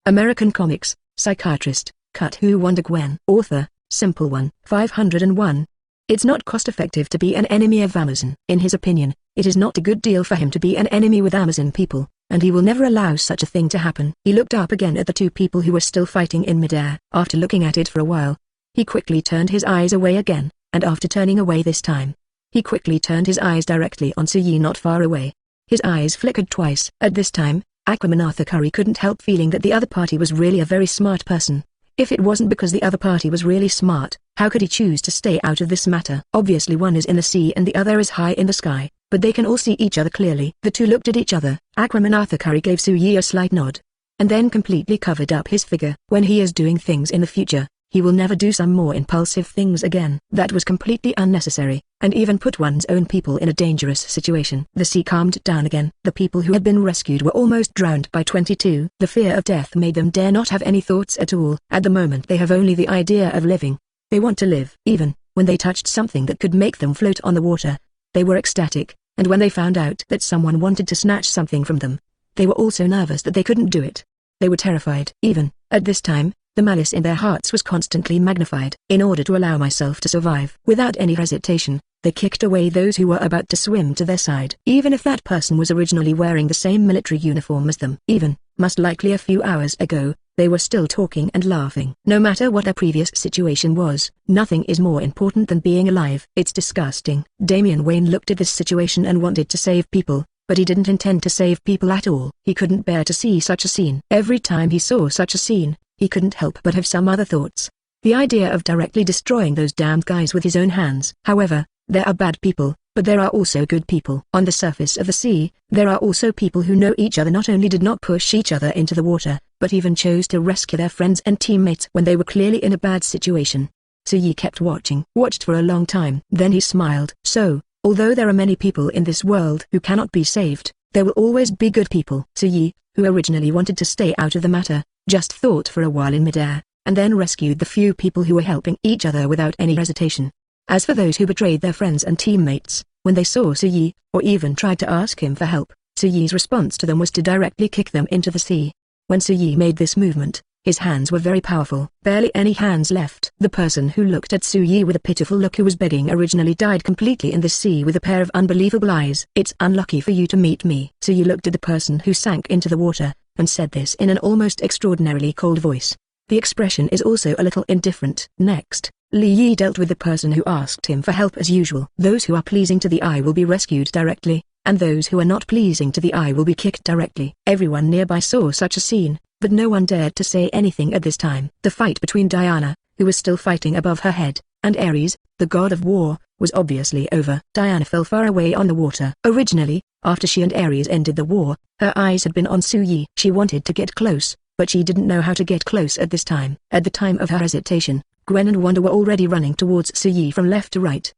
American Comics, Psychiatrist, Cut Who Wanda Gwen. Author, Simple One. 501. It's not cost-effective to be an enemy of Amazon. In his opinion, it is not a good deal for him to be an enemy with Amazon people, and he will never allow such a thing to happen. He looked up again at the two people who were still fighting in midair. After looking at it for a while, he quickly turned his eyes away again, and after turning away this time, he quickly turned his eyes directly on Suyi not far away. His eyes flickered twice. At this time, Aquaman Arthur Curry couldn't help feeling that the other party was really a very smart person. If it wasn't because the other party was really smart, how could he choose to stay out of this matter? Obviously one is in the sea and the other is high in the sky, but they can all see each other clearly. The two looked at each other. Aquaman Arthur Curry gave Suyi a slight nod, and then completely covered up his figure. When he is doing things in the future, he will never do some more impulsive things again. That was completely unnecessary, and even put one's own people in a dangerous situation. The sea calmed down again. The people who had been rescued were almost drowned by 22. The fear of death made them dare not have any thoughts at all. At the moment they have only the idea of living. They want to live. Even when they touched something that could make them float on the water, they were ecstatic, and when they found out that someone wanted to snatch something from them, they were also nervous that they couldn't do it. They were terrified. Even at this time, the malice in their hearts was constantly magnified. In order to allow myself to survive, without any hesitation, they kicked away those who were about to swim to their side. Even if that person was originally wearing the same military uniform as them, even, most likely a few hours ago, they were still talking and laughing. No matter what their previous situation was, nothing is more important than being alive. It's disgusting. Damian Wayne looked at this situation and wanted to save people, but he didn't intend to save people at all. He couldn't bear to see such a scene. Every time he saw such a scene, he couldn't help but have some other thoughts. The idea of directly destroying those damned guys with his own hands. However, there are bad people, but there are also good people. On the surface of the sea, there are also people who know each other not only did not push each other into the water, but even chose to rescue their friends and teammates when they were clearly in a bad situation. Suyi kept watched for a long time. Then he smiled. So, although there are many people in this world who cannot be saved, there will always be good people. Suyi, who originally wanted to stay out of the matter, just thought for a while in midair, and then rescued the few people who were helping each other without any hesitation. As for those who betrayed their friends and teammates, when they saw Suyi, or even tried to ask him for help, Suyi's response to them was to directly kick them into the sea. When Suyi made this movement, his hands were very powerful. Barely any hands left. The person who looked at Suyi with a pitiful look who was begging originally died completely in the sea with a pair of unbelievable eyes. It's unlucky for you to meet me. Suyi looked at the person who sank into the water, and said this in an almost extraordinarily cold voice. The expression is also a little indifferent. Next, Li Yi dealt with the person who asked him for help as usual. Those who are pleasing to the eye will be rescued directly, and those who are not pleasing to the eye will be kicked directly. Everyone nearby saw such a scene, but no one dared to say anything at this time. The fight between Diana, who was still fighting above her head, and Ares, the god of war, was obviously over. Diana fell far away on the water. Originally, after she and Ares ended the war, her eyes had been on Suyi. She wanted to get close, but she didn't know how to get close at this time. At the time of her hesitation, Gwen and Wanda were already running towards Suyi from left to right.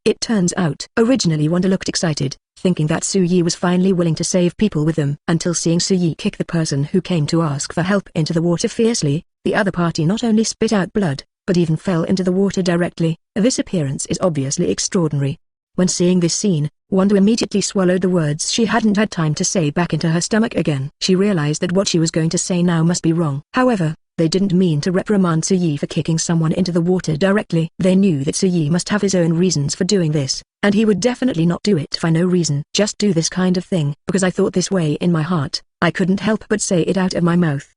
It turns out. Originally Wanda looked excited, thinking that Suyi was finally willing to save people with them. Until seeing Suyi kick the person who came to ask for help into the water fiercely, the other party not only spit out blood, but even fell into the water directly. This appearance is obviously extraordinary. When seeing this scene, Wanda immediately swallowed the words she hadn't had time to say back into her stomach again. She realized that what she was going to say now must be wrong. However, they didn't mean to reprimand Suyi for kicking someone into the water directly. They knew that Suyi must have his own reasons for doing this, and he would definitely not do it for no reason. Just do this kind of thing because I thought this way in my heart. I couldn't help but say it out of my mouth.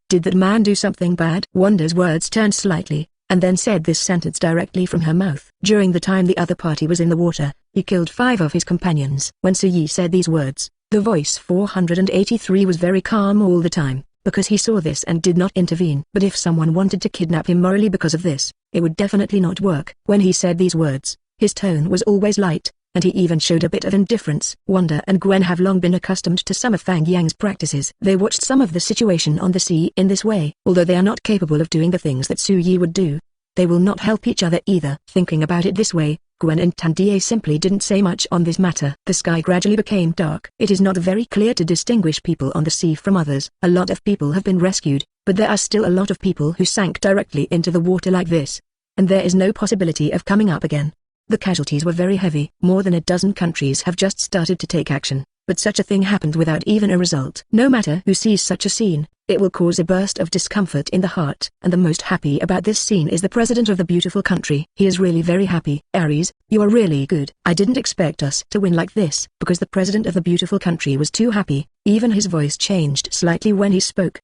Did that man do something bad? Wanda's words turned slightly, and then said this sentence directly from her mouth. During the time the other party was in the water, he killed 5 of his companions. When Suyi said these words, the voice 483 was very calm all the time, because he saw this and did not intervene. But if someone wanted to kidnap him morally because of this, it would definitely not work. When he said these words, his tone was always light, and he even showed a bit of indifference. Wanda and Gwen have long been accustomed to some of Fang Yang's practices. They watched some of the situation on the sea in this way. Although they are not capable of doing the things that Suyi would do, they will not help each other either. Thinking about it this way, Gwen and Tandier simply didn't say much on this matter. The sky gradually became dark. It is not very clear to distinguish people on the sea from others. A lot of people have been rescued, but there are still a lot of people who sank directly into the water like this, and there is no possibility of coming up again. The casualties were very heavy. More than a dozen countries have just started to take action, but such a thing happened without even a result. No matter who sees such a scene, It will cause a burst of discomfort in the heart. And the most happy about this scene is the president of the beautiful country. He is really very happy. Ares, you are really good. I didn't expect us to win like this. Because the president of the beautiful country was too happy. Even his voice changed slightly when he spoke.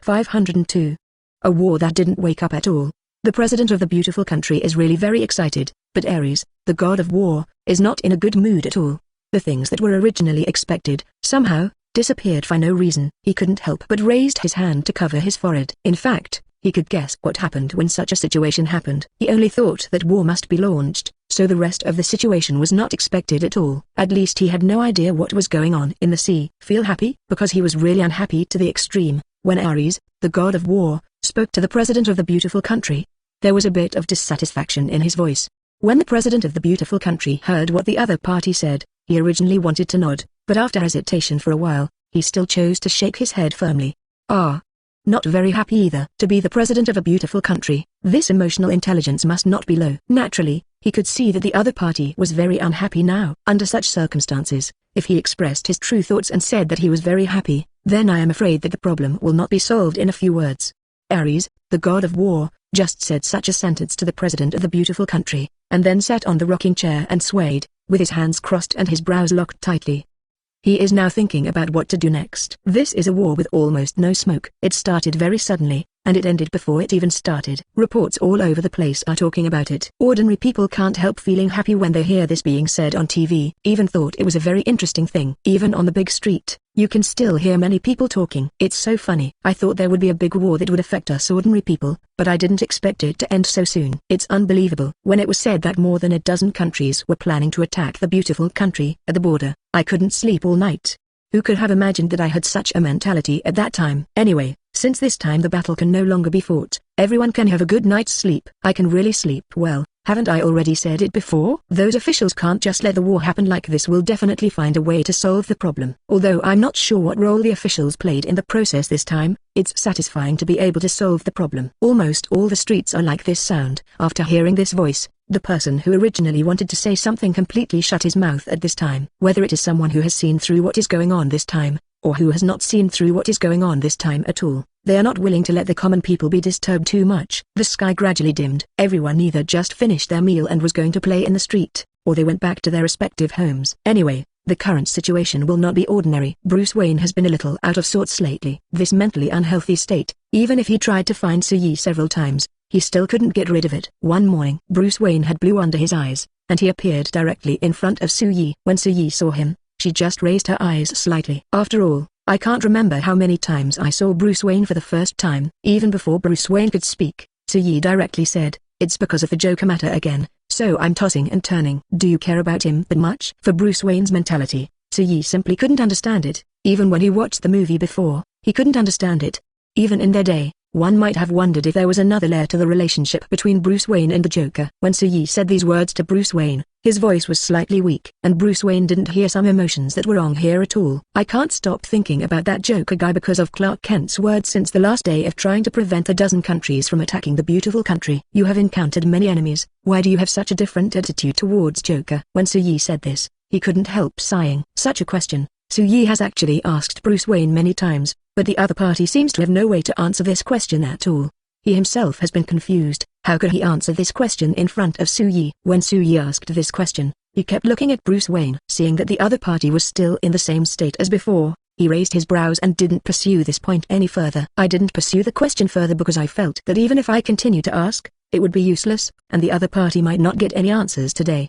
502. A war that didn't wake up at all. The president of the beautiful country is really very excited, but Ares, the god of war, is not in a good mood at all. The things that were originally expected, somehow, disappeared for no reason. He couldn't help but raised his hand to cover his forehead. In fact, he could guess what happened when such a situation happened. He only thought that war must be launched, so the rest of the situation was not expected at all. At least he had no idea what was going on in the sea. Feel happy? Because he was really unhappy to the extreme, when Ares, the god of war, spoke to the president of the beautiful country. There was a bit of dissatisfaction in his voice. When the president of the beautiful country heard what the other party said, he originally wanted to nod, but after hesitation for a while, he still chose to shake his head firmly. Not very happy either. To be the president of a beautiful country, this emotional intelligence must not be low. Naturally, he could see that the other party was very unhappy now. Under such circumstances, if he expressed his true thoughts and said that he was very happy, then I am afraid that the problem will not be solved in a few words. Ares, the god of war, just said such a sentence to the president of the beautiful country, and then sat on the rocking chair and swayed, with his hands crossed and his brows locked tightly. He is now thinking about what to do next. This is a war with almost no smoke. It started very suddenly, and it ended before it even started. Reports all over the place are talking about it. Ordinary people can't help feeling happy when they hear this being said on TV. Even thought it was a very interesting thing. Even on the big street, you can still hear many people talking. It's so funny. I thought there would be a big war that would affect us ordinary people, but I didn't expect it to end so soon. It's unbelievable. When it was said that more than a dozen countries were planning to attack the beautiful country at the border, I couldn't sleep all night. Who could have imagined that I had such a mentality at that time? Anyway, since this time the battle can no longer be fought, everyone can have a good night's sleep. I can really sleep well. Haven't I already said it before? Those officials can't just let the war happen like this. Will definitely find a way to solve the problem. Although I'm not sure what role the officials played in the process this time, it's satisfying to be able to solve the problem. Almost all the streets are like this sound. After hearing this voice, the person who originally wanted to say something completely shut his mouth at this time. Whether it is someone who has seen through what is going on this time, or who has not seen through what is going on this time at all, they are not willing to let the common people be disturbed too much. The sky gradually dimmed. Everyone either just finished their meal and was going to play in the street, or they went back to their respective homes. Anyway, the current situation will not be ordinary. Bruce Wayne has been a little out of sorts lately. This mentally unhealthy state, even if he tried to find Soo-Yi several times, he still couldn't get rid of it. One morning, Bruce Wayne had blue under his eyes, and he appeared directly in front of Soo-Yi. When Soo-Yi saw him, she just raised her eyes slightly. After all, I can't remember how many times I saw Bruce Wayne for the first time. Even before Bruce Wayne could speak, Soo-Yi directly said, "It's because of the Joker matter again, so I'm tossing and turning." Do you care about him that much? For Bruce Wayne's mentality, Soo-Yi simply couldn't understand it. Even when he watched the movie before, he couldn't understand it. Even in their day, one might have wondered if there was another layer to the relationship between Bruce Wayne and the Joker. When Soo-Yi said these words to Bruce Wayne, his voice was slightly weak, and Bruce Wayne didn't hear some emotions that were wrong here at all. I can't stop thinking about that Joker guy because of Clark Kent's words since the last day of trying to prevent a dozen countries from attacking the beautiful country. You have encountered many enemies. Why do you have such a different attitude towards Joker? When Soo-Yi said this, he couldn't help sighing. Such a question, Soo-Yi has actually asked Bruce Wayne many times, but the other party seems to have no way to answer this question at all. He himself has been confused. How could he answer this question in front of Soo-Yi? When Soo-Yi asked this question, he kept looking at Bruce Wayne. Seeing that the other party was still in the same state as before, he raised his brows and didn't pursue this point any further. I didn't pursue the question further because I felt that even if I continued to ask, it would be useless, and the other party might not get any answers today.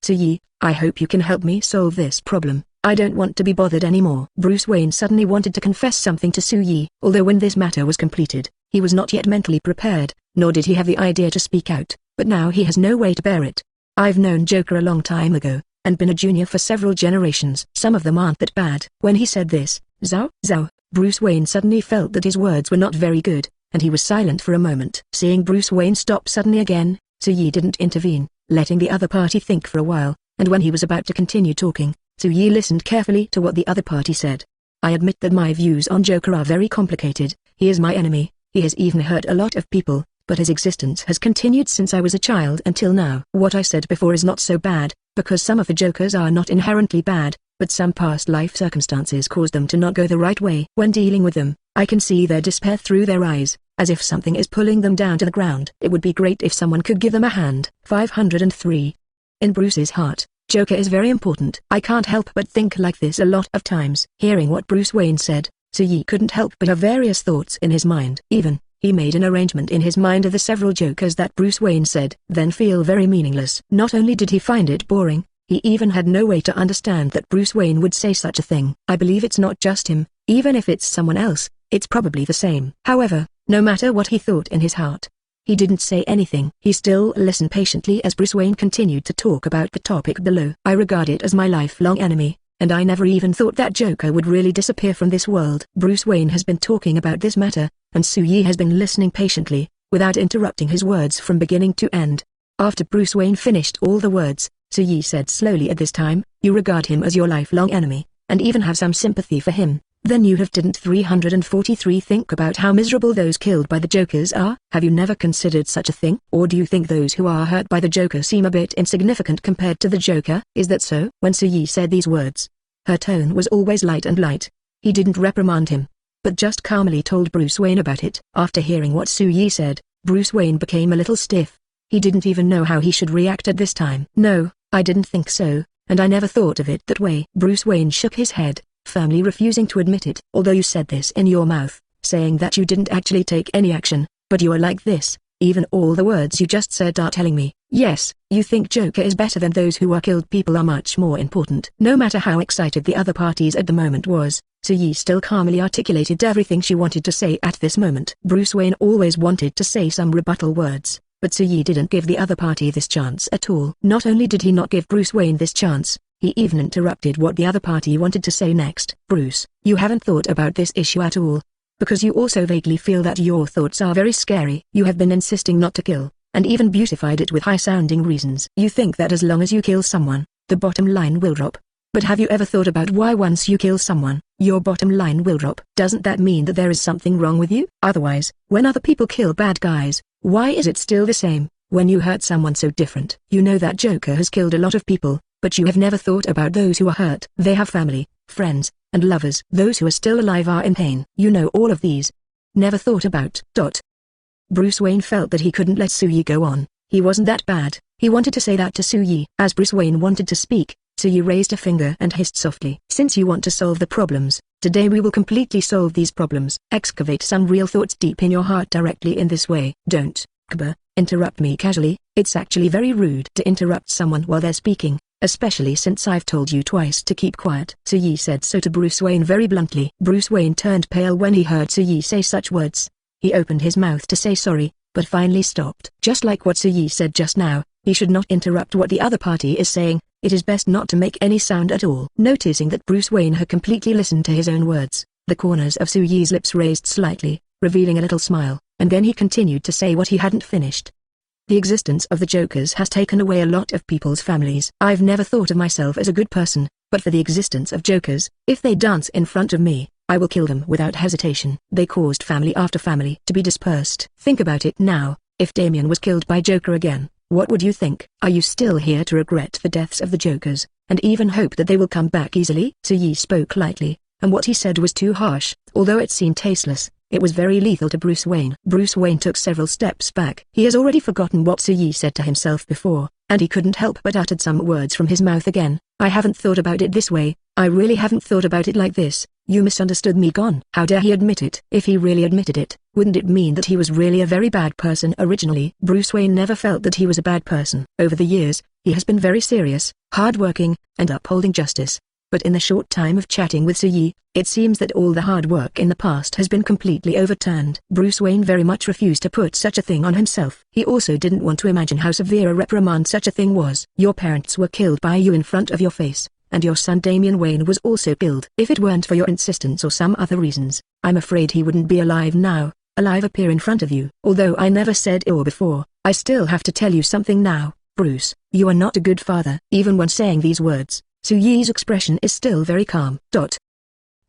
Soo-Yi, I hope you can help me solve this problem. I don't want to be bothered anymore. Bruce Wayne suddenly wanted to confess something to Soo-Yi, although when this matter was completed, he was not yet mentally prepared, nor did he have the idea to speak out, but now he has no way to bear it. I've known Joker a long time ago, and been a junior for several generations. Some of them aren't that bad. When he said this, Zhao, Bruce Wayne suddenly felt that his words were not very good, and he was silent for a moment. Seeing Bruce Wayne stop suddenly again, Soo-Yi didn't intervene, letting the other party think for a while, and when he was about to continue talking, Soo-Yi listened carefully to what the other party said. I admit that my views on Joker are very complicated. He is my enemy. He has even hurt a lot of people, but his existence has continued since I was a child until now. What I said before is not so bad, because some of the Jokers are not inherently bad, but some past life circumstances caused them to not go the right way. When dealing with them, I can see their despair through their eyes, as if something is pulling them down to the ground. It would be great if someone could give them a hand. 503. In Bruce's heart, Joker is very important. I can't help but think like this a lot of times. Hearing what Bruce Wayne said, Yi couldn't help but have various thoughts in his mind. Even, he made an arrangement in his mind of the several Jokers that Bruce Wayne said, then feel very meaningless. Not only did he find it boring, he even had no way to understand that Bruce Wayne would say such a thing. I believe it's not just him, even if it's someone else, it's probably the same. However, no matter what he thought in his heart, he didn't say anything. He still listened patiently as Bruce Wayne continued to talk about the topic below. I regard it as my lifelong enemy, and I never even thought that Joker would really disappear from this world. Bruce Wayne has been talking about this matter, and Yi has been listening patiently, without interrupting his words from beginning to end. After Bruce Wayne finished all the words, Yi said slowly, at this time, you regard him as your lifelong enemy, and even have some sympathy for him. Then you didn't 343 think about how miserable those killed by the Jokers are? Have you never considered such a thing? Or do you think those who are hurt by the Joker seem a bit insignificant compared to the Joker? Is that so? When Yi said these words, her tone was always light and light. He didn't reprimand him, but just calmly told Bruce Wayne about it. After hearing what Yi said, Bruce Wayne became a little stiff. He didn't even know how he should react at this time. No, I didn't think so, and I never thought of it that way. Bruce Wayne shook his head, firmly refusing to admit it. Although you said this in your mouth, saying that you didn't actually take any action, but you are like this, even all the words you just said are telling me, yes, you think Joker is better than those who are killed. People are much more important. No matter how excited the other parties at the moment was, Yi still calmly articulated everything she wanted to say at this moment. Bruce Wayne always wanted to say some rebuttal words, but Yi didn't give the other party this chance at all. Not only did he not give Bruce Wayne this chance, he even interrupted what the other party wanted to say next. Bruce, you haven't thought about this issue at all, because you also vaguely feel that your thoughts are very scary. You have been insisting not to kill, and even beautified it with high-sounding reasons. You think that as long as you kill someone, the bottom line will drop. But have you ever thought about why once you kill someone, your bottom line will drop? Doesn't that mean that there is something wrong with you? Otherwise, when other people kill bad guys, why is it still the same, when you hurt someone so different? You know that Joker has killed a lot of people, but you have never thought about those who are hurt. They have family, friends, and lovers. Those who are still alive are in pain. You know all of these. Never thought about. Bruce Wayne felt that he couldn't let Yi go on. He wasn't that bad. He wanted to say that to Yi. As Bruce Wayne wanted to speak, Yi raised a finger and hissed softly. Since you want to solve the problems, today we will completely solve these problems. Excavate some real thoughts deep in your heart directly in this way. Don't, interrupt me casually. It's actually very rude to interrupt someone while they're speaking, especially since I've told you twice to keep quiet. Yi said so to Bruce Wayne very bluntly. Bruce Wayne turned pale when he heard Yi say such words. He opened his mouth to say sorry, but finally stopped. Just like what Yi said just now, he should not interrupt what the other party is saying. It is best not to make any sound at all. Noticing that Bruce Wayne had completely listened to his own words, the corners of Yi's lips raised slightly, revealing a little smile, and then he continued to say what he hadn't finished. The existence of the Jokers has taken away a lot of people's families. I've never thought of myself as a good person, but for the existence of Jokers, if they dance in front of me, I will kill them without hesitation. They caused family after family to be dispersed. Think about it now, if Damian was killed by Joker again, what would you think? Are you still here to regret the deaths of the Jokers, and even hope that they will come back easily? Yi spoke lightly, and what he said was too harsh. Although it seemed tasteless, it was very lethal to Bruce Wayne. Bruce Wayne took several steps back. He has already forgotten what Yi said to himself before, and he couldn't help but uttered some words from his mouth again. I haven't thought about it this way. I really haven't thought about it like this. You misunderstood me. Gone. How dare he admit it? If he really admitted it, wouldn't it mean that he was really a very bad person originally? Bruce Wayne never felt that he was a bad person. Over the years, he has been very serious, hard-working, and upholding justice. But in the short time of chatting with Yi, it seems that all the hard work in the past has been completely overturned. Bruce Wayne very much refused to put such a thing on himself. He also didn't want to imagine how severe a reprimand such a thing was. Your parents were killed by you in front of your face, and your son Damian Wayne was also killed. If it weren't for your insistence or some other reasons, I'm afraid he wouldn't be alive now, appear in front of you. Although I never said it before, I still have to tell you something now, Bruce. You are not a good father. Even when saying these words, Yi's expression is still very calm.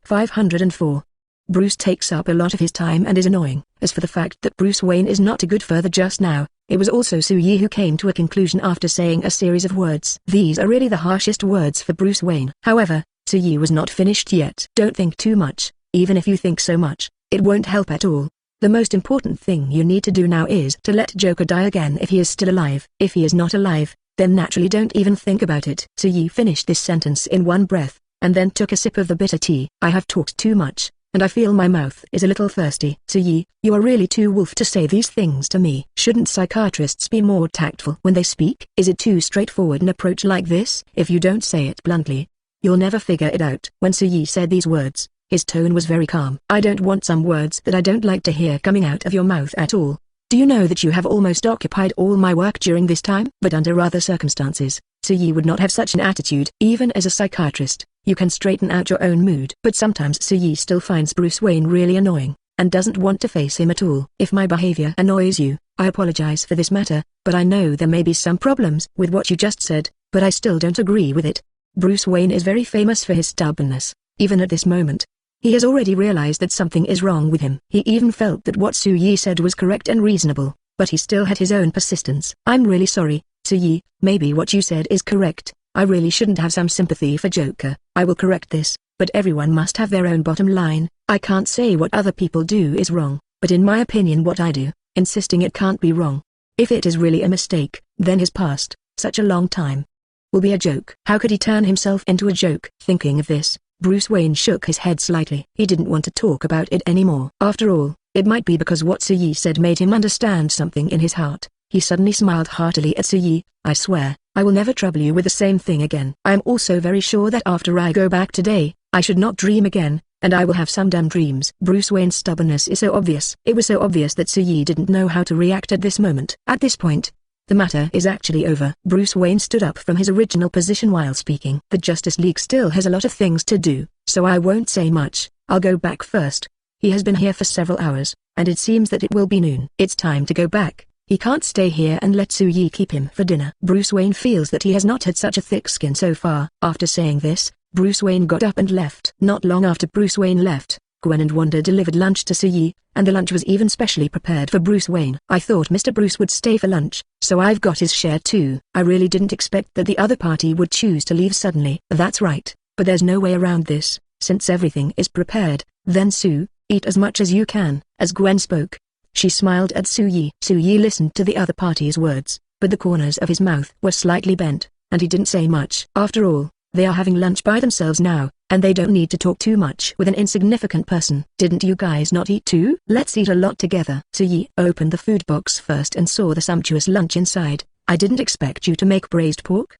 504. Bruce takes up a lot of his time and is annoying. As for the fact that Bruce Wayne is not a good father just now, it was also Yi who came to a conclusion after saying a series of words. These are really the harshest words for Bruce Wayne. However, Yi was not finished yet. Don't think too much. Even if you think so much, it won't help at all. The most important thing you need to do now is to let Joker die again if he is still alive. If he is not alive, then naturally don't even think about it. Yi finished this sentence in one breath, and then took a sip of the bitter tea. I have talked too much, and I feel my mouth is a little thirsty. Yi, you are really too wolf to say these things to me. Shouldn't psychiatrists be more tactful when they speak? Is it too straightforward an approach like this? If you don't say it bluntly, you'll never figure it out. When Yi said these words, his tone was very calm. I don't want some words that I don't like to hear coming out of your mouth at all. Do you know that you have almost occupied all my work during this time? But under other circumstances, Yi would not have such an attitude. Even as a psychiatrist, you can straighten out your own mood. But sometimes Yi still finds Bruce Wayne really annoying, and doesn't want to face him at all. If my behavior annoys you, I apologize for this matter, but I know there may be some problems with what you just said, but I still don't agree with it. Bruce Wayne is very famous for his stubbornness, even at this moment. He has already realized that something is wrong with him. He even felt that what Yi said was correct and reasonable, but he still had his own persistence. I'm really sorry, Yi, maybe what you said is correct. I really shouldn't have some sympathy for Joker. I will correct this, but everyone must have their own bottom line. I can't say what other people do is wrong, but in my opinion what I do, insisting it can't be wrong. If it is really a mistake, then his past, such a long time, will be a joke. How could he turn himself into a joke? Thinking of this, Bruce Wayne shook his head slightly. He didn't want to talk about it anymore. After all, it might be because what Yi said made him understand something in his heart. He suddenly smiled heartily at Yi. I swear, I will never trouble you with the same thing again. I am also very sure that after I go back today, I should not dream again, and I will have some dumb dreams. Bruce Wayne's stubbornness is so obvious. It was so obvious that Yi didn't know how to react at this moment. At this point, the matter is actually over. Bruce Wayne stood up from his original position while speaking. The Justice League still has a lot of things to do, so I won't say much. I'll go back first. He has been here for several hours, and it seems that it will be noon. It's time to go back. He can't stay here and let Yi keep him for dinner. Bruce Wayne feels that he has not had such a thick skin so far. After saying this, Bruce Wayne got up and left. Not long after Bruce Wayne left, Gwen and Wanda delivered lunch to Yi, and the lunch was even specially prepared for Bruce Wayne. I thought Mr. Bruce would stay for lunch, so I've got his share too. I really didn't expect that the other party would choose to leave suddenly. That's right, but there's no way around this. Since everything is prepared, then Sue, eat as much as you can. As Gwen spoke, she smiled at Yi. Yi listened to the other party's words, but the corners of his mouth were slightly bent, and he didn't say much. After all, they are having lunch by themselves now, and they don't need to talk too much with an insignificant person. Didn't you guys not eat too? Let's eat a lot together. Yi opened the food box first and saw the sumptuous lunch inside. I didn't expect you to make braised pork.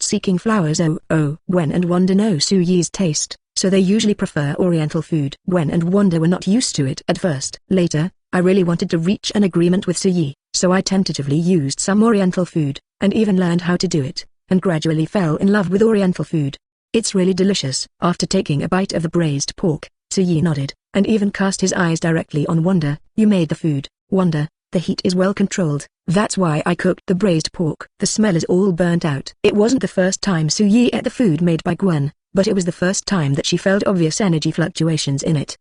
Seeking flowers. Oh, Gwen and Wanda know Yi's taste, so they usually prefer Oriental food. Gwen and Wanda were not used to it at first. Later, I really wanted to reach an agreement with Yi, so I tentatively used some Oriental food, and even learned how to do it, and gradually fell in love with Oriental food. It's really delicious. After taking a bite of the braised pork, Yi nodded, and even cast his eyes directly on Wanda. You made the food, Wanda. The heat is well controlled. That's why I cooked the braised pork. The smell is all burnt out. It wasn't the first time Yi ate the food made by Gwen, but it was the first time that she felt obvious energy fluctuations in it.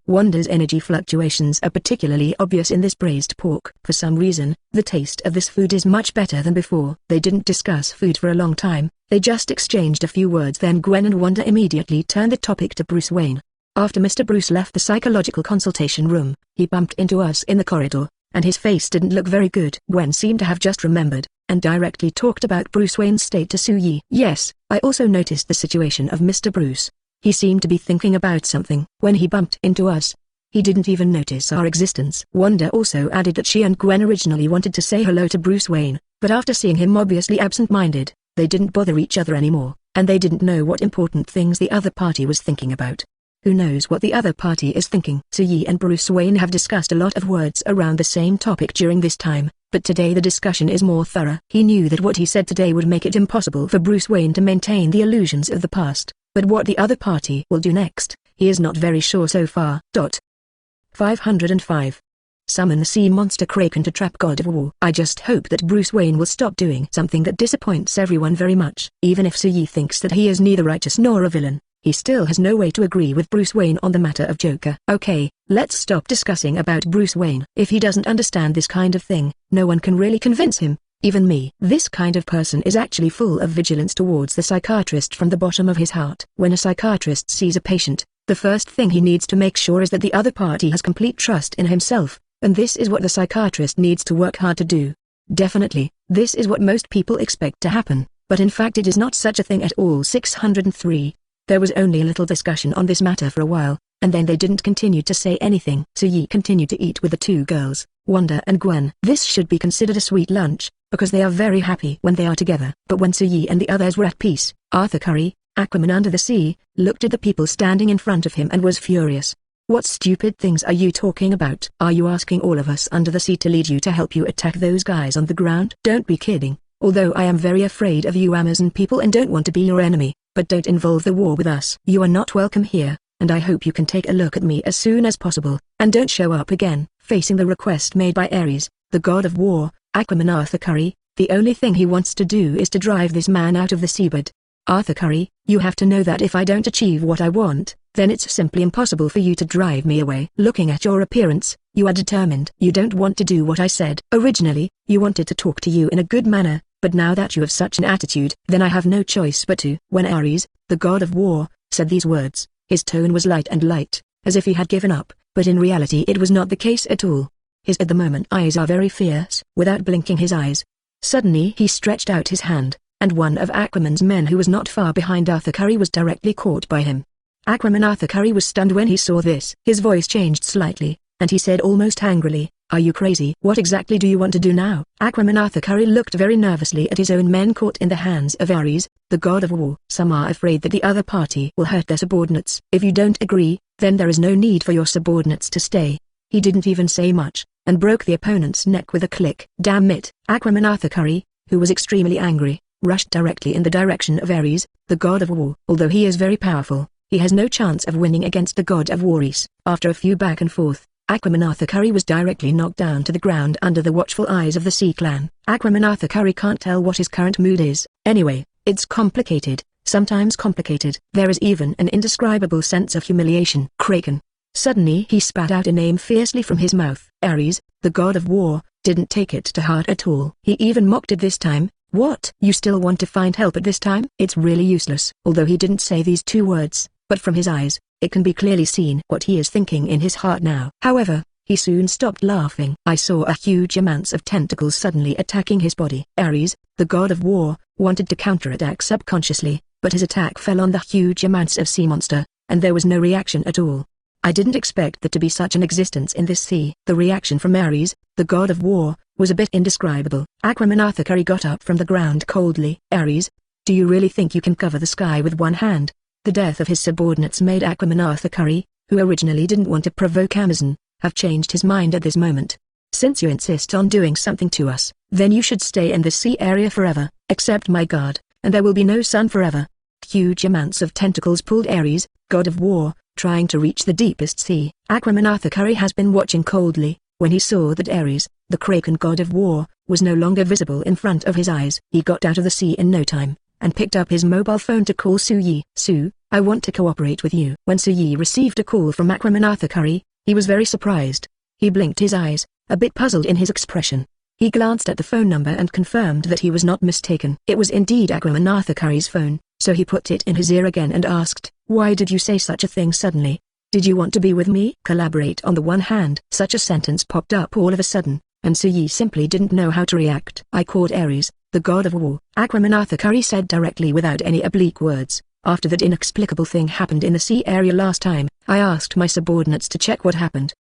Wanda's energy fluctuations are particularly obvious in this braised pork. For some reason, the taste of this food is much better than before. They didn't discuss food for a long time, they just exchanged a few words. Then Gwen and Wanda immediately turned the topic to Bruce Wayne. After Mr. Bruce left the psychological consultation room, he bumped into us in the corridor, and his face didn't look very good. Gwen seemed to have just remembered, and directly talked about Bruce Wayne's state to Yi. Yes, I also noticed the situation of Mr. Bruce. He seemed to be thinking about something. When he bumped into us, he didn't even notice our existence. Wanda also added that she and Gwen originally wanted to say hello to Bruce Wayne, but after seeing him obviously absent-minded, they didn't bother each other anymore, and they didn't know what important things the other party was thinking about. Who knows what the other party is thinking? Yi and Bruce Wayne have discussed a lot of words around the same topic during this time, but today the discussion is more thorough. He knew that what he said today would make it impossible for Bruce Wayne to maintain the illusions of the past, but what the other party will do next, he is not very sure so far. 505. Summon the sea monster Kraken to trap God of War. I just hope that Bruce Wayne will stop doing something that disappoints everyone very much. Even if Yi thinks that he is neither righteous nor a villain, he still has no way to agree with Bruce Wayne on the matter of Joker. Okay, let's stop discussing about Bruce Wayne. If he doesn't understand this kind of thing, no one can really convince him. even me. This kind of person is actually full of vigilance towards the psychiatrist from the bottom of his heart. When a psychiatrist sees a patient, the first thing he needs to make sure is that the other party has complete trust in himself, and this is what the psychiatrist needs to work hard to do. Definitely, this is what most people expect to happen, but in fact it is not such a thing at all. 603. There was only a little discussion on this matter for a while, and then they didn't continue to say anything. Soo-yi continued to eat with the two girls, Wanda and Gwen. This should be considered a sweet lunch, because they are very happy when they are together. But when Soo-yi and the others were at peace, Arthur Curry, Aquaman under the sea, looked at the people standing in front of him and was furious. What stupid things are you talking about? Are you asking all of us under the sea to lead you to help you attack those guys on the ground? Don't be kidding. Although I am very afraid of you Amazon people and don't want to be your enemy, but don't involve the war with us. You are not welcome here, and I hope you can take a look at me as soon as possible, and don't show up again. Facing the request made by Ares, the god of war, Aquaman Arthur Curry, the only thing he wants to do is to drive this man out of the seabed. Arthur Curry, you have to know that if I don't achieve what I want, then it's simply impossible for you to drive me away. Looking at your appearance, you are determined. You don't want to do what I said. Originally, you wanted to talk to you in a good manner, but now that you have such an attitude, then I have no choice but to. When Ares, the god of war, said these words, his tone was light, as if he had given up, but in reality it was not the case at all. His at the moment eyes are very fierce. Without blinking his eyes, suddenly he stretched out his hand, and one of Aquaman's men who was not far behind Arthur Curry was directly caught by him. Aquaman Arthur Curry was stunned when he saw this. His voice changed slightly, and he said almost angrily, "Are you crazy? What exactly do you want to do now?" Aquaman Arthur Curry looked very nervously at his own men caught in the hands of Ares, the god of war. Some are afraid that the other party will hurt their subordinates. If you don't agree, then there is no need for your subordinates to stay. He didn't even say much, and broke the opponent's neck with a click. Damn it! Aquaman Arthur Curry, who was extremely angry, rushed directly in the direction of Ares, the god of war. Although he is very powerful, he has no chance of winning against the god of war. After a few back and forth, Aquaman Arthur Curry was directly knocked down to the ground under the watchful eyes of the Sea Clan. Aquaman Arthur Curry can't tell what his current mood is. Anyway, it's complicated, sometimes complicated. There is even an indescribable sense of humiliation. Kraken. Suddenly he spat out a name fiercely from his mouth. Ares, the god of war, didn't take it to heart at all. He even mocked it this time. What? You still want to find help at this time? It's really useless. Although he didn't say these two words, but from his eyes, it can be clearly seen what he is thinking in his heart now. However, he soon stopped laughing. I saw a huge amounts of tentacles suddenly attacking his body. Ares, the god of war, wanted to counterattack subconsciously, but his attack fell on the huge amounts of sea monster, and there was no reaction at all. I didn't expect there to be such an existence in this sea. The reaction from Ares, the god of war, was a bit indescribable. Aquaman Arthur Curry got up from the ground coldly. Ares, do you really think you can cover the sky with one hand? The death of his subordinates made Aquaman Arthur Curry, who originally didn't want to provoke Amazon, have changed his mind at this moment. Since you insist on doing something to us, then you should stay in this sea area forever. Accept my guard, and there will be no sun forever. Huge amounts of tentacles pulled Ares, god of war, trying to reach the deepest sea. Aquaman Arthur Curry has been watching coldly. When he saw that Ares, the Kraken god of war, was no longer visible in front of his eyes, he got out of the sea in no time, and picked up his mobile phone to call Soo-yi. "Sue, I want to cooperate with you." When Soo-yi received a call from Aquaman Arthur Curry, he was very surprised. He blinked his eyes, a bit puzzled in his expression. He glanced at the phone number and confirmed that he was not mistaken. It was indeed Aquaman Arthur Curry's phone, so he put it in his ear again and asked, "Why did you say such a thing suddenly? Did you want to be with me?" Collaborate on the one hand. Such a sentence popped up all of a sudden, and Soo-yi simply didn't know how to react. "I called Ares, the god of war," Aquaman Arthur Curry said directly without any oblique words. "After that inexplicable thing happened in the sea area last time, I asked my subordinates to check what happened.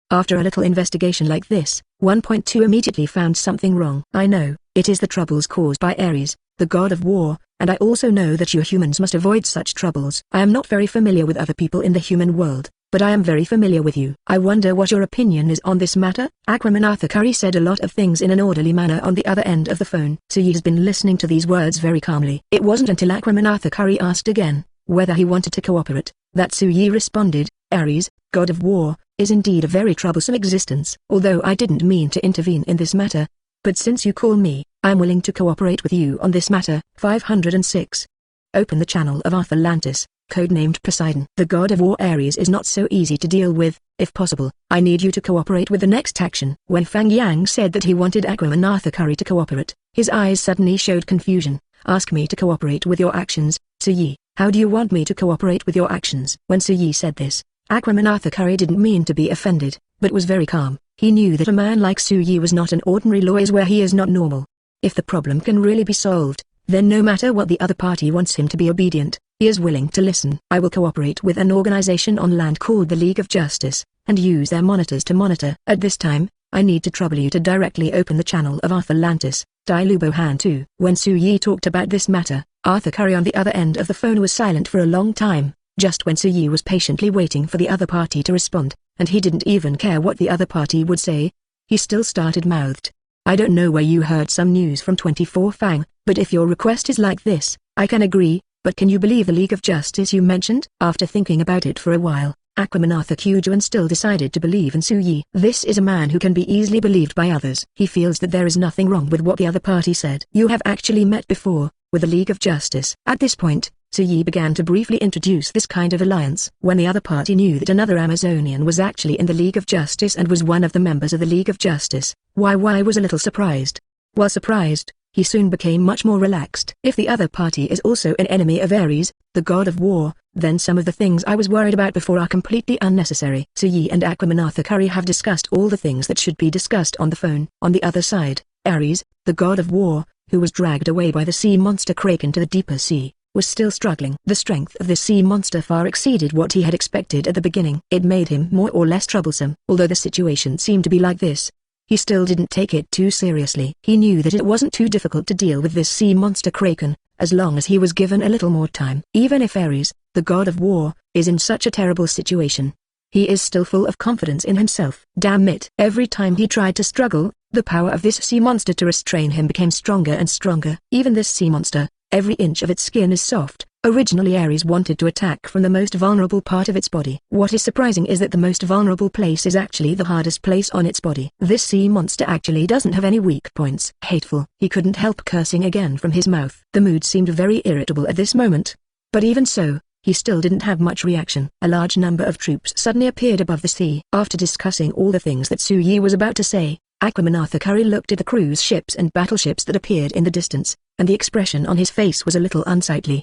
After a little investigation like this, 1.2 immediately found something wrong. I know, it is the troubles caused by Ares, the god of war, and I also know that you humans must avoid such troubles. I am not very familiar with other people in the human world, but I am very familiar with you. I wonder what your opinion is on this matter?" Aquaman Arthur Curry said a lot of things in an orderly manner on the other end of the phone. Soo-yi has been listening to these words very calmly. It wasn't until Aquaman Arthur Curry asked again, whether he wanted to cooperate, that Soo-yi responded, "Ares, god of war, is indeed a very troublesome existence. Although I didn't mean to intervene in this matter, but since you call me, I am willing to cooperate with you on this matter." 506. Open the channel of Arthur Lantis. Codenamed Poseidon. The god of war Ares is not so easy to deal with. If possible, I need you to cooperate with the next action. When Fang Yang said that he wanted Aquaman Arthur Curry to cooperate, his eyes suddenly showed confusion. Ask me to cooperate with your actions, Suyi. How do you want me to cooperate with your actions? When Suyi said this, Aquaman Arthur Curry didn't mean to be offended, but was very calm. He knew that a man like Suyi was not an ordinary lawyer where he is not normal. If the problem can really be solved, then no matter what the other party wants him to be obedient, he is willing to listen. I will cooperate with an organization on land called the League of Justice, and use their monitors to monitor. At this time, I need to trouble you to directly open the channel of Arthur Lantis, Dilubohan 2. When Suyi talked about this matter, Arthur Curry on the other end of the phone was silent for a long time, just when Suyi was patiently waiting for the other party to respond, and he didn't even care what the other party would say. He still started mouthed. I don't know where you heard some news from 24 Fang, but if your request is like this, I can agree, but can you believe the League of Justice you mentioned? After thinking about it for a while, Aquaman Arthur Kujuan still decided to believe in Suyi. This is a man who can be easily believed by others. He feels that there is nothing wrong with what the other party said. You have actually met before, with the League of Justice. At this point, Suyi began to briefly introduce this kind of alliance. When the other party knew that another Amazonian was actually in the League of Justice and was one of the members of the League of Justice, YY was a little surprised. While surprised, he soon became much more relaxed. If the other party is also an enemy of Ares, the god of war, then some of the things I was worried about before are completely unnecessary. Suyi and Aquaman Arthur Curry have discussed all the things that should be discussed on the phone. On the other side, Ares, the god of war, who was dragged away by the sea monster Kraken to the deeper sea, was still struggling. The strength of this sea monster far exceeded what he had expected at the beginning. It made him more or less troublesome. Although the situation seemed to be like this, he still didn't take it too seriously. He knew that it wasn't too difficult to deal with this sea monster Kraken, as long as he was given a little more time. Even if Ares, the god of war, is in such a terrible situation, he is still full of confidence in himself. Damn it. Every time he tried to struggle, the power of this sea monster to restrain him became stronger and stronger. Even this sea monster, every inch of its skin is soft. Originally Ares wanted to attack from the most vulnerable part of its body. What is surprising is that the most vulnerable place is actually the hardest place on its body. This sea monster actually doesn't have any weak points. Hateful. He couldn't help cursing again from his mouth. The mood seemed very irritable at this moment. But even so, he still didn't have much reaction. A large number of troops suddenly appeared above the sea. After discussing all the things that Suyi was about to say, Aquaman Arthur Curry looked at the cruise ships and battleships that appeared in the distance, and the expression on his face was a little unsightly.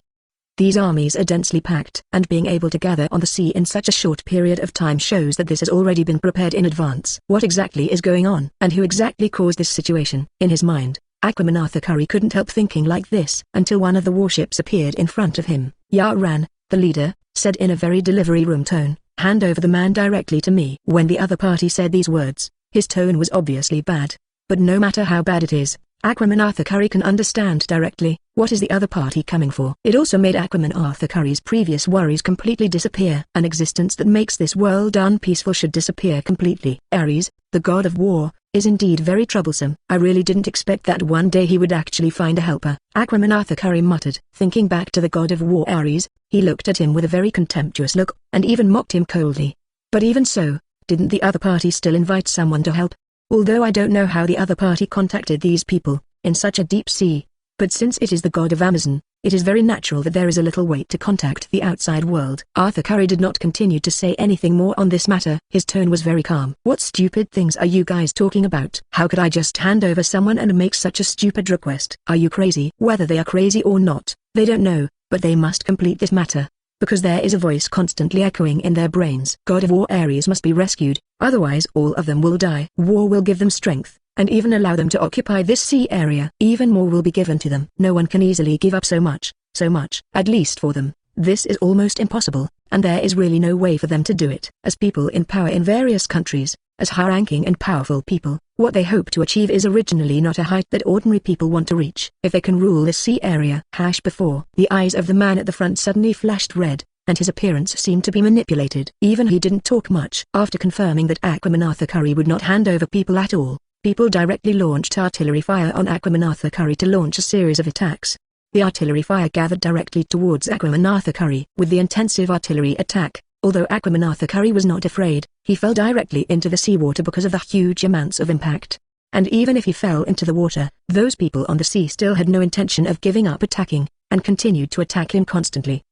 These armies are densely packed, and being able to gather on the sea in such a short period of time shows that this has already been prepared in advance. What exactly is going on, and who exactly caused this situation? In his mind, Aquaman Arthur Curry couldn't help thinking like this, until one of the warships appeared in front of him. Yaran, the leader, said in a very delivery room tone, "Hand over the man directly to me." When the other party said these words, his tone was obviously bad. But no matter how bad it is, Aquaman Arthur Curry can understand directly, what is the other party coming for. It also made Aquaman Arthur Curry's previous worries completely disappear. An existence that makes this world unpeaceful should disappear completely. Ares, the god of war, is indeed very troublesome. I really didn't expect that one day he would actually find a helper. Aquaman Arthur Curry muttered. Thinking back to the god of war Ares, he looked at him with a very contemptuous look, and even mocked him coldly. But even so, didn't the other party still invite someone to help? Although I don't know how the other party contacted these people, in such a deep sea, but since it is the god of Amazon, it is very natural that there is a little wait to contact the outside world. Arthur Curry did not continue to say anything more on this matter. His tone was very calm. What stupid things are you guys talking about? How could I just hand over someone and make such a stupid request? Are you crazy? Whether they are crazy or not, they don't know, but they must complete this matter, because there is a voice constantly echoing in their brains. God of War Ares must be rescued, otherwise all of them will die. War will give them strength, and even allow them to occupy this sea area. Even more will be given to them. No one can easily give up so much, at least for them. This is almost impossible, and there is really no way for them to do it. As people in power in various countries, as high-ranking and powerful people, what they hope to achieve is originally not a height that ordinary people want to reach. If they can rule this sea area. Before the eyes of the man at the front suddenly flashed red, and his appearance seemed to be manipulated. Even he didn't talk much. After confirming that Aquaman Arthur Curry would not hand over people at all, people directly launched artillery fire on Aquaman Arthur Curry to launch a series of attacks. The artillery fire gathered directly towards Aquaman Arthur Curry. With the intensive artillery attack, although Aquaman Arthur Curry was not afraid, he fell directly into the seawater because of the huge amounts of impact. And even if he fell into the water, those people on the sea still had no intention of giving up attacking, and continued to attack him constantly.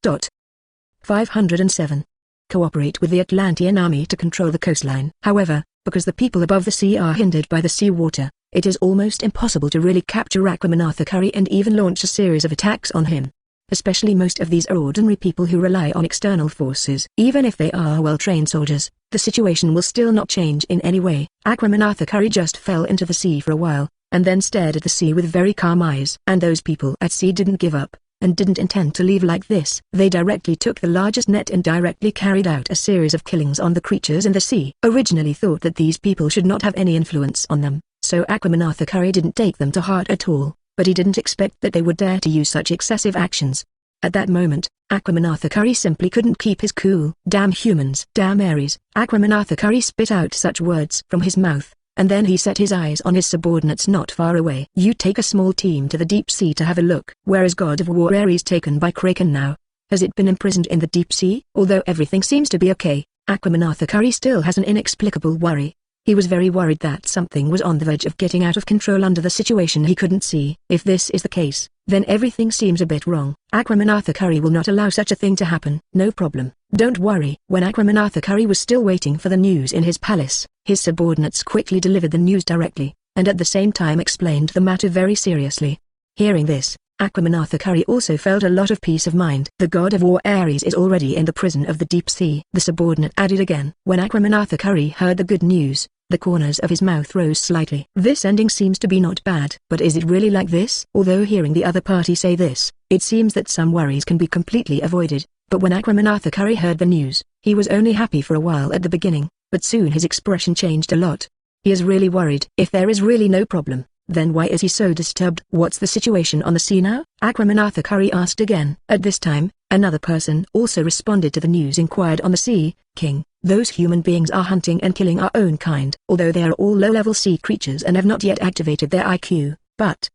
507. Cooperate with the Atlantean army to control the coastline. However, because the people above the sea are hindered by the seawater, it is almost impossible to really capture Aquaman Curry and even launch a series of attacks on him. Especially most of these are ordinary people who rely on external forces. Even if they are well-trained soldiers, the situation will still not change in any way. Aquaman Curry just fell into the sea for a while, and then stared at the sea with very calm eyes. And those people at sea didn't give up, and didn't intend to leave like this. They directly took the largest net and directly carried out a series of killings on the creatures in the sea. Originally thought that these people should not have any influence on them, so Aquaman Curry didn't take them to heart at all. But he didn't expect that they would dare to use such excessive actions. At that moment, Aquaman Curry simply couldn't keep his cool. Damn humans. Damn Ares. Aquaman Curry spit out such words from his mouth, and then he set his eyes on his subordinates not far away. You take a small team to the deep sea to have a look. Where is God of War Ares taken by Kraken now? Has it been imprisoned in the deep sea? Although everything seems to be okay, Aquaman Curry still has an inexplicable worry. He was very worried that something was on the verge of getting out of control under the situation he couldn't see. If this is the case, then everything seems a bit wrong. Aquaman Curry will not allow such a thing to happen. No problem. Don't worry. When Aquaman Curry was still waiting for the news in his palace, his subordinates quickly delivered the news directly, and at the same time explained the matter very seriously. Hearing this, Aquaman Curry also felt a lot of peace of mind. The god of war Ares is already in the prison of the deep sea. The subordinate added again. When Aquaman Curry heard the good news, the corners of his mouth rose slightly. This ending seems to be not bad. But is it really like this? Although hearing the other party say this, it seems that some worries can be completely avoided. But when Aquaman Curry heard the news, he was only happy for a while at the beginning, but soon his expression changed a lot. He is really worried. If there is really no problem, then why is he so disturbed? What's the situation on the sea now? Aquaman Curry asked again. At this time, another person also responded to the news inquired on the sea. King, those human beings are hunting and killing our own kind. Although they are all low-level sea creatures and have not yet activated their IQ, but...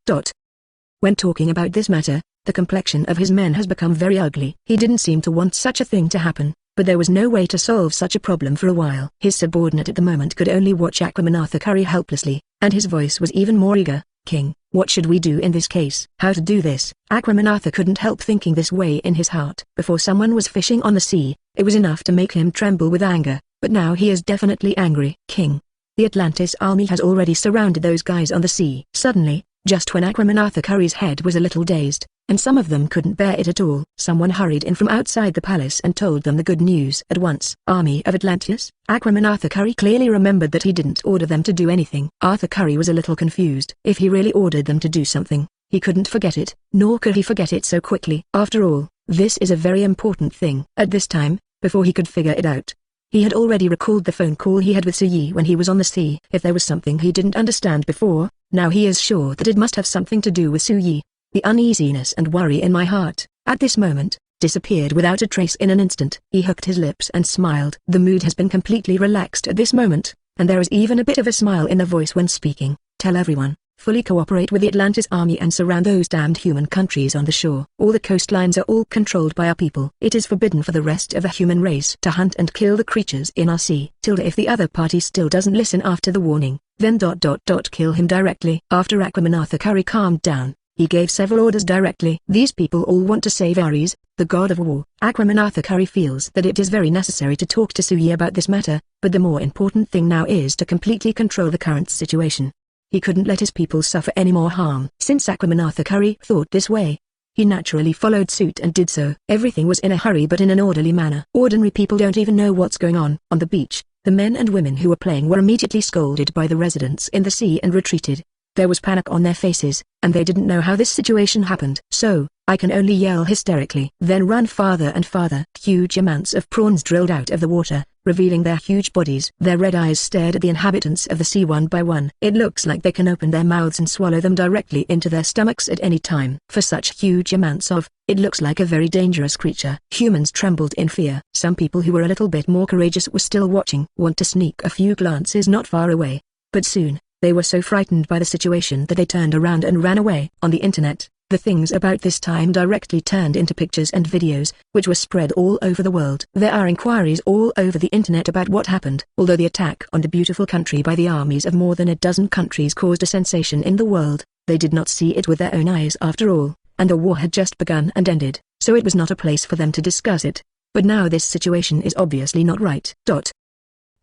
When talking about this matter, the complexion of his men has become very ugly. He didn't seem to want such a thing to happen, but there was no way to solve such a problem for a while. His subordinate at the moment could only watch Aquaman Curry helplessly, and his voice was even more eager. King, what should we do in this case? How to do this? Aquaman couldn't help thinking this way in his heart. Before someone was fishing on the sea, it was enough to make him tremble with anger, but now he is definitely angry. King, the Atlantis army has already surrounded those guys on the sea. Suddenly, just when Aquaman Curry's head was a little dazed, and some of them couldn't bear it at all, someone hurried in from outside the palace and told them the good news at once. Army of Atlantis? Aquaman Curry clearly remembered that he didn't order them to do anything. Arthur Curry was a little confused. If he really ordered them to do something, he couldn't forget it, nor could he forget it so quickly. After all, this is a very important thing. At this time, before he could figure it out, he had already recalled the phone call he had with Suyi when he was on the sea. If there was something he didn't understand before, now he is sure that it must have something to do with Suyi. The uneasiness and worry in my heart, at this moment, disappeared without a trace in an instant. He hooked his lips and smiled. The mood has been completely relaxed at this moment, and there is even a bit of a smile in the voice when speaking. Tell everyone, fully cooperate with the Atlantis army and surround those damned human countries on the shore. All the coastlines are all controlled by our people. It is forbidden for the rest of the human race to hunt and kill the creatures in our sea. If the other party still doesn't listen after the warning, then kill him directly. After Aquaman Curry calmed down, he gave several orders directly. These people all want to save Ares, the god of war. Aquaman Curry feels that it is very necessary to talk to Suyi about this matter, but the more important thing now is to completely control the current situation. He couldn't let his people suffer any more harm. Since Aquaman Curry thought this way, he naturally followed suit and did so. Everything was in a hurry but in an orderly manner. Ordinary people don't even know what's going on. On the beach, the men and women who were playing were immediately scolded by the residents in the sea and retreated. There was panic on their faces, and they didn't know how this situation happened. So, I can only yell hysterically. Then run farther and farther. Huge amounts of prawns drilled out of the water, revealing their huge bodies. Their red eyes stared at the inhabitants of the sea one by one. It looks like they can open their mouths and swallow them directly into their stomachs at any time. For such huge amounts of, it looks like a very dangerous creature. Humans trembled in fear. Some people who were a little bit more courageous were still watching. Want to sneak a few glances not far away. But soon, they were so frightened by the situation that they turned around and ran away. On the internet, the things about this time directly turned into pictures and videos, which were spread all over the world. There are inquiries all over the internet about what happened. Although the attack on the beautiful country by the armies of more than a dozen countries caused a sensation in the world, they did not see it with their own eyes after all, and the war had just begun and ended, so it was not a place for them to discuss it. but now this situation is obviously not right.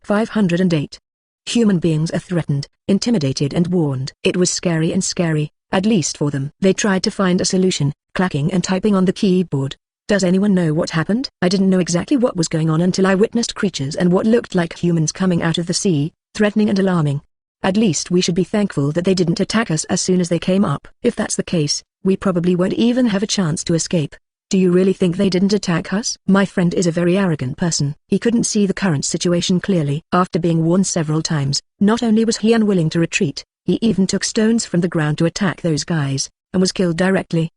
508. Human beings are threatened, intimidated and warned. It was scary and scary, at least for them. They tried to find a solution, clacking and typing on the keyboard. Does anyone know what happened? I didn't know exactly what was going on until I witnessed creatures and what looked like humans coming out of the sea, threatening and alarming. At least we should be thankful that they didn't attack us as soon as they came up. If that's the case, we probably won't even have a chance to escape. Do you really think they didn't attack us? My friend is a very arrogant person. He couldn't see the current situation clearly. After being warned several times, not only was he unwilling to retreat, he even took stones from the ground to attack those guys, and was killed directly.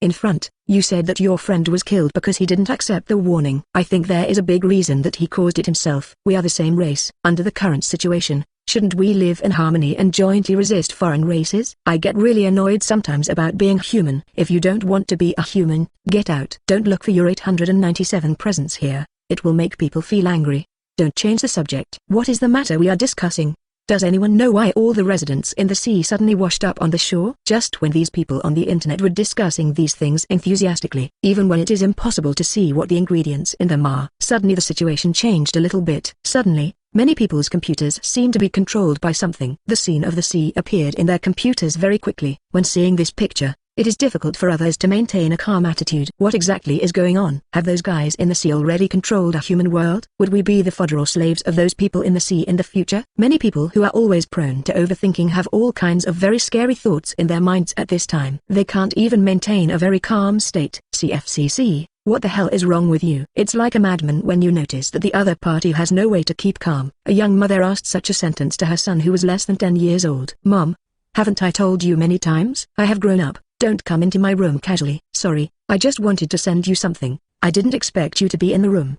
In front, you said that your friend was killed because he didn't accept the warning. I think there is a big reason that he caused it himself. We are the same race. Under the current situation, shouldn't we live in harmony and jointly resist foreign races? I get really annoyed sometimes about being human. If you don't want to be a human, get out. Don't look for your 897 presence here. It will make people feel angry. Don't change the subject. What is the matter we are discussing? Does anyone know why all the residents in the sea suddenly washed up on the shore? Just when these people on the internet were discussing these things enthusiastically, even when it is impossible to see what the ingredients in them are. Suddenly the situation changed a little bit. Suddenly, many people's computers seemed to be controlled by something. The scene of the sea appeared in their computers very quickly. When seeing this picture, it is difficult for others to maintain a calm attitude. What exactly is going on? Have those guys in the sea already controlled a human world? Would we be the fodder or slaves of those people in the sea in the future? Many people who are always prone to overthinking have all kinds of very scary thoughts in their minds at this time. They can't even maintain a very calm state. CFCC, what the hell is wrong with you? It's like a madman when you notice that the other party has no way to keep calm. A young mother asked such a sentence to her son who was less than 10 years old. Mom, haven't I told you many times? I have grown up. Don't come into my room casually. Sorry, I just wanted to send you something. I didn't expect you to be in the room.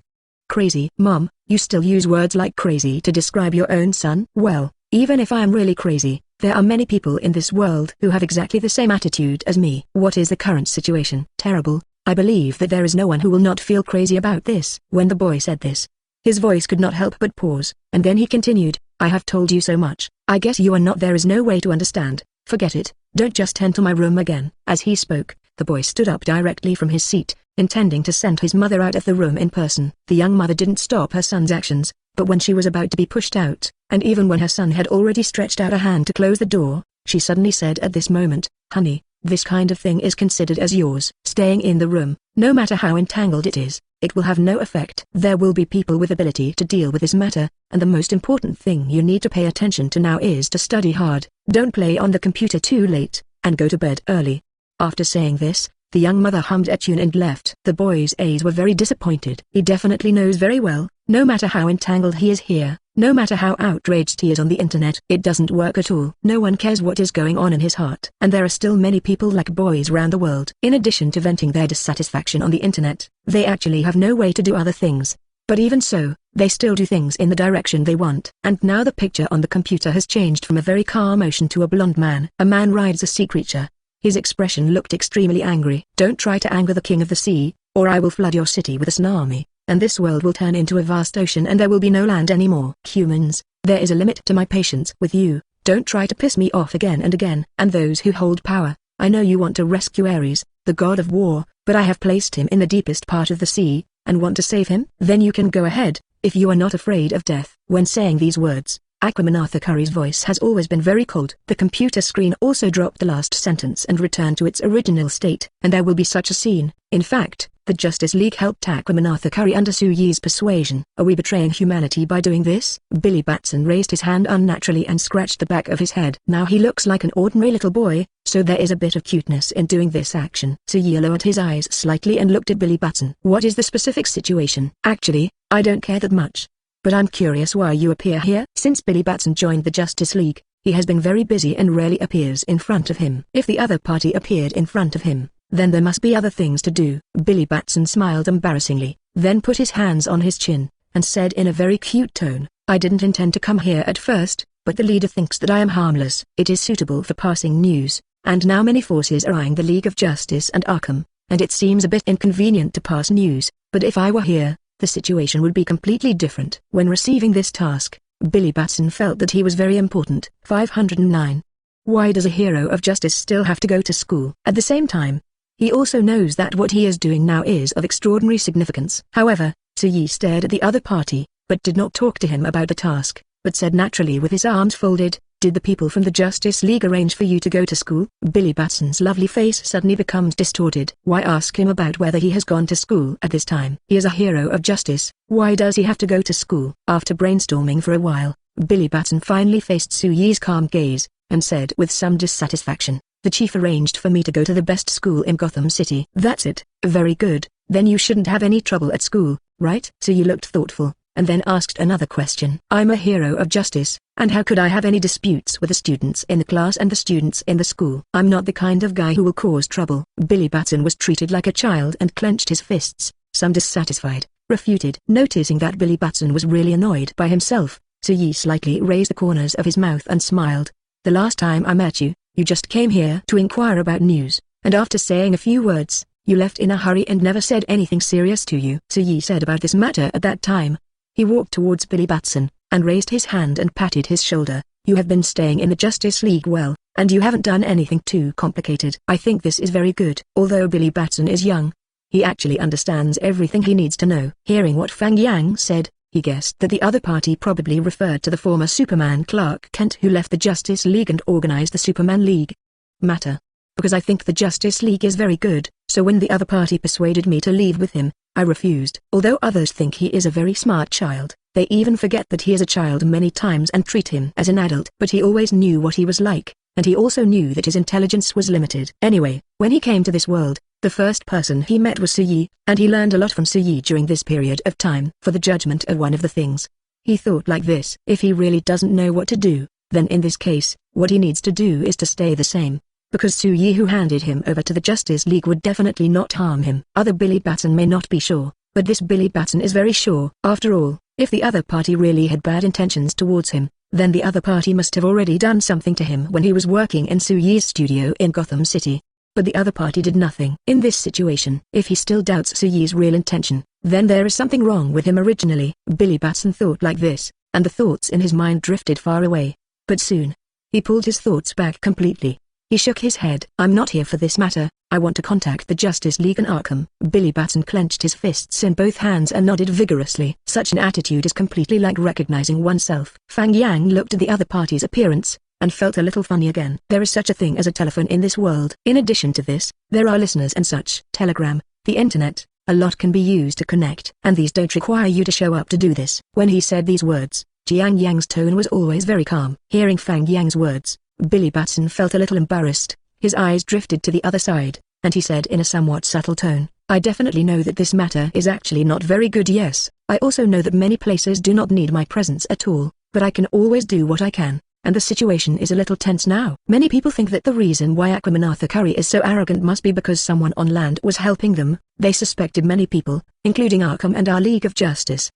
Crazy. Mom, you still use words like crazy to describe your own son? Well, even if I am really crazy, there are many people in this world who have exactly the same attitude as me. What is the current situation? Terrible. I believe that there is no one who will not feel crazy about this. When the boy said this, his voice could not help but pause, and then he continued, I have told you so much. I guess you are not. There is no way to understand. Forget it. Don't just enter my room again. As he spoke, the boy stood up directly from his seat, intending to send his mother out of the room in person. The young mother didn't stop her son's actions, but when she was about to be pushed out, and even when her son had already stretched out a hand to close the door, she suddenly said at this moment, honey, this kind of thing is considered as yours. Staying in the room, no matter how entangled it is, it will have no effect. There will be people with ability to deal with this matter, and the most important thing you need to pay attention to now is to study hard. Don't play on the computer too late, and go to bed early. After saying this, the young mother hummed a tune and left. The boy's eyes were very disappointed. He definitely knows very well, no matter how entangled he is here, no matter how outraged he is on the internet, it doesn't work at all. No one cares what is going on in his heart. And there are still many people like boys around the world. In addition to venting their dissatisfaction on the internet, they actually have no way to do other things. But even so, they still do things in the direction they want. And now the picture on the computer has changed from a very calm ocean to a blonde man. A man rides a sea creature. His expression looked extremely angry. Don't try to anger the king of the sea, or I will flood your city with a tsunami, and this world will turn into a vast ocean and there will be no land anymore. Humans, there is a limit to my patience with you. Don't try to piss me off again and again. And those who hold power, I know you want to rescue Ares, the god of war, but I have placed him in the deepest part of the sea, and want to save him? Then you can go ahead, if you are not afraid of death. When saying these words, Aquaman Arthur Curry's voice has always been very cold. The computer screen also dropped the last sentence and returned to its original state. And there will be such a scene. In fact, the Justice League helped Aquaman Arthur Curry under Suyi's persuasion. Are we betraying humanity by doing this? Billy Batson raised his hand unnaturally and scratched the back of his head. Now he looks like an ordinary little boy, so there is a bit of cuteness in doing this action. Suyi lowered his eyes slightly and looked at Billy Batson. What is the specific situation? Actually, I don't care that much. But I'm curious why you appear here. Since Billy Batson joined the Justice League, he has been very busy and rarely appears in front of him. If the other party appeared in front of him, then there must be other things to do. Billy Batson smiled embarrassingly, then put his hands on his chin, and said in a very cute tone, I didn't intend to come here at first, but the leader thinks that I am harmless. It is suitable for passing news, and now many forces are eyeing the League of Justice and Arkham, and it seems a bit inconvenient to pass news, but if I were here, the situation would be completely different. When receiving this task, Billy Batson felt that he was very important. 509. Why does a hero of justice still have to go to school? At the same time, He also knows that what he is doing now is of extraordinary significance. However, Suyi stared at the other party, but did not talk to him about the task, but said naturally with his arms folded, "Did the people from the Justice League arrange for you to go to school?" Billy Batson's lovely face suddenly becomes distorted. Why ask him about whether he has gone to school at this time? He is a hero of justice. Why does he have to go to school? After brainstorming for a while, Billy Batson finally faced Suyi's calm gaze, and said with some dissatisfaction, "The chief arranged for me to go to the best school in Gotham City." "That's it. Very good. Then you shouldn't have any trouble at school, right?" Suyi looked thoughtful, and then asked another question. "I'm a hero of justice, and how could I have any disputes with the students in the class and the students in the school? I'm not the kind of guy who will cause trouble." Billy Batson was treated like a child and clenched his fists, some dissatisfied, refuted. Noticing that Billy Batson was really annoyed by himself, Suyi slightly raised the corners of his mouth and smiled. "The last time I met you, you just came here to inquire about news, and after saying a few words, you left in a hurry and never said anything serious to you." Suyi said about this matter at that time. He walked towards Billy Batson, and raised his hand and patted his shoulder. "You have been staying in the Justice League well, and you haven't done anything too complicated. I think this is very good." Although Billy Batson is young, he actually understands everything he needs to know. Hearing what Fang Yang said, he guessed that the other party probably referred to the former Superman Clark Kent who left the Justice League and organized the Superman League matter. "Because I think the Justice League is very good, so when the other party persuaded me to leave with him, I refused." Although others think he is a very smart child, they even forget that he is a child many times and treat him as an adult. But he always knew what he was like, and he also knew that his intelligence was limited. Anyway, when he came to this world, the first person he met was Suyi, and he learned a lot from Suyi during this period of time. For the judgment of one of the things, he thought like this: if he really doesn't know what to do, then in this case, what he needs to do is to stay the same. Because Suyi who handed him over to the Justice League would definitely not harm him. Other Billy Batson may not be sure, but this Billy Batson is very sure. After all, if the other party really had bad intentions towards him, then the other party must have already done something to him when he was working in Suyi's studio in Gotham City. But the other party did nothing. In this situation, if he still doubts Suyi's real intention, then there is something wrong with him originally. Billy Batson thought like this, and the thoughts in his mind drifted far away. But soon, he pulled his thoughts back completely. He shook his head. "I'm not here for this matter. I want to contact the Justice League in Arkham." Billy Batson clenched his fists in both hands and nodded vigorously. Such an attitude is completely like recognizing oneself. Fang Yang looked at the other party's appearance, and felt a little funny again. There is such a thing as a telephone in this world. In addition to this, there are listeners and such. Telegram, the internet, a lot can be used to connect. And these don't require you to show up to do this. When he said these words, Jiang Yang's tone was always very calm. Hearing Fang Yang's words, Billy Batson felt a little embarrassed. His eyes drifted to the other side, and he said in a somewhat subtle tone, "I definitely know that this matter is actually not very good. Yes, I also know that many places do not need my presence at all, but I can always do what I can, and the situation is a little tense now." Many people think that the reason why Aquaman Arthur Curry is so arrogant must be because someone on land was helping them. They suspected many people, including Arkham and our League of Justice.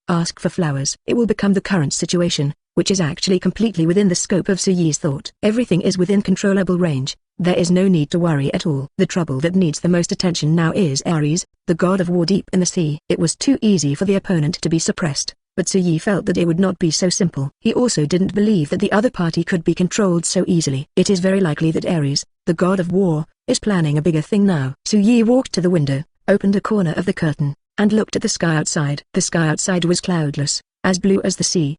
Ask for flowers. It will become the current situation, which is actually completely within the scope of Suyi's thought. Everything is within controllable range. There is no need to worry at all. The trouble that needs the most attention now is Ares, the god of war deep in the sea. It was too easy for the opponent to be suppressed, but Suyi felt that it would not be so simple. He also didn't believe that the other party could be controlled so easily. It is very likely that Ares, the god of war, is planning a bigger thing now. Suyi walked to the window, opened a corner of the curtain, and looked at the sky outside. The sky outside was cloudless, as blue as the sea.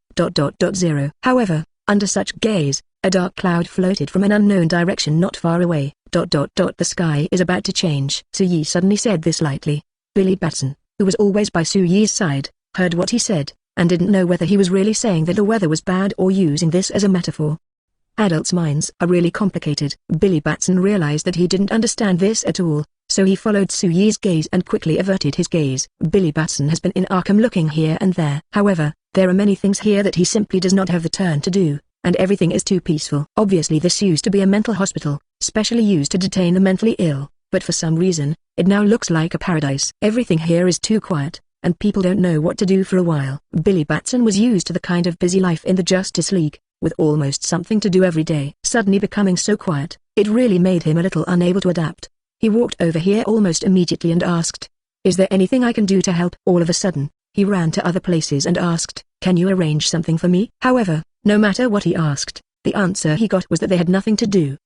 However, under such gaze, a dark cloud floated from an unknown direction not far away. The sky is about to change. Suyi suddenly said this lightly. Billy Batson, who was always by Suyi's side, heard what he said, and didn't know whether he was really saying that the weather was bad or using this as a metaphor. Adults' minds are really complicated. Billy Batson realized that he didn't understand this at all, so he followed Suyi's gaze and quickly averted his gaze. Billy Batson has been in Arkham looking here and there. However, there are many things here that he simply does not have the turn to do, and everything is too peaceful. Obviously this used to be a mental hospital, specially used to detain the mentally ill, but for some reason, it now looks like a paradise. Everything here is too quiet, and people don't know what to do for a while. Billy Batson was used to the kind of busy life in the Justice League, with almost something to do every day. Suddenly becoming so quiet, it really made him a little unable to adapt. He walked over here almost immediately and asked, "Is there anything I can do to help?" All of a sudden, he ran to other places and asked, "Can you arrange something for me?" However, no matter what he asked, the answer he got was that they had nothing to do.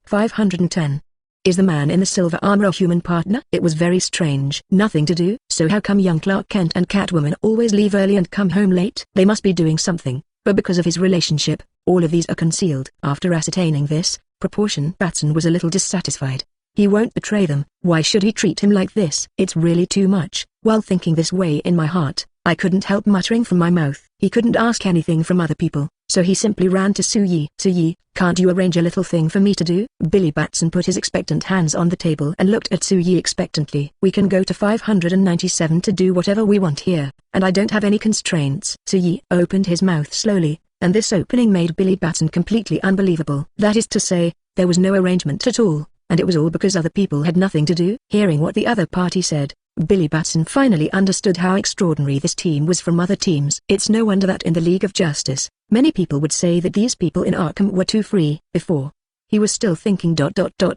510. Is the man in the silver armor a human partner? It was very strange. Nothing to do. So how come young Clark Kent and Catwoman always leave early and come home late? They must be doing something, but because of his relationship, all of these are concealed. After ascertaining this, Proportion Batson was a little dissatisfied. He won't betray them. Why should he treat him like this? It's really too much. While thinking this way in my heart, I couldn't help muttering from my mouth. He couldn't ask anything from other people, so he simply ran to Soo-Yi. Soo-Yi, can't you arrange a little thing for me to do? Billy Batson put his expectant hands on the table and looked at Soo-Yi expectantly. We can go to 597 to do whatever we want here, and I don't have any constraints. Soo-Yi opened his mouth slowly, and this opening made Billy Batson completely unbelievable. That is to say, there was no arrangement at all, and it was all because other people had nothing to do. Hearing what the other party said, Billy Batson finally understood how extraordinary this team was from other teams. It's no wonder that in the League of Justice, many people would say that these people in Arkham were too free. Before, he was still thinking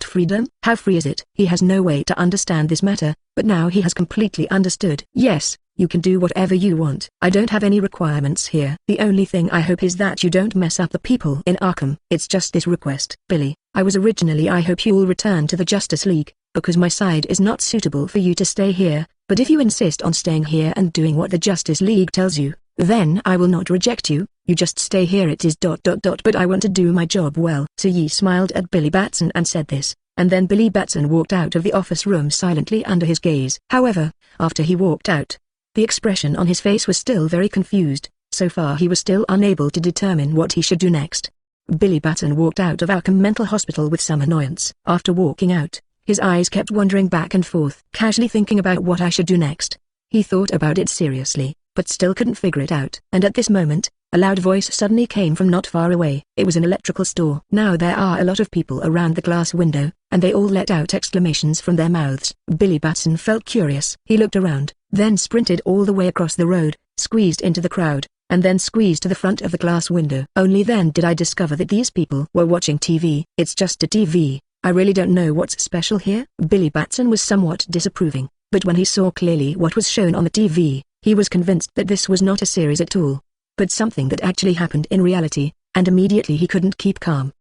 freedom? How free is it? He has no way to understand this matter, but now he has completely understood. Yes, you can do whatever you want. I don't have any requirements here. The only thing I hope is that you don't mess up the people in Arkham. It's just this request. Billy, I hope you'll return to the Justice League, because my side is not suitable for you to stay here, but if you insist on staying here and doing what the Justice League tells you, then I will not reject you. You just stay here. It is but I want to do my job well. Soo-Yi smiled at Billy Batson and said this, and then Billy Batson walked out of the office room silently under his gaze. However, after he walked out, the expression on his face was still very confused. So far he was still unable to determine what he should do next. Billy Batson walked out of Arkham Mental Hospital with some annoyance. After walking out, his eyes kept wandering back and forth, casually thinking about what I should do next. He thought about it seriously, but still couldn't figure it out. And at this moment, a loud voice suddenly came from not far away. It was an electrical store. Now there are a lot of people around the glass window, and they all let out exclamations from their mouths. Billy Batson felt curious. He looked around, then sprinted all the way across the road, squeezed into the crowd, and then squeezed to the front of the glass window. Only then did I discover that these people were watching TV. It's just a TV. I really don't know what's special here. Billy Batson was somewhat disapproving, but when he saw clearly what was shown on the TV, he was convinced that this was not a series at all, but something that actually happened in reality, and immediately he couldn't keep calm.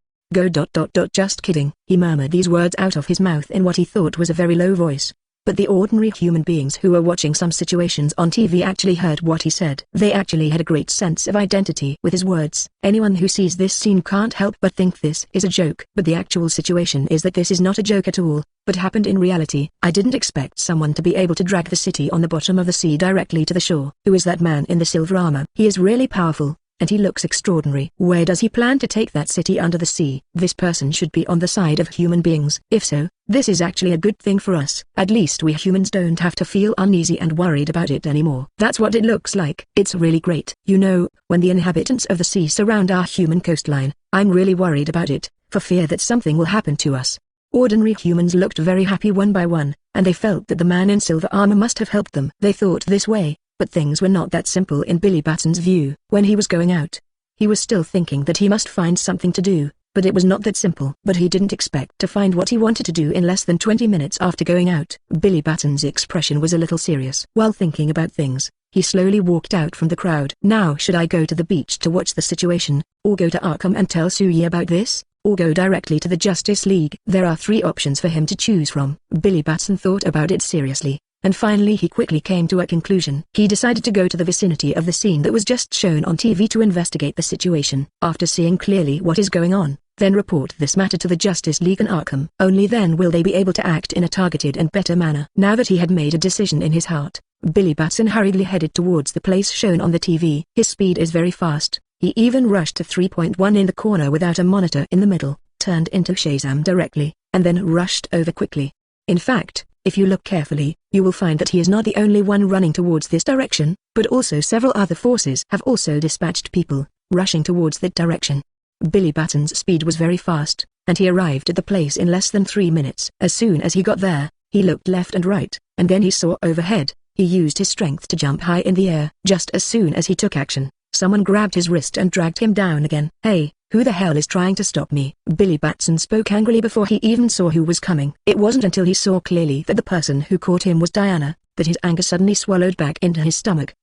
Just kidding. He murmured these words out of his mouth in what he thought was a very low voice. But the ordinary human beings who were watching some situations on TV actually heard what he said. They actually had a great sense of identity with his words. Anyone who sees this scene can't help but think this is a joke. But the actual situation is that this is not a joke at all, but happened in reality. I didn't expect someone to be able to drag the city on the bottom of the sea directly to the shore. Who is that man in the silver armor? He is really powerful, and he looks extraordinary. Where does he plan to take that city under the sea? This person should be on the side of human beings. If so, this is actually a good thing for us. At least we humans don't have to feel uneasy and worried about it anymore. That's what it looks like. It's really great. You know, when the inhabitants of the sea surround our human coastline, I'm really worried about it, for fear that something will happen to us. Ordinary humans looked very happy one by one, and they felt that the man in silver armor must have helped them. They thought this way. But things were not that simple in Billy Batson's view. When he was going out, he was still thinking that he must find something to do, but it was not that simple. But he didn't expect to find what he wanted to do in less than 20 minutes after going out. Billy Batson's expression was a little serious. While thinking about things, he slowly walked out from the crowd. Now should I go to the beach to watch the situation, or go to Arkham and tell Soo-Yi about this, or go directly to the Justice League? There are 3 options for him to choose from. Billy Batson thought about it seriously, and finally he quickly came to a conclusion. He decided to go to the vicinity of the scene that was just shown on TV to investigate the situation. After seeing clearly what is going on, then report this matter to the Justice League in Arkham. Only then will they be able to act in a targeted and better manner. Now that he had made a decision in his heart, Billy Batson hurriedly headed towards the place shown on the TV. His speed is very fast. He even rushed to 3.1 in the corner without a monitor in the middle, turned into Shazam directly, and then rushed over quickly. In fact, if you look carefully, you will find that he is not the only one running towards this direction, but also several other forces have also dispatched people, rushing towards that direction. Billy Batson's speed was very fast, and he arrived at the place in less than 3 minutes. As soon as he got there, he looked left and right, and then he saw overhead. He used his strength to jump high in the air. Just as soon as he took action, someone grabbed his wrist and dragged him down again. "Hey, who the hell is trying to stop me?" Billy Batson spoke angrily before he even saw who was coming. It wasn't until he saw clearly that the person who caught him was Diana, that his anger suddenly swallowed back into his stomach.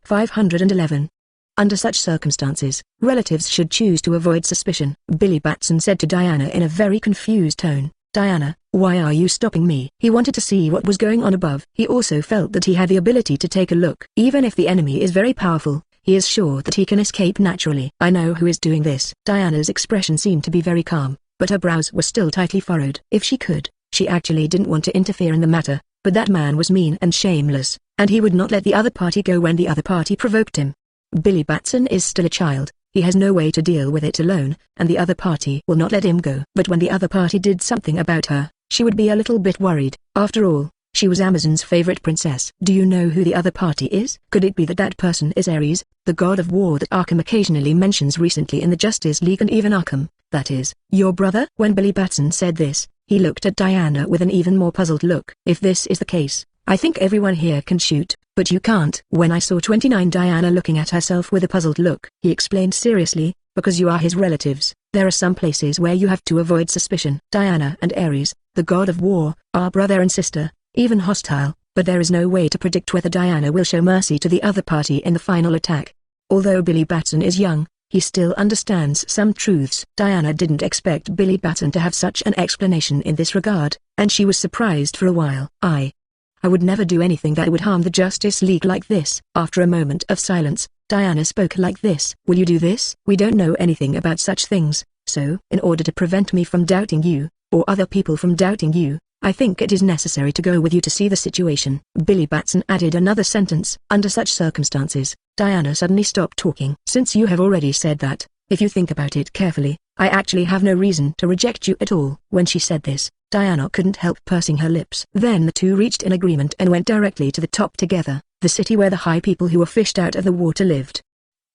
511. Under such circumstances, relatives should choose to avoid suspicion. Billy Batson said to Diana in a very confused tone, "Diana, why are you stopping me?" He wanted to see what was going on above. He also felt that he had the ability to take a look. Even if the enemy is very powerful, he is sure that he can escape naturally. "I know who is doing this." Diana's expression seemed to be very calm, but her brows were still tightly furrowed. If she could, she actually didn't want to interfere in the matter, but that man was mean and shameless, and he would not let the other party go when the other party provoked him. Billy Batson is still a child. He has no way to deal with it alone, and the other party will not let him go. But when the other party did something about her, she would be a little bit worried. After all, she was Amazon's favorite princess. "Do you know who the other party is?" Could it be that that person is Ares, the god of war that Arkham occasionally mentions recently in the Justice League, and even Arkham, that is, your brother? When Billy Batson said this, he looked at Diana with an even more puzzled look. "If this is the case, I think everyone here can shoot, but you can't." When I saw 29 Diana looking at herself with a puzzled look, he explained seriously, "Because you are his relatives, there are some places where you have to avoid suspicion." Diana and Ares, the god of war, are brother and sister, even hostile, but there is no way to predict whether Diana will show mercy to the other party in the final attack. Although Billy Batson is young, he still understands some truths. Diana didn't expect Billy Batson to have such an explanation in this regard, and she was surprised for a while. I would never do anything that would harm the Justice League like this." After a moment of silence, Diana spoke like this. "Will you do this? We don't know anything about such things, so in order to prevent me from doubting you, or other people from doubting you, I think it is necessary to go with you to see the situation." Billy Batson added another sentence. Under such circumstances, Diana suddenly stopped talking. "Since you have already said that, if you think about it carefully, I actually have no reason to reject you at all." When she said this, Diana couldn't help pursing her lips. Then the two reached an agreement and went directly to the top together, the city where the high people who were fished out of the water lived.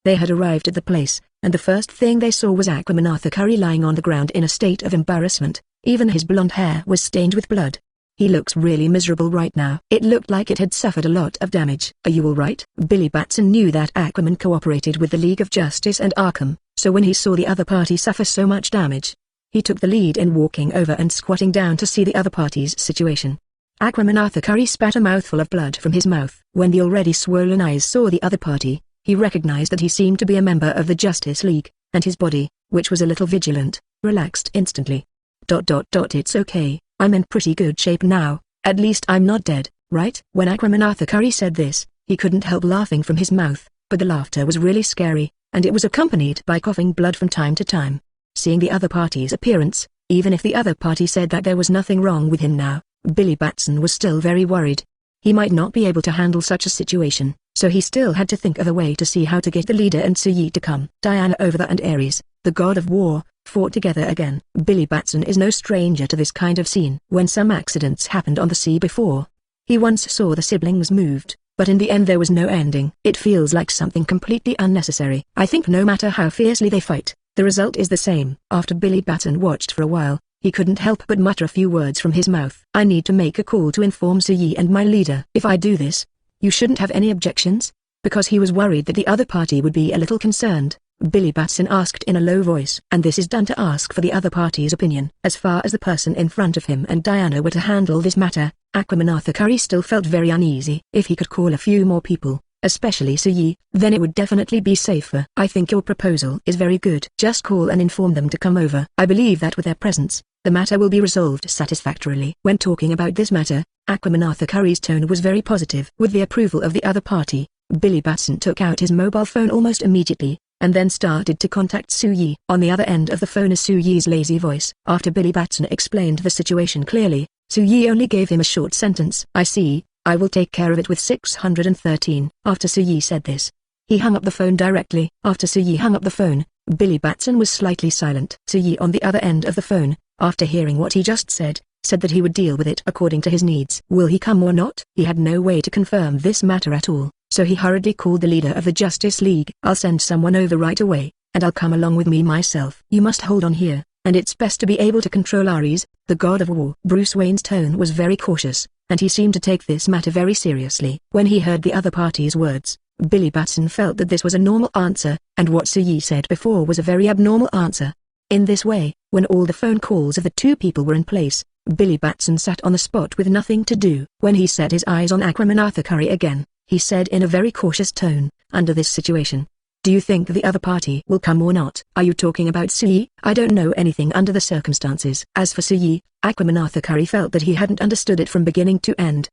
They had arrived at the place, and the first thing they saw was Aquaman Arthur Curry lying on the ground in a state of embarrassment. Even his blonde hair was stained with blood. "He looks really miserable right now." It looked like it had suffered a lot of damage. "Are you alright?" Billy Batson knew that Aquaman cooperated with the League of Justice and Arkham, so when he saw the other party suffer so much damage, he took the lead in walking over and squatting down to see the other party's situation. Aquaman Arthur Curry spat a mouthful of blood from his mouth. When the already swollen eyes saw the other party, he recognized that he seemed to be a member of the Justice League, and his body, which was a little vigilant, relaxed instantly. It's okay, I'm in pretty good shape now, at least I'm not dead, right?" When Aquaman Arthur Curry said this, he couldn't help laughing from his mouth, but the laughter was really scary, and it was accompanied by coughing blood from time to time. Seeing the other party's appearance, even if the other party said that there was nothing wrong with him now, Billy Batson was still very worried. He might not be able to handle such a situation, so he still had to think of a way to see how to get the leader and Suyi to come. Diana Overther and Ares, the god of war, fought together again. Billy Batson is no stranger to this kind of scene. When some accidents happened on the sea before, he once saw the siblings moved, but in the end there was no ending. It feels like something completely unnecessary. I think no matter how fiercely they fight, the result is the same. After Billy Batson watched for a while, he couldn't help but mutter a few words from his mouth. "I need to make a call to inform Suyi and my leader. If I do this, you shouldn't have any objections?" Because he was worried that the other party would be a little concerned, Billy Batson asked in a low voice. "And this is done to ask for the other party's opinion." As far as the person in front of him and Diana were to handle this matter, Aquaman Arthur Curry still felt very uneasy. If he could call a few more people, especially Suyi, then it would definitely be safer. "I think your proposal is very good. Just call and inform them to come over. I believe that with their presence, the matter will be resolved satisfactorily." When talking about this matter, Aquaman Arthur Curry's tone was very positive. With the approval of the other party, Billy Batson took out his mobile phone almost immediately, and then started to contact Suyi. On the other end of the phone is Suyi's lazy voice. After Billy Batson explained the situation clearly, Suyi only gave him a short sentence. "I see, I will take care of it with 613. After Suyi said this, he hung up the phone directly. After Suyi hung up the phone, Billy Batson was slightly silent. Suyi on the other end of the phone, after hearing what he just said that he would deal with it according to his needs. Will he come or not? He had no way to confirm this matter at all, so he hurriedly called the leader of the Justice League. "I'll send someone over right away, and I'll come along with me myself. You must hold on here, and it's best to be able to control Ares, the god of war." Bruce Wayne's tone was very cautious, and he seemed to take this matter very seriously. When he heard the other party's words, Billy Batson felt that this was a normal answer, and what Suyi said before was a very abnormal answer. In this way, when all the phone calls of the two people were in place, Billy Batson sat on the spot with nothing to do. When he set his eyes on Aquaman Arthur Curry again, he said in a very cautious tone, "Under this situation, Do you think the other party will come or not? Are you talking about Suyi? I don't know anything under the circumstances. As for Suyi, Aquaman Arthur Curry felt that he hadn't understood it from beginning to end.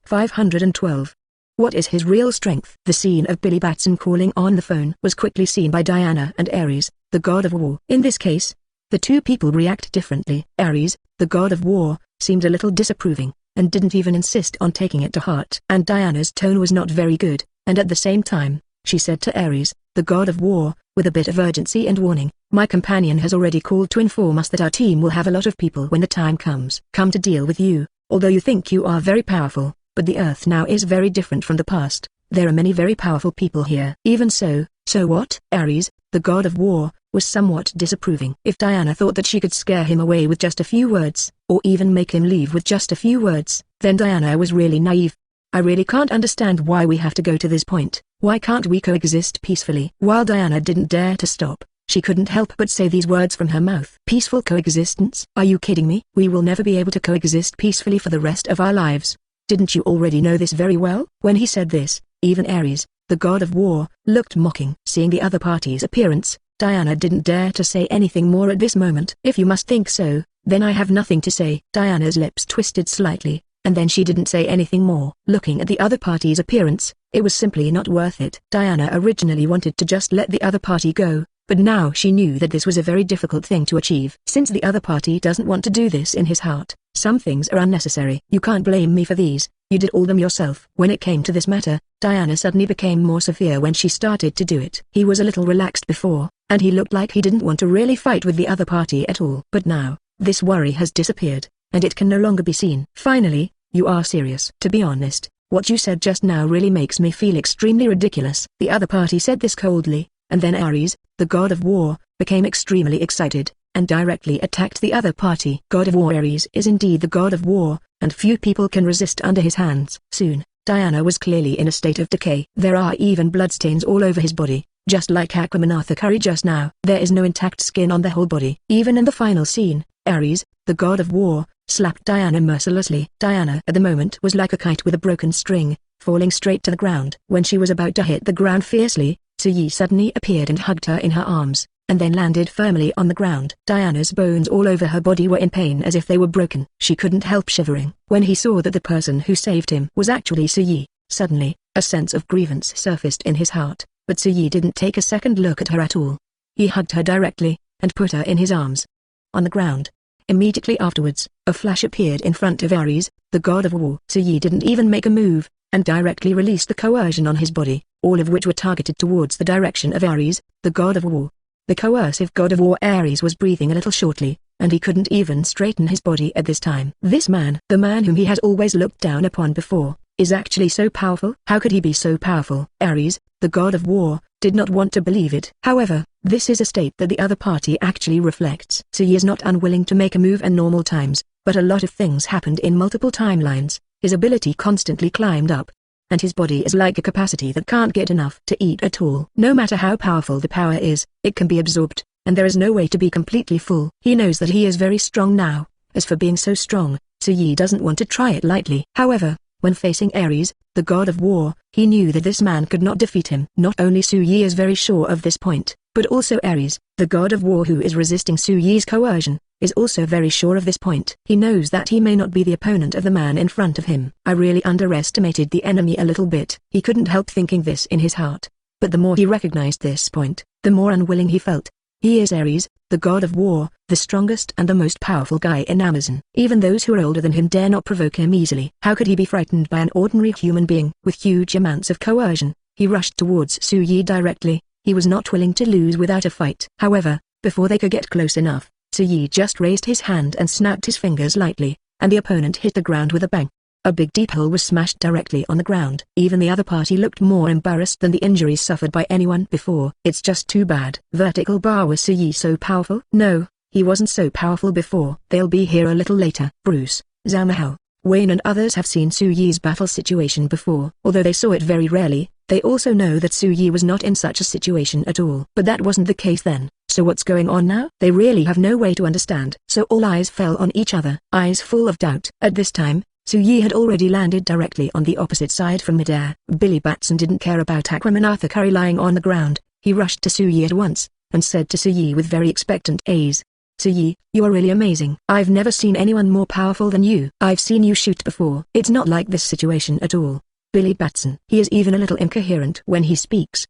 512. What is his real strength? The scene of Billy Batson calling on the phone was quickly seen by Diana and Ares, the god of war. In this case, the two people react differently. Ares, the god of war, seemed a little disapproving, and didn't even insist on taking it to heart. And Diana's tone was not very good, and at the same time, she said to Ares, the god of war, with a bit of urgency and warning, my companion has already called to inform us that our team will have a lot of people when the time comes. Come to deal with you, although you think you are very powerful, but the Earth now is very different from the past. There are many very powerful people here. Even so what? Ares, the god of war, was somewhat disapproving. If Diana thought that she could scare him away with just a few words, or even make him leave with just a few words, then Diana was really naive. I really can't understand why we have to go to this point. Why can't we coexist peacefully? While Diana didn't dare to stop, she couldn't help but say these words from her mouth. Peaceful coexistence? Are you kidding me? We will never be able to coexist peacefully for the rest of our lives. Didn't you already know this very well? When he said this, even Ares, the god of war, looked mocking. Seeing the other party's appearance, Diana didn't dare to say anything more at this moment. If you must think so, then I have nothing to say. Diana's lips twisted slightly, and then she didn't say anything more. Looking at the other party's appearance, it was simply not worth it. Diana originally wanted to just let the other party go, but now she knew that this was a very difficult thing to achieve. Since the other party doesn't want to do this in his heart, some things are unnecessary. You can't blame me for these, you did all them yourself. When it came to this matter, Diana suddenly became more severe when she started to do it. He was a little relaxed before, and he looked like he didn't want to really fight with the other party at all. But now, this worry has disappeared, and it can no longer be seen. Finally, you are serious. To be honest, what you said just now really makes me feel extremely ridiculous. The other party said this coldly, and then Ares, the god of war, became extremely excited, and directly attacked the other party. God of War Ares is indeed the god of war, and few people can resist under his hands. Soon, Diana was clearly in a state of decay. There are even bloodstains all over his body, just like Aquaman Arthur Curry just now. There is no intact skin on the whole body. Even in the final scene, Ares, the god of war, slapped Diana mercilessly. Diana at the moment was like a kite with a broken string, falling straight to the ground. When she was about to hit the ground fiercely, Suyi suddenly appeared and hugged her in her arms, and then landed firmly on the ground. Diana's bones all over her body were in pain as if they were broken. She couldn't help shivering. When he saw that the person who saved him was actually Suyi, suddenly, a sense of grievance surfaced in his heart, but Suyi didn't take a second look at her at all. He hugged her directly, and put her in his arms. On the ground. Immediately afterwards, a flash appeared in front of Ares, the god of war. Suyi didn't even make a move, and directly released the coercion on his body, all of which were targeted towards the direction of Ares, the god of war. The coercive god of war Ares was breathing a little shortly, and he couldn't even straighten his body at this time. This man, the man whom he had always looked down upon before, is actually so powerful? How could he be so powerful? Ares, the god of war, did not want to believe it. However, this is a state that the other party actually reflects. Suyi is not unwilling to make a move in normal times, but a lot of things happened in multiple timelines. His ability constantly climbed up, and his body is like a capacity that can't get enough to eat at all. No matter how powerful the power is, it can be absorbed, and there is no way to be completely full. He knows that he is very strong now. As for being so strong, Suyi doesn't want to try it lightly. However, when facing Ares, the god of war, he knew that this man could not defeat him. Not only Suyi is very sure of this point, but also Ares, the god of war who is resisting Suyi's coercion, is also very sure of this point. He knows that he may not be the opponent of the man in front of him. I really underestimated the enemy a little bit. He couldn't help thinking this in his heart. But the more he recognized this point, the more unwilling he felt. He is Ares, the god of war, the strongest and the most powerful guy in Amazon. Even those who are older than him dare not provoke him easily. How could he be frightened by an ordinary human being? With huge amounts of coercion, he rushed towards Suyi directly. He was not willing to lose without a fight. However, before they could get close enough, Suyi just raised his hand and snapped his fingers lightly, and the opponent hit the ground with a bang. A big deep hole was smashed directly on the ground. Even the other party looked more embarrassed than the injuries suffered by anyone before. It's just too bad. Vertical bar. Was Suyi so powerful? No, he wasn't so powerful before. They'll be here a little later. Bruce, Zhao, Wayne and others have seen Suyi's battle situation before. Although they saw it very rarely, they also know that Suyi was not in such a situation at all. But that wasn't the case then. So what's going on now? They really have no way to understand. So all eyes fell on each other. Eyes full of doubt. At this time, Suyi had already landed directly on the opposite side from midair. Billy Batson didn't care about Aquaman Arthur Curry lying on the ground. He rushed to Suyi at once, and said to Suyi with very expectant ease, "Suyi, you are really amazing. I've never seen anyone more powerful than you. I've seen you shoot before. It's not like this situation at all." Billy Batson. He is even a little incoherent when he speaks.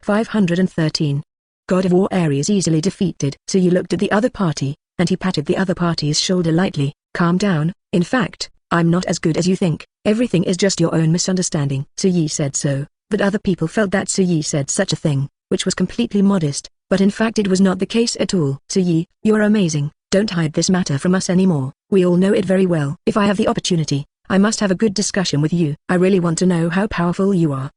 513. God of War Ares easily defeated. Suyi looked at the other party, and he patted the other party's shoulder lightly. "Calm down. In fact, I'm not as good as you think. Everything is just your own misunderstanding." Suyi said so, but other people felt that Suyi said such a thing, which was completely modest, but in fact it was not the case at all. "Suyi, you're amazing. Don't hide this matter from us anymore. We all know it very well. If I have the opportunity, I must have a good discussion with you. I really want to know how powerful you are,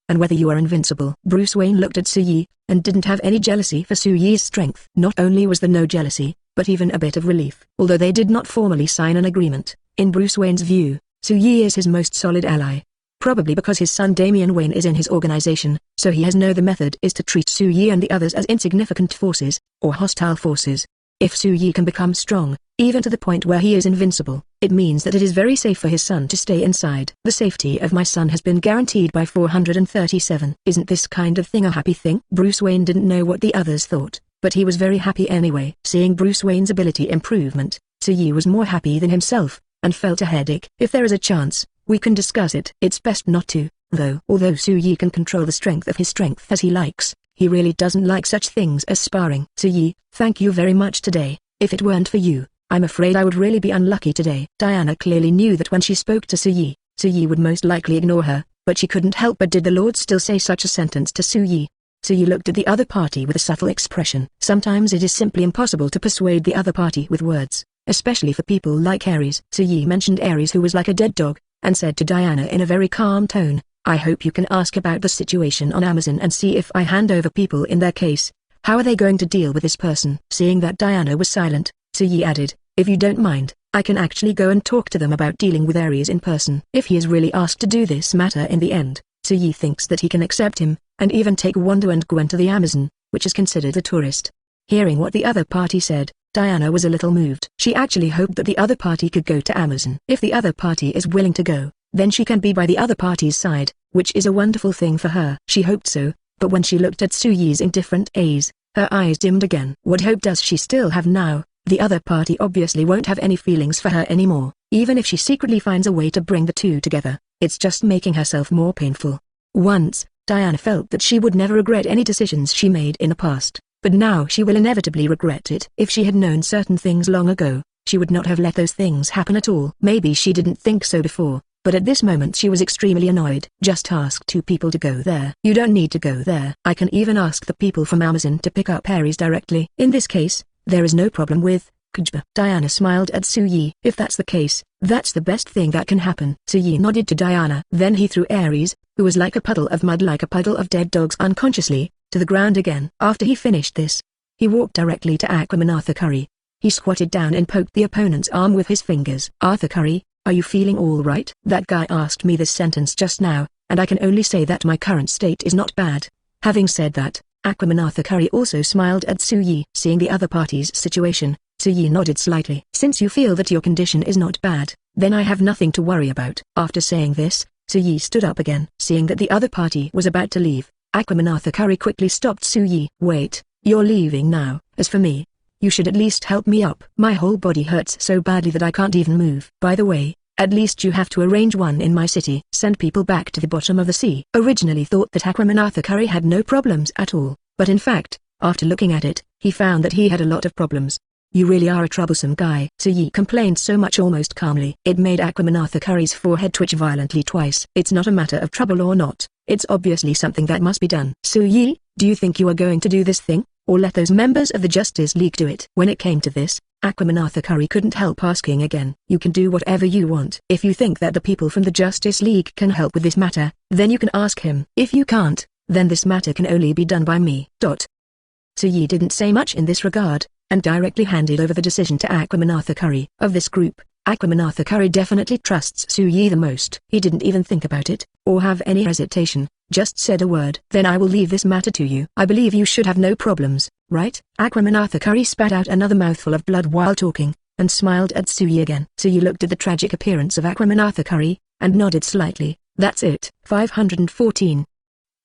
and whether you are invincible." Bruce Wayne looked at Suyi, and didn't have any jealousy for Suyi's strength. Not only was there no jealousy, but even a bit of relief. Although they did not formally sign an agreement, in Bruce Wayne's view, Suyi is his most solid ally. Probably because his son Damian Wayne is in his organization, so he has known the method is to treat Suyi and the others as insignificant forces, or hostile forces. If Suyi can become strong, even to the point where he is invincible, it means that it is very safe for his son to stay inside. "The safety of my son has been guaranteed by 437. Isn't this kind of thing a happy thing?" Bruce Wayne didn't know what the others thought, but he was very happy anyway. Seeing Bruce Wayne's ability improvement, Suyi was more happy than himself, and felt a headache. "If there is a chance, we can discuss it." It's best not to, though. Although Suyi can control the strength of his strength as he likes, he really doesn't like such things as sparring. "Suyi, thank you very much today. If it weren't for you, I'm afraid I would really be unlucky today." Diana clearly knew that when she spoke to Suyi, Suyi would most likely ignore her, but she couldn't help but did the Lord still say such a sentence to Suyi. Suyi looked at the other party with a subtle expression. Sometimes it is simply impossible to persuade the other party with words, especially for people like Ares. Suyi mentioned Ares, who was like a dead dog, and said to Diana in a very calm tone, "I hope you can ask about the situation on Amazon and see if I hand over people in their case. How are they going to deal with this person?" Seeing that Diana was silent, Suyi added, "If you don't mind, I can actually go and talk to them about dealing with Ares in person." If he is really asked to do this matter in the end, Suyi thinks that he can accept him, and even take Wanda and Gwen to the Amazon, which is considered a tourist. Hearing what the other party said, Diana was a little moved. She actually hoped that the other party could go to Amazon. If the other party is willing to go, then she can be by the other party's side, which is a wonderful thing for her. She hoped so, but when she looked at Suyi's indifferent gaze, her eyes dimmed again. What hope does she still have now? The other party obviously won't have any feelings for her anymore. Even if she secretly finds a way to bring the two together, it's just making herself more painful. Once, Diana felt that she would never regret any decisions she made in the past, but now she will inevitably regret it. If she had known certain things long ago, she would not have let those things happen at all. Maybe she didn't think so before, but at this moment she was extremely annoyed. "Just ask two people to go there." "You don't need to go there. I can even ask the people from Amazon to pick up Ares directly. In this case, there is no problem with Kujba." Diana smiled at Suyi. "If that's the case, that's the best thing that can happen." Suyi nodded to Diana. Then he threw Ares, who was like a puddle of mud, like a puddle of dead dogs unconsciously, to the ground again. After he finished this, he walked directly to Aquaman Arthur Curry. He squatted down and poked the opponent's arm with his fingers. "Arthur Curry, are you feeling all right?" That guy asked me this sentence just now, and I can only say that my current state is not bad. Having said that, Aquaman Arthur Curry also smiled at Suyi. Seeing the other party's situation, Suyi nodded slightly. "Since you feel that your condition is not bad, then I have nothing to worry about." After saying this, Suyi stood up again. Seeing that the other party was about to leave, Aquaman Arthur Curry quickly stopped Suyi. "Wait, you're leaving now. As for me, you should at least help me up. My whole body hurts so badly that I can't even move. By the way, at least you have to arrange one in my city. Send people back to the bottom of the sea." Originally thought that Aquaman Arthur Curry had no problems at all, but in fact, after looking at it, he found that he had a lot of problems. "You really are a troublesome guy." Suyi complained so much almost calmly. It made Aquaman Arthur Curry's forehead twitch violently twice. "It's not a matter of trouble or not. It's obviously something that must be done." "Suyi, do you think you are going to do this thing, or let those members of the Justice League do it?" When it came to this, Aquaman Arthur Curry couldn't help asking again. "You can do whatever you want. If you think that the people from the Justice League can help with this matter, then you can ask him. If you can't, then this matter can only be done by me." Suyi didn't say much in this regard, and directly handed over the decision to Aquaman Arthur Curry. Of this group, Aquaman Arthur Curry definitely trusts Suyi the most. He didn't even think about it, or have any hesitation, just said a word. "Then I will leave this matter to you. I believe you should have no problems, right?" Aquaman Arthur Curry spat out another mouthful of blood while talking, and smiled at Suyi again. Suyi looked at the tragic appearance of Aquaman Arthur Curry, and nodded slightly. That's it. 514.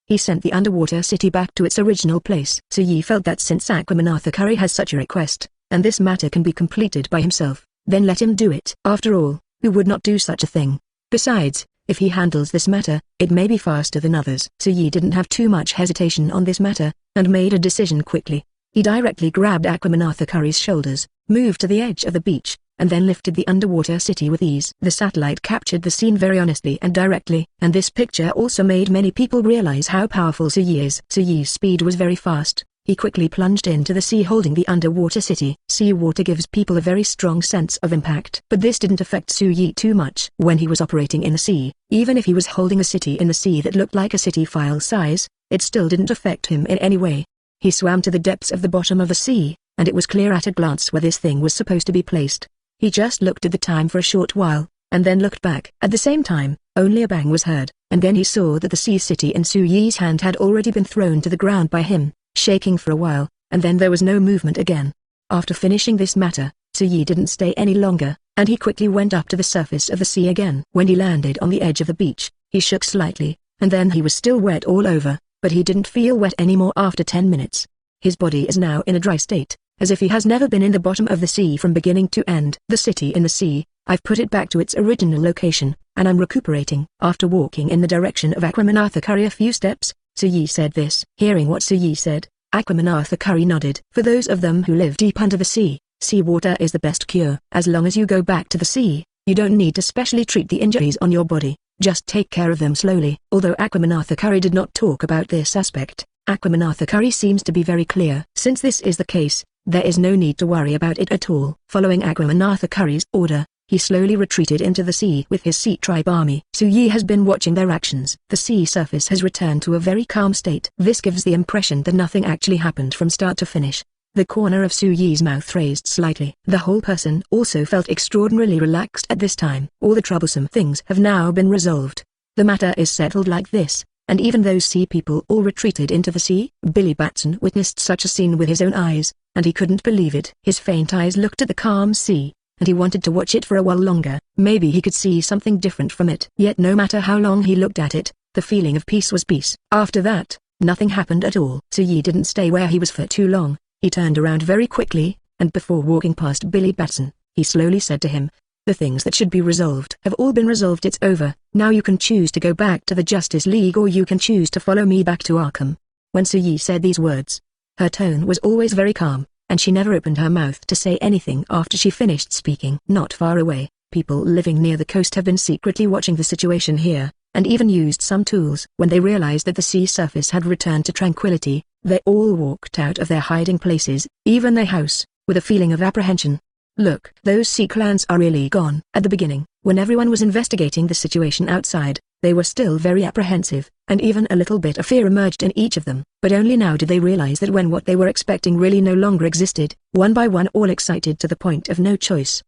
He sent the underwater city back to its original place. Suyi felt that since Aquaman Arthur Curry has such a request, and this matter can be completed by himself, then let him do it. After all, who would not do such a thing? Besides, if he handles this matter, it may be faster than others. Suyi didn't have too much hesitation on this matter, and made a decision quickly. He directly grabbed Aquaman Arthur Curry's shoulders, moved to the edge of the beach, and then lifted the underwater city with ease. The satellite captured the scene very honestly and directly, and this picture also made many people realize how powerful Suyi is. Suyi's speed was very fast. He quickly plunged into the sea holding the underwater city. Seawater gives people a very strong sense of impact. But this didn't affect Suyi too much. When he was operating in the sea, even if he was holding a city in the sea that looked like a city file size, it still didn't affect him in any way. He swam to the depths of the bottom of the sea, and it was clear at a glance where this thing was supposed to be placed. He just looked at the time for a short while, and then looked back. At the same time, only a bang was heard, and then he saw that the sea city in Suyi's hand had already been thrown to the ground by him, shaking for a while, and then there was no movement again. After finishing this matter, Suyi didn't stay any longer, and he quickly went up to the surface of the sea again. When he landed on the edge of the beach, he shook slightly, and then he was still wet all over, but he didn't feel wet anymore after 10 minutes. His body is now in a dry state, as if he has never been in the bottom of the sea from beginning to end. The city in the sea, I've put it back to its original location, and I'm recuperating. After walking in the direction of Aquaman Arthur Curry a few steps, Suyi said this. Hearing what Suyi said, Aquaman Arthur Curry nodded. For those of them who live deep under the sea, seawater is the best cure. As long as you go back to the sea, you don't need to specially treat the injuries on your body, just take care of them slowly. Although Aquaman Arthur Curry did not talk about this aspect, Aquaman Arthur Curry seems to be very clear. Since this is the case, there is no need to worry about it at all. Following Aquaman Arthur Curry's order, he slowly retreated into the sea with his sea tribe army. Suyi has been watching their actions. The sea surface has returned to a very calm state. This gives the impression that nothing actually happened from start to finish. The corner of Suyi's mouth raised slightly. The whole person also felt extraordinarily relaxed at this time. All the troublesome things have now been resolved. The matter is settled like this, and even those sea people all retreated into the sea. Billy Batson witnessed such a scene with his own eyes, and he couldn't believe it. His faint eyes looked at the calm sea, and he wanted to watch it for a while longer. Maybe he could see something different from it. Yet no matter how long he looked at it, the feeling of peace was peace. After that, nothing happened at all. Suyi didn't stay where he was for too long. He turned around very quickly, and before walking past Billy Batson, he slowly said to him, "The things that should be resolved have all been resolved. It's over. Now you can choose to go back to the Justice League or you can choose to follow me back to Arkham." When Suyi said these words, her tone was always very calm, and she never opened her mouth to say anything after she finished speaking. Not far away, people living near the coast have been secretly watching the situation here, and even used some tools. When they realized that the sea surface had returned to tranquility, they all walked out of their hiding places, even their house, with a feeling of apprehension. Look, those sea clans are really gone. At the beginning, when everyone was investigating the situation outside, they were still very apprehensive, and even a little bit of fear emerged in each of them. But only now did they realize that when what they were expecting really no longer existed, one by one all excited to the point of no choice.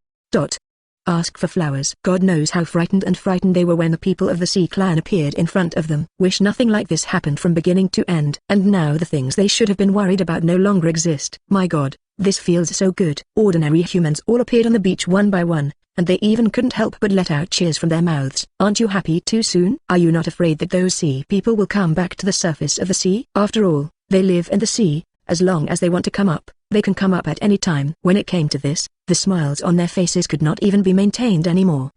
Ask for flowers. God knows how frightened they were when the people of the Sea Clan appeared in front of them. Wish nothing like this happened from beginning to end. And now the things they should have been worried about no longer exist. My God, this feels so good. Ordinary humans all appeared on the beach one by one, and they even couldn't help but let out cheers from their mouths. Aren't you happy too soon? Are you not afraid that those sea people will come back to the surface of the sea? After all, they live in the sea. As long as they want to come up, they can come up at any time. When it came to this, the smiles on their faces could not even be maintained anymore.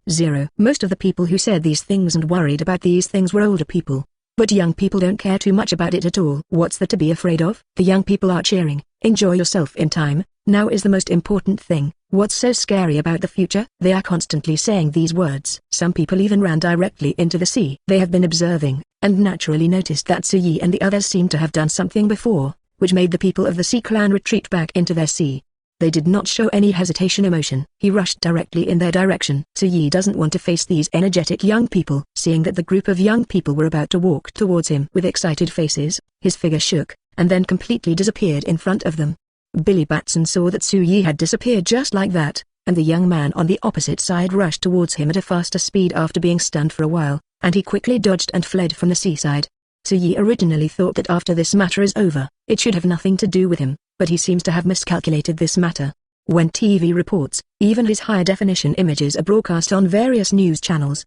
Most of the people who said these things and worried about these things were older people. But young people don't care too much about it at all. What's there to be afraid of? The young people are cheering. Enjoy yourself in time. Now is the most important thing. What's so scary about the future? They are constantly saying these words. Some people even ran directly into the sea. They have been observing, and naturally noticed that Suyi and the others seemed to have done something before, which made the people of the Sea Clan retreat back into their sea. They did not show any hesitation emotion. He rushed directly in their direction. Suyi doesn't want to face these energetic young people. Seeing that the group of young people were about to walk towards him with excited faces, his figure shook, and then completely disappeared in front of them. Billy Batson saw that Suyi had disappeared just like that, and the young man on the opposite side rushed towards him at a faster speed after being stunned for a while, and he quickly dodged and fled from the seaside. Suyi originally thought that after this matter is over, it should have nothing to do with him, but he seems to have miscalculated this matter. When TV reports, Even his high-definition images are broadcast on various news channels.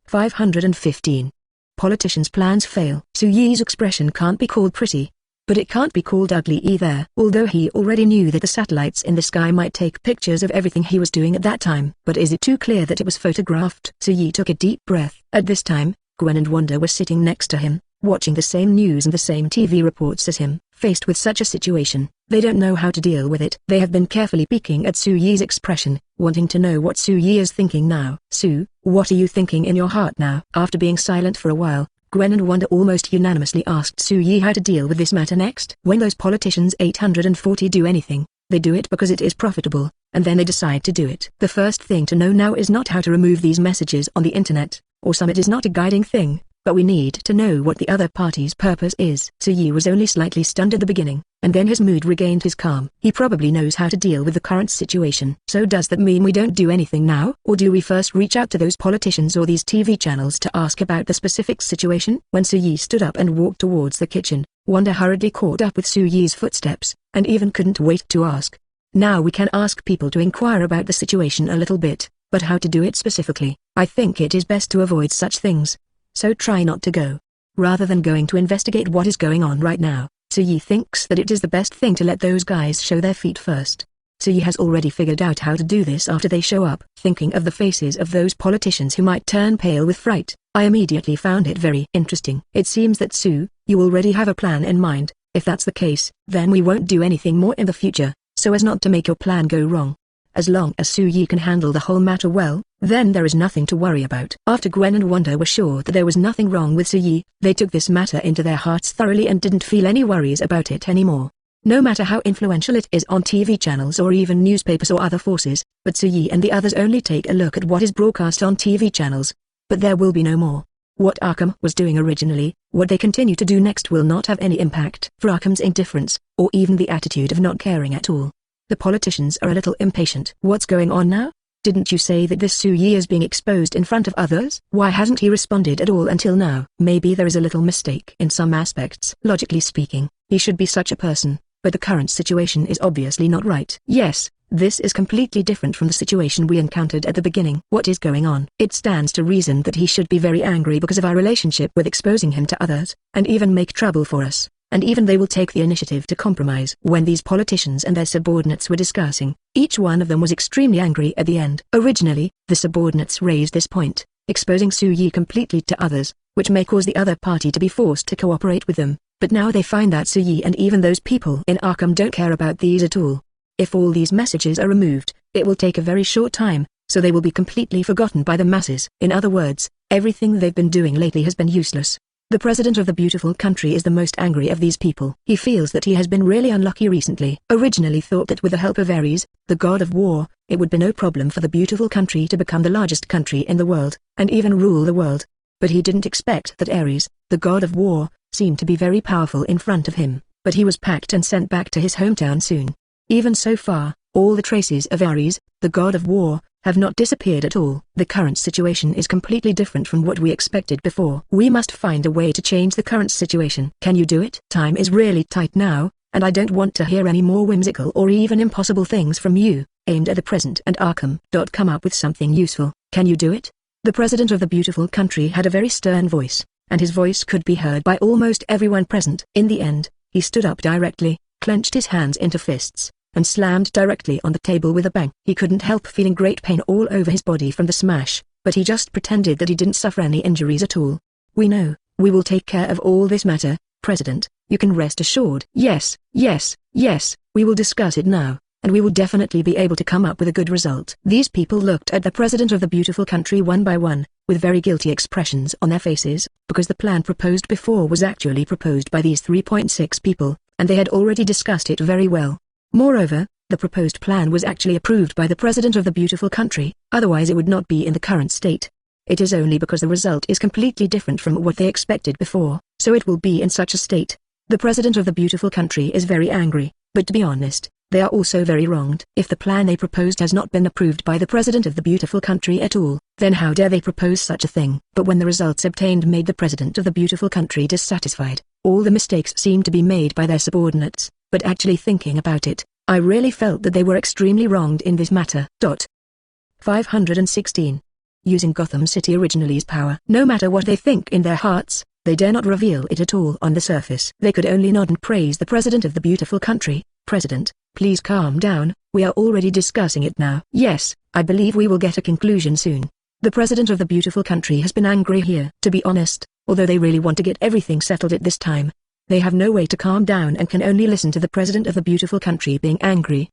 515. Politicians' plans fail. Su Yi's expression can't be called pretty, but it can't be called ugly either. Although he already knew that the satellites in the sky might take pictures of everything he was doing at that time. But is it too clear that it was photographed? Su Yi took a deep breath. At this time, Gwen and Wanda were sitting next to him, watching the same news and the same TV reports as him. Faced with such a situation, they don't know how to deal with it. They have been carefully peeking at Su Yi's expression, wanting to know what Su Yi is thinking now. Su, what are you thinking in your heart now? After being silent for a while, Gwen and Wanda almost unanimously asked Su Yi how to deal with this matter next. When those politicians 840 do anything, they do it because it is profitable, and then they decide to do it. The first thing to know now is not how to remove these messages on the internet, or some it is not a guiding thing, but we need to know what the other party's purpose is. Su Yi was only slightly stunned at the beginning, and then his mood regained his calm. He probably knows how to deal with the current situation. So does that mean we don't do anything now? Or do we first reach out to those politicians or these TV channels to ask about the specific situation? When Su Yi stood up and walked towards the kitchen, Wanda hurriedly caught up with Su Yi's footsteps, and even couldn't wait to ask. Now we can ask people to inquire about the situation a little bit, but how to do it specifically? I think it is best to avoid such things. So try not to go. Rather than going to investigate what is going on right now, Su Yi thinks that it is the best thing to let those guys show their feet first. Su Yi has already figured out how to do this after they show up. Thinking of the faces of those politicians who might turn pale with fright, I immediately found it very interesting. It seems that Su, you already have a plan in mind. If that's the case, then we won't do anything more in the future, so as not to make your plan go wrong. As long as Su Yi can handle the whole matter well, then there is nothing to worry about. After Gwen and Wanda were sure that there was nothing wrong with Su Yi, they took this matter into their hearts thoroughly and didn't feel any worries about it anymore. No matter how influential it is on TV channels or even newspapers or other forces, but Su Yi and the others only take a look at what is broadcast on TV channels. But there will be no more. What Arkham was doing originally, what they continue to do next will not have any impact. For Arkham's indifference, or even the attitude of not caring at all, the politicians are a little impatient. What's going on now? Didn't you say that this Su Yi is being exposed in front of others? Why hasn't he responded at all until now? Maybe there is a little mistake in some aspects. Logically speaking, he should be such a person, but the current situation is obviously not right. Yes, this is completely different from the situation we encountered at the beginning. What is going on? It stands to reason that he should be very angry because of our relationship with exposing him to others, and even make trouble for us. And even they will take the initiative to compromise. When these politicians and their subordinates were discussing, each one of them was extremely angry at the end. Originally, the subordinates raised this point, exposing Su Yi completely to others, which may cause the other party to be forced to cooperate with them. But now they find that Su Yi and even those people in Arkham don't care about these at all. If all these messages are removed, it will take a very short time, so they will be completely forgotten by the masses. In other words, everything they've been doing lately has been useless. The president of the beautiful country is the most angry of these people. He feels that he has been really unlucky recently. Originally thought that with the help of Ares, the god of war, it would be no problem for the beautiful country to become the largest country in the world, and even rule the world. But he didn't expect that Ares, the god of war, seemed to be very powerful in front of him, but he was packed and sent back to his hometown soon. Even so far, all the traces of Ares, the god of war, have not disappeared at all. The current situation is completely different from what we expected before. We must find a way to change the current situation. Can you do it? Time is really tight now, and I don't want to hear any more whimsical or even impossible things from you, aimed at the present and Arkham. Come up with something useful. Can you do it? The president of the beautiful country had a very stern voice, and his voice could be heard by almost everyone present. In the end, he stood up directly, clenched his hands into fists, and slammed directly on the table with a bang. He couldn't help feeling great pain all over his body from the smash, but he just pretended that he didn't suffer any injuries at all. We know, we will take care of all this matter, President, you can rest assured. Yes, yes, yes, we will discuss it now, and we will definitely be able to come up with a good result. These people looked at the president of the beautiful country one by one, with very guilty expressions on their faces, because the plan proposed before was actually proposed by these 3.6 people, and they had already discussed it very well. Moreover, the proposed plan was actually approved by the president of the beautiful country, otherwise it would not be in the current state. It is only because the result is completely different from what they expected before, so it will be in such a state. The president of the beautiful country is very angry, but to be honest, they are also very wronged. If the plan they proposed has not been approved by the president of the beautiful country at all, then how dare they propose such a thing? But when the results obtained made the president of the beautiful country dissatisfied, all the mistakes seemed to be made by their subordinates. But actually thinking about it, I really felt that they were extremely wronged in this matter. 516. Using Gotham City Original's power. No matter what they think in their hearts, they dare not reveal it at all on the surface. They could only nod and praise the president of the beautiful country. President, please calm down, we are already discussing it now. Yes, I believe we will get a conclusion soon. The president of the beautiful country has been angry here. To be honest, although they really want to get everything settled at this time, they have no way to calm down and can only listen to the president of the beautiful country being angry.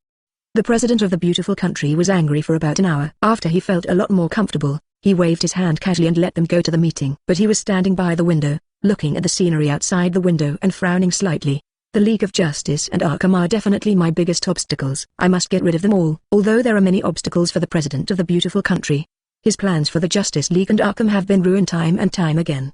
The president of the beautiful country was angry for about an hour. After he felt a lot more comfortable, he waved his hand casually and let them go to the meeting. But he was standing by the window, looking at the scenery outside the window and frowning slightly. The League of Justice and Arkham are definitely my biggest obstacles. I must get rid of them all. Although there are many obstacles for the president of the beautiful country, his plans for the Justice League and Arkham have been ruined time and time again.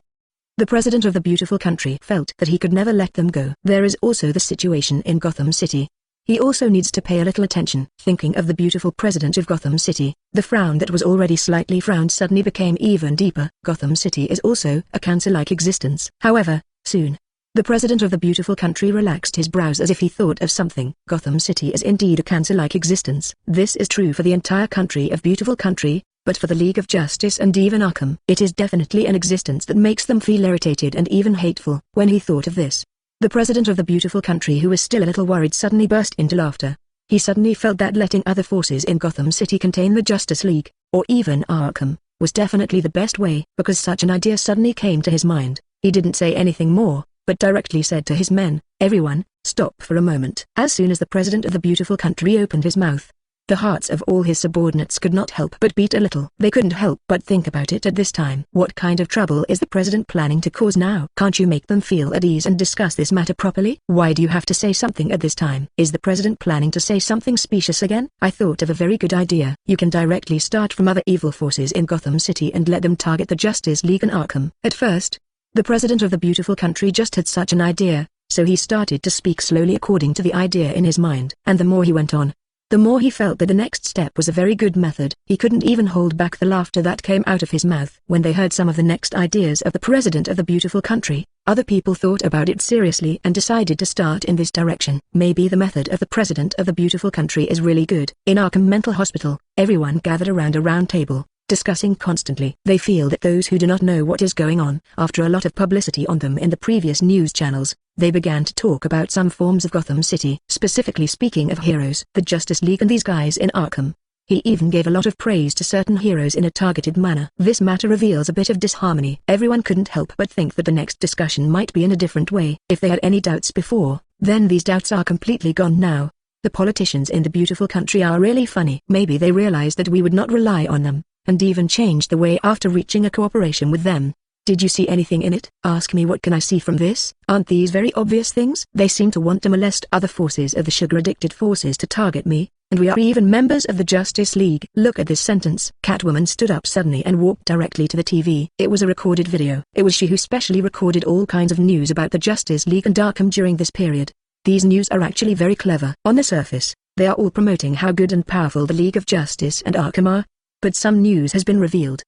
The president of the beautiful country felt that he could never let them go. There is also the situation in Gotham City. He also needs to pay a little attention. Thinking of the beautiful president of Gotham City, the frown that was already slightly frowned suddenly became even deeper. Gotham City is also a cancer-like existence. However, soon, the president of the beautiful country relaxed his brows as if he thought of something. Gotham City is indeed a cancer-like existence. This is true for the entire country of beautiful country, but for the League of Justice and even Arkham, it is definitely an existence that makes them feel irritated and even hateful. When he thought of this, the president of the beautiful country, who was still a little worried, suddenly burst into laughter. He suddenly felt that letting other forces in Gotham City contain the Justice League, or even Arkham, was definitely the best way. Because such an idea suddenly came to his mind, he didn't say anything more, but directly said to his men, "Everyone, stop for a moment." As soon as the president of the beautiful country opened his mouth, the hearts of all his subordinates could not help but beat a little. They couldn't help but think about it at this time. What kind of trouble is the president planning to cause now? Can't you make them feel at ease and discuss this matter properly? Why do you have to say something at this time? Is the president planning to say something specious again? I thought of a very good idea. You can directly start from other evil forces in Gotham City and let them target the Justice League and Arkham. At first, the president of the beautiful country just had such an idea, so he started to speak slowly according to the idea in his mind. And the more he went on, the more he felt that the next step was a very good method. He couldn't even hold back the laughter that came out of his mouth. When they heard some of the next ideas of the president of the beautiful country, other people thought about it seriously and decided to start in this direction. Maybe the method of the president of the beautiful country is really good. In Arkham Mental Hospital, everyone gathered around a round table, discussing constantly. They feel that those who do not know what is going on, after a lot of publicity on them in the previous news channels, they began to talk about some forms of Gotham City, specifically speaking of heroes, the Justice League and these guys in Arkham. He even gave a lot of praise to certain heroes in a targeted manner. This matter reveals a bit of disharmony. Everyone couldn't help but think that the next discussion might be in a different way. If they had any doubts before, then these doubts are completely gone now. The politicians in the beautiful country are really funny. Maybe they realized that we would not rely on them, and even changed the way after reaching a cooperation with them. Did you see anything in it? Ask me, what can I see from this? Aren't these very obvious things? They seem to want to molest other forces of the sugar-addicted forces to target me, and we are even members of the Justice League. Look at this sentence. Catwoman stood up suddenly and walked directly to the TV. It was a recorded video. It was she who specially recorded all kinds of news about the Justice League and Arkham during this period. These news are actually very clever. On the surface, they are all promoting how good and powerful the League of Justice and Arkham are, but some news has been revealed.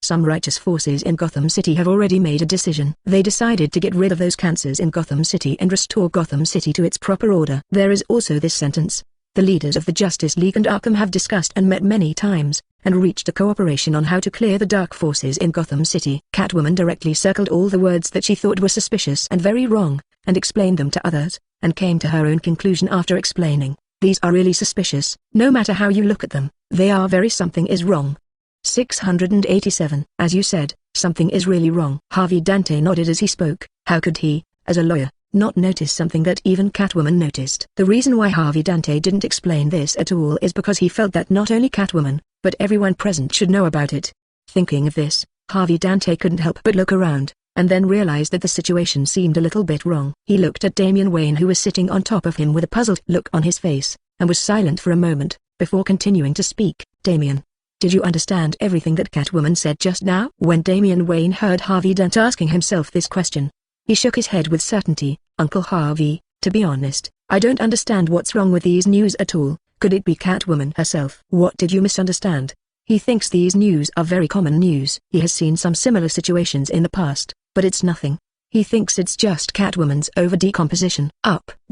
Some righteous forces in Gotham City have already made a decision. They decided to get rid of those cancers in Gotham City and restore Gotham City to its proper order. There is also this sentence. The leaders of the Justice League and Arkham have discussed and met many times, and reached a cooperation on how to clear the dark forces in Gotham City. Catwoman directly circled all the words that she thought were suspicious and very wrong, and explained them to others, and came to her own conclusion after explaining. These are really suspicious. No matter how you look at them, they are very something is wrong. 687. As you said, something is really wrong. Harvey Dante nodded as he spoke. How could he, as a lawyer, not notice something that even Catwoman noticed? The reason why Harvey Dante didn't explain this at all is because he felt that not only Catwoman, but everyone present should know about it. Thinking of this, Harvey Dante couldn't help but look around, and then realized that the situation seemed a little bit wrong. He looked at Damian Wayne, who was sitting on top of him with a puzzled look on his face, and was silent for a moment, before continuing to speak. Damian, did you understand everything that Catwoman said just now? When Damian Wayne heard Harvey Dent asking himself this question, he shook his head with certainty. Uncle Harvey, to be honest, I don't understand what's wrong with these news at all. Could it be Catwoman herself? What did you misunderstand? He thinks these news are very common news. He has seen some similar situations in the past, but it's nothing. He thinks it's just Catwoman's over-decomposition.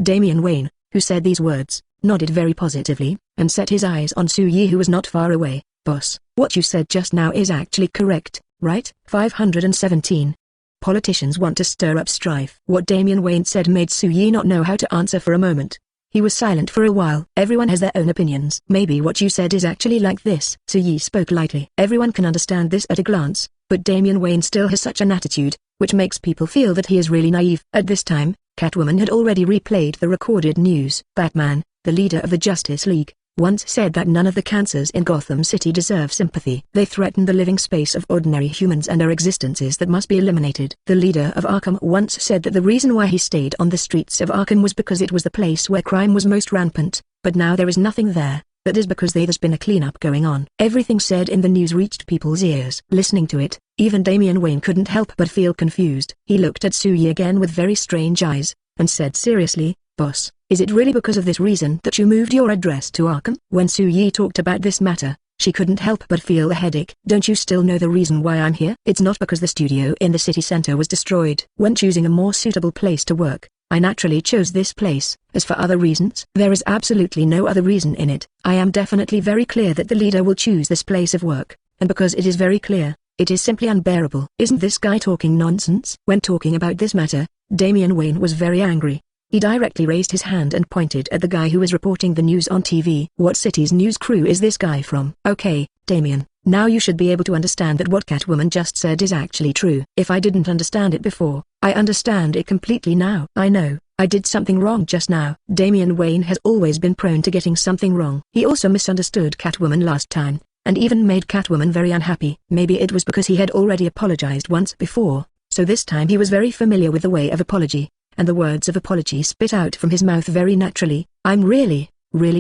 Damian Wayne, who said these words, nodded very positively, and set his eyes on Su-Yi, who was not far away. Boss, what you said just now is actually correct, right? 517. Politicians want to stir up strife. What Damian Wayne said made Su-Yi not know how to answer for a moment. He was silent for a while. Everyone has their own opinions. Maybe what you said is actually like this. Su-Yi spoke lightly. Everyone can understand this at a glance, but Damian Wayne still has such an attitude, which makes people feel that he is really naive. At this time, Catwoman had already replayed the recorded news. Batman, the leader of the Justice League, once said that none of the cancers in Gotham City deserve sympathy. They threaten the living space of ordinary humans and are existences that must be eliminated. The leader of Arkham once said that the reason why he stayed on the streets of Arkham was because it was the place where crime was most rampant, but now there is nothing there. That is because there's been a cleanup going on. Everything said in the news reached people's ears. Listening to it, even Damian Wayne couldn't help but feel confused. He looked at Su-Yi again with very strange eyes, and said seriously, "Boss, is it really because of this reason that you moved your address to Arkham?" When Su-Yi talked about this matter, she couldn't help but feel a headache. "Don't you still know the reason why I'm here?" "It's not because the studio in the city center was destroyed. When choosing a more suitable place to work, I naturally chose this place. As for other reasons, there is absolutely no other reason in it. I am definitely very clear that the leader will choose this place of work, and because it is very clear, it is simply unbearable." "Isn't this guy talking nonsense?" When talking about this matter, Damian Wayne was very angry. He directly raised his hand and pointed at the guy who was reporting the news on TV. "What city's news crew is this guy from?" "Okay, Damian, now you should be able to understand that what Catwoman just said is actually true." "If I didn't understand it before, I understand it completely now." "I know, I did something wrong just now." Damian Wayne has always been prone to getting something wrong. He also misunderstood Catwoman last time, and even made Catwoman very unhappy. Maybe it was because he had already apologized once before, so this time he was very familiar with the way of apology, and the words of apology spit out from his mouth very naturally. "I'm really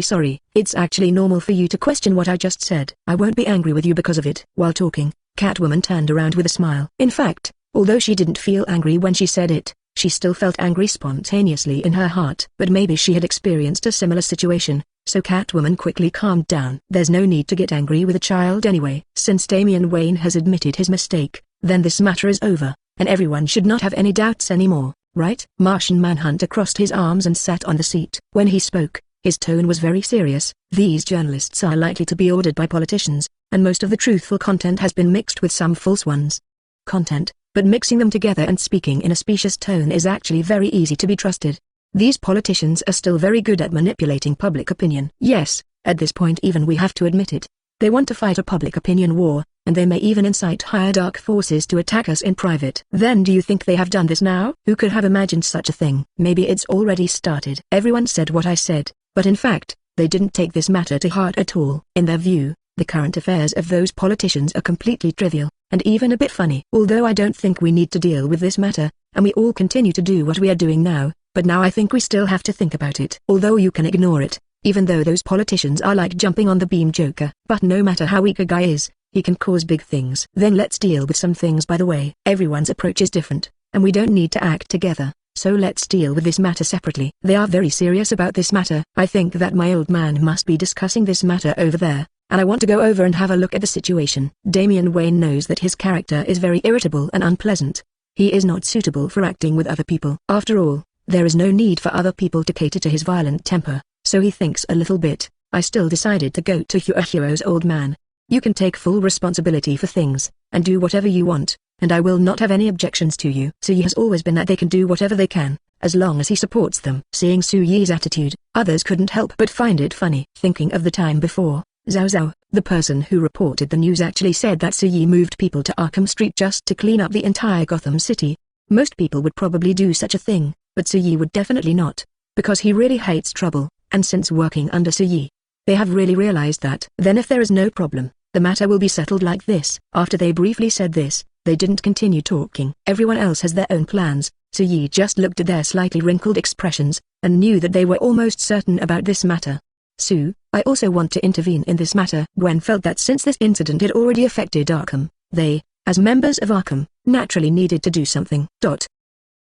sorry. It's actually normal for you to question what I just said. I won't be angry with you because of it." While talking, Catwoman turned around with a smile. In fact, although she didn't feel angry when she said it, she still felt angry spontaneously in her heart. But maybe she had experienced a similar situation, so Catwoman quickly calmed down. "There's no need to get angry with a child anyway. Since Damian Wayne has admitted his mistake, then this matter is over, and everyone should not have any doubts anymore, right?" Martian Manhunter crossed his arms and sat on the seat. When he spoke, his tone was very serious. "These journalists are likely to be ordered by politicians, and most of the truthful content has been mixed with some false ones. But mixing them together and speaking in a specious tone is actually very easy to be trusted. These politicians are still very good at manipulating public opinion. Yes, at this point even we have to admit it. They want to fight a public opinion war, and they may even incite higher dark forces to attack us in private." "Then do you think they have done this now?" "Who could have imagined such a thing?" "Maybe it's already started." "Everyone said what I said, but in fact, they didn't take this matter to heart at all. In their view, the current affairs of those politicians are completely trivial, and even a bit funny. Although I don't think we need to deal with this matter, and we all continue to do what we are doing now, but now I think we still have to think about it. Although you can ignore it, even though those politicians are like jumping on the beam Joker. But no matter how weak a guy is, he can cause big things. Then let's deal with some things by the way. Everyone's approach is different, and we don't need to act together, so let's deal with this matter separately. They are very serious about this matter. I think that my old man must be discussing this matter over there, and I want to go over and have a look at the situation. Damian Wayne knows that his character is very irritable and unpleasant. He is not suitable for acting with other people. After all, there is no need for other people to cater to his violent temper, so he thinks a little bit. "I still decided to go to Huahiro's old man. You can take full responsibility for things, and do whatever you want, and I will not have any objections to you." Su-Yi has always been that they can do whatever they can, as long as he supports them. Seeing Su-Yi's attitude, others couldn't help but find it funny. Thinking of the time before, Zhao Zhao, the person who reported the news, actually said that Su-Yi moved people to Arkham Street just to clean up the entire Gotham City. Most people would probably do such a thing, but Su-Yi would definitely not, because he really hates trouble, and since working under Su-Yi, they have really realized that. "Then if there is no problem, the matter will be settled like this." After they briefly said this, they didn't continue talking. Everyone else has their own plans. Su-Yi just looked at their slightly wrinkled expressions, and knew that they were almost certain about this matter. "Sue, I also want to intervene in this matter." Gwen felt that since this incident had already affected Arkham, they, as members of Arkham, naturally needed to do something.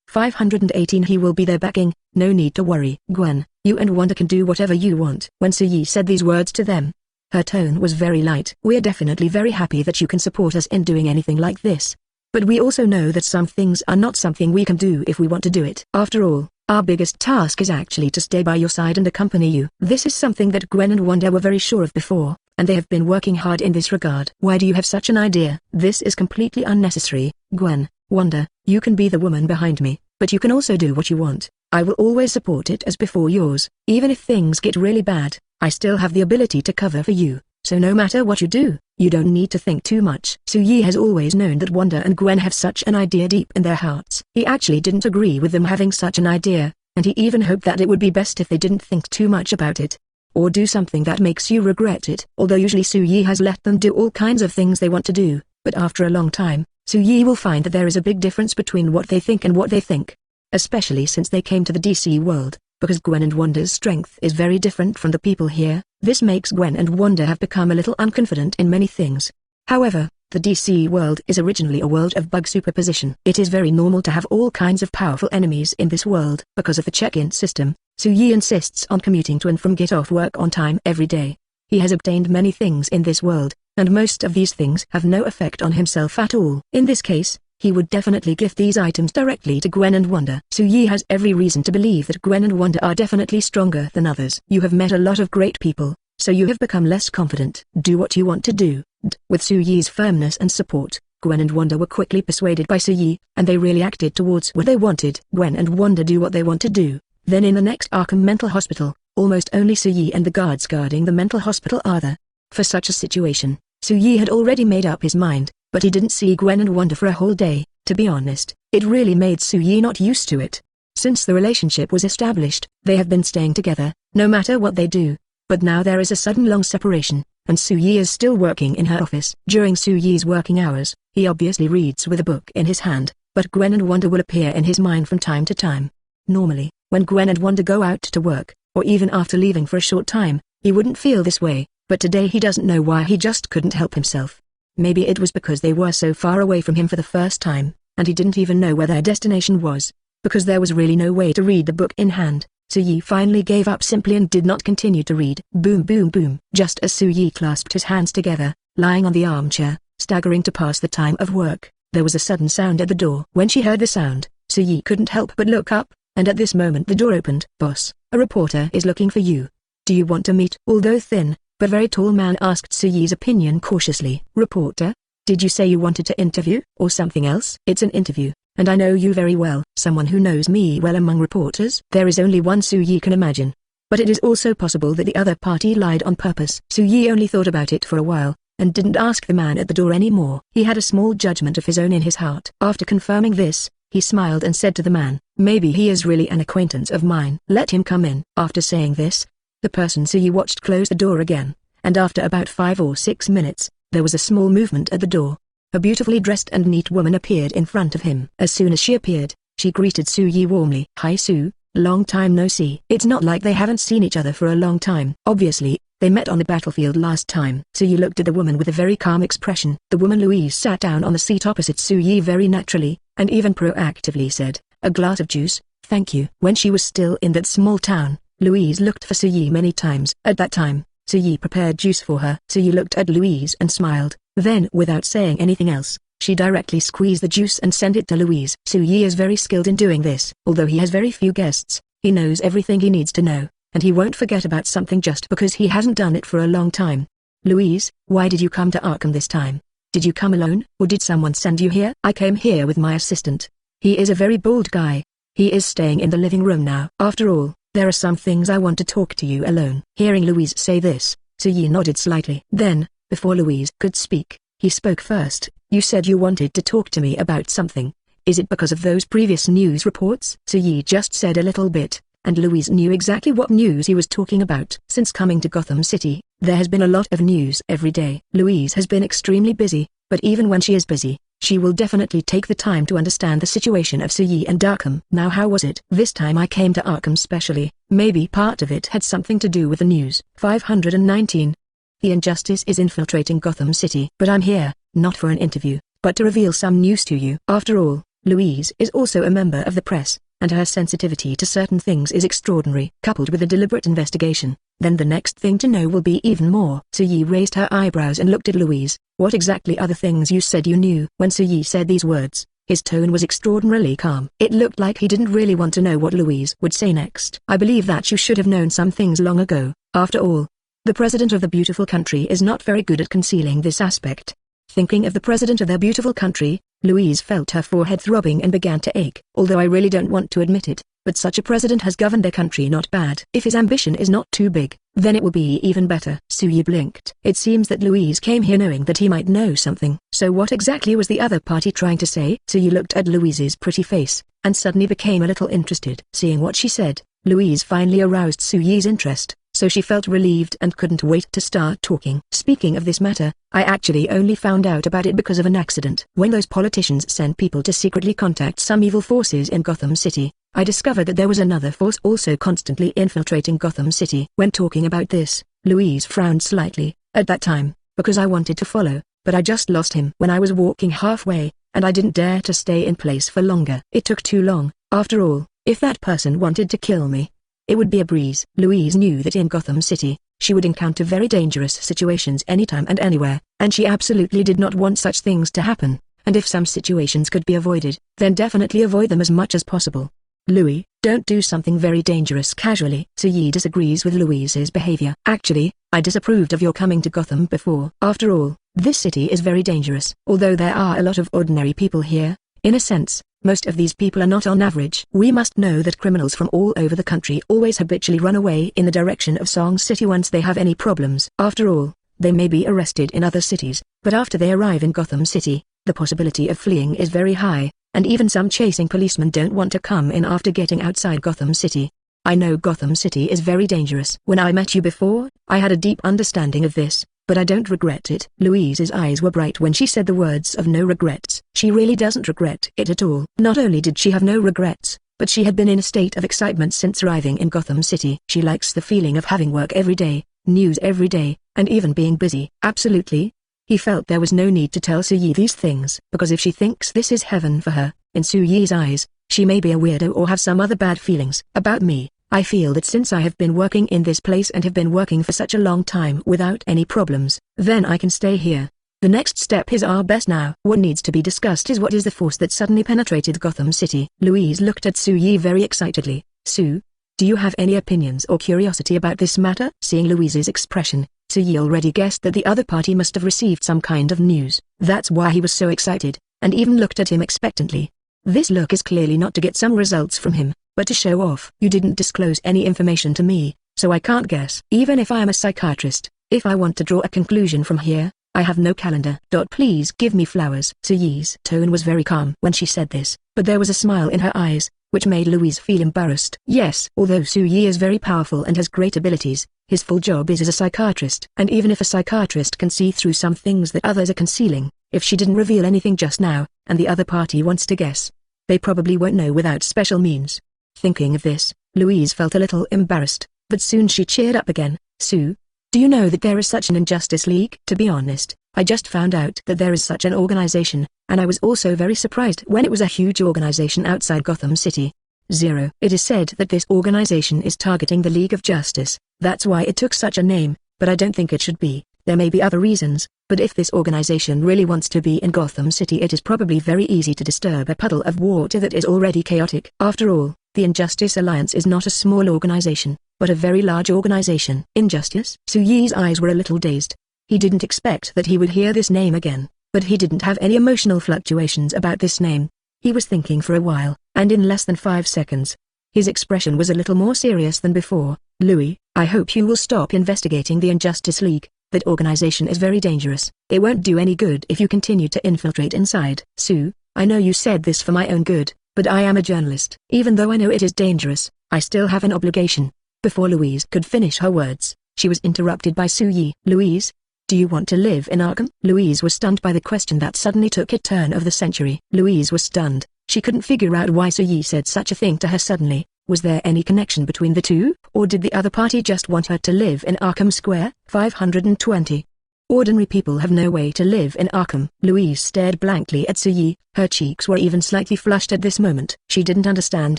518 He will be there backing, no need to worry. "Gwen, you and Wanda can do whatever you want." When Su-Yi said these words to them, her tone was very light. "We're definitely very happy that you can support us in doing anything like this. But we also know that some things are not something we can do if we want to do it. After all, Our biggest task is actually to stay by your side and accompany you. This is something that Gwen and Wanda were very sure of before, and they have been working hard in this regard. Why do you have such an idea? This is completely unnecessary, Gwen. Wanda, you can be the woman behind me, but you can also do what you want. I will always support it as before yours. Even if things get really bad, I still have the ability to cover for you. So no matter what you do, you don't need to think too much. Soo-yi has always known that Wanda and Gwen have such an idea deep in their hearts. He actually didn't agree with them having such an idea, and he even hoped that it would be best if they didn't think too much about it, or do something that makes you regret it. Although usually Soo-yi has let them do all kinds of things they want to do, but after a long time, Soo-yi will find that there is a big difference between what they think and what they think. Especially since they came to the DC world, because Gwen and Wanda's strength is very different from the people here. This makes Gwen and Wanda have become a little unconfident in many things. However, the DC world is originally a world of bug superposition. It is very normal to have all kinds of powerful enemies in this world. Because of the check-in system, Soo-yi insists on commuting to and from get off work on time every day. He has obtained many things in this world, and most of these things have no effect on himself at all. In this case, he would definitely gift these items directly to Gwen and Wanda. Soo-yi has every reason to believe that Gwen and Wanda are definitely stronger than others. You have met a lot of great people, so you have become less confident. Do what you want to do. With Soo-yi's firmness and support, Gwen and Wanda were quickly persuaded by Soo-yi, and they really acted towards what they wanted. Gwen and Wanda do what they want to do. Then in the next Arkham mental hospital, almost only Soo-yi and the guards guarding the mental hospital are there. For such a situation, Soo-yi had already made up his mind. But he didn't see Gwen and Wanda for a whole day. To be honest, it really made Soo-yi not used to it. Since the relationship was established, they have been staying together, no matter what they do. But now there is a sudden long separation, and Soo-yi is still working in her office. During Soo-yi's working hours, he obviously reads with a book in his hand, but Gwen and Wanda will appear in his mind from time to time. Normally, when Gwen and Wanda go out to work, or even after leaving for a short time, he wouldn't feel this way, but today he doesn't know why. He just couldn't help himself. Maybe it was because they were so far away from him for the first time, and he didn't even know where their destination was. Because there was really no way to read the book in hand, Soo-yi finally gave up simply and did not continue to read. Boom boom boom. Just as Soo-yi clasped his hands together, lying on the armchair, staggering to pass the time of work, there was a sudden sound at the door. When she heard the sound, Soo-yi couldn't help but look up, and at this moment the door opened. Boss, a reporter is looking for you. Do you want to meet? Although thin, but very tall man asked Soo-yi's opinion cautiously. Reporter? Did you say you wanted to interview, or something else? It's an interview, and I know you very well. Someone who knows me well among reporters? There is only one Soo-yi can imagine. But it is also possible that the other party lied on purpose. Soo-yi only thought about it for a while, and didn't ask the man at the door anymore. He had a small judgment of his own in his heart. After confirming this, he smiled and said to the man, maybe he is really an acquaintance of mine. Let him come in. After saying this, the person Soo-yi watched close the door again, and after about 5 or 6 minutes, there was a small movement at the door. A beautifully dressed and neat woman appeared in front of him. As soon as she appeared, she greeted Soo-yi warmly. Hi Soo, long time no see. It's not like they haven't seen each other for a long time. Obviously, they met on the battlefield last time. Soo-yi looked at the woman with a very calm expression. The woman Louise sat down on the seat opposite Soo-yi very naturally, and even proactively said, a glass of juice, thank you. When she was still in that small town, Louise looked for Soo-yi many times. At that time, Soo-yi prepared juice for her. Soo-yi looked at Louise and smiled. Then, without saying anything else, she directly squeezed the juice and sent it to Louise. Soo-yi is very skilled in doing this. Although he has very few guests, he knows everything he needs to know, and he won't forget about something just because he hasn't done it for a long time. Louise, why did you come to Arkham this time? Did you come alone, or did someone send you here? I came here with my assistant. He is a very bold guy. He is staying in the living room now. After all, there are some things I want to talk to you alone. Hearing Louise say this, Soo-yi nodded slightly. Then, before Louise could speak, he spoke first. You said you wanted to talk to me about something. Is it because of those previous news reports? Soo-yi just said a little bit, and Louise knew exactly what news he was talking about. Since coming to Gotham City, there has been a lot of news every day. Louise has been extremely busy, but even when she is busy, she will definitely take the time to understand the situation of Soo-yi and Arkham. Now how was it? This time I came to Arkham specially. Maybe part of it had something to do with the news. 519. The injustice is infiltrating Gotham City. But I'm here, not for an interview, but to reveal some news to you. After all, Louise is also a member of the press, and her sensitivity to certain things is extraordinary. Coupled with a deliberate investigation, then the next thing to know will be even more. Soo-yi raised her eyebrows and looked at Louise. What exactly are the things you said you knew? When Soo-yi said these words, His tone was extraordinarily calm. It looked like he didn't really want to know what Louise would say next. I believe that you should have known some things long ago. After all, the president of the beautiful country is not very good at concealing this aspect. Thinking of the president of their beautiful country, Louise felt her forehead throbbing and began to ache. Although I really don't want to admit it, but such a president has governed their country not bad. If his ambition is not too big, then it will be even better. Su-yi blinked. It seems that Louise came here knowing that he might know something. So what exactly was the other party trying to say? Su-yi looked at Louise's pretty face, and suddenly became a little interested. Seeing what she said, Louise finally aroused Su-yi's interest, so she felt relieved and couldn't wait to start talking. Speaking of this matter, I actually only found out about it because of an accident. When those politicians sent people to secretly contact some evil forces in Gotham City, I discovered that there was another force also constantly infiltrating Gotham City. When talking about this, Louise frowned slightly. At that time, because I wanted to follow, but I just lost him when I was walking halfway, and I didn't dare to stay in place for longer. It took too long. After all, if that person wanted to kill me, it would be a breeze. Louise knew that in Gotham City, she would encounter very dangerous situations anytime and anywhere, and she absolutely did not want such things to happen, and if some situations could be avoided, then definitely avoid them as much as possible. Louis, don't do something very dangerous casually. Su-yi disagrees with Louise's behavior. Actually, I disapproved of your coming to Gotham before. After all, this city is very dangerous. Although there are a lot of ordinary people here, in a sense, most of these people are not on average. We must know that criminals from all over the country always habitually run away in the direction of Song City once they have any problems. After all, they may be arrested in other cities, but after they arrive in Gotham City, the possibility of fleeing is very high, and even some chasing policemen don't want to come in after getting outside Gotham City. I know Gotham City is very dangerous. When I met you before, I had a deep understanding of this, but I don't regret it. Louise's eyes were bright when she said the words of no regrets. She really doesn't regret it at all. Not only did she have no regrets, but she had been in a state of excitement since arriving in Gotham City. She likes the feeling of having work every day, news every day, and even being busy. Absolutely. He felt there was no need to tell Su-yi these things, because if she thinks this is heaven for her, in Su-yi's eyes, she may be a weirdo or have some other bad feelings. About me, I feel that since I have been working in this place and have been working for such a long time without any problems, then I can stay here. The next step is our best now. What needs to be discussed is what is the force that suddenly penetrated Gotham City. Louise looked at Su-yi very excitedly. Su, do you have any opinions or curiosity about this matter? Seeing Louise's expression, Su-yi already guessed that the other party must have received some kind of news. That's why he was so excited, and even looked at him expectantly. This look is clearly not to get some results from him, but to show off. You didn't disclose any information to me, so I can't guess. Even if I am a psychiatrist, if I want to draw a conclusion from here, I have no calendar. Please give me flowers. Su-yi's tone was very calm when she said this, but there was a smile in her eyes, which made Louise feel embarrassed. Yes, although Su-yi is very powerful and has great abilities, his full job is as a psychiatrist. And even if a psychiatrist can see through some things that others are concealing, if she didn't reveal anything just now, and the other party wants to guess, they probably won't know without special means. Thinking of this, Louise felt a little embarrassed, but soon she cheered up again. Su, do you know that there is such an Injustice League? To be honest, I just found out that there is such an organization, and I was also very surprised when it was a huge organization outside Gotham City. Zero. It is said that this organization is targeting the League of Justice, that's why it took such a name, but I don't think it should be. There may be other reasons, but if this organization really wants to be in Gotham City, it is probably very easy to disturb a puddle of water that is already chaotic. After all, the Injustice Alliance is not a small organization, but a very large organization. Injustice? Su-yi's eyes were a little dazed. He didn't expect that he would hear this name again, but he didn't have any emotional fluctuations about this name. He was thinking for a while, and in less than 5 seconds, his expression was a little more serious than before. Louis, I hope you will stop investigating the Injustice League. That organization is very dangerous. It won't do any good if you continue to infiltrate inside. Su, I know you said this for my own good, but I am a journalist. Even though I know it is dangerous, I still have an obligation. Before Louise could finish her words, she was interrupted by Su-yi. Louise, do you want to live in Arkham? Louise was stunned by the question that suddenly took a turn of the century. Louise was stunned. She couldn't figure out why Su-yi said such a thing to her suddenly. Was there any connection between the two, or did the other party just want her to live in Arkham Square? 520. Ordinary people have no way to live in Arkham. Louise stared blankly at Su-yi. Her cheeks were even slightly flushed at this moment. She didn't understand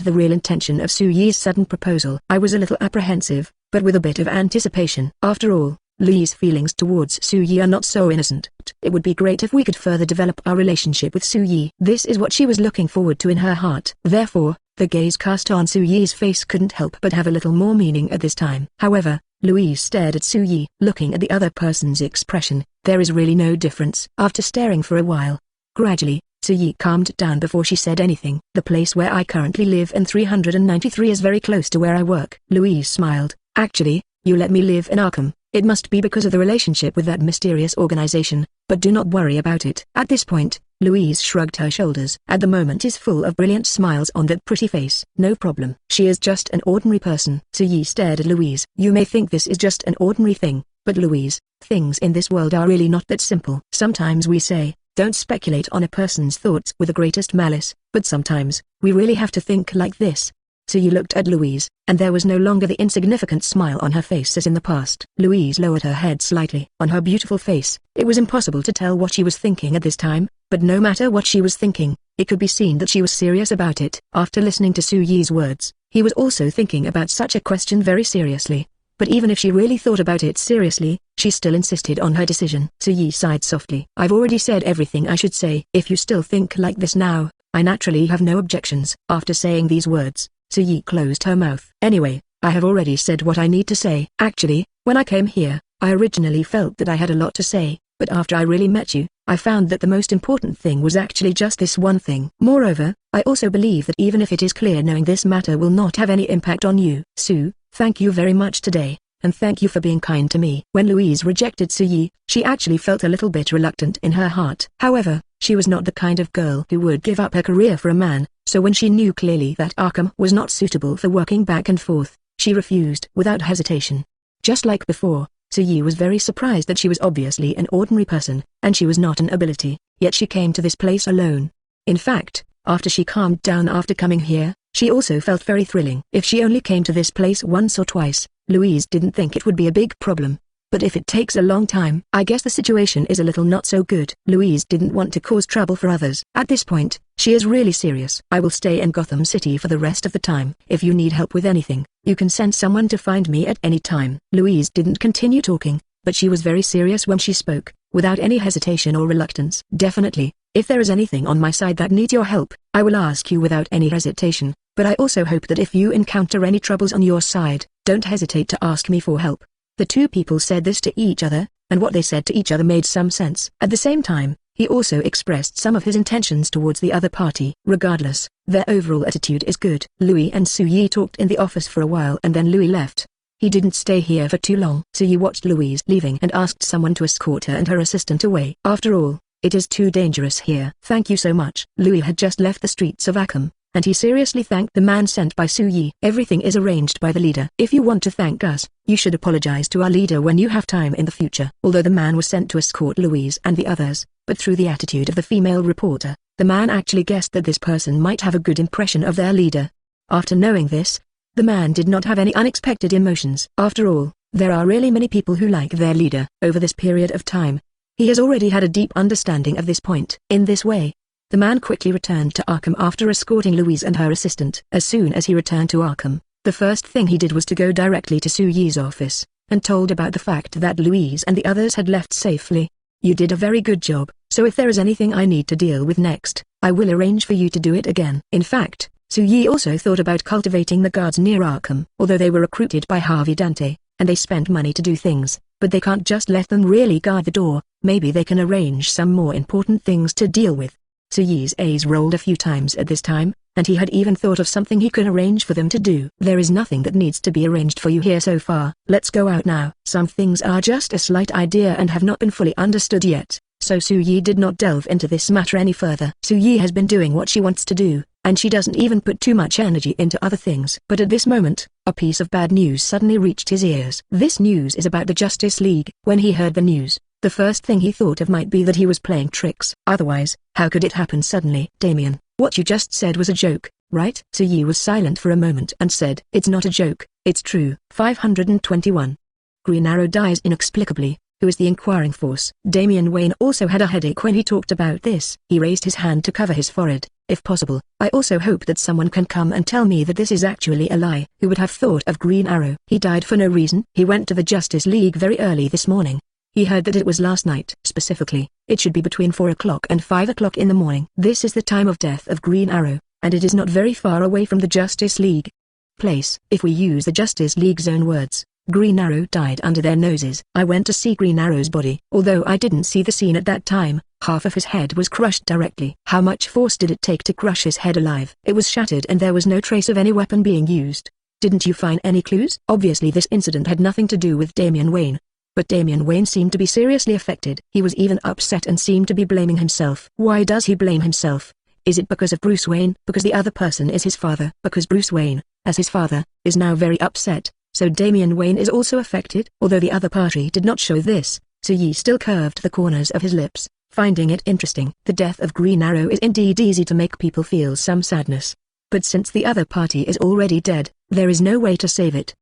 the real intention of Su-yi's sudden proposal. I was a little apprehensive, but with a bit of anticipation. After all, Louis' feelings towards Su-yi are not so innocent. It would be great if we could further develop our relationship with Su-yi. This is what she was looking forward to in her heart. Therefore, the gaze cast on Su-yi's face couldn't help but have a little more meaning at this time. However, Louise stared at Su-yi. Looking at the other person's expression, there is really no difference. After staring for a while, gradually, Su-yi calmed down before she said anything. The place where I currently live in 393 is very close to where I work. Louise smiled. Actually, you let me live in Arkham. It must be because of the relationship with that mysterious organization, but do not worry about it. At this point, Louise shrugged her shoulders. At the moment is full of brilliant smiles on that pretty face. No problem. She is just an ordinary person. Su-yi stared at Louise. You may think this is just an ordinary thing, but Louise, things in this world are really not that simple. Sometimes we say, don't speculate on a person's thoughts with the greatest malice, but sometimes, we really have to think like this. Su-yi looked at Louise, and there was no longer the insignificant smile on her face as in the past. Louise lowered her head slightly. On her beautiful face, it was impossible to tell what she was thinking at this time, but no matter what she was thinking, it could be seen that she was serious about it. After listening to Su-yi's words, he was also thinking about such a question very seriously. But even if she really thought about it seriously, she still insisted on her decision. Su-yi sighed softly. I've already said everything I should say. If you still think like this now, I naturally have no objections. After saying these words, Su-yi closed her mouth. Anyway, I have already said what I need to say. Actually, when I came here, I originally felt that I had a lot to say, but after I really met you, I found that the most important thing was actually just this one thing. Moreover, I also believe that even if it is clear knowing this matter will not have any impact on you. Su, thank you very much today, and thank you for being kind to me. When Louise rejected Su-yi, she actually felt a little bit reluctant in her heart. However, she was not the kind of girl who would give up her career for a man, so when she knew clearly that Arkham was not suitable for working back and forth, she refused without hesitation. Just like before, Su-yi was very surprised that she was obviously an ordinary person, and she was not an ability, yet she came to this place alone. In fact, after she calmed down after coming here, she also felt very thrilling. If she only came to this place once or twice, Louise didn't think it would be a big problem. But if it takes a long time, I guess the situation is a little not so good. Louise didn't want to cause trouble for others. At this point, she is really serious. I will stay in Gotham City for the rest of the time. If you need help with anything, you can send someone to find me at any time. Louise didn't continue talking, but she was very serious when she spoke, without any hesitation or reluctance. Definitely, if there is anything on my side that needs your help, I will ask you without any hesitation, but I also hope that if you encounter any troubles on your side, don't hesitate to ask me for help. The two people said this to each other, and what they said to each other made some sense. At the same time, he also expressed some of his intentions towards the other party. Regardless, their overall attitude is good. Louis and Su-yi talked in the office for a while and then Louis left. He didn't stay here for too long. Su-yi watched Louise leaving and asked someone to escort her and her assistant away. After all, it is too dangerous here. Thank you so much. Louis had just left the streets of Arkham, and he seriously thanked the man sent by Su-yi. Everything is arranged by the leader. If you want to thank us, you should apologize to our leader when you have time in the future. Although the man was sent to escort Louise and the others, but through the attitude of the female reporter, the man actually guessed that this person might have a good impression of their leader. After knowing this, the man did not have any unexpected emotions. After all, there are really many people who like their leader. Over this period of time, he has already had a deep understanding of this point. In this way, the man quickly returned to Arkham after escorting Louise and her assistant. As soon as he returned to Arkham, the first thing he did was to go directly to Su-yi's office, and told about the fact that Louise and the others had left safely. You did a very good job, so if there is anything I need to deal with next, I will arrange for you to do it again. In fact, Su-yi also thought about cultivating the guards near Arkham. Although they were recruited by Harvey Dante, and they spent money to do things, but they can't just let them really guard the door. Maybe they can arrange some more important things to deal with. Su-yi's eyes rolled a few times at this time, and he had even thought of something he could arrange for them to do. There is nothing that needs to be arranged for you here so far. Let's go out now. Some things are just a slight idea and have not been fully understood yet, so Su-yi did not delve into this matter any further. Su-yi has been doing what she wants to do, and she doesn't even put too much energy into other things. But at this moment, a piece of bad news suddenly reached his ears. This news is about the Justice League. When he heard the news, the first thing he thought of might be that he was playing tricks. Otherwise, how could it happen suddenly? Damien, what you just said was a joke, right? Su-yi was silent for a moment and said, it's not a joke, it's true. 521. Green Arrow dies inexplicably. Who is the Inquiring Force? Damian Wayne also had a headache when he talked about this. He raised his hand to cover his forehead, if possible. I also hope that someone can come and tell me that this is actually a lie. Who would have thought of Green Arrow? He died for no reason. He went to the Justice League very early this morning. He heard that it was last night. Specifically, it should be between 4 o'clock and 5 o'clock in the morning. This is the time of death of Green Arrow, and it is not very far away from the Justice League place. If we use the Justice League's own words, Green Arrow died under their noses. I went to see Green Arrow's body. Although I didn't see the scene at that time, half of his head was crushed directly. How much force did it take to crush his head alive? It was shattered and there was no trace of any weapon being used. Didn't you find any clues? Obviously this incident had nothing to do with Damian Wayne. But Damian Wayne seemed to be seriously affected. He was even upset and seemed to be blaming himself. Why does he blame himself? Is it because of Bruce Wayne? Because the other person is his father? Because Bruce Wayne, as his father, is now very upset, so Damian Wayne is also affected? Although the other party did not show this, Yi still curved the corners of his lips, finding it interesting. The death of Green Arrow is indeed easy to make people feel some sadness. But since the other party is already dead, there is no way to save it.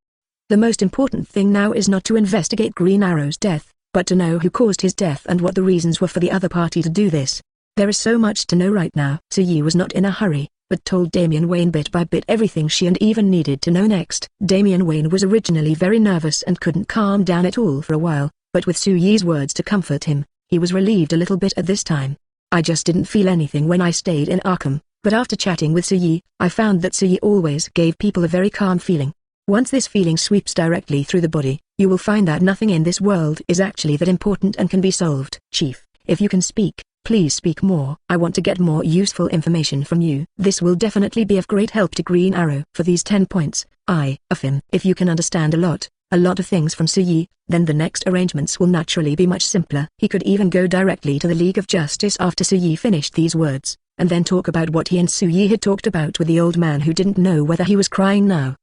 The most important thing now is not to investigate Green Arrow's death, but to know who caused his death and what the reasons were for the other party to do this. There is so much to know right now. Yi was not in a hurry, but told Damian Wayne bit by bit everything she and even needed to know next. Damian Wayne was originally very nervous and couldn't calm down at all for a while, but with Yi's words to comfort him, he was relieved a little bit at this time. I just didn't feel anything when I stayed in Arkham, but after chatting with Yi, I found that Yi always gave people a very calm feeling. Once this feeling sweeps directly through the body, you will find that nothing in this world is actually that important and can be solved. Chief, if you can speak, please speak more. I want to get more useful information from you. This will definitely be of great help to Green Arrow. For these 10 points, I affirm. If you can understand a lot of things from Yi, then the next arrangements will naturally be much simpler. He could even go directly to the League of Justice after Yi finished these words, and then talk about what he and Yi had talked about with the old man who didn't know whether he was crying now.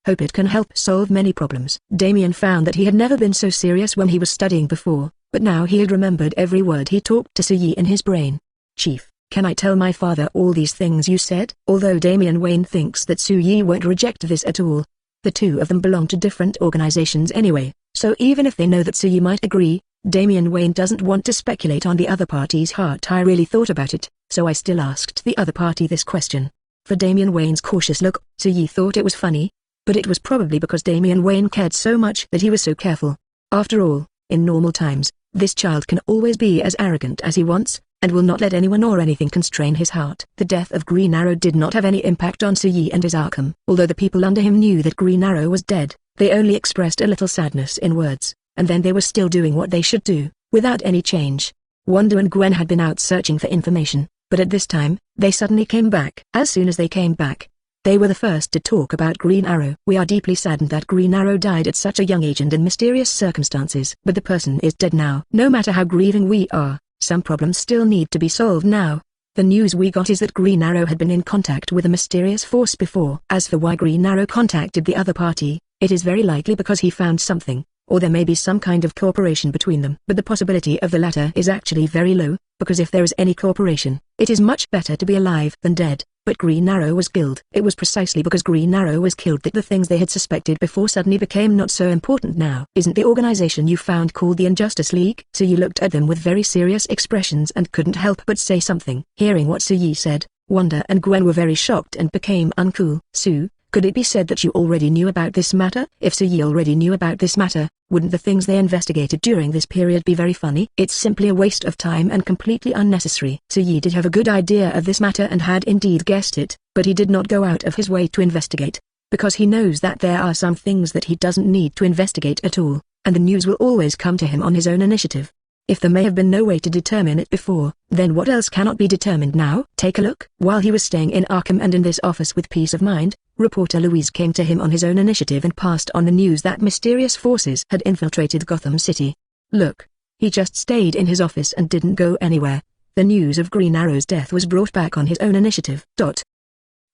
Hope it can help solve many problems. Damian found that he had never been so serious when he was studying before, but now he had remembered every word he talked to Yi in his brain. Chief, can I tell my father all these things you said? Although Damian Wayne thinks that Yi won't reject this at all, the two of them belong to different organizations anyway, so even if they know that Yi might agree, Damian Wayne doesn't want to speculate on the other party's heart. I really thought about it, so I still asked the other party this question. For Damian Wayne's cautious look, Yi thought it was funny, but it was probably because Damian Wayne cared so much that he was so careful. After all, in normal times, this child can always be as arrogant as he wants, and will not let anyone or anything constrain his heart. The death of Green Arrow did not have any impact on Yi and his Arkham. Although the people under him knew that Green Arrow was dead, they only expressed a little sadness in words, and then they were still doing what they should do, without any change. Wanda and Gwen had been out searching for information, but at this time, they suddenly came back. As soon as they came back, they were the first to talk about Green Arrow. We are deeply saddened that Green Arrow died at such a young age and in mysterious circumstances. But the person is dead now. No matter how grieving we are, some problems still need to be solved now. The news we got is that Green Arrow had been in contact with a mysterious force before. As for why Green Arrow contacted the other party, it is very likely because he found something, or there may be some kind of cooperation between them. But the possibility of the latter is actually very low, because if there is any cooperation, it is much better to be alive than dead. But Green Arrow was killed. It was precisely because Green Arrow was killed that the things they had suspected before suddenly became not so important now. Isn't the organization you found called the Injustice League? Yi looked at them with very serious expressions and couldn't help but say something. Hearing what Yi said, Wanda and Gwen were very shocked and became uncool. Sue, could it be said that you already knew about this matter? If Yi already knew about this matter, wouldn't the things they investigated during this period be very funny? It's simply a waste of time and completely unnecessary. Yi did have a good idea of this matter and had indeed guessed it, but he did not go out of his way to investigate, because he knows that there are some things that he doesn't need to investigate at all, and the news will always come to him on his own initiative. If there may have been no way to determine it before, then what else cannot be determined now? Take a look. While he was staying in Arkham and in this office with peace of mind, reporter Louise came to him on his own initiative and passed on the news that mysterious forces had infiltrated Gotham City. Look. He just stayed in his office and didn't go anywhere. The news of Green Arrow's death was brought back on his own initiative.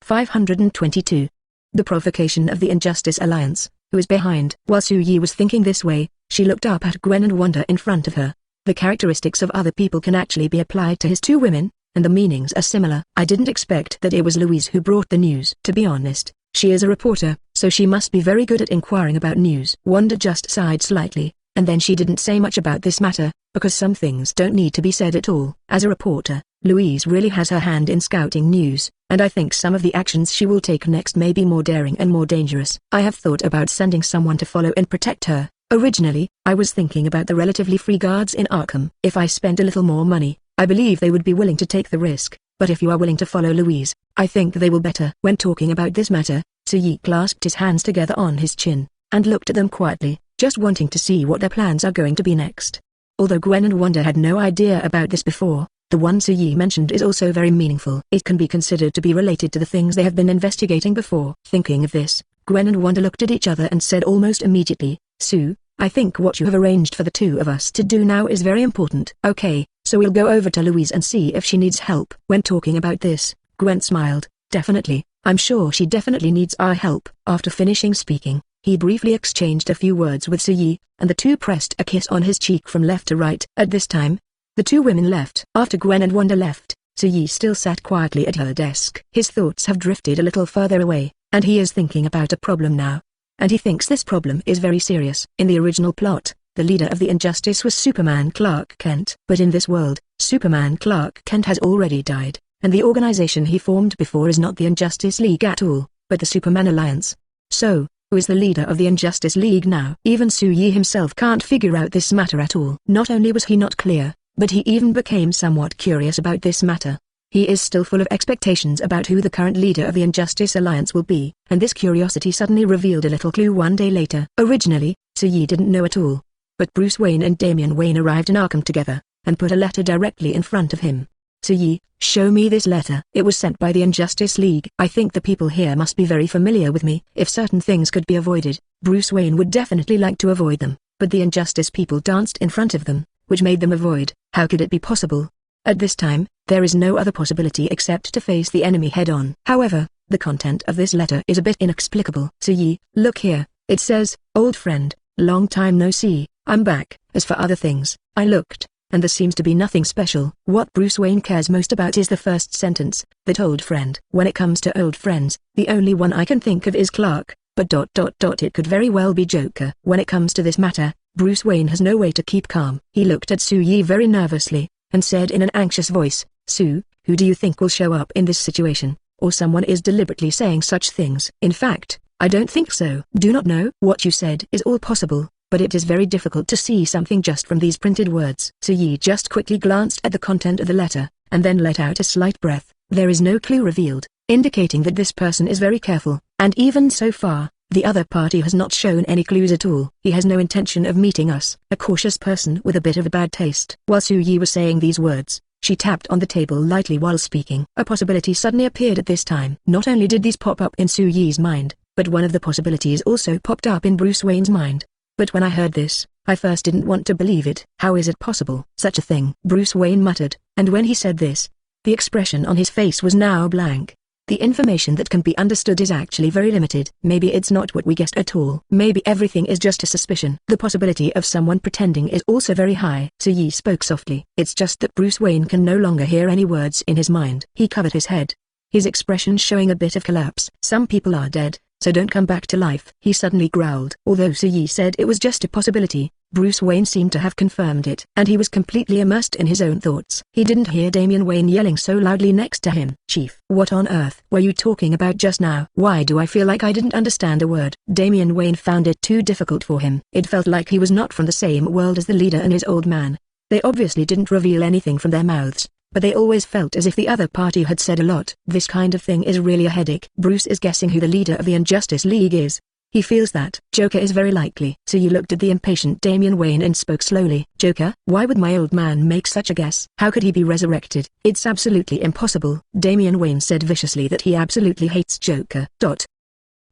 522. The provocation of the Injustice Alliance, who is behind. While Yi was thinking this way, she looked up at Gwen and Wanda in front of her. The characteristics of other people can actually be applied to his two women, and the meanings are similar. I didn't expect that it was Louise who brought the news. To be honest, she is a reporter, so she must be very good at inquiring about news. Wanda just sighed slightly, and then she didn't say much about this matter, because some things don't need to be said at all. As a reporter, Louise really has her hand in scouting news, and I think some of the actions she will take next may be more daring and more dangerous. I have thought about sending someone to follow and protect her. Originally, I was thinking about the relatively free guards in Arkham. If I spent a little more money, I believe they would be willing to take the risk, but if you are willing to follow Louise, I think they will better. When talking about this matter, Suyi clasped his hands together on his chin, and looked at them quietly, just wanting to see what their plans are going to be next. Although Gwen and Wanda had no idea about this before, the one Suyi mentioned is also very meaningful. It can be considered to be related to the things they have been investigating before. Thinking of this, Gwen and Wanda looked at each other and said almost immediately, "Sue, I think what you have arranged for the two of us to do now is very important." "Okay, so we'll go over to Louise and see if she needs help." When talking about this, Gwen smiled. "Definitely, I'm sure she definitely needs our help." After finishing speaking, he briefly exchanged a few words with Suyi, and the two pressed a kiss on his cheek from left to right. At this time, the two women left. After Gwen and Wanda left, Suyi still sat quietly at her desk. His thoughts have drifted a little further away, and he is thinking about a problem now. And he thinks this problem is very serious. In the original plot, the leader of the Injustice was Superman Clark Kent. But in this world, Superman Clark Kent has already died, and the organization he formed before is not the Injustice League at all, but the Superman Alliance. So, who is the leader of the Injustice League now? Even Suyi himself can't figure out this matter at all. Not only was he not clear, but he even became somewhat curious about this matter. He is still full of expectations about who the current leader of the Injustice Alliance will be, and this curiosity suddenly revealed a little clue one day later. Originally, Suyi didn't know at all, but Bruce Wayne and Damian Wayne arrived in Arkham together, and put a letter directly in front of him. "Suyi, show me this letter." It was sent by the Injustice League. "I think the people here must be very familiar with me. If certain things could be avoided, Bruce Wayne would definitely like to avoid them, but the Injustice people danced in front of them, which made them avoid. How could it be possible? At this time, there is no other possibility except to face the enemy head-on." However, the content of this letter is a bit inexplicable. "Suyi, look here, it says, 'Old friend, long time no see, I'm back.' As for other things, I looked, and there seems to be nothing special." What Bruce Wayne cares most about is the first sentence, that old friend. When it comes to old friends, the only one I can think of is Clark, but it could very well be Joker. When it comes to this matter, Bruce Wayne has no way to keep calm. He looked at Suyi very nervously, and said in an anxious voice, "Sue, who do you think will show up in this situation? Or someone is deliberately saying such things?" "In fact, I don't think so." "Do not know. What you said is all possible, but it is very difficult to see something just from these printed words." Suyi just quickly glanced at the content of the letter, and then let out a slight breath. There is no clue revealed, indicating that this person is very careful, and even so far, the other party has not shown any clues at all. "He has no intention of meeting us." A cautious person with a bit of a bad taste. While Suyi was saying these words, she tapped on the table lightly while speaking. A possibility suddenly appeared at this time. Not only did these pop up in Suyi's mind, but one of the possibilities also popped up in Bruce Wayne's mind. "But when I heard this, I first didn't want to believe it. How is it possible? Such a thing?" Bruce Wayne muttered, and when he said this, the expression on his face was now blank. The information that can be understood is actually very limited. Maybe it's not what we guessed at all. Maybe everything is just a suspicion. The possibility of someone pretending is also very high. Suyi spoke softly. It's just that Bruce Wayne can no longer hear any words in his mind. He covered his head, his expression showing a bit of collapse. "Some people are dead, so don't come back to life," he suddenly growled. Although Suyi said it was just a possibility, Bruce Wayne seemed to have confirmed it, and he was completely immersed in his own thoughts. He didn't hear Damian Wayne yelling so loudly next to him. "Chief, what on earth were you talking about just now? Why do I feel like I didn't understand a word?" Damian Wayne found it too difficult for him. It felt like he was not from the same world as the leader and his old man. They obviously didn't reveal anything from their mouths, but they always felt as if the other party had said a lot. This kind of thing is really a headache. Bruce is guessing who the leader of the Injustice League is. He feels that Joker is very likely. So you looked at the impatient Damian Wayne and spoke slowly. "Joker? Why would my old man make such a guess? How could he be resurrected? It's absolutely impossible." Damian Wayne said viciously that he absolutely hates Joker.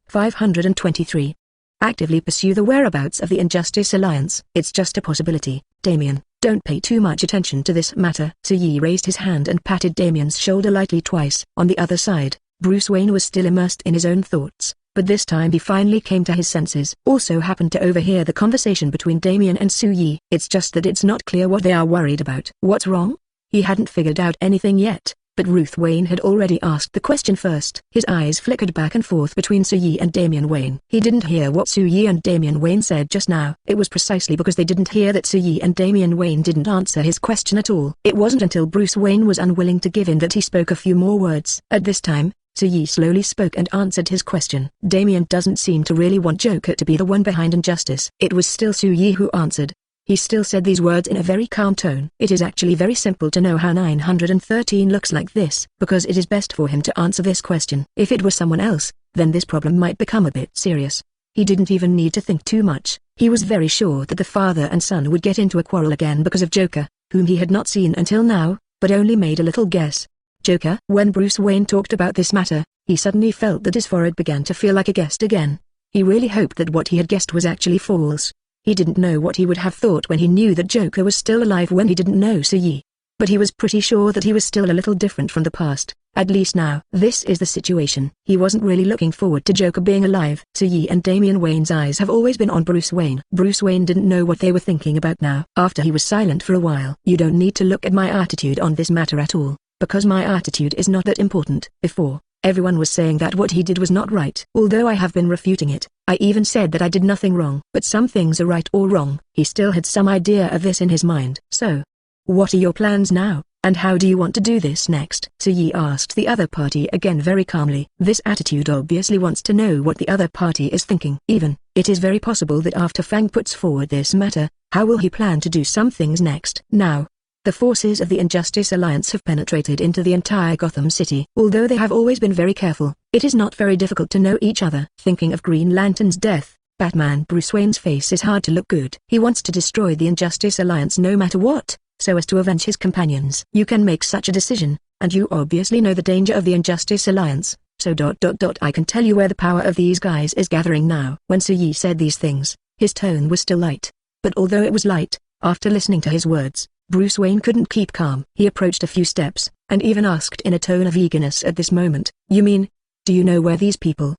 523. Actively pursue the whereabouts of the Injustice Alliance. It's just a possibility, Damian. Don't pay too much attention to this matter. Suyi raised his hand and patted Damian's shoulder lightly twice. On the other side, Bruce Wayne was still immersed in his own thoughts, but this time he finally came to his senses. Also happened to overhear the conversation between Damian and Suyi. It's just that it's not clear what they are worried about. What's wrong? He hadn't figured out anything yet, but Ruth Wayne had already asked the question first. His eyes flickered back and forth between Su-Yi and Damian Wayne. He didn't hear what Su-Yi and Damian Wayne said just now. It was precisely because they didn't hear that Su-Yi and Damian Wayne didn't answer his question at all. It wasn't until Bruce Wayne was unwilling to give in that he spoke a few more words. At this time, Su-Yi slowly spoke and answered his question. Damian doesn't seem to really want Joker to be the one behind injustice. It was still Su-Yi who answered. He still said these words in a very calm tone. It is actually very simple to know how 913 looks like this, because it is best for him to answer this question. If it was someone else, then this problem might become a bit serious. He didn't even need to think too much. He was very sure that the father and son would get into a quarrel again because of Joker, whom he had not seen until now, but only made a little guess. Joker. When Bruce Wayne talked about this matter, he suddenly felt that his forehead began to feel like a guessed again. He really hoped that what he had guessed was actually false. He didn't know what he would have thought when he knew that Joker was still alive when he didn't know Su-Yi. But he was pretty sure that he was still a little different from the past, at least now. This is the situation. He wasn't really looking forward to Joker being alive. Su-Yi and Damian Wayne's eyes have always been on Bruce Wayne. Bruce Wayne didn't know what they were thinking about now. After he was silent for a while. You don't need to look at my attitude on this matter at all, because my attitude is not that important. Before, everyone was saying that what he did was not right. Although I have been refuting it, I even said that I did nothing wrong. But some things are right or wrong. He still had some idea of this in his mind. So, what are your plans now, and how do you want to do this next? Su-Yi asked the other party again very calmly. This attitude obviously wants to know what the other party is thinking. Even, it is very possible that after Fang puts forward this matter, how will he plan to do some things next? Now, the forces of the Injustice Alliance have penetrated into the entire Gotham City. Although they have always been very careful, it is not very difficult to know each other. Thinking of Green Lantern's death, Batman Bruce Wayne's face is hard to look good. He wants to destroy the Injustice Alliance no matter what, so as to avenge his companions. You can make such a decision, and you obviously know the danger of the Injustice Alliance, so I can tell you where the power of these guys is gathering now. When Su-Yi said these things, his tone was still light. But although it was light, after listening to his words, Bruce Wayne couldn't keep calm. He approached a few steps, and even asked in a tone of eagerness at this moment, "You mean, do you know where these people,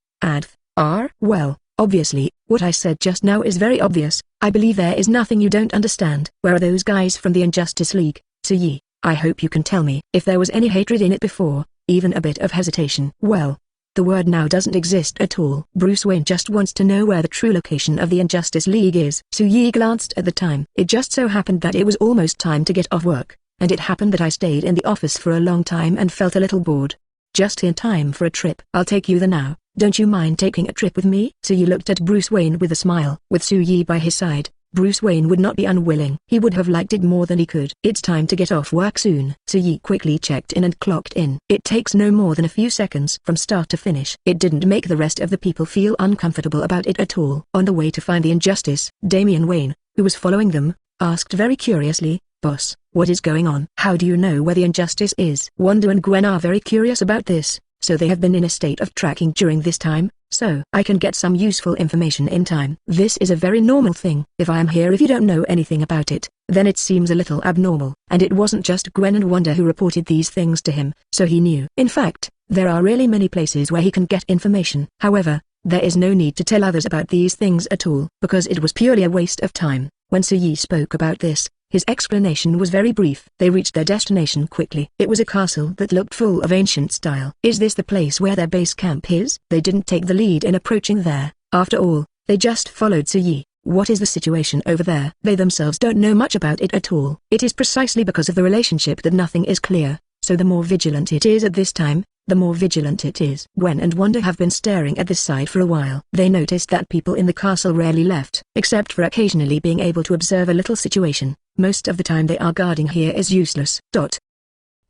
are?" "Well, obviously, what I said just now is very obvious. I believe there is nothing you don't understand." "Where are those guys from the Injustice League, Su-Yi? I hope you can tell me." If there was any hatred in it before, even a bit of hesitation, well, the word now doesn't exist at all. Bruce Wayne just wants to know where the true location of the Injustice League is. Su-Yi glanced at the time. It just so happened that it was almost time to get off work, and it happened that I stayed in the office for a long time and felt a little bored. Just in time for a trip. "I'll take you there now. Don't you mind taking a trip with me?" Su-Yi looked at Bruce Wayne with a smile. With Su-Yi by his side, Bruce Wayne would not be unwilling. He would have liked it more than he could. "It's time to get off work soon." Su-Yi quickly checked in and clocked in. It takes no more than a few seconds from start to finish. It didn't make the rest of the people feel uncomfortable about it at all. On the way to find the Injustice, Damian Wayne, who was following them, asked very curiously, "Boss, what is going on? How do you know where the Injustice is?" Wanda and Gwen are very curious about this, so they have been in a state of tracking during this time, so I can get some useful information in time. This is a very normal thing. If I am here if you don't know anything about it, then it seems a little abnormal. And it wasn't just Gwen and Wanda who reported these things to him, so he knew. In fact, there are really many places where he can get information. However, there is no need to tell others about these things at all, because it was purely a waste of time. When Su-Yi spoke about this, his explanation was very brief. They reached their destination quickly. It was a castle that looked full of ancient style. "Is this the place where their base camp is?" They didn't take the lead in approaching there. After all, they just followed Su-Yi. What is the situation over there? They themselves don't know much about it at all. It is precisely because of the relationship that nothing is clear, so the more vigilant it is at this time, the more vigilant it is. Gwen and Wanda have been staring at this side for a while. They noticed that people in the castle rarely left, except for occasionally being able to observe a little situation. Most of the time they are guarding here is useless.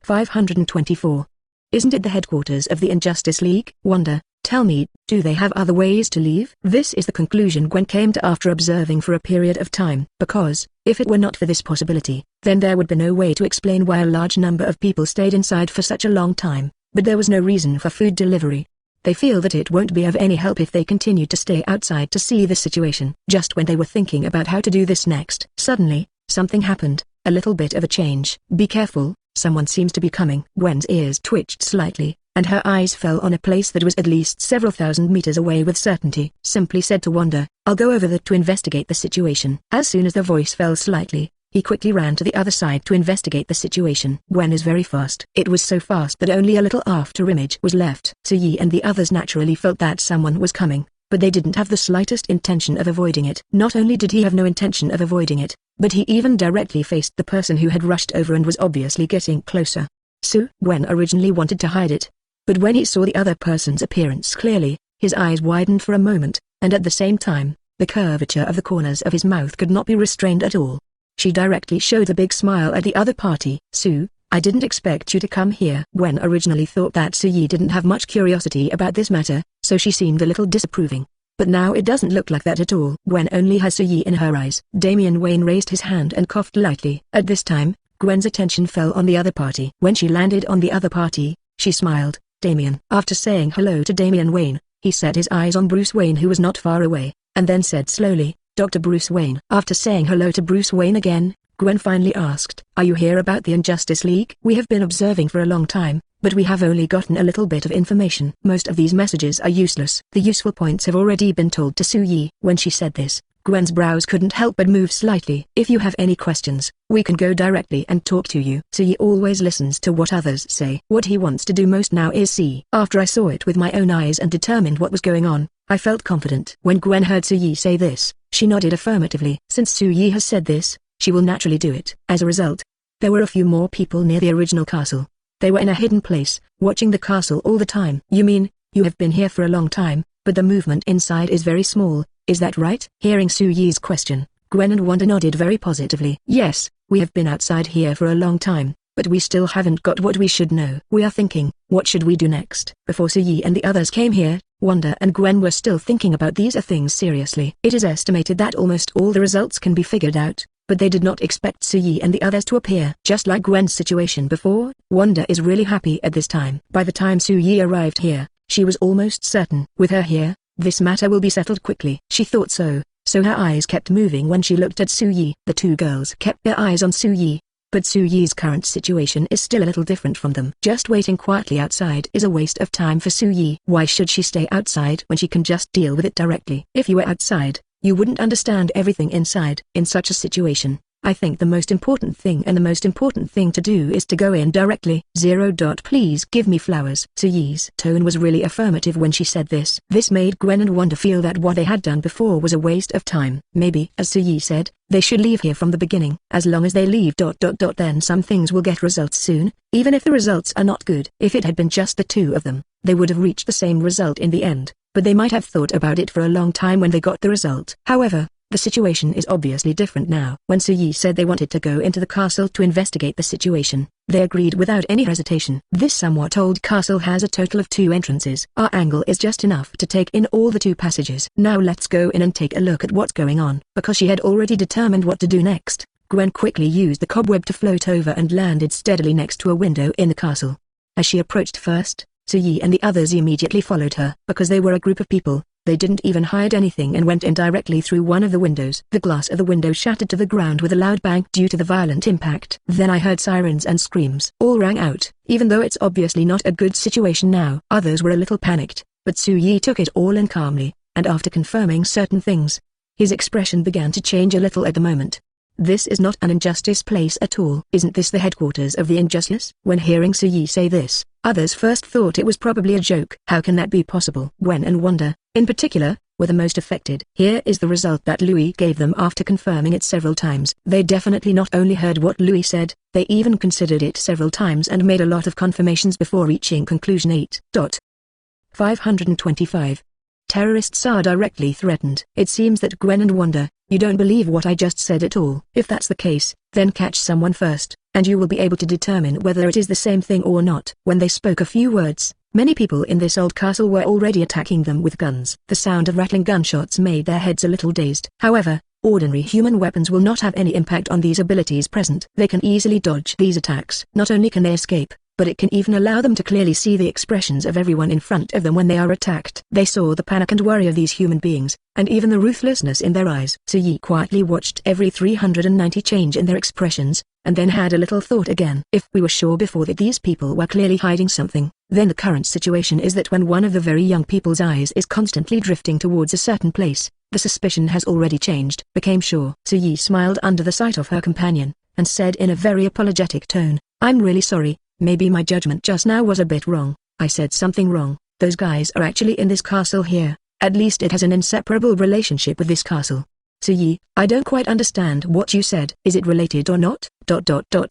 524. Isn't it the headquarters of the Injustice League? Wanda, tell me, do they have other ways to leave? This is the conclusion Gwen came to after observing for a period of time. Because, if it were not for this possibility, then there would be no way to explain why a large number of people stayed inside for such a long time. But there was no reason for food delivery. They feel that it won't be of any help if they continue to stay outside to see the situation. Just when they were thinking about how to do this next, suddenly, something happened, a little bit of a change. "Be careful, someone seems to be coming." Gwen's ears twitched slightly, and her eyes fell on a place that was at least several thousand meters away with certainty. Simply said to Wanda, "I'll go over there to investigate the situation." As soon as the voice fell slightly, He quickly ran to the other side to investigate the situation. Gwen is very fast. It was so fast that only a little after image was left. Yi and the others naturally felt that someone was coming, but they didn't have the slightest intention of avoiding it. Not only did he have no intention of avoiding it, but he even directly faced the person who had rushed over and was obviously getting closer. Gwen originally wanted to hide it, but when he saw the other person's appearance clearly, his eyes widened for a moment, and at the same time, the curvature of the corners of his mouth could not be restrained at all. She directly showed a big smile at the other party. I didn't expect you to come here. Gwen originally thought that Yi didn't have much curiosity about this matter, so she seemed a little disapproving. But now it doesn't look like that at all. Gwen only has Yi in her eyes. Damian Wayne raised his hand and coughed lightly. At this time, Gwen's attention fell on the other party. When she landed on the other party, she smiled. Damian. After saying hello to Damian Wayne, he set his eyes on Bruce Wayne, who was not far away, and then said slowly, Dr. Bruce Wayne. After saying hello to Bruce Wayne again, Gwen finally asked, are you here about the Injustice League? We have been observing for a long time, but we have only gotten a little bit of information. Most of these messages are useless. The useful points have already been told to Yi. When she said this, Gwen's brows couldn't help but move slightly. If you have any questions, we can go directly and talk to you. Yi always listens to what others say. What he wants to do most now is see. After I saw it with my own eyes and determined what was going on, I felt confident. When Gwen heard Yi say this, she nodded affirmatively. Since Yi has said this, she will naturally do it. As a result, there were a few more people near the original castle. They were in a hidden place, watching the castle all the time. You mean, you have been here for a long time, but the movement inside is very small, is that right? Hearing Yi's question, Gwen and Wanda nodded very positively. Yes, we have been outside here for a long time, but we still haven't got what we should know. We are thinking, what should we do next? Before Yi and the others came here, Wanda and Gwen were still thinking about these things seriously. It is estimated that almost all the results can be figured out, but they did not expect Yi and the others to appear. Just like Gwen's situation before, Wanda is really happy at this time. By the time Yi arrived here, she was almost certain. With her here, this matter will be settled quickly. She thought so her eyes kept moving when she looked at Yi. The two girls kept their eyes on Yi, but Yi's current situation is still a little different from them. Just waiting quietly outside is a waste of time for Yi. Why should she stay outside when she can just deal with it directly? If you were outside, you wouldn't understand everything inside. In such a situation, I think the most important thing to do is to go in directly. Please give me flowers. Yi's tone was really affirmative when she said this. This made Gwen and Wanda feel that what they had done before was a waste of time. Maybe, as Yi said, they should leave here from the beginning. As long as they leave ... then some things will get results soon, even if the results are not good. If it had been just the two of them, they would have reached the same result in the end, but they might have thought about it for a long time when they got the result. However, the situation is obviously different now. When Yi said they wanted to go into the castle to investigate the situation, they agreed without any hesitation. This somewhat old castle has a total of 2 entrances. Our angle is just enough to take in all the 2 passages. Now let's go in and take a look at what's going on. Because she had already determined what to do next, Gwen quickly used the cobweb to float over and landed steadily next to a window in the castle. As she approached first, Yi and the others immediately followed her. Because they were a group of people, they didn't even hide anything and went in directly through one of the windows. The glass of the window shattered to the ground with a loud bang due to the violent impact. Then I heard sirens and screams. All rang out, even though it's obviously not a good situation now. Others were a little panicked, but Yi took it all in calmly, and after confirming certain things, his expression began to change a little at the moment. This is not an injustice place at all. Isn't this the headquarters of the injustice? When hearing Yi say this, others first thought it was probably a joke. How can that be possible? Gwen and Wanda, in particular, were the most affected. Here is the result that Louis gave them after confirming it several times. They definitely not only heard what Louis said, they even considered it several times and made a lot of confirmations before reaching conclusion 8.525. Terrorists are directly threatened. It seems that Gwen and Wanda, you don't believe what I just said at all. If that's the case, then catch someone first, and you will be able to determine whether it is the same thing or not. When they spoke a few words, many people in this old castle were already attacking them with guns. The sound of rattling gunshots made their heads a little dazed. However, ordinary human weapons will not have any impact on these abilities present. They can easily dodge these attacks. Not only can they escape, but it can even allow them to clearly see the expressions of everyone in front of them when they are attacked. They saw the panic and worry of these human beings, and even the ruthlessness in their eyes. Yi quietly watched every 390 change in their expressions, and then had a little thought again. If we were sure before that these people were clearly hiding something, then the current situation is that when one of the very young people's eyes is constantly drifting towards a certain place, the the suspicion has already changed, became sure. Su-Yi smiled under the sight of her companion, and said in a very apologetic tone, I'm really sorry, maybe my judgment just now was a bit wrong. I said something wrong. Those guys are actually in this castle here. At least it has an inseparable relationship with this castle. Su-Yi, I don't quite understand what you said. Is it related or not?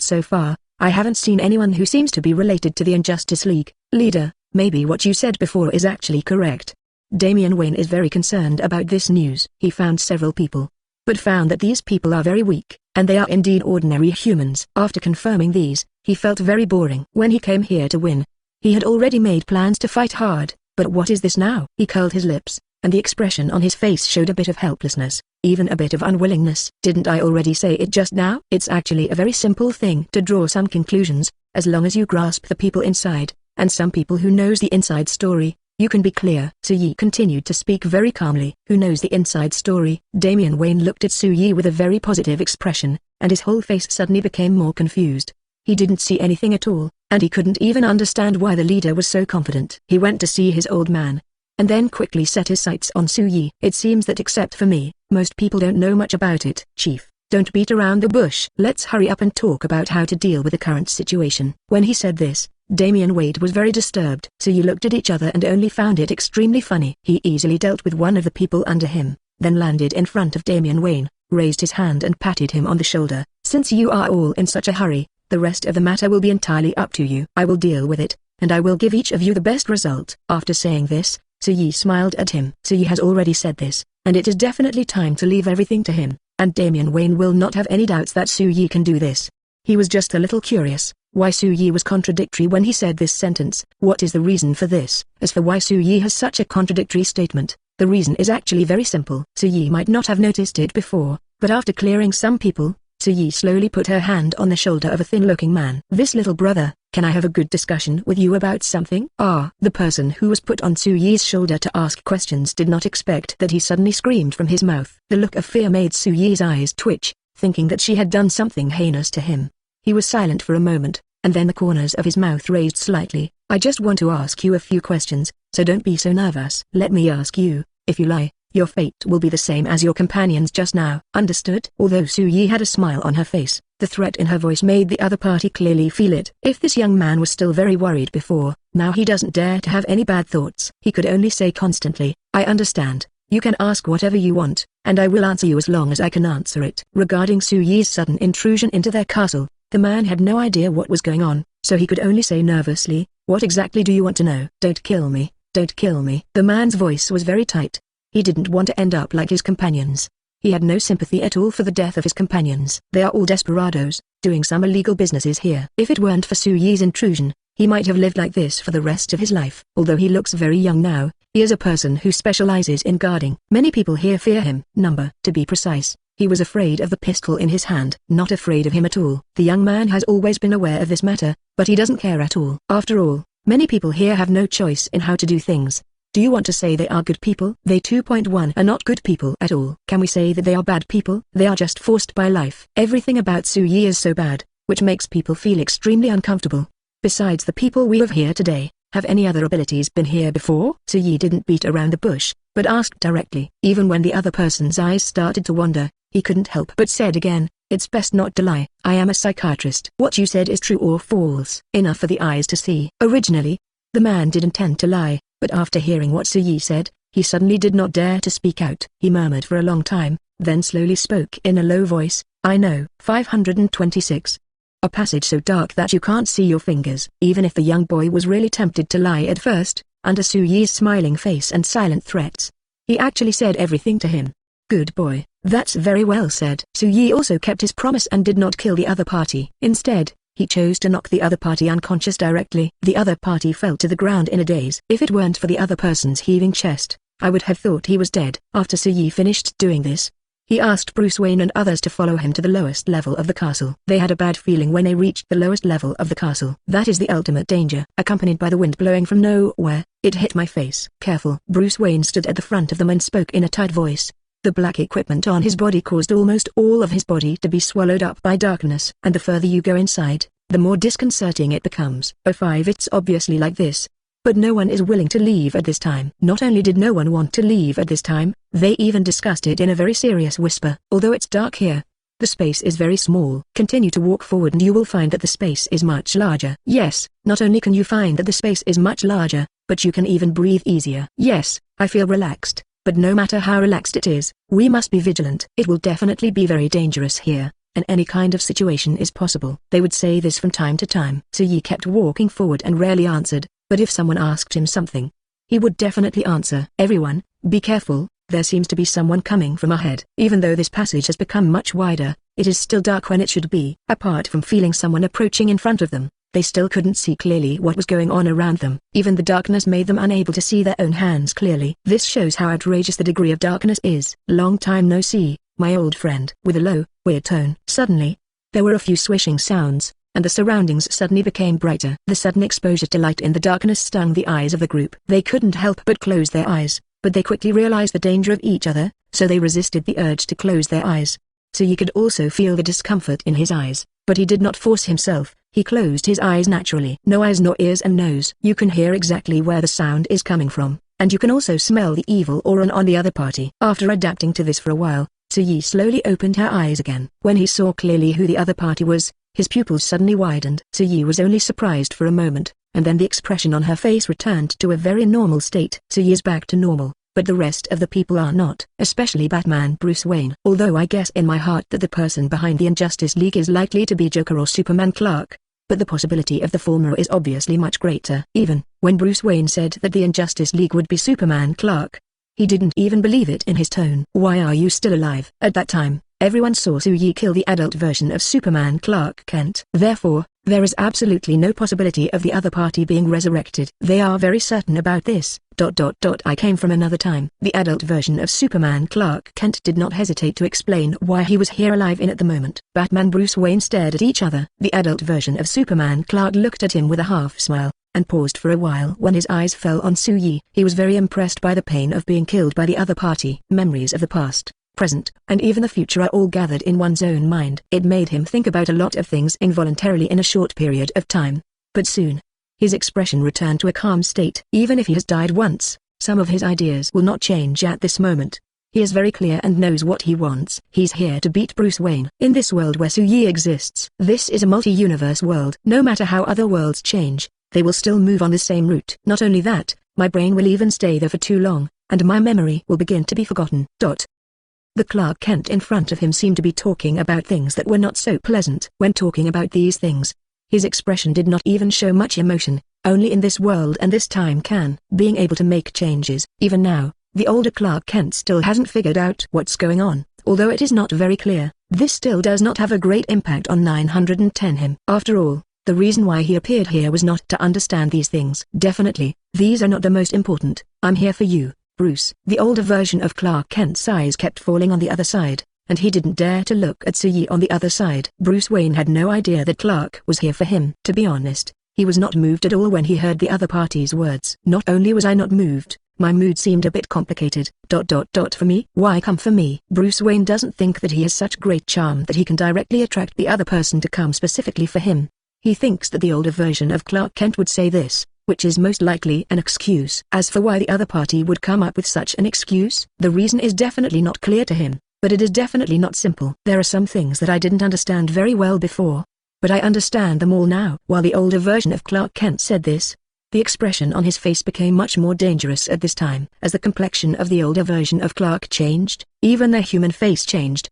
So far, I haven't seen anyone who seems to be related to the Injustice League. Leader, maybe what you said before is actually correct. Damian Wayne is very concerned about this news. He found several people, but found that these people are very weak, and they are indeed ordinary humans. After confirming these, he felt very boring. When he came here to win, he had already made plans to fight hard, but what is this now? He curled his lips, and the expression on his face showed a bit of helplessness, even a bit of unwillingness. Didn't I already say it just now? It's actually a very simple thing to draw some conclusions, as long as you grasp the people inside, and some people who knows the inside story, you can be clear. Su-Yi continued to speak very calmly. Who knows the inside story? Damian Wayne looked at Su-Yi with a very positive expression, and his whole face suddenly became more confused. He didn't see anything at all, and he couldn't even understand why the leader was so confident. He went to see his old man, and then quickly set his sights on Su-Yi. It seems that except for me, most people don't know much about it. Chief, don't beat around the bush. Let's hurry up and talk about how to deal with the current situation. When he said this, Damian Wade was very disturbed. Su-Yi looked at each other and only found it extremely funny. He easily dealt with one of the people under him, then landed in front of Damian Wayne, raised his hand and patted him on the shoulder. Since you are all in such a hurry, the rest of the matter will be entirely up to you. I will deal with it, and I will give each of you the best result. After saying this, Su-Yi smiled at him. Su-Yi has already said this, and it is definitely time to leave everything to him, and Damian Wayne will not have any doubts that Su-Yi can do this. He was just a little curious, why Su-Yi was contradictory when he said this sentence. What is the reason for this? As for why Su-Yi has such a contradictory statement, the reason is actually very simple. Su-Yi might not have noticed it before, but after clearing some people, Su-Yi slowly put her hand on the shoulder of a thin-looking man. This little brother, can I have a good discussion with you about something? The person who was put on Su-Yi's shoulder to ask questions did not expect that he suddenly screamed from his mouth. The look of fear made Su-Yi's eyes twitch, thinking that she had done something heinous to him. He was silent for a moment, and then the corners of his mouth raised slightly. I just want to ask you a few questions, so don't be so nervous. Let me ask you, if you lie, your fate will be the same as your companions just now. Understood? Although Su-Yi had a smile on her face, the threat in her voice made the other party clearly feel it. If this young man was still very worried before, now he doesn't dare to have any bad thoughts. He could only say constantly, I understand. You can ask whatever you want, and I will answer you as long as I can answer it. Regarding Su-Yi's sudden intrusion into their castle, the man had no idea what was going on, so he could only say nervously, what exactly do you want to know? Don't kill me, don't kill me. The man's voice was very tight. He didn't want to end up like his companions. He had no sympathy at all for the death of his companions. They are all desperados, doing some illegal businesses here. If it weren't for Su-Yi's intrusion, he might have lived like this for the rest of his life. Although he looks very young now, he is a person who specializes in guarding. Many people here fear him. To be precise, he was afraid of the pistol in his hand. Not afraid of him at all. The young man has always been aware of this matter, but he doesn't care at all. After all, many people here have no choice in how to do things. Do you want to say they are good people? They 2.1 are not good people at all. Can we say that they are bad people? They are just forced by life. Everything about Su-Yi is so bad, which makes people feel extremely uncomfortable. Besides the people we have here today, have any other abilities been here before? Su-Yi didn't beat around the bush, but asked directly. Even when the other person's eyes started to wander, he couldn't help but said again, it's best not to lie. I am a psychiatrist. What you said is true or false. Enough for the eyes to see. Originally, the man did intend to lie, but after hearing what Su-Yi said, he suddenly did not dare to speak out. He murmured for a long time, then slowly spoke in a low voice, I know. 526. A passage so dark that you can't see your fingers. Even if the young boy was really tempted to lie at first, under Su-Yi's smiling face and silent threats, he actually said everything to him. Good boy, that's very well said. Su-Yi also kept his promise and did not kill the other party. Instead, he chose to knock the other party unconscious directly. The other party fell to the ground in a daze. If it weren't for the other person's heaving chest, I would have thought he was dead. After Su-Yi finished doing this, he asked Bruce Wayne and others to follow him to the lowest level of the castle. They had a bad feeling when they reached the lowest level of the castle. That is the ultimate danger. Accompanied by the wind blowing from nowhere, it hit my face. Careful. Bruce Wayne stood at the front of them and spoke in a tight voice. The black equipment on his body caused almost all of his body to be swallowed up by darkness. And the further you go inside, the more disconcerting it becomes. 05 It's obviously like this. but no one is willing to leave at this time. Not only did no one want to leave at this time, they even discussed it in a very serious whisper. Although it's dark here, the space is very small. Continue to walk forward and you will find that the space is much larger. Yes, not only can you find that the space is much larger, but you can even breathe easier. Yes, I feel relaxed, but no matter how relaxed it is, we must be vigilant. It will definitely be very dangerous here, and any kind of situation is possible. They would say this from time to time. So Yi kept walking forward and rarely answered, but if someone asked him something, he would definitely answer. Everyone, be careful. There seems to be someone coming from ahead. Even though this passage has become much wider, it is still dark when it should be. Apart from feeling someone approaching in front of them, they still couldn't see clearly what was going on around them. Even the darkness made them unable to see their own hands clearly. This shows how outrageous the degree of darkness is. Long time no see, my old friend. With a low, weird tone. Suddenly, there were a few swishing sounds, and the surroundings suddenly became brighter. The sudden exposure to light in the darkness stung the eyes of the group. They couldn't help but close their eyes, but they quickly realized the danger of each other, so they resisted the urge to close their eyes. So you could also feel the discomfort in his eyes, but he did not force himself. He closed his eyes naturally. No eyes nor ears and nose. You can hear exactly where the sound is coming from, and you can also smell the evil aura on the other party. After adapting to this for a while, Yi slowly opened her eyes again. When he saw clearly who the other party was, his pupils suddenly widened. Yi was only surprised for a moment, and then the expression on her face returned to a very normal state. Yi is back to normal, but the rest of the people are not, especially Batman Bruce Wayne. Although I guess in my heart that the person behind the Injustice League is likely to be Joker or Superman Clark, but the possibility of the former is obviously much greater. Even when Bruce Wayne said that the Injustice League would be Superman Clark, he didn't even believe it in his tone. Why are you still alive? At that time, everyone saw Yi kill the adult version of Superman Clark Kent. Therefore, there is absolutely no possibility of the other party being resurrected. They are very certain about this. I came from another time. The adult version of Superman Clark Kent did not hesitate to explain why he was here alive in at the moment. Batman Bruce Wayne stared at each other. The adult version of Superman Clark looked at him with a half smile, and paused for a while. When his eyes fell on Yi, he was very impressed by the pain of being killed by the other party. Memories of the past, present, and even the future are all gathered in one's own mind. It made him think about a lot of things involuntarily in a short period of time, but soon, his expression returned to a calm state. Even if he has died once, some of his ideas will not change at this moment. He is very clear and knows what he wants. He's here to beat Bruce Wayne. In this world where Yi exists, this is a multi-universe world. No matter how other worlds change, they will still move on the same route. Not only that, my brain will even stay there for too long, and my memory will begin to be forgotten. The Clark Kent in front of him seemed to be talking about things that were not so pleasant. When talking about these things, his expression did not even show much emotion. Only in this world and this time can being able to make changes. Even now, the older Clark Kent still hasn't figured out what's going on. Although it is not very clear, this still does not have a great impact on 910 him. After all, the reason why he appeared here was not to understand these things. Definitely, these are not the most important. I'm here for you, Bruce. The older version of Clark Kent's eyes kept falling on the other side, and he didn't dare to look at Yi on the other side. Bruce Wayne had no idea that Clark was here for him. To be honest, he was not moved at all when he heard the other party's words. Not only was I not moved, my mood seemed a bit complicated. For me? Why come for me? Bruce Wayne doesn't think that he has such great charm that he can directly attract the other person to come specifically for him. He thinks that the older version of Clark Kent would say this, which is most likely an excuse. As for why the other party would come up with such an excuse, the reason is definitely not clear to him, but it is definitely not simple. There are some things that I didn't understand very well before, but I understand them all now. While the older version of Clark Kent said this, the expression on his face became much more dangerous at this time. As the complexion of the older version of Clark changed, even their human face changed.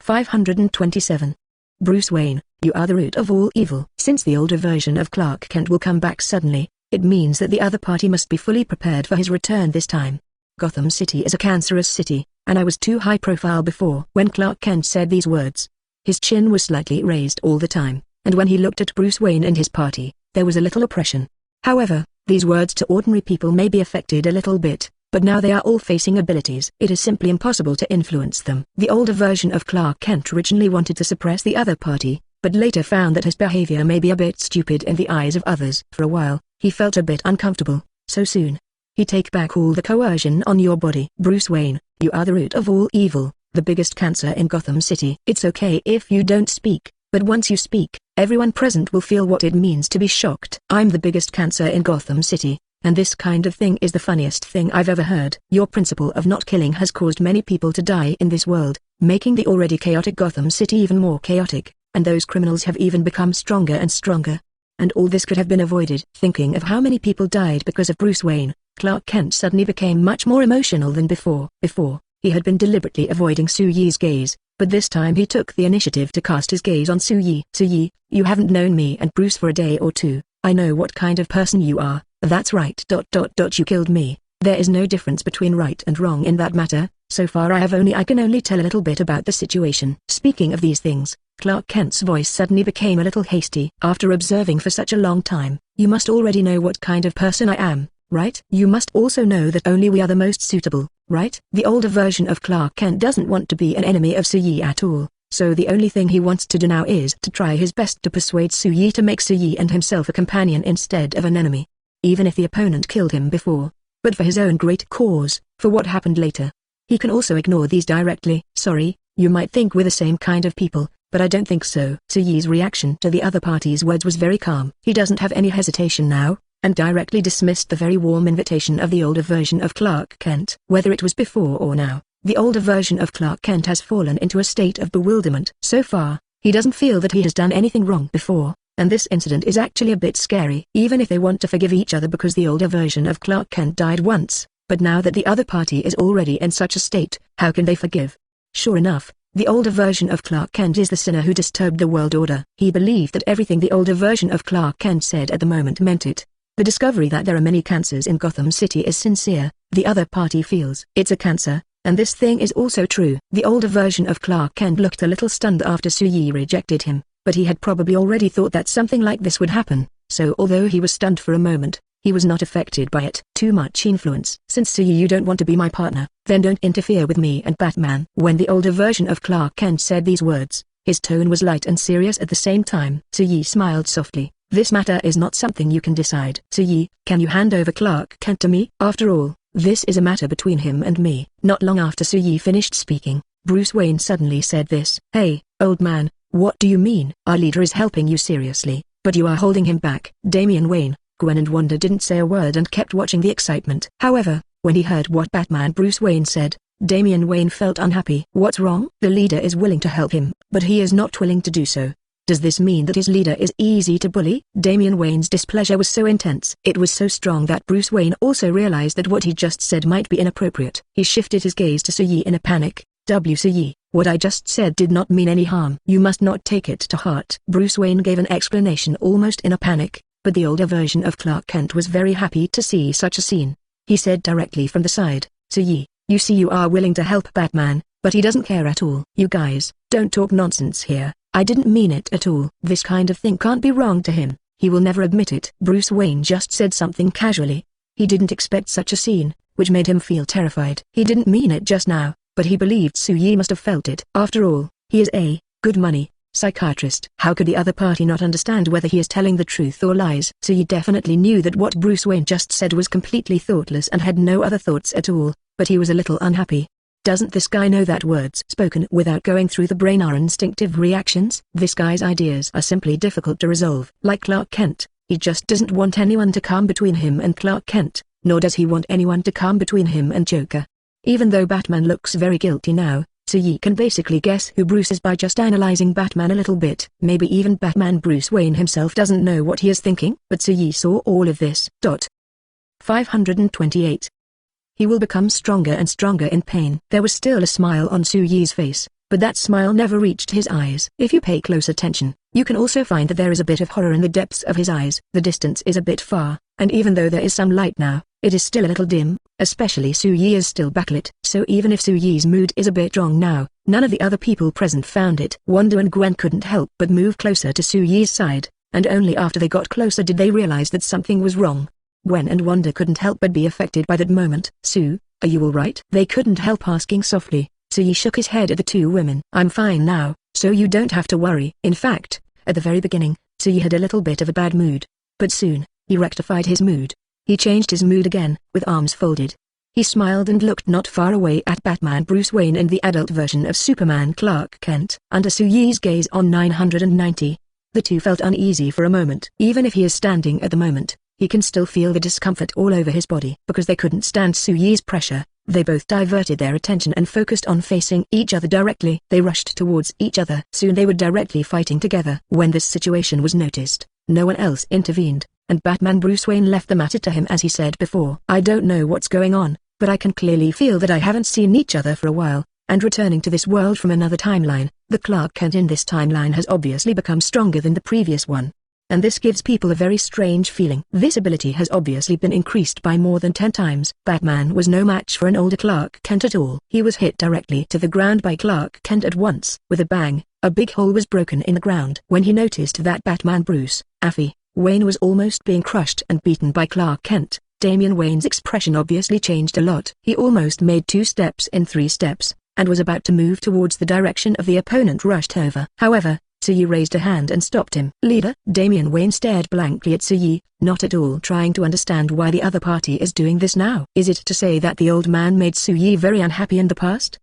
527. Bruce Wayne, you are the root of all evil. Since the older version of Clark Kent will come back suddenly, it means that the other party must be fully prepared for his return this time. Gotham City is a cancerous city, and I was too high profile before. When Clark Kent said these words, his chin was slightly raised all the time, and when he looked at Bruce Wayne and his party, there was a little oppression. However, these words to ordinary people may be affected a little bit, but now they are all facing abilities. It is simply impossible to influence them. The older version of Clark Kent originally wanted to suppress the other party, but later found that his behavior may be a bit stupid in the eyes of others. For a while, he felt a bit uncomfortable. So soon, he take back all the coercion on your body. Bruce Wayne, you are the root of all evil, the biggest cancer in Gotham City. It's okay if you don't speak, but once you speak, Everyone present will feel what it means to be shocked. I'm the biggest cancer in Gotham City, and this kind of thing is the funniest thing I've ever heard. Your principle of not killing has caused many people to die in this world, making the already chaotic Gotham City even more chaotic, and those criminals have even become stronger and stronger. And all this could have been avoided. Thinking of how many people died because of Bruce Wayne, Clark Kent suddenly became much more emotional than before. He had been deliberately avoiding Su-Yi's gaze, but this time he took the initiative to cast his gaze on Su-Yi. Su-Yi, you haven't known me and Bruce for a day or two. I know what kind of person you are. That's right. You killed me. There is no difference between right and wrong in that matter. So far I can only tell a little bit about the situation. Speaking of these things, Clark Kent's voice suddenly became a little hasty. After observing for such a long time, you must already know what kind of person I am, right? You must also know that only we are the most suitable, right? The older version of Clark Kent doesn't want to be an enemy of Su-Yi at all, so the only thing he wants to do now is to try his best to persuade Su-Yi to make Su-Yi and himself a companion instead of an enemy. Even if the opponent killed him before, but for his own great cause, for what happened later. He can also ignore these directly. Sorry, you might think we're the same kind of people, but I don't think so. Su-Yi's reaction to the other party's words was very calm. He doesn't have any hesitation now, and directly dismissed the very warm invitation of the older version of Clark Kent. Whether it was before or now, the older version of Clark Kent has fallen into a state of bewilderment. So far, he doesn't feel that he has done anything wrong before, and this incident is actually a bit scary. Even if they want to forgive each other because the older version of Clark Kent died once, but now that the other party is already in such a state, how can they forgive? Sure enough, the older version of Clark Kent is the sinner who disturbed the world order. He believed that everything the older version of Clark Kent said at the moment meant it. The discovery that there are many cancers in Gotham City is sincere. The other party feels it's a cancer, and this thing is also true. The older version of Clark Kent looked a little stunned after Su-Yi rejected him, but he had probably already thought that something like this would happen, so although he was stunned for a moment, he was not affected by it. Too much influence. Since Su-Yi you don't want to be my partner, then don't interfere with me and Batman. When the older version of Clark Kent said these words, his tone was light and serious at the same time. Su-Yi smiled softly. This matter is not something you can decide. Su-Yi, can you hand over Clark Kent to me? After all, this is a matter between him and me. Not long after Su-Yi finished speaking, Bruce Wayne suddenly said this. Hey, old man, what do you mean? Our leader is helping you seriously, but you are holding him back. Damian Wayne, Gwen and Wanda didn't say a word and kept watching the excitement. However, when he heard what Batman Bruce Wayne said, Damian Wayne felt unhappy. What's wrong? The leader is willing to help him, but he is not willing to do so. Does this mean that his leader is easy to bully? Damian Wayne's displeasure was so intense. It was so strong that Bruce Wayne also realized that what he just said might be inappropriate. He shifted his gaze to Su-Yi in a panic. Su-Yi, what I just said did not mean any harm. You must not take it to heart. Bruce Wayne gave an explanation almost in a panic, but the older version of Clark Kent was very happy to see such a scene. He said directly from the side, Su-Yi, you see you are willing to help Batman, but he doesn't care at all. You guys, don't talk nonsense here. I didn't mean it at all. This kind of thing can't be wrong to him. He will never admit it. Bruce Wayne just said something casually. He didn't expect such a scene, which made him feel terrified. He didn't mean it just now, but he believed Su-Yi must have felt it. After all, he is a good money psychiatrist. How could the other party not understand whether he is telling the truth or lies? Su-Yi definitely knew that what Bruce Wayne just said was completely thoughtless and had no other thoughts at all, but he was a little unhappy. Doesn't this guy know that words spoken without going through the brain are instinctive reactions? This guy's ideas are simply difficult to resolve. Like Clark Kent, he just doesn't want anyone to come between him and Clark Kent, nor does he want anyone to come between him and Joker. Even though Batman looks very guilty now, Su-Yi can basically guess who Bruce is by just analyzing Batman a little bit. Maybe even Batman Bruce Wayne himself doesn't know what he is thinking, but Su-Yi saw all of this. 528. He will become stronger and stronger in pain. There was still a smile on Su-Yi's face, but that smile never reached his eyes. If you pay close attention, you can also find that there is a bit of horror in the depths of his eyes. The distance is a bit far, and even though there is some light now, it is still a little dim, especially Su-Yi is still backlit. So even if Su-Yi's mood is a bit wrong now, none of the other people present found it. Wanda and Gwen couldn't help but move closer to Su-Yi's side, and only after they got closer did they realize that something was wrong. Gwen and Wanda couldn't help but be affected by that moment. Sue, are you alright? They couldn't help asking softly. Su-Yi shook his head at the two women. I'm fine now, so you don't have to worry. In fact, at the very beginning, Su-Yi had a little bit of a bad mood, but soon, he rectified his mood. He changed his mood again, with arms folded. He smiled and looked not far away at Batman Bruce Wayne and the adult version of Superman Clark Kent. Under Su-Yi's gaze on 990, The two felt uneasy for a moment. Even if he is standing at the moment, he can still feel the discomfort all over his body. Because they couldn't stand Suyi's pressure, they both diverted their attention and focused on facing each other directly. They rushed towards each other. Soon they were directly fighting together. When this situation was noticed, no one else intervened, and Batman Bruce Wayne left the matter to him as he said before. I don't know what's going on, but I can clearly feel that I haven't seen each other for a while, and returning to this world from another timeline, the Clark Kent in this timeline has obviously become stronger than the previous one. And this gives people a very strange feeling. This ability has obviously been increased by more than 10 times. Batman was no match for an older Clark Kent at all. He was hit directly to the ground by Clark Kent at once. With a bang, a big hole was broken in the ground. When he noticed that Batman Bruce Wayne was almost being crushed and beaten by Clark Kent, Damian Wayne's expression obviously changed a lot. He almost made 2 steps in 3 steps, and was about to move towards the direction of the opponent rushed over. However, Suyi raised a hand and stopped him. Leader? Damian Wayne stared blankly at Suyi, not at all trying to understand why the other party is doing this now. Is it to say that the old man made Suyi very unhappy in the past?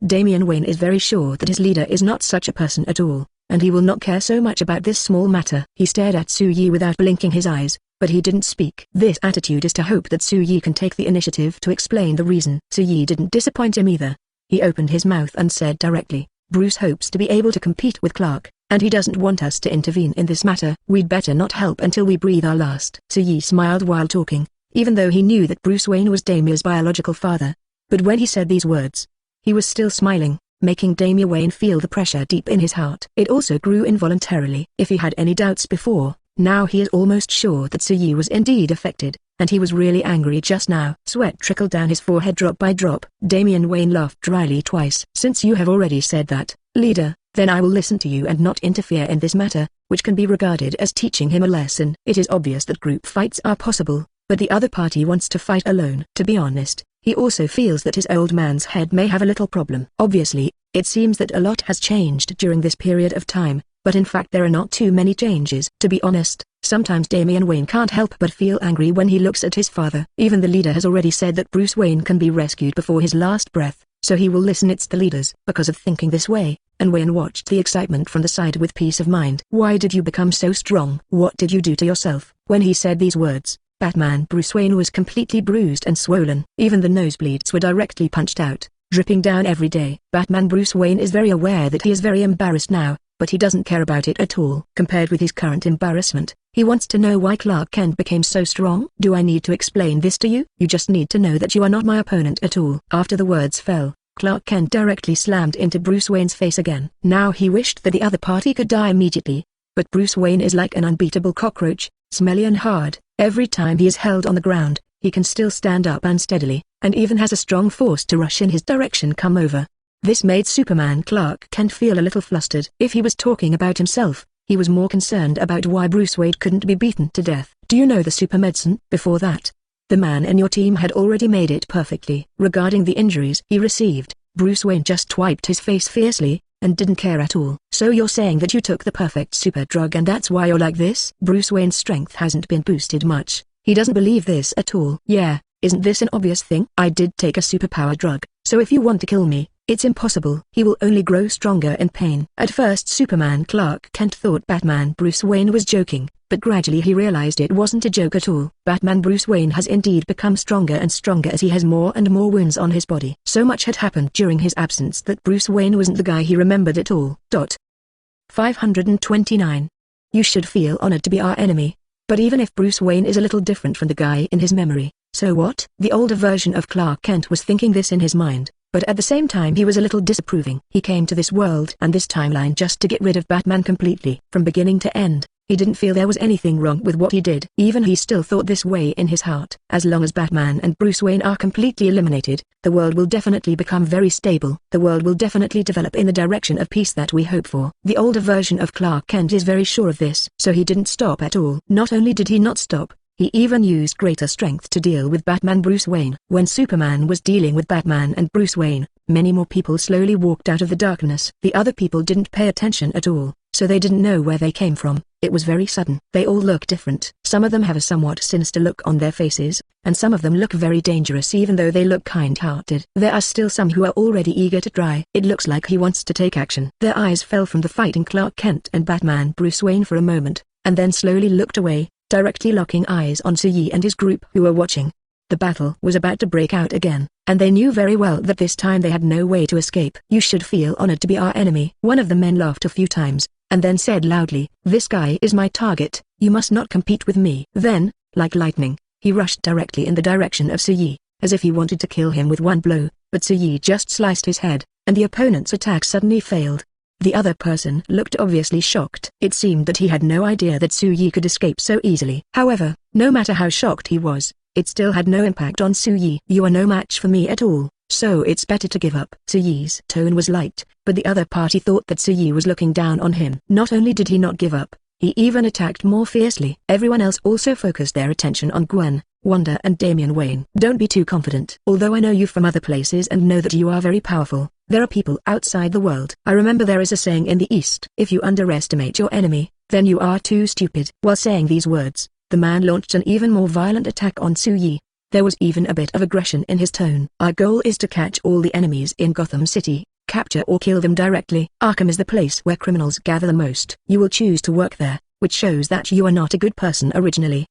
Damian Wayne is very sure that his leader is not such a person at all, and he will not care so much about this small matter. He stared at Suyi without blinking his eyes, but he didn't speak. This attitude is to hope that Suyi can take the initiative to explain the reason. Suyi didn't disappoint him either. He opened his mouth and said directly, Bruce hopes to be able to compete with Clark, and he doesn't want us to intervene in this matter. We'd better not help until we breathe our last. Suyi smiled while talking, even though he knew that Bruce Wayne was Damian's biological father. But when he said these words, he was still smiling, making Damian Wayne feel the pressure deep in his heart. It also grew involuntarily. If he had any doubts before, now he is almost sure that Suyi was indeed affected, and he was really angry just now. Sweat trickled down his forehead drop by drop. Damian Wayne laughed dryly twice. Since you have already said that, leader, then I will listen to you and not interfere in this matter, which can be regarded as teaching him a lesson. It is obvious that group fights are possible, but the other party wants to fight alone. To be honest, he also feels that his old man's head may have a little problem. Obviously, it seems that a lot has changed during this period of time, but in fact there are not too many changes. To be honest, sometimes Damian Wayne can't help but feel angry when he looks at his father. Even the leader has already said that Bruce Wayne can be rescued before his last breath, so he will listen. It's the leaders. Because of thinking this way, and Wayne watched the excitement from the side with peace of mind. Why did you become so strong? What did you do to yourself? When he said these words, Batman Bruce Wayne was completely bruised and swollen. Even the nosebleeds were directly punched out, dripping down every day. Batman Bruce Wayne is very aware that he is very embarrassed now, but he doesn't care about it at all. Compared with his current embarrassment, he wants to know why Clark Kent became so strong. Do I need to explain this to you? You just need to know that you are not my opponent at all. After the words fell, Clark Kent directly slammed into Bruce Wayne's face again. Now he wished that the other party could die immediately, but Bruce Wayne is like an unbeatable cockroach, smelly and hard. Every time he is held on the ground, he can still stand up unsteadily, and even has a strong force to rush in his direction come over. This made Superman Clark Kent feel a little flustered. If he was talking about himself, he was more concerned about why Bruce Wayne couldn't be beaten to death. Do you know the super medicine? Before that, the man in your team had already made it perfectly. Regarding the injuries he received, Bruce Wayne just wiped his face fiercely, and didn't care at all. So you're saying that you took the perfect super drug and that's why you're like this? Bruce Wayne's strength hasn't been boosted much. He doesn't believe this at all. Yeah, isn't this an obvious thing? I did take a superpower drug, so if you want to kill me, it's impossible. He will only grow stronger in pain. At first Superman Clark Kent thought Batman Bruce Wayne was joking, but gradually he realized it wasn't a joke at all. Batman Bruce Wayne has indeed become stronger and stronger as he has more and more wounds on his body. So much had happened during his absence that Bruce Wayne wasn't the guy he remembered at all. 529. You should feel honored to be our enemy. But even if Bruce Wayne is a little different from the guy in his memory, so what? The older version of Clark Kent was thinking this in his mind, but at the same time he was a little disapproving. He came to this world and this timeline just to get rid of Batman completely. From beginning to end, he didn't feel there was anything wrong with what he did. Even he still thought this way in his heart. As long as Batman and Bruce Wayne are completely eliminated, the world will definitely become very stable. The world will definitely develop in the direction of peace that we hope for. The older version of Clark Kent is very sure of this. So he didn't stop at all. Not only did he not stop, he even used greater strength to deal with Batman Bruce Wayne. When Superman was dealing with Batman and Bruce Wayne, many more people slowly walked out of the darkness. The other people didn't pay attention at all, so they didn't know where they came from. It was very sudden. They all looked different. Some of them have a somewhat sinister look on their faces, and some of them look very dangerous even though they look kind-hearted. There are still some who are already eager to try. It looks like he wants to take action. Their eyes fell from the fighting Clark Kent and Batman Bruce Wayne for a moment, and then slowly looked away, directly locking eyes on Soo-Yi and his group who were watching. The battle was about to break out again, and they knew very well that this time they had no way to escape. "You should feel honored to be our enemy." One of the men laughed a few times, and then said loudly, "This guy is my target, you must not compete with me." Then, like lightning, he rushed directly in the direction of Soo-Yi, as if he wanted to kill him with one blow, but Soo-Yi just sliced his head, and the opponent's attack suddenly failed. The other person looked obviously shocked. It seemed that he had no idea that Soo-Yi could escape so easily. However, no matter how shocked he was, it still had no impact on Soo-Yi. "You are no match for me at all, so it's better to give up." Soo-Yi's tone was light, but the other party thought that Soo-Yi was looking down on him. Not only did he not give up, he even attacked more fiercely. Everyone else also focused their attention on Gwen, Wanda and Damian Wayne. "Don't be too confident. Although I know you from other places and know that you are very powerful, there are people outside the world. I remember there is a saying in the East, if you underestimate your enemy, then you are too stupid." While saying these words, the man launched an even more violent attack on Soo-Yi. There was even a bit of aggression in his tone. "Our goal is to catch all the enemies in Gotham City, capture or kill them directly. Arkham is the place where criminals gather the most. You will choose to work there, which shows that you are not a good person originally.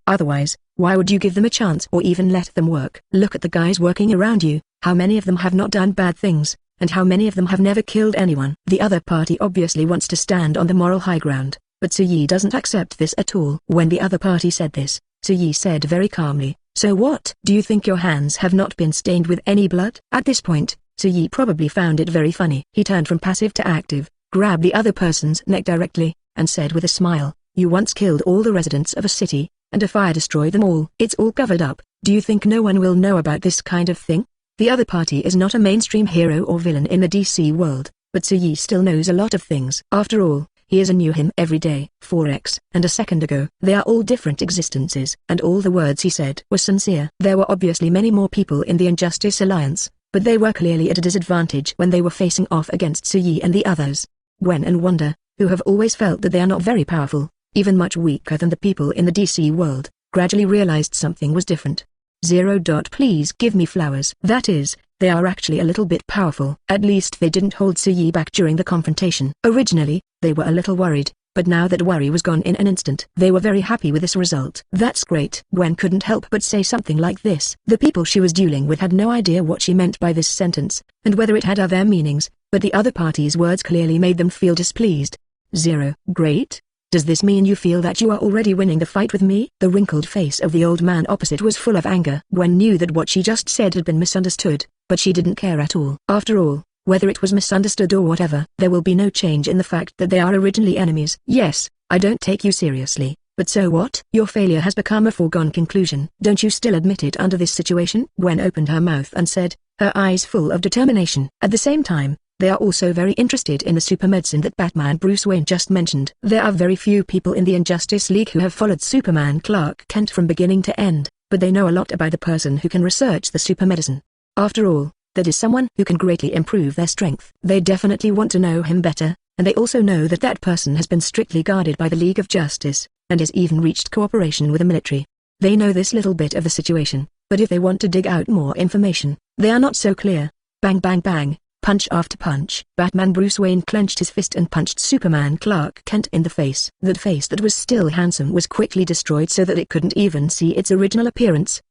Otherwise, why would you give them a chance or even let them work? Look at the guys working around you, how many of them have not done bad things, and how many of them have never killed anyone?" The other party obviously wants to stand on the moral high ground, but Soo-Yi doesn't accept this at all. When the other party said this, Soo-Yi said very calmly, "So what? Do you think your hands have not been stained with any blood?" At this point, Soo-Yi probably found it very funny. He turned from passive to active, grabbed the other person's neck directly, and said with a smile, "You once killed all the residents of a city, and a fire destroyed them all. It's all covered up. Do you think no one will know about this kind of thing?" The other party is not a mainstream hero or villain in the DC world, but Soo-Yi still knows a lot of things. After all, he is a new him every day. 4x and a second ago. They are all different existences, and all the words he said were sincere. There were obviously many more people in the Injustice Alliance, but they were clearly at a disadvantage when they were facing off against Soo-Yi and the others. Gwen and Wanda, who have always felt that they are not very powerful, even much weaker than the people in the DC world, gradually realized something was different. Please give me flowers. That is, they are actually a little bit powerful. At least they didn't hold Soo-Yi back during the confrontation. Originally, they were a little worried, but now that worry was gone in an instant, they were very happy with this result. "That's great." Gwen couldn't help but say something like this. The people she was dueling with had no idea what she meant by this sentence, and whether it had other meanings, but the other party's words clearly made them feel displeased. Great? Does this mean you feel that you are already winning the fight with me? The wrinkled face of the old man opposite was full of anger. Gwen knew that what she just said had been misunderstood, but she didn't care at all. After all, whether it was misunderstood or whatever, there will be no change in the fact that they are originally enemies. "Yes, I don't take you seriously, but so what? Your failure has become a foregone conclusion. Don't you still admit it under this situation?" Gwen opened her mouth and said, her eyes full of determination. At the same time, they are also very interested in the supermedicine that Batman Bruce Wayne just mentioned. There are very few people in the Injustice League who have followed Superman Clark Kent from beginning to end, but they know a lot about the person who can research the supermedicine. After all, that is someone who can greatly improve their strength. They definitely want to know him better, and they also know that that person has been strictly guarded by the League of Justice, and has even reached cooperation with the military. They know this little bit of the situation, but if they want to dig out more information, they are not so clear. Bang bang bang. Punch after punch. Batman Bruce Wayne clenched his fist and punched Superman Clark Kent in the face. That face that was still handsome was quickly destroyed so that it couldn't even see its original appearance.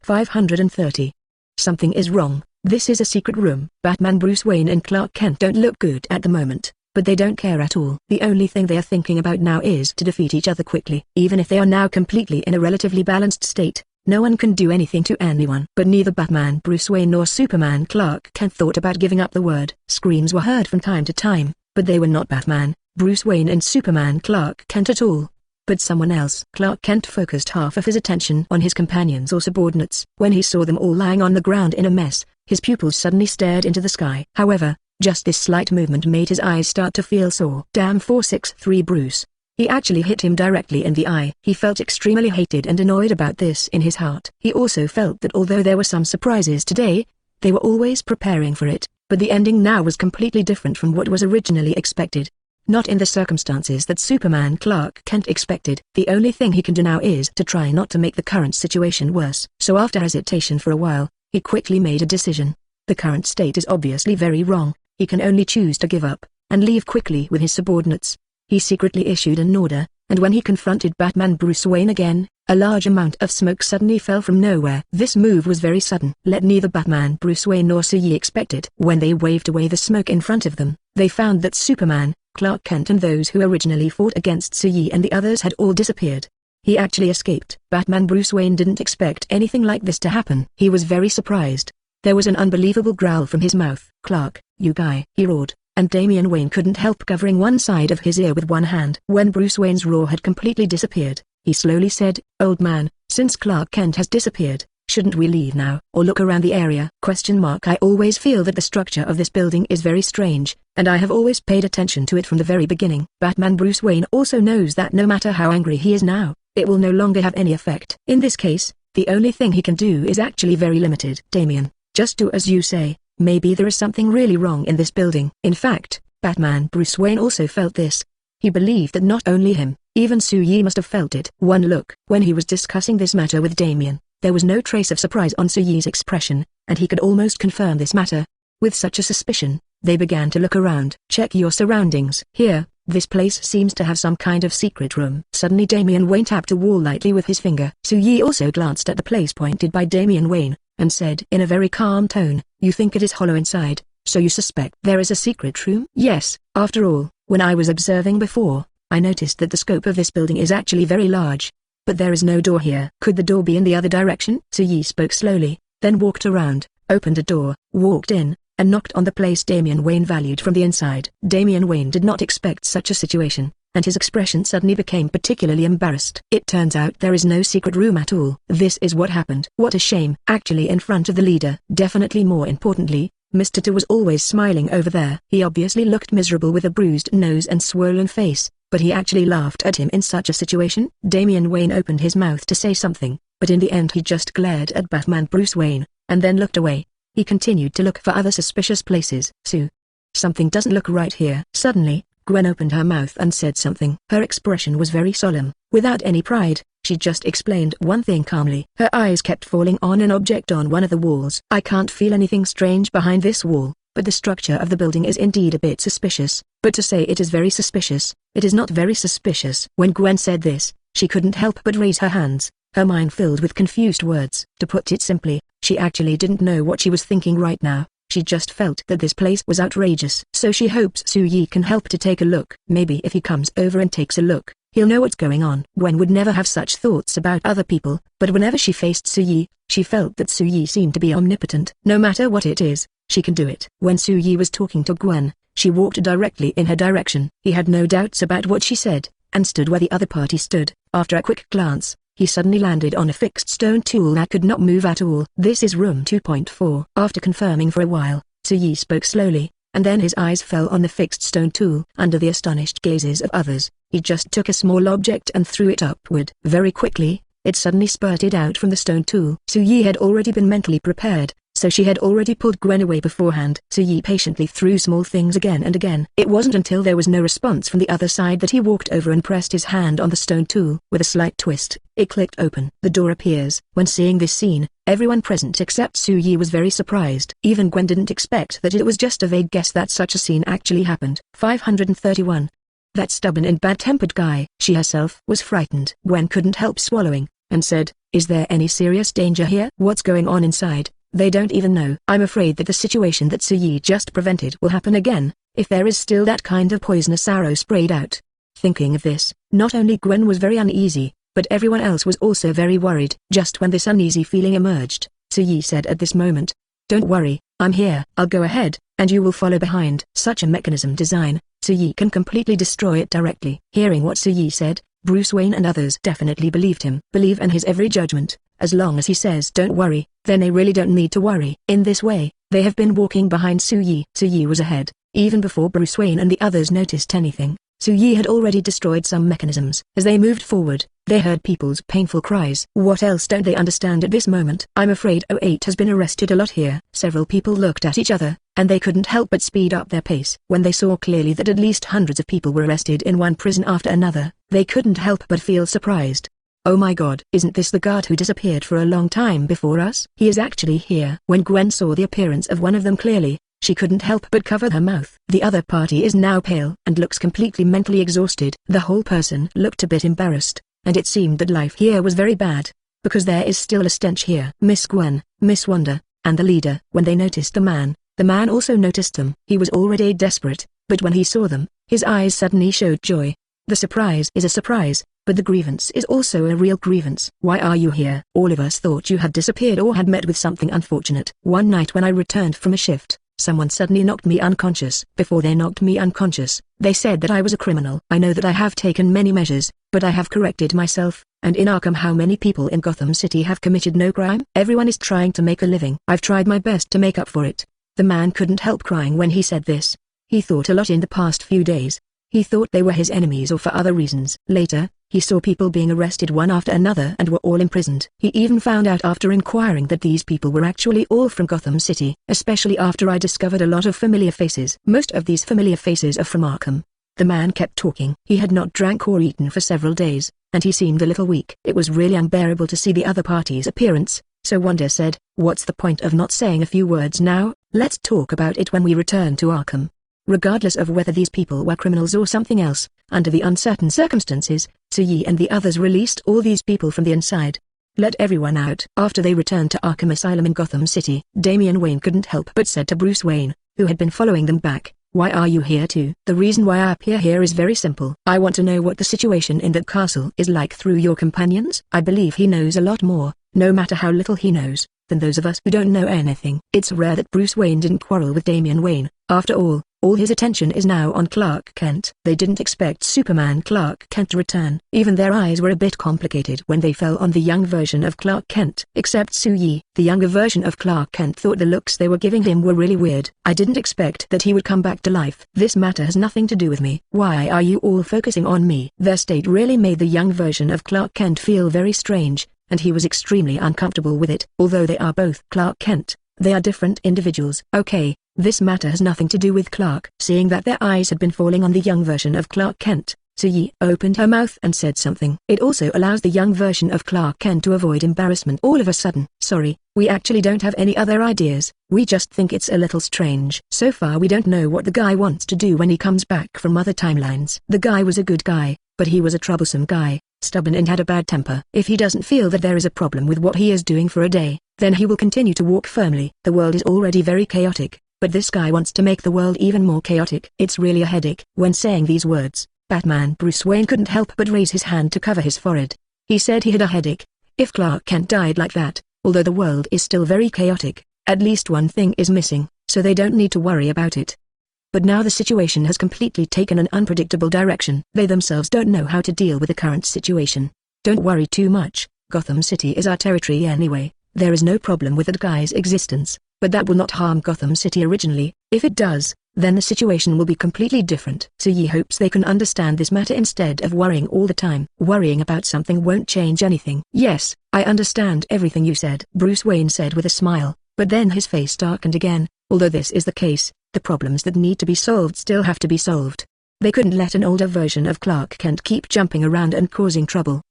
530. Something is wrong. This is a secret room. Batman Bruce Wayne and Clark Kent don't look good at the moment, but they don't care at all. The only thing they are thinking about now is to defeat each other quickly. Even if they are now completely in a relatively balanced state, no one can do anything to anyone. But neither Batman Bruce Wayne nor Superman Clark Kent thought about giving up the word. Screams were heard from time to time, but they were not Batman, Bruce Wayne and Superman Clark Kent at all, but someone else. Clark Kent focused half of his attention on his companions or subordinates. When he saw them all lying on the ground in a mess, his pupils suddenly stared into the sky. However, just this slight movement made his eyes start to feel sore. Damn 463 Bruce. He actually hit him directly in the eye. He felt extremely hated and annoyed about this in his heart. He also felt that although there were some surprises today, they were always preparing for it, but the ending now was completely different from what was originally expected. Not in the circumstances that Superman Clark Kent expected. The only thing he can do now is to try not to make the current situation worse. So after hesitation for a while, he quickly made a decision. The current state is obviously very wrong. He can only choose to give up and leave quickly with his subordinates. He secretly issued an order, and when he confronted Batman Bruce Wayne again, a large amount of smoke suddenly fell from nowhere. This move was very sudden. Let neither Batman Bruce Wayne nor Sui expect it. When they waved away the smoke in front of them, they found that Superman, Clark Kent and those who originally fought against Sui and the others had all disappeared. He actually escaped. Batman Bruce Wayne didn't expect anything like this to happen. He was very surprised. There was an unbelievable growl from his mouth. "Clark, you guy," he roared, and Damian Wayne couldn't help covering one side of his ear with one hand. When Bruce Wayne's roar had completely disappeared, he slowly said, "Old man, since Clark Kent has disappeared, shouldn't we leave now or look around the area?" I always feel that the structure of this building is very strange, and I have always paid attention to it from the very beginning. Batman Bruce Wayne also knows that no matter how angry he is now, it will no longer have any effect. In this case, the only thing he can do is actually very limited. "Damian, just do as you say. Maybe there is something really wrong in this building." In fact, Batman Bruce Wayne also felt this. He believed that not only him, even Sui must have felt it. One look. When he was discussing this matter with Damian, there was no trace of surprise on Sui's expression, and he could almost confirm this matter. With such a suspicion, they began to look around. "Check your surroundings. Here, this place seems to have some kind of secret room." Suddenly Damian Wayne tapped a wall lightly with his finger. Sui also glanced at the place pointed by Damian Wayne, and said in a very calm tone, "You think it is hollow inside, so you suspect there is a secret room?" "Yes, after all, when I was observing before, I noticed that the scope of this building is actually very large. But there is no door here." "Could the door be in the other direction?" Sui spoke slowly, then walked around, opened a door, walked in, and knocked on the place Damian Wayne valued from the inside. Damian Wayne did not expect such a situation, and his expression suddenly became particularly embarrassed. "It turns out there is no secret room at all. This is what happened." "What a shame." Actually in front of the leader. Definitely more importantly, Mr. T was always smiling over there. He obviously looked miserable with a bruised nose and swollen face, but he actually laughed at him in such a situation. Damian Wayne opened his mouth to say something, but in the end he just glared at Batman Bruce Wayne, and then looked away. He continued to look for other suspicious places. "Sue, something doesn't look right here." Suddenly, Gwen opened her mouth and said something. Her expression was very solemn. Without any pride, she just explained one thing calmly. Her eyes kept falling on an object on one of the walls. "I can't feel anything strange behind this wall, but the structure of the building is indeed a bit suspicious. But to say it is very suspicious, it is not very suspicious." When Gwen said this, she couldn't help but raise her hands, her mind filled with confused words. To put it simply, she actually didn't know what she was thinking right now. She just felt that this place was outrageous. So she hopes Sui can help to take a look. Maybe if he comes over and takes a look, he'll know what's going on. Gwen would never have such thoughts about other people, but whenever she faced Sui, she felt that Sui seemed to be omnipotent. No matter what it is, she can do it. When Sui was talking to Gwen, she walked directly in her direction. He had no doubts about what she said, and stood where the other party stood. After a quick glance, he suddenly landed on a fixed stone tool that could not move at all. "This is room 2.4. After confirming for a while, Sui spoke slowly, and then his eyes fell on the fixed stone tool. Under the astonished gazes of others, he just took a small object and threw it upward. Very quickly, it suddenly spurted out from the stone tool. Sui had already been mentally prepared, so she had already pulled Gwen away beforehand. Sui patiently threw small things again and again. It wasn't until there was no response from the other side that he walked over and pressed his hand on the stone tool. With a slight twist, it clicked open. The door appears. When seeing this scene, everyone present except Sui was very surprised. Even Gwen didn't expect that it was just a vague guess that such a scene actually happened. 531. That stubborn and bad-tempered guy. She herself was frightened. Gwen couldn't help swallowing, and said, "Is there any serious danger here? What's going on inside? They don't even know." "I'm afraid that the situation that Sui just prevented will happen again, if there is still that kind of poisonous arrow sprayed out." Thinking of this, not only Gwen was very uneasy, but everyone else was also very worried. Just when this uneasy feeling emerged, Sui said at this moment, "Don't worry, I'm here. I'll go ahead, and you will follow behind." Such a mechanism design, Sui can completely destroy it directly. Hearing what Sui said, Bruce Wayne and others definitely believed him. Believe in his every judgment. As long as he says don't worry, then they really don't need to worry. In this way, they have been walking behind Sui. Sui was ahead, even before Bruce Wayne and the others noticed anything. Sui had already destroyed some mechanisms. As they moved forward, they heard people's painful cries. What else don't they understand at this moment? "I'm afraid 08 has been arrested a lot here." Several people looked at each other, and they couldn't help but speed up their pace. When they saw clearly that at least hundreds of people were arrested in one prison after another, they couldn't help but feel surprised. Oh my god, isn't this the guard who disappeared for a long time before us? He is actually here. When Gwen saw the appearance of one of them clearly, she couldn't help but cover her mouth. The other party is now pale and looks completely mentally exhausted. The whole person looked a bit embarrassed, and it seemed that life here was very bad, because there is still a stench here. Miss Gwen, Miss Wanda, and the leader. When they noticed the man also noticed them. He was already desperate, but when he saw them, his eyes suddenly showed joy. The surprise is a surprise, but the grievance is also a real grievance. Why are you here? All of us thought you had disappeared or had met with something unfortunate. One night when I returned from a shift, someone suddenly knocked me unconscious. Before they knocked me unconscious, they said that I was a criminal. I know that I have taken many measures, but I have corrected myself, and in Arkham how many people in Gotham City have committed no crime? Everyone is trying to make a living. I've tried my best to make up for it. The man couldn't help crying when he said this. He thought a lot in the past few days. He thought they were his enemies or for other reasons. Later, he saw people being arrested one after another and were all imprisoned. He even found out after inquiring that these people were actually all from Gotham City, especially after I discovered a lot of familiar faces. Most of these familiar faces are from Arkham. The man kept talking. He had not drank or eaten for several days, and he seemed a little weak. It was really unbearable to see the other party's appearance, so Wanda said, "What's the point of not saying a few words now? Let's talk about it when we return to Arkham." Regardless of whether these people were criminals or something else, under the uncertain circumstances, Tsuyi and the others released all these people from the inside. Let everyone out. After they returned to Arkham Asylum in Gotham City, Damian Wayne couldn't help but said to Bruce Wayne, who had been following them back, "Why are you here too?" "The reason why I appear here is very simple. I want to know what the situation in that castle is like through your companions." I believe he knows a lot more, no matter how little he knows, than those of us who don't know anything. It's rare that Bruce Wayne didn't quarrel with Damian Wayne. After all his attention is now on Clark Kent. They didn't expect Superman Clark Kent to return. Even their eyes were a bit complicated when they fell on the young version of Clark Kent. Except Tsuyi, the younger version of Clark Kent, thought the looks they were giving him were really weird. "I didn't expect that he would come back to life. This matter has nothing to do with me. Why are you all focusing on me?" Their state really made the young version of Clark Kent feel very strange, and he was extremely uncomfortable with it. Although they are both Clark Kent, they are different individuals. "Okay, this matter has nothing to do with Clark." Seeing that their eyes had been falling on the young version of Clark Kent, Tsuyi opened her mouth and said something. It also allows the young version of Clark Kent to avoid embarrassment all of a sudden. "Sorry, we actually don't have any other ideas. We just think it's a little strange. So far we don't know what the guy wants to do when he comes back from other timelines. The guy was a good guy, but he was a troublesome guy, stubborn and had a bad temper. If he doesn't feel that there is a problem with what he is doing for a day, then he will continue to walk firmly. The world is already very chaotic, but this guy wants to make the world even more chaotic. It's really a headache." When saying these words, Batman Bruce Wayne couldn't help but raise his hand to cover his forehead. He said he had a headache. If Clark Kent died like that, although the world is still very chaotic, at least one thing is missing, so they don't need to worry about it. But now the situation has completely taken an unpredictable direction. They themselves don't know how to deal with the current situation. "Don't worry too much. Gotham City is our territory anyway. There is no problem with that guy's existence, but that will not harm Gotham City originally. If it does, then the situation will be completely different." Tsuyi hopes they can understand this matter instead of worrying all the time. "Worrying about something won't change anything." "Yes, I understand everything you said," Bruce Wayne said with a smile, but then his face darkened again. Although this is the case, the problems that need to be solved still have to be solved. They couldn't let an older version of Clark Kent keep jumping around and causing trouble.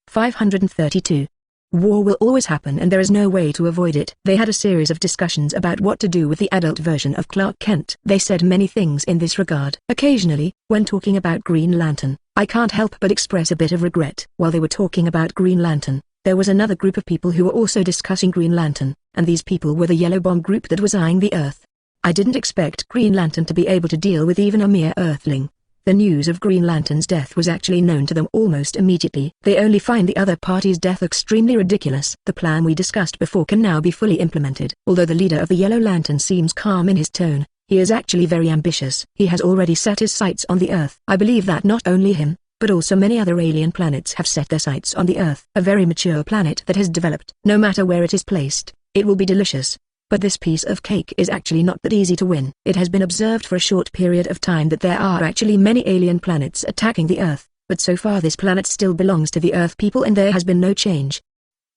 532. War will always happen and there is no way to avoid it. They had a series of discussions about what to do with the adult version of Clark Kent. They said many things in this regard. Occasionally, when talking about Green Lantern, I can't help but express a bit of regret. While they were talking about Green Lantern, there was another group of people who were also discussing Green Lantern, and these people were the Yellow Bomb group that was eyeing the Earth. I didn't expect Green Lantern to be able to deal with even a mere Earthling. The news of Green Lantern's death was actually known to them almost immediately. They only find the other party's death extremely ridiculous. The plan we discussed before can now be fully implemented. Although the leader of the Yellow Lantern seems calm in his tone, he is actually very ambitious. He has already set his sights on the Earth. I believe that not only him, but also many other alien planets have set their sights on the Earth. A very mature planet that has developed. No matter where it is placed, it will be delicious. But this piece of cake is actually not that easy to win. It has been observed for a short period of time that there are actually many alien planets attacking the Earth, but so far this planet still belongs to the Earth people and there has been no change.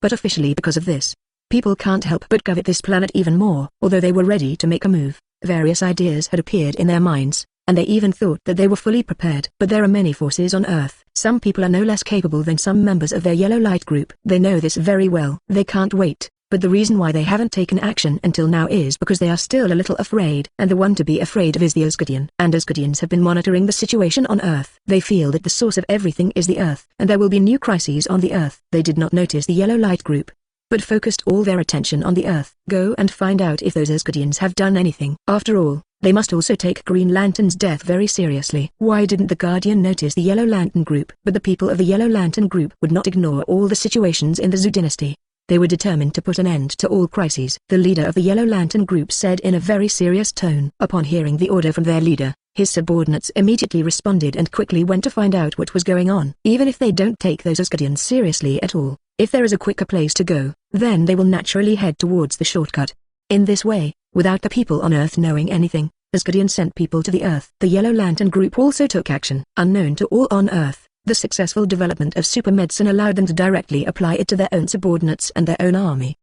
But officially because of this, People can't help but covet this planet even more. Although they were ready to make a move, various ideas had appeared in their minds, and they even thought that they were fully prepared. But there are many forces on Earth. Some people are no less capable than some members of their yellow light group. They know this very well. They can't wait. But the reason why they haven't taken action until now is because they are still a little afraid. And the one to be afraid of is the Asgardian. And Asgardians have been monitoring the situation on Earth. They feel that the source of everything is the Earth, and there will be new crises on the Earth. They did not notice the yellow light group, but focused all their attention on the Earth. Go and find out if those Asgardians have done anything. After all, they must also take Green Lantern's death very seriously. Why didn't the Guardian notice the Yellow Lantern group? But the people of the Yellow Lantern group would not ignore all the situations in the Zhu dynasty. They were determined to put an end to all crises. The leader of the Yellow Lantern group said in a very serious tone. Upon hearing the order from their leader, his subordinates immediately responded and quickly went to find out what was going on. Even if they don't take those Asgardians seriously at all, if there is a quicker place to go, then they will naturally head towards the shortcut. In this way, without the people on Earth knowing anything, Asgardian sent people to the Earth. The Yellow Lantern group also took action. Unknown to all on Earth, the successful development of super medicine allowed them to directly apply it to their own subordinates and their own army.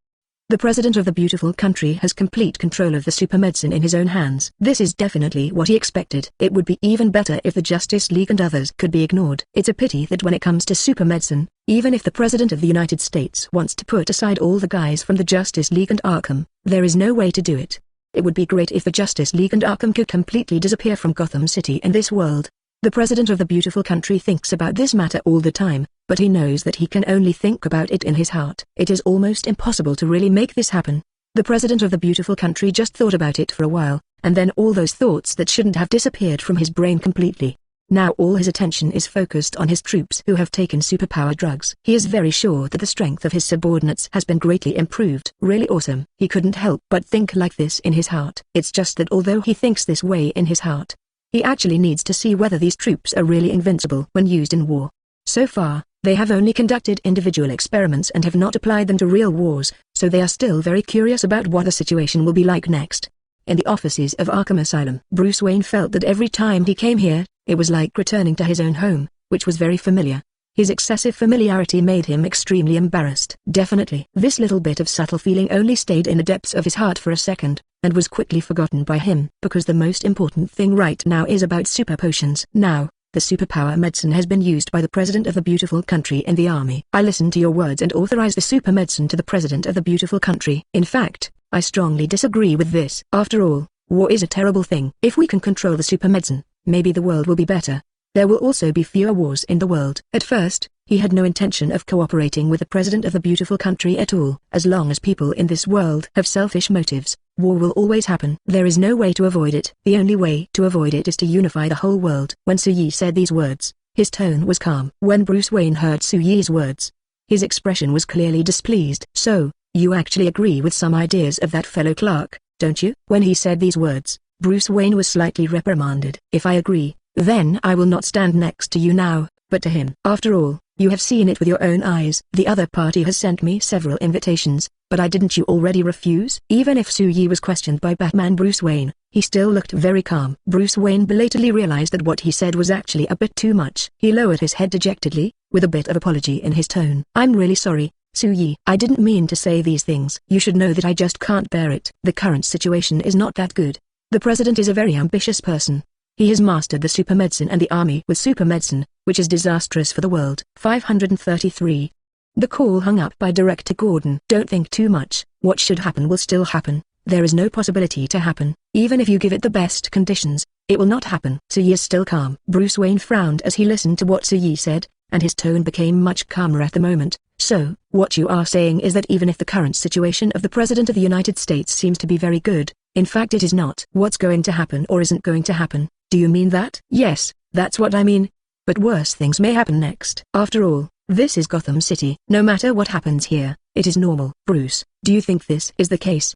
The president of the beautiful country has complete control of the super medicine in his own hands. This is definitely what he expected. It would be even better if the Justice League and others could be ignored. It's a pity that when it comes to super medicine, even if the president of the United States wants to put aside all the guys from the Justice League and Arkham, there is no way to do it. It would be great if the Justice League and Arkham could completely disappear from Gotham City and this world. The president of the beautiful country thinks about this matter all the time, but he knows that he can only think about it in his heart. It is almost impossible to really make this happen. The president of the beautiful country just thought about it for a while, and then all those thoughts that shouldn't have disappeared from his brain completely. Now all his attention is focused on his troops who have taken superpower drugs. He is very sure that the strength of his subordinates has been greatly improved. Really awesome. He couldn't help but think like this in his heart. It's just that although he thinks this way in his heart, he actually needs to see whether these troops are really invincible when used in war. So far, they have only conducted individual experiments and have not applied them to real wars, so they are still very curious about what the situation will be like next. In the offices of Arkham Asylum, Bruce Wayne felt that every time he came here, it was like returning to his own home, which was very familiar. His excessive familiarity made him extremely embarrassed. Definitely. This little bit of subtle feeling only stayed in the depths of his heart for a second, and was quickly forgotten by him. Because the most important thing right now is about super potions. Now, the superpower medicine has been used by the president of the beautiful country in the army. I listened to your words and authorized the super medicine to the president of the beautiful country. In fact, I strongly disagree with this. After all, war is a terrible thing. If we can control the super medicine, maybe the world will be better. There will also be fewer wars in the world. At first, he had no intention of cooperating with the president of the beautiful country at all. As long as people in this world have selfish motives, war will always happen. There is no way to avoid it. The only way to avoid it is to unify the whole world. When Su-Yi said these words, his tone was calm. When Bruce Wayne heard Su-Yi's words, his expression was clearly displeased. So, you actually agree with some ideas of that fellow clerk, don't you? When he said these words, Bruce Wayne was slightly reprimanded. If I agree, then I will not stand next to you now, but to him. After all, you have seen it with your own eyes. The other party has sent me several invitations, but didn't you already refuse? Even if Su-Yi was questioned by Batman Bruce Wayne, he still looked very calm. Bruce Wayne belatedly realized that what he said was actually a bit too much. He lowered his head dejectedly, with a bit of apology in his tone. I'm really sorry, Su-Yi. I didn't mean to say these things. You should know that I just can't bear it. The current situation is not that good. The president is a very ambitious person. He has mastered the super medicine and the army with super medicine, which is disastrous for the world. 533. The call hung up by Director Gordon. Don't think too much. What should happen will still happen. There is no possibility to happen. Even if you give it the best conditions, it will not happen. Su-Yi is still calm. Bruce Wayne frowned as he listened to what Su-Yi said, and his tone became much calmer at the moment. So, what you are saying is that even if the current situation of the President of the United States seems to be very good, in fact it is not. What's going to happen or isn't going to happen? Do you mean that? Yes, that's what I mean. But worse things may happen next. After all, this is Gotham City. No matter what happens here, it is normal. Bruce, do you think this is the case?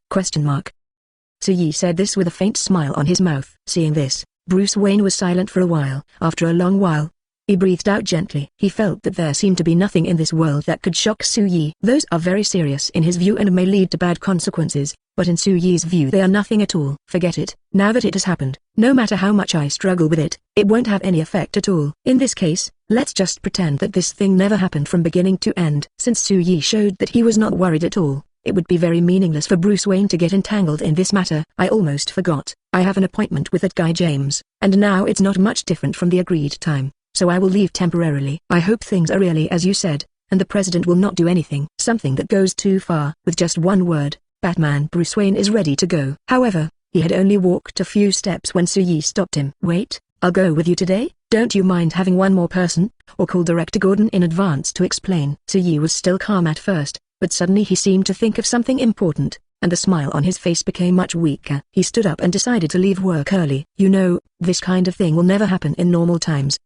Su-Yi said this with a faint smile on his mouth. Seeing this, Bruce Wayne was silent for a while. After a long while, he breathed out gently. He felt that there seemed to be nothing in this world that could shock Su-Yi. Those are very serious in his view and may lead to bad consequences, but in Su-Yi's view they are nothing at all. Forget it. Now that it has happened, no matter how much I struggle with it, it won't have any effect at all. In this case, let's just pretend that this thing never happened from beginning to end. Since Su-Yi showed that he was not worried at all, it would be very meaningless for Bruce Wayne to get entangled in this matter. I almost forgot. I have an appointment with that guy James, and now it's not much different from the agreed time, so I will leave temporarily. I hope things are really as you said, and the president will not do something that goes too far. With just one word, Batman Bruce Wayne is ready to go. However, he had only walked a few steps when Soo-Yi stopped him. Wait, I'll go with you today? Don't you mind having one more person, or call Director Gordon in advance to explain? Soo-Yi was still calm at first, but suddenly he seemed to think of something important, and the smile on his face became much weaker. He stood up and decided to leave work early. You know, this kind of thing will never happen in normal times.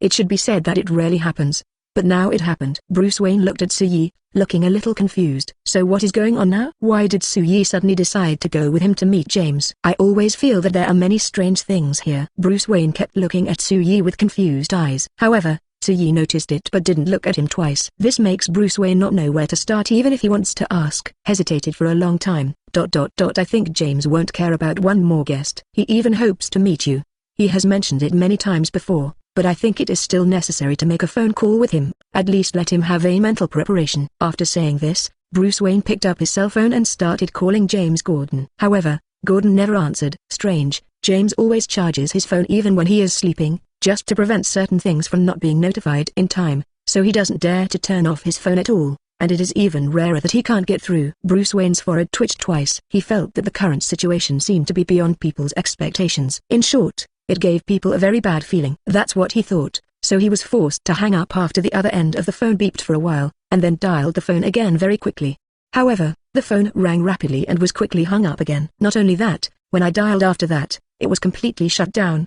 It should be said that it rarely happens. But now it happened. Bruce Wayne looked at Soo-Yi, looking a little confused. So what is going on now? Why did Soo-Yi suddenly decide to go with him to meet James? I always feel that there are many strange things here. Bruce Wayne kept looking at Soo-Yi with confused eyes. However, Soo-Yi noticed it but didn't look at him twice. This makes Bruce Wayne not know where to start even if he wants to ask. Hesitated for a long time. I think James won't care about one more guest. He even hopes to meet you. He has mentioned it many times before, but I think it is still necessary to make a phone call with him. At least let him have a mental preparation. After saying this, Bruce Wayne picked up his cell phone and started calling James Gordon. However, Gordon never answered. Strange, James always charges his phone even when he is sleeping, just to prevent certain things from not being notified in time, so he doesn't dare to turn off his phone at all, and it is even rarer that he can't get through. Bruce Wayne's forehead twitched twice. He felt that the current situation seemed to be beyond people's expectations. In short, it gave people a very bad feeling. That's what he thought, so he was forced to hang up after the other end of the phone beeped for a while, and then dialed the phone again very quickly. However, the phone rang rapidly and was quickly hung up again. Not only that, when I dialed after that, it was completely shut down.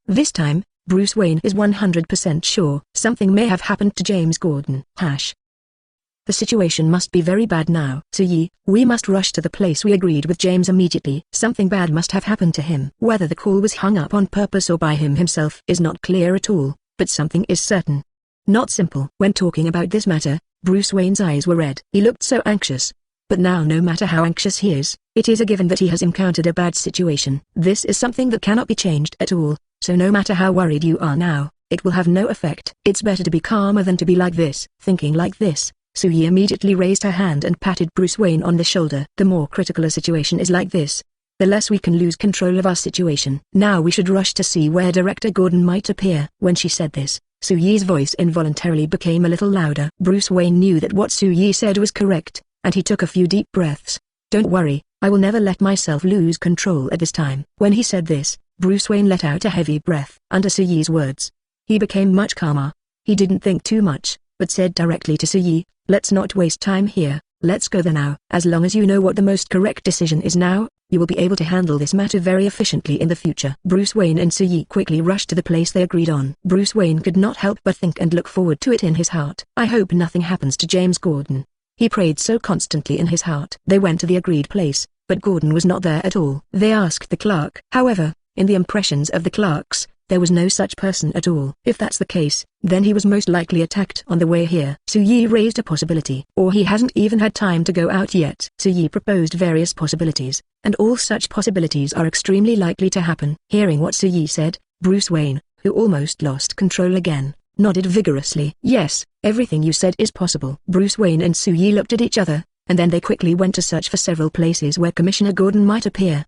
This time, Bruce Wayne is 100% sure something may have happened to James Gordon. The situation must be very bad now. Soo-Yi, we must rush to the place we agreed with James immediately. Something bad must have happened to him. Whether the call was hung up on purpose or by him himself is not clear at all, but something is certain. Not simple. When talking about this matter, Bruce Wayne's eyes were red. He looked so anxious. But now no matter how anxious he is, it is a given that he has encountered a bad situation. This is something that cannot be changed at all, so no matter how worried you are now, it will have no effect. It's better to be calmer than to be like this. Thinking like this, Soo-Yi immediately raised her hand and patted Bruce Wayne on the shoulder. The more critical a situation is like this, the less we can lose control of our situation. Now we should rush to see where Director Gordon might appear. When she said this, Soo-Yi's voice involuntarily became a little louder. Bruce Wayne knew that what Soo-Yi said was correct, and he took a few deep breaths. Don't worry, I will never let myself lose control at this time. When he said this, Bruce Wayne let out a heavy breath. Under Soo-Yi's words, he became much calmer. He didn't think too much, but said directly to Soo-Yi, let's not waste time here, let's go there now. As long as you know what the most correct decision is now, you will be able to handle this matter very efficiently in the future. Bruce Wayne and Soo-Yi quickly rushed to the place they agreed on. Bruce Wayne could not help but think and look forward to it in his heart. I hope nothing happens to James Gordon. He prayed so constantly in his heart. They went to the agreed place, but Gordon was not there at all. They asked the clerk. However, in the impressions of the clerks, there was no such person at all. If that's the case, then he was most likely attacked on the way here. Soo-Yi raised a possibility. Or he hasn't even had time to go out yet. Soo-Yi proposed various possibilities, and all such possibilities are extremely likely to happen. Hearing what Soo-Yi said, Bruce Wayne, who almost lost control again, nodded vigorously. Yes, everything you said is possible. Bruce Wayne and Soo-Yi looked at each other, and then they quickly went to search for several places where Commissioner Gordon might appear.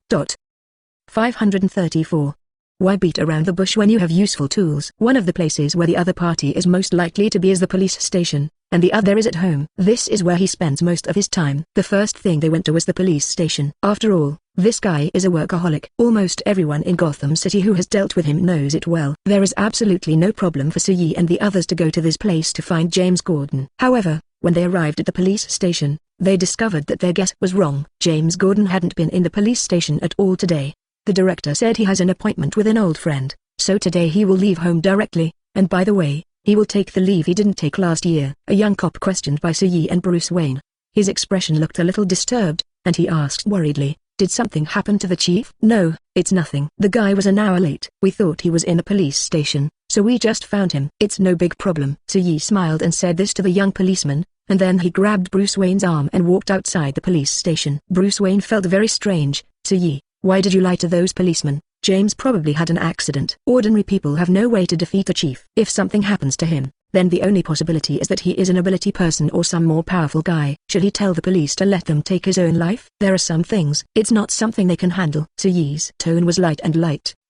534. Why beat around the bush when you have useful tools? One of the places where the other party is most likely to be is the police station, and the other is at home. This is where he spends most of his time. The first thing they went to was the police station. After all, this guy is a workaholic. Almost everyone in Gotham City who has dealt with him knows it well. There is absolutely no problem for Soo-Yi and the others to go to this place to find James Gordon. However, when they arrived at the police station, they discovered that their guess was wrong. James Gordon hadn't been in the police station at all today. The director said he has an appointment with an old friend, so today he will leave home directly, and by the way, he will take the leave he didn't take last year. A young cop questioned by Soo-Yi and Bruce Wayne. His expression looked a little disturbed, and he asked worriedly, did something happen to the chief? No, it's nothing. The guy was an hour late. We thought he was in a police station, so we just found him. It's no big problem. Soo-Yi smiled and said this to the young policeman, and then he grabbed Bruce Wayne's arm and walked outside the police station. Bruce Wayne felt very strange. Soo-Yi, why did you lie to those policemen? James probably had an accident. Ordinary people have no way to defeat a chief. If something happens to him, then the only possibility is that he is an ability person or some more powerful guy. Should he tell the police to let them take his own life? There are some things it's not something they can handle. Suyi's tone was light,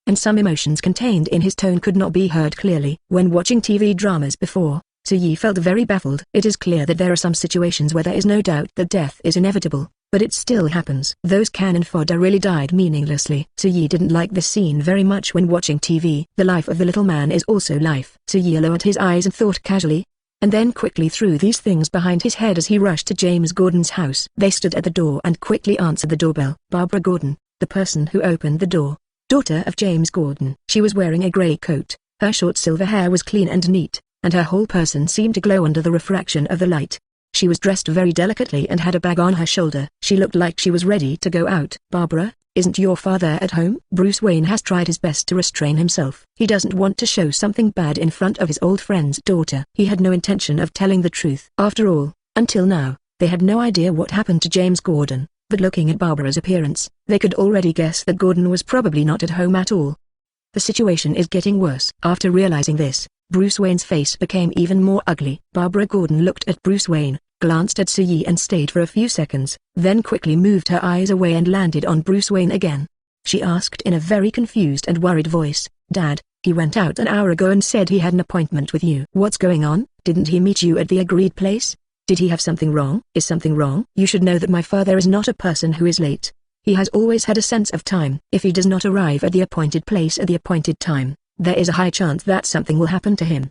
and some emotions contained in his tone could not be heard clearly. When watching TV dramas before, Suyi felt very baffled. It is clear that there are some situations where there is no doubt that death is inevitable, but it still happens. Those cannon fodder really died meaninglessly. Suyi didn't like this scene very much when watching TV. The life of the little man is also life. Suyi lowered his eyes and thought casually, and then quickly threw these things behind his head as he rushed to James Gordon's house. They stood at the door and quickly answered the doorbell. Barbara Gordon, the person who opened the door, daughter of James Gordon. She was wearing a grey coat, her short silver hair was clean and neat, and her whole person seemed to glow under the refraction of the light. She was dressed very delicately and had a bag on her shoulder. She looked like she was ready to go out. Barbara, isn't your father at home? Bruce Wayne has tried his best to restrain himself. He doesn't want to show something bad in front of his old friend's daughter. He had no intention of telling the truth. After all, until now, they had no idea what happened to James Gordon, but looking at Barbara's appearance, they could already guess that Gordon was probably not at home at all. The situation is getting worse. After realizing this, Bruce Wayne's face became even more ugly. Barbara Gordon looked at Bruce Wayne, glanced at Suyi and stayed for a few seconds, then quickly moved her eyes away and landed on Bruce Wayne again. She asked in a very confused and worried voice, "Dad, he went out an hour ago and said he had an appointment with you. What's going on? Didn't he meet you at the agreed place? Did he have something wrong? Is something wrong? You should know that my father is not a person who is late. He has always had a sense of time. If he does not arrive at the appointed place at the appointed time, there is a high chance that something will happen to him."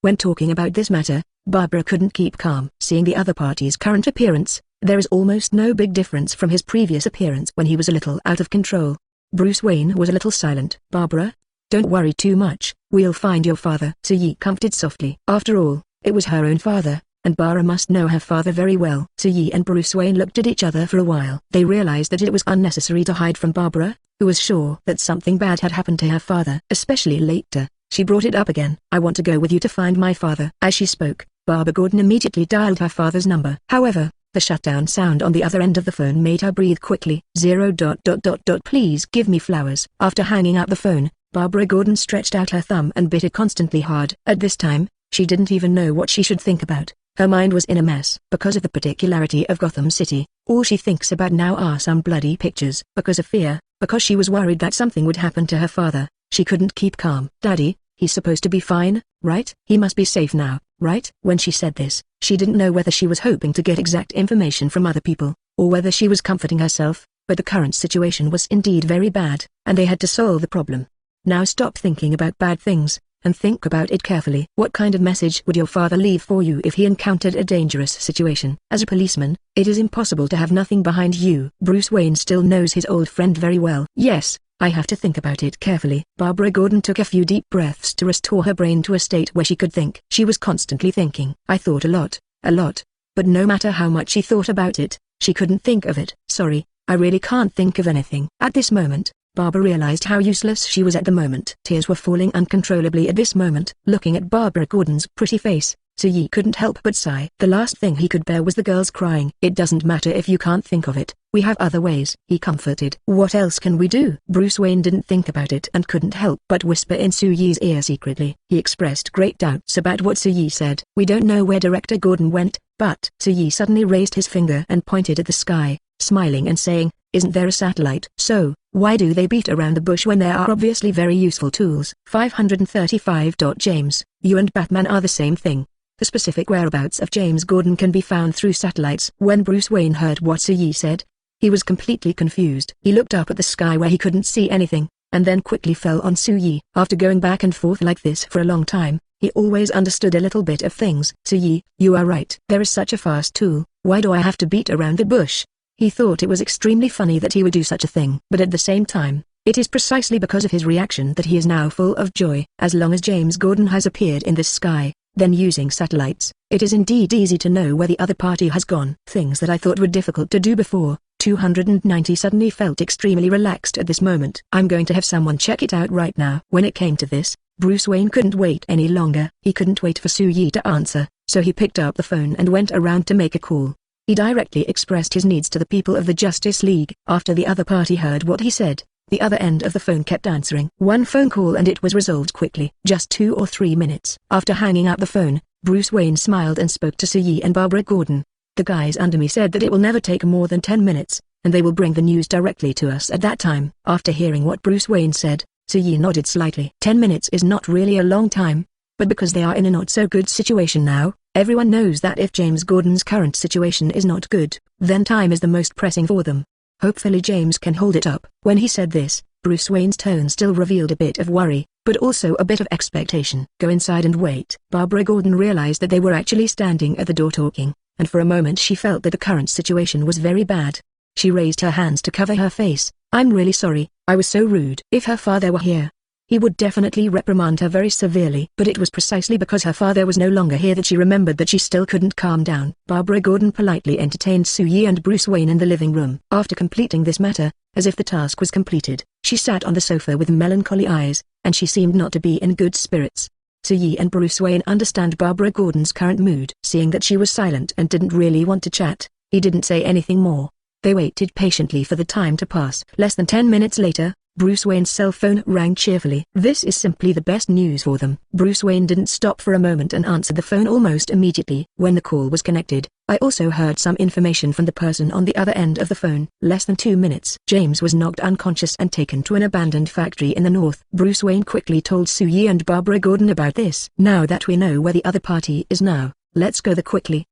When talking about this matter, Barbara couldn't keep calm. Seeing the other party's current appearance, there is almost no big difference from his previous appearance when he was a little out of control. Bruce Wayne was a little silent. "Barbara, don't worry too much, we'll find your father," Suyi comforted softly. After all, it was her own father, and Barbara must know her father very well. Suyi and Bruce Wayne looked at each other for a while. They realized that it was unnecessary to hide from Barbara, who was sure that something bad had happened to her father. Especially later, she brought it up again. "I want to go with you to find my father." As she spoke, Barbara Gordon immediately dialed her father's number. However, the shutdown sound on the other end of the phone made her breathe quickly. Please give me flowers." After hanging up the phone, Barbara Gordon stretched out her thumb and bit it constantly hard. At this time, she didn't even know what she should think about. Her mind was in a mess. Because of the particularity of Gotham City, all she thinks about now are some bloody pictures. Because of fear, because she was worried that something would happen to her father, she couldn't keep calm. "Daddy, he's supposed to be fine, right? He must be safe now, right?" When she said this, she didn't know whether she was hoping to get exact information from other people, or whether she was comforting herself, but the current situation was indeed very bad, and they had to solve the problem. Now stop thinking about bad things, and think about it carefully. What kind of message would your father leave for you if he encountered a dangerous situation? As a policeman, it is impossible to have nothing behind you. Bruce Wayne still knows his old friend very well. "Yes, I have to think about it carefully." Barbara Gordon took a few deep breaths to restore her brain to a state where she could think. She was constantly thinking. "I thought a lot, but no matter how much she thought about it, she couldn't think of it." "Sorry, I really can't think of anything." At this moment, Barbara realized how useless she was at the moment. Tears were falling uncontrollably at this moment. Looking at Barbara Gordon's pretty face, Suyi couldn't help but sigh. The last thing he could bear was the girls crying. "It doesn't matter if you can't think of it, we have other ways," he comforted. "What else can we do?" Bruce Wayne didn't think about it and couldn't help but whisper in Suyi's ear secretly. He expressed great doubts about what Suyi said. "We don't know where Director Gordon went, but..." Suyi suddenly raised his finger and pointed at the sky, smiling and saying, "Isn't there a satellite?" "So, why do they beat around the bush when there are obviously very useful tools?" 535. James, you and Batman are the same thing. The specific whereabouts of James Gordon can be found through satellites. When Bruce Wayne heard what Suyi said, he was completely confused. He looked up at the sky where he couldn't see anything, and then quickly fell on Suyi. After going back and forth like this for a long time, he always understood a little bit of things. "Suyi, you are right. There is such a fast tool, why do I have to beat around the bush?" He thought it was extremely funny that he would do such a thing. But at the same time, it is precisely because of his reaction that he is now full of joy. As long as James Gordon has appeared in this sky, then using satellites, it is indeed easy to know where the other party has gone. Things that I thought were difficult to do before, 290 suddenly felt extremely relaxed at this moment. "I'm going to have someone check it out right now." When it came to this, Bruce Wayne couldn't wait any longer. He couldn't wait for Suyi to answer, so he picked up the phone and went around to make a call. He directly expressed his needs to the people of the Justice League. After the other party heard what he said, The other end of the phone kept answering. One phone call and it was resolved quickly. Just 2 or 3 minutes. After hanging up the phone, Bruce Wayne smiled and spoke to Soo-Yi and Barbara Gordon. The guys under me said that it will never take more than 10 minutes, and they will bring the news directly to us at that time. After hearing what Bruce Wayne said, Soo-Yi nodded slightly. 10 minutes is not really a long time, but because they are in a not-so-good situation now, everyone knows that if James Gordon's current situation is not good, then time is the most pressing for them. Hopefully James can hold it up. When he said this, Bruce Wayne's tone still revealed a bit of worry, but also a bit of expectation. Go inside and wait. Barbara Gordon realized that they were actually standing at the door talking, and for a moment she felt that the current situation was very bad. She raised her hands to cover her face. I'm really sorry, I was so rude. If her father were here, he would definitely reprimand her very severely. But it was precisely because her father was no longer here that she remembered that she still couldn't calm down. Barbara Gordon politely entertained Soo-Yi and Bruce Wayne in the living room. After completing this matter, as if the task was completed, she sat on the sofa with melancholy eyes, and she seemed not to be in good spirits. Soo-Yi and Bruce Wayne understand Barbara Gordon's current mood. Seeing that she was silent and didn't really want to chat, he didn't say anything more. They waited patiently for the time to pass. Less than 10 minutes later, Bruce Wayne's cell phone rang cheerfully. This is simply the best news for them. Bruce Wayne didn't stop for a moment and answered the phone almost immediately. When the call was connected, I also heard some information from the person on the other end of the phone. Less than 2 minutes. James was knocked unconscious and taken to an abandoned factory in the north. Bruce Wayne quickly told Soo-Yi and Barbara Gordon about this. Now that we know where the other party is now, let's go there quickly.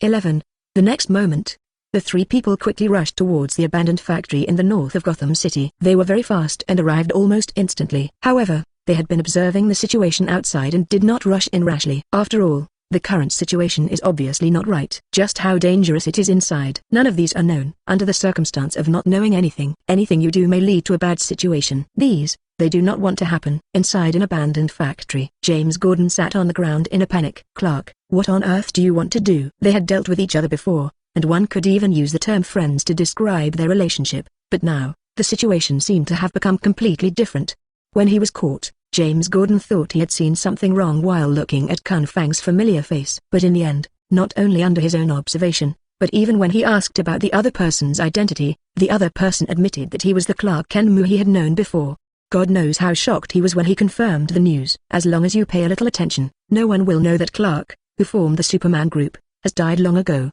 11. The next moment, the 3 people quickly rushed towards the abandoned factory in the north of Gotham City. They were very fast and arrived almost instantly. However, they had been observing the situation outside and did not rush in rashly. After all, the current situation is obviously not right. Just how dangerous it is inside, none of these are known. Under the circumstance of not knowing anything you do may lead to a bad situation. They do not want to happen. Inside an abandoned factory, James Gordon sat on the ground in a panic. Clark, what on earth do you want to do? They had dealt with each other before, and one could even use the term friends to describe their relationship, but now, the situation seemed to have become completely different. When he was caught, James Gordon thought he had seen something wrong while looking at Kun Fang's familiar face. But in the end, not only under his own observation, but even when he asked about the other person's identity, the other person admitted that he was the Clark Kent he had known before. God knows how shocked he was when he confirmed the news. As long as you pay a little attention, no one will know that Clark, who formed the Superman group, has died long ago.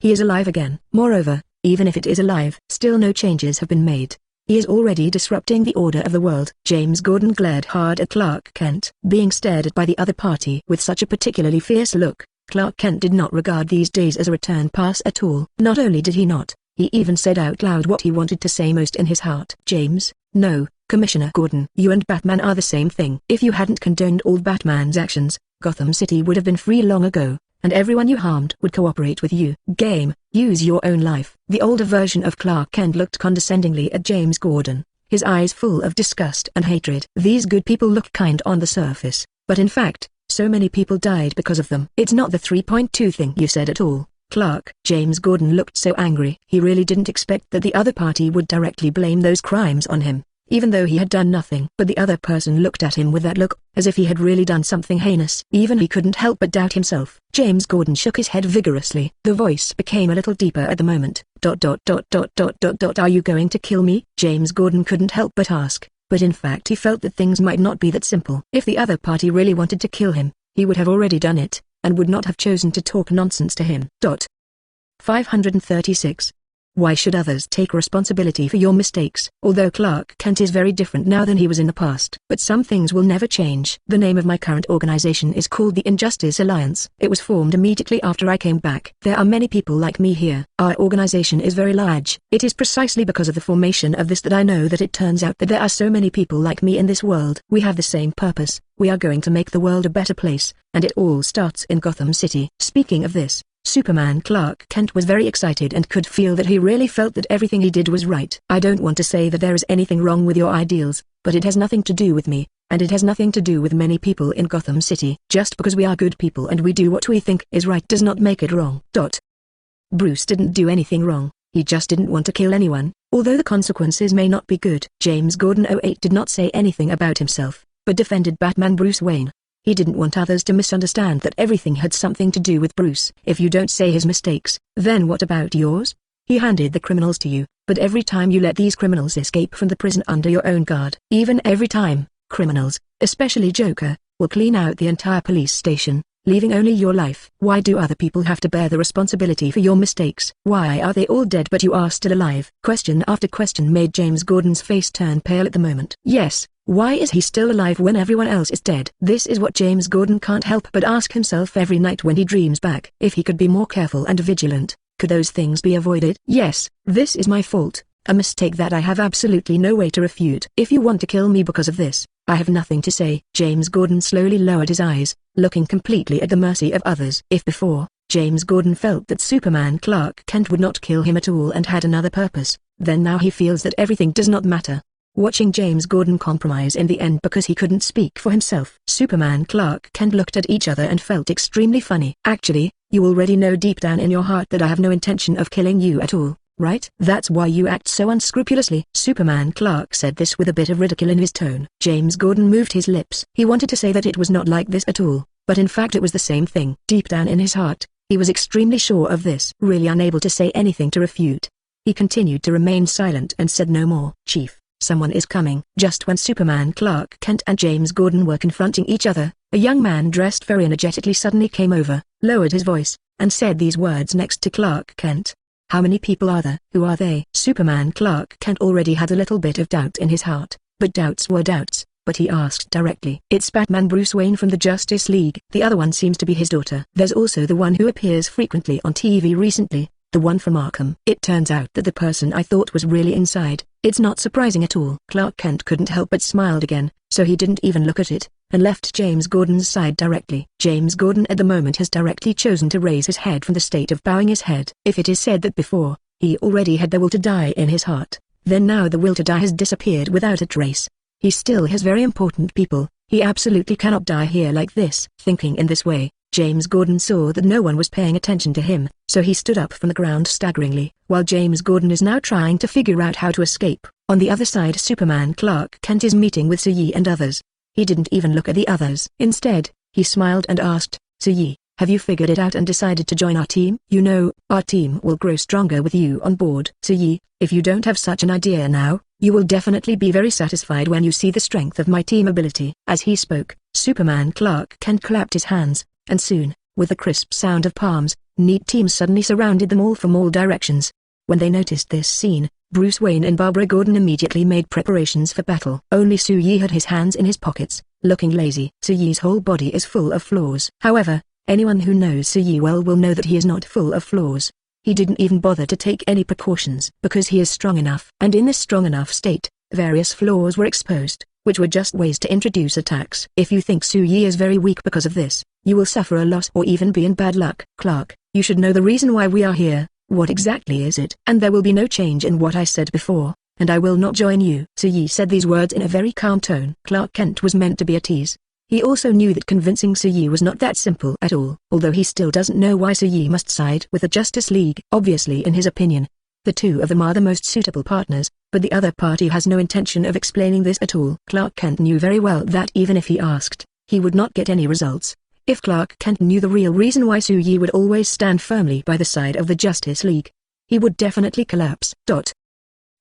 He is alive again. Moreover, even if it is alive, still no changes have been made. He is already disrupting the order of the world. James Gordon glared hard at Clark Kent, being stared at by the other party with such a particularly fierce look. Clark Kent did not regard these days as a return pass at all. Not only did he not, he even said out loud what he wanted to say most in his heart. James, no, Commissioner Gordon. You and Batman are the same thing. If you hadn't condoned all Batman's actions, Gotham City would have been free long ago, and everyone you harmed would cooperate with you. Use your own life. The older version of Clark Kent looked condescendingly at James Gordon, his eyes full of disgust and hatred. These good people look kind on the surface, but in fact, so many people died because of them. It's not the 3.2 thing you said at all, Clark. James Gordon looked so angry. He really didn't expect that the other party would directly blame those crimes on him, even though he had done nothing. But the other person looked at him with that look, as if he had really done something heinous. Even he couldn't help but doubt himself. James Gordon shook his head vigorously. The voice became a little deeper at the moment. Are you going to kill me? James Gordon couldn't help but ask, but in fact he felt that things might not be that simple. If the other party really wanted to kill him, he would have already done it, and would not have chosen to talk nonsense to him. 536. Why should others take responsibility for your mistakes? Although Clark Kent is very different now than he was in the past, but some things will never change. The name of my current organization is called the Injustice Alliance. It was formed immediately after I came back. There are many people like me here. Our organization is very large. It is precisely because of the formation of this that I know that it turns out that there are so many people like me in this world. We have the same purpose. We are going to make the world a better place, and it all starts in Gotham City. Speaking of this, Superman Clark Kent was very excited and could feel that he really felt that everything he did was right. I don't want to say that there is anything wrong with your ideals, but it has nothing to do with me, and it has nothing to do with many people in Gotham City. Just because we are good people and we do what we think is right does not make it wrong. Bruce didn't do anything wrong, he just didn't want to kill anyone, although the consequences may not be good. James Gordon 08 did not say anything about himself, but defended Batman Bruce Wayne. He didn't want others to misunderstand that everything had something to do with Bruce. If you don't say his mistakes, then what about yours? He handed the criminals to you, but every time you let these criminals escape from the prison under your own guard, even every time, criminals, especially Joker, will clean out the entire police station, leaving only your life. Why do other people have to bear the responsibility for your mistakes? Why are they all dead but you are still alive? Question after question made James Gordon's face turn pale at the moment. Yes, why is he still alive when everyone else is dead? This is what James Gordon can't help but ask himself every night when he dreams back. If he could be more careful and vigilant, could those things be avoided? Yes, this is my fault, a mistake that I have absolutely no way to refute. If you want to kill me because of this, I have nothing to say. James Gordon slowly lowered his eyes, looking completely at the mercy of others. If before, James Gordon felt that Superman Clark Kent would not kill him at all and had another purpose, then now he feels that everything does not matter. Watching James Gordon compromise in the end because he couldn't speak for himself. Superman Clark Kent looked at each other and felt extremely funny. Actually, you already know deep down in your heart that I have no intention of killing you at all, right? That's why you act so unscrupulously. Superman Clark said this with a bit of ridicule in his tone. James Gordon moved his lips. He wanted to say that it was not like this at all, but in fact it was the same thing. Deep down in his heart, he was extremely sure of this. Really unable to say anything to refute, he continued to remain silent and said no more. Chief, someone is coming. Just when Superman Clark Kent and James Gordon were confronting each other, a young man dressed very energetically suddenly came over, lowered his voice, and said these words next to Clark Kent. How many people are there? Who are they? Superman Clark Kent already had a little bit of doubt in his heart, but doubts were doubts, but he asked directly. It's Batman Bruce Wayne from the Justice League. The other one seems to be his daughter. There's also the one who appears frequently on TV recently, the one from Arkham. It turns out that the person I thought was really inside. It's not surprising at all. Clark Kent couldn't help but smiled again, so he didn't even look at it, and left James Gordon's side directly. James Gordon at the moment has directly chosen to raise his head from the state of bowing his head. If it is said that before, he already had the will to die in his heart, then now the will to die has disappeared without a trace. He still has very important people. He absolutely cannot die here like this. Thinking in this way, James Gordon saw that no one was paying attention to him, so he stood up from the ground staggeringly. While James Gordon is now trying to figure out how to escape, on the other side Superman Clark Kent is meeting with Suyi and others. He didn't even look at the others. Instead, he smiled and asked, Suyi, have you figured it out and decided to join our team? You know, our team will grow stronger with you on board. Suyi, if you don't have such an idea now, you will definitely be very satisfied when you see the strength of my team ability. As he spoke, Superman Clark Kent clapped his hands, and soon, with the crisp sound of palms, neat teams suddenly surrounded them all from all directions. When they noticed this scene, Bruce Wayne and Barbara Gordon immediately made preparations for battle. Only Suyi had his hands in his pockets, looking lazy. Suyi's whole body is full of flaws. However, anyone who knows Suyi well will know that he is not full of flaws. He didn't even bother to take any precautions because he is strong enough. And in this strong enough state, various flaws were exposed, which were just ways to introduce attacks. If you think Suyi is very weak because of this, you will suffer a loss or even be in bad luck. Clark, you should know the reason why we are here. What exactly is it? And there will be no change in what I said before, and I will not join you. Suyi said these words in a very calm tone. Clark Kent was meant to be a tease. He also knew that convincing Suyi was not that simple at all, although he still doesn't know why Suyi must side with the Justice League. Obviously in his opinion, the two of them are the most suitable partners, but the other party has no intention of explaining this at all. Clark Kent knew very well that even if he asked, he would not get any results. If Clark Kent knew the real reason why Suyi would always stand firmly by the side of the Justice League, he would definitely collapse.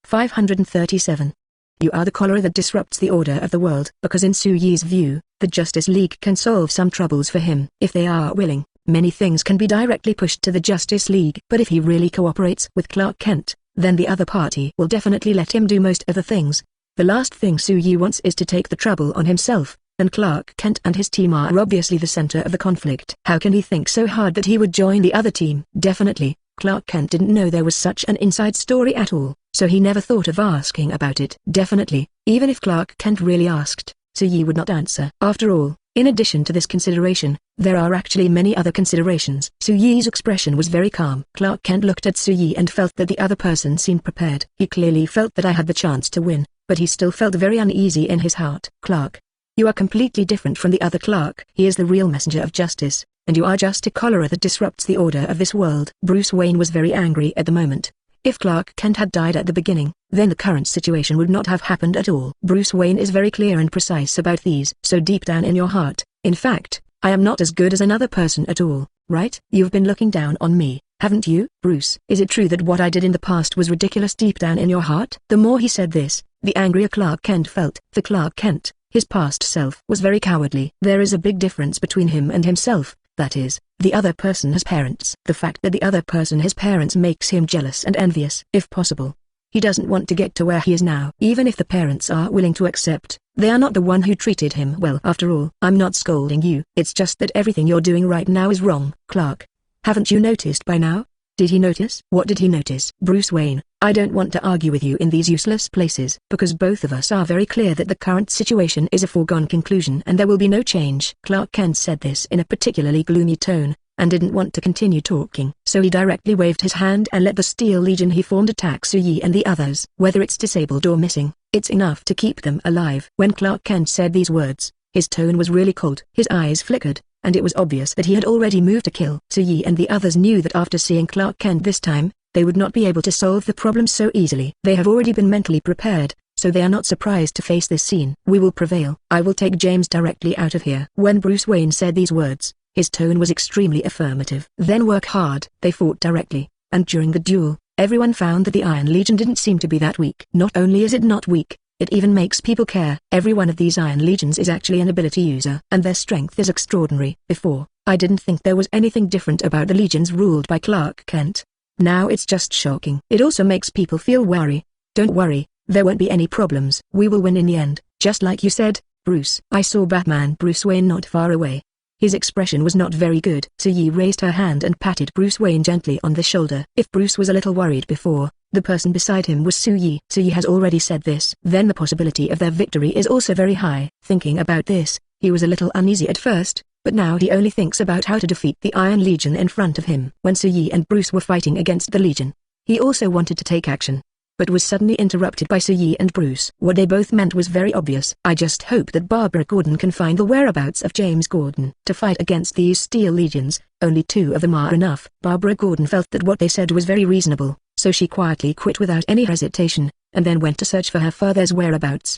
537. You are the cholera that disrupts the order of the world. Because in Suyi's view, the Justice League can solve some troubles for him. If they are willing, many things can be directly pushed to the Justice League. But if he really cooperates with Clark Kent, then the other party will definitely let him do most of the things. The last thing Suyi wants is to take the trouble on himself, and Clark Kent and his team are obviously the center of the conflict. How can he think so hard that he would join the other team? Definitely, Clark Kent didn't know there was such an inside story at all, so he never thought of asking about it. Definitely, even if Clark Kent really asked, Suyi would not answer. After all, in addition to this consideration, there are actually many other considerations. Suyi's expression was very calm. Clark Kent looked at Suyi and felt that the other person seemed prepared. He clearly felt that I had the chance to win, but he still felt very uneasy in his heart. Clark, you are completely different from the other Clark. He is the real messenger of justice, and you are just a cholera that disrupts the order of this world. Bruce Wayne was very angry at the moment. If Clark Kent had died at the beginning, then the current situation would not have happened at all. Bruce Wayne is very clear and precise about these. So deep down in your heart, in fact, I am not as good as another person at all, right? You've been looking down on me, haven't you, Bruce? Is it true that what I did in the past was ridiculous deep down in your heart? The more he said this, the angrier Clark Kent felt. For Clark Kent, his past self was very cowardly. There is a big difference between him and himself, that is, the other person has parents. The fact that the other person has parents makes him jealous and envious. If possible, he doesn't want to get to where he is now. Even if the parents are willing to accept, they are not the one who treated him well. After all, I'm not scolding you. It's just that everything you're doing right now is wrong. Clark, haven't you noticed by now? Did he notice? What did he notice? Bruce Wayne, I don't want to argue with you in these useless places, because both of us are very clear that the current situation is a foregone conclusion and there will be no change. Clark Kent said this in a particularly gloomy tone, and didn't want to continue talking. So he directly waved his hand and let the Steel Legion he formed attack Soo-Yi and the others. Whether it's disabled or missing, it's enough to keep them alive. When Clark Kent said these words, his tone was really cold. His eyes flickered, and it was obvious that he had already moved to kill. Soo-Yi and the others knew that after seeing Clark Kent this time, they would not be able to solve the problem so easily. They have already been mentally prepared, so they are not surprised to face this scene. We will prevail. I will take James directly out of here. When Bruce Wayne said these words, his tone was extremely affirmative. Then work hard. They fought directly, and during the duel, everyone found that the Iron Legion didn't seem to be that weak. Not only is it not weak, it even makes people care. Every one of these Iron Legions is actually an ability user, and their strength is extraordinary. Before, I didn't think there was anything different about the legions ruled by Clark Kent. Now it's just shocking. It also makes people feel wary. Don't worry, there won't be any problems. We will win in the end, just like you said, Bruce. I saw Batman Bruce Wayne not far away. His expression was not very good. Soo-Yi raised her hand and patted Bruce Wayne gently on the shoulder. If Bruce was a little worried before, the person beside him was Soo-Yi. Soo-Yi has already said this. Then the possibility of their victory is also very high. Thinking about this, he was a little uneasy at first, but now he only thinks about how to defeat the Iron Legion in front of him. When Soo-Yi and Bruce were fighting against the Legion, he also wanted to take action, but was suddenly interrupted by Soo-Yi and Bruce. What they both meant was very obvious. I just hope that Barbara Gordon can find the whereabouts of James Gordon. To fight against these Steel Legions, only 2 of them are enough. Barbara Gordon felt that what they said was very reasonable, so she quietly quit without any hesitation, and then went to search for her father's whereabouts.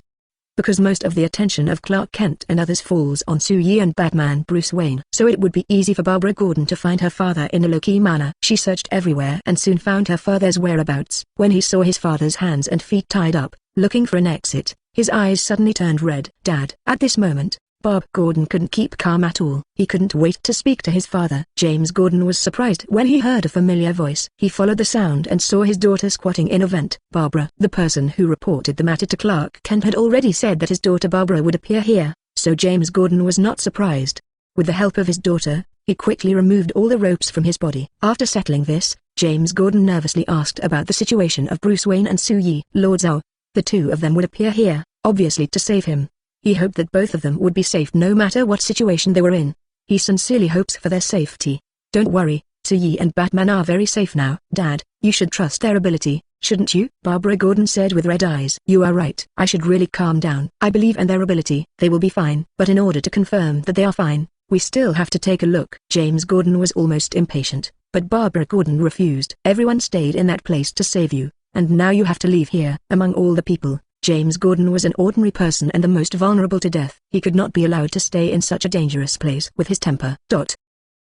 Because most of the attention of Clark Kent and others falls on Soo-Yi and Batman Bruce Wayne, so it would be easy for Barbara Gordon to find her father in a low-key manner. She searched everywhere and soon found her father's whereabouts. When he saw his father's hands and feet tied up, looking for an exit, his eyes suddenly turned red. Dad. At this moment, Bob Gordon couldn't keep calm at all. He couldn't wait to speak to his father. James Gordon was surprised when he heard a familiar voice. He followed the sound and saw his daughter squatting in a vent. Barbara. The person who reported the matter to Clark Kent had already said that his daughter Barbara would appear here, so James Gordon was not surprised. With the help of his daughter, he quickly removed all the ropes from his body. After settling this, James Gordon nervously asked about the situation of Bruce Wayne and Soo-Yi. Lord Zhao. The 2 of them would appear here, obviously to save him. He hoped that both of them would be safe no matter what situation they were in. He sincerely hopes for their safety. Don't worry, Soo-Yi and Batman are very safe now. Dad, you should trust their ability, shouldn't you? Barbara Gordon said with red eyes. You are right. I should really calm down. I believe in their ability. They will be fine. But in order to confirm that they are fine, we still have to take a look. James Gordon was almost impatient, but Barbara Gordon refused. Everyone stayed in that place to save you, and now you have to leave here. Among all the people, James Gordon was an ordinary person and the most vulnerable to death. He could not be allowed to stay in such a dangerous place with his temper.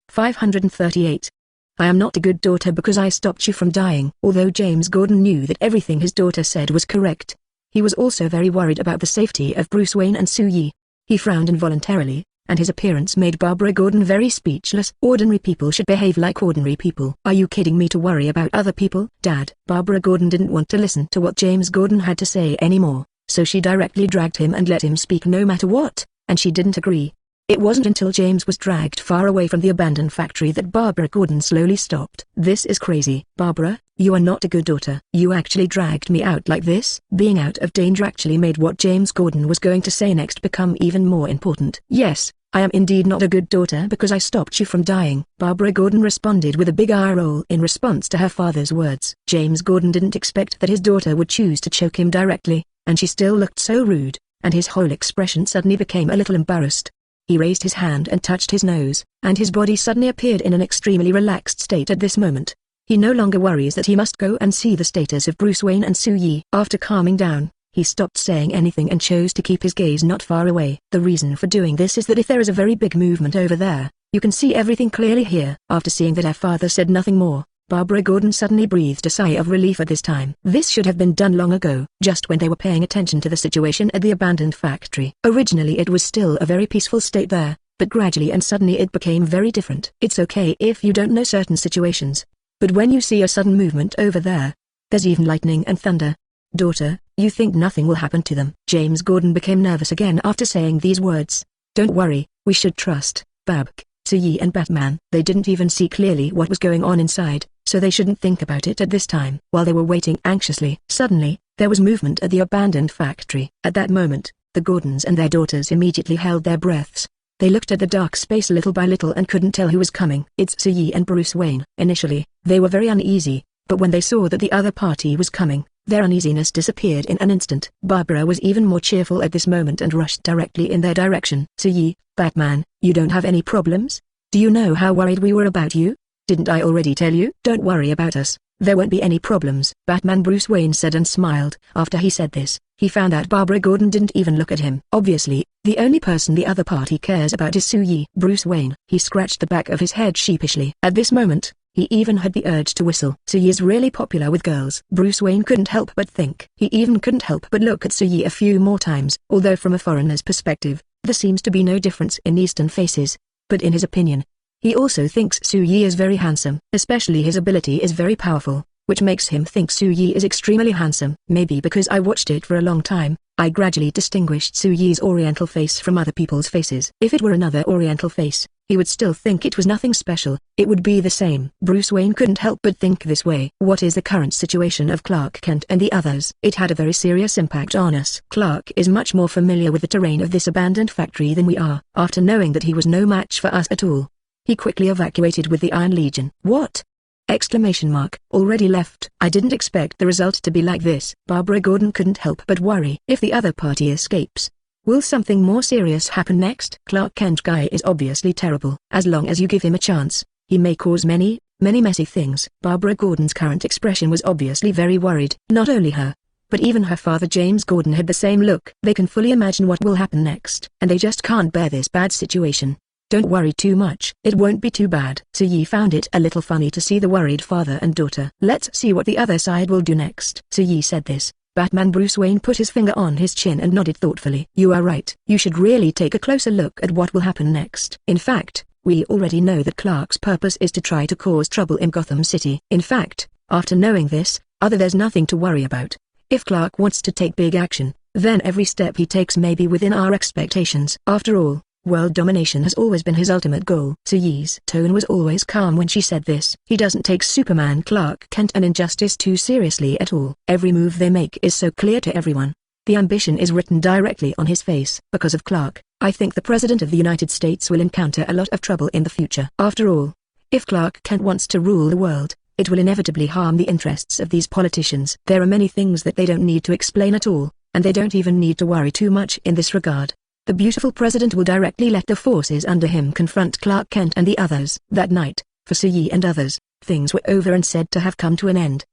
538. I am not a good daughter because I stopped you from dying. Although James Gordon knew that everything his daughter said was correct, he was also very worried about the safety of Bruce Wayne and Soo-Yi. He frowned involuntarily, and his appearance made Barbara Gordon very speechless. Ordinary people should behave like ordinary people. Are you kidding me to worry about other people? Dad. Barbara Gordon didn't want to listen to what James Gordon had to say anymore, so she directly dragged him and let him speak no matter what, and she didn't agree. It wasn't until James was dragged far away from the abandoned factory that Barbara Gordon slowly stopped. This is crazy. Barbara, you are not a good daughter. You actually dragged me out like this? Being out of danger actually made what James Gordon was going to say next become even more important. Yes, I am indeed not a good daughter because I stopped you from dying. Barbara Gordon responded with a big eye roll in response to her father's words. James Gordon didn't expect that his daughter would choose to choke him directly, and she still looked so rude, and his whole expression suddenly became a little embarrassed. He raised his hand and touched his nose, and his body suddenly appeared in an extremely relaxed state at this moment. He no longer worries that he must go and see the status of Bruce Wayne and Soo-Yi. After calming down, he stopped saying anything and chose to keep his gaze not far away. The reason for doing this is that if there is a very big movement over there, you can see everything clearly here. After seeing that her father said nothing more, Barbara Gordon suddenly breathed a sigh of relief at this time. This should have been done long ago, just when they were paying attention to the situation at the abandoned factory. Originally it was still a very peaceful state there, but gradually and suddenly it became very different. It's okay if you don't know certain situations, but when you see a sudden movement over there, there's even lightning and thunder. Daughter, you think nothing will happen to them? James Gordon became nervous again after saying these words. Don't worry, we should trust Bbook, Yi and Batman. They didn't even see clearly what was going on inside, so they shouldn't think about it at this time. While they were waiting anxiously, suddenly, there was movement at the abandoned factory. At that moment, the Gordons and their daughters immediately held their breaths. They looked at the dark space little by little and couldn't tell who was coming. It's Yi and Bruce Wayne. Initially, they were very uneasy, but when they saw that the other party was coming, their uneasiness disappeared in an instant. Barbara was even more cheerful at this moment and rushed directly in their direction. Yi, Batman, you don't have any problems? Do you know how worried we were about you? Didn't I already tell you? Don't worry about us, there won't be any problems. Batman Bruce Wayne said and smiled. After he said this, he found out Barbara Gordon didn't even look at him. Obviously, the only person the other party cares about is Yi. Bruce Wayne. He scratched the back of his head sheepishly. At this moment, he even had the urge to whistle. Yi is really popular with girls. Bruce Wayne couldn't help but think. He even couldn't help but look at Yi a few more times. Although from a foreigner's perspective, there seems to be no difference in Eastern faces, but in his opinion, he also thinks Yi is very handsome. Especially his ability is very powerful, which makes him think Yi is extremely handsome. Maybe because I watched it for a long time, I gradually distinguished Yi's Oriental face from other people's faces. If it were another Oriental face, he would still think it was nothing special. It would be the same. Bruce Wayne couldn't help but think this way. What is the current situation of Clark Kent and the others? It had a very serious impact on us. Clark is much more familiar with the terrain of this abandoned factory than we are. After knowing that he was no match for us at all, he quickly evacuated with the Iron Legion. What? Exclamation mark. Already left. I didn't expect the result to be like this. Barbara Gordon couldn't help but worry. If the other party escapes, will something more serious happen next? Clark Kent guy is obviously terrible. As long as you give him a chance, he may cause many messy things. Barbara Gordon's current expression was obviously very worried. Not only her, but even her father James Gordon had the same look. They can fully imagine what will happen next, and they just can't bear this bad situation. Don't worry too much. It won't be too bad. Yi found it a little funny to see the worried father and daughter. Let's see what the other side will do next. Yi said this. Batman Bruce Wayne put his finger on his chin and nodded thoughtfully. You are right. You should really take a closer look at what will happen next. In fact, we already know that Clark's purpose is to try to cause trouble in Gotham City. In fact, after knowing this, there's nothing to worry about. If Clark wants to take big action, then every step he takes may be within our expectations. After all, world domination has always been his ultimate goal. Yi's tone was always calm when she said this. He doesn't take Superman Clark Kent and injustice too seriously at all. Every move they make is so clear to everyone. The ambition is written directly on his face. Because of Clark, I think the President of the United States will encounter a lot of trouble in the future. After all, if Clark Kent wants to rule the world, it will inevitably harm the interests of these politicians. There are many things that they don't need to explain at all, and they don't even need to worry too much in this regard. The beautiful president will directly let the forces under him confront Clark Kent and the others. That night, for Yi and others, things were over and said to have come to an end.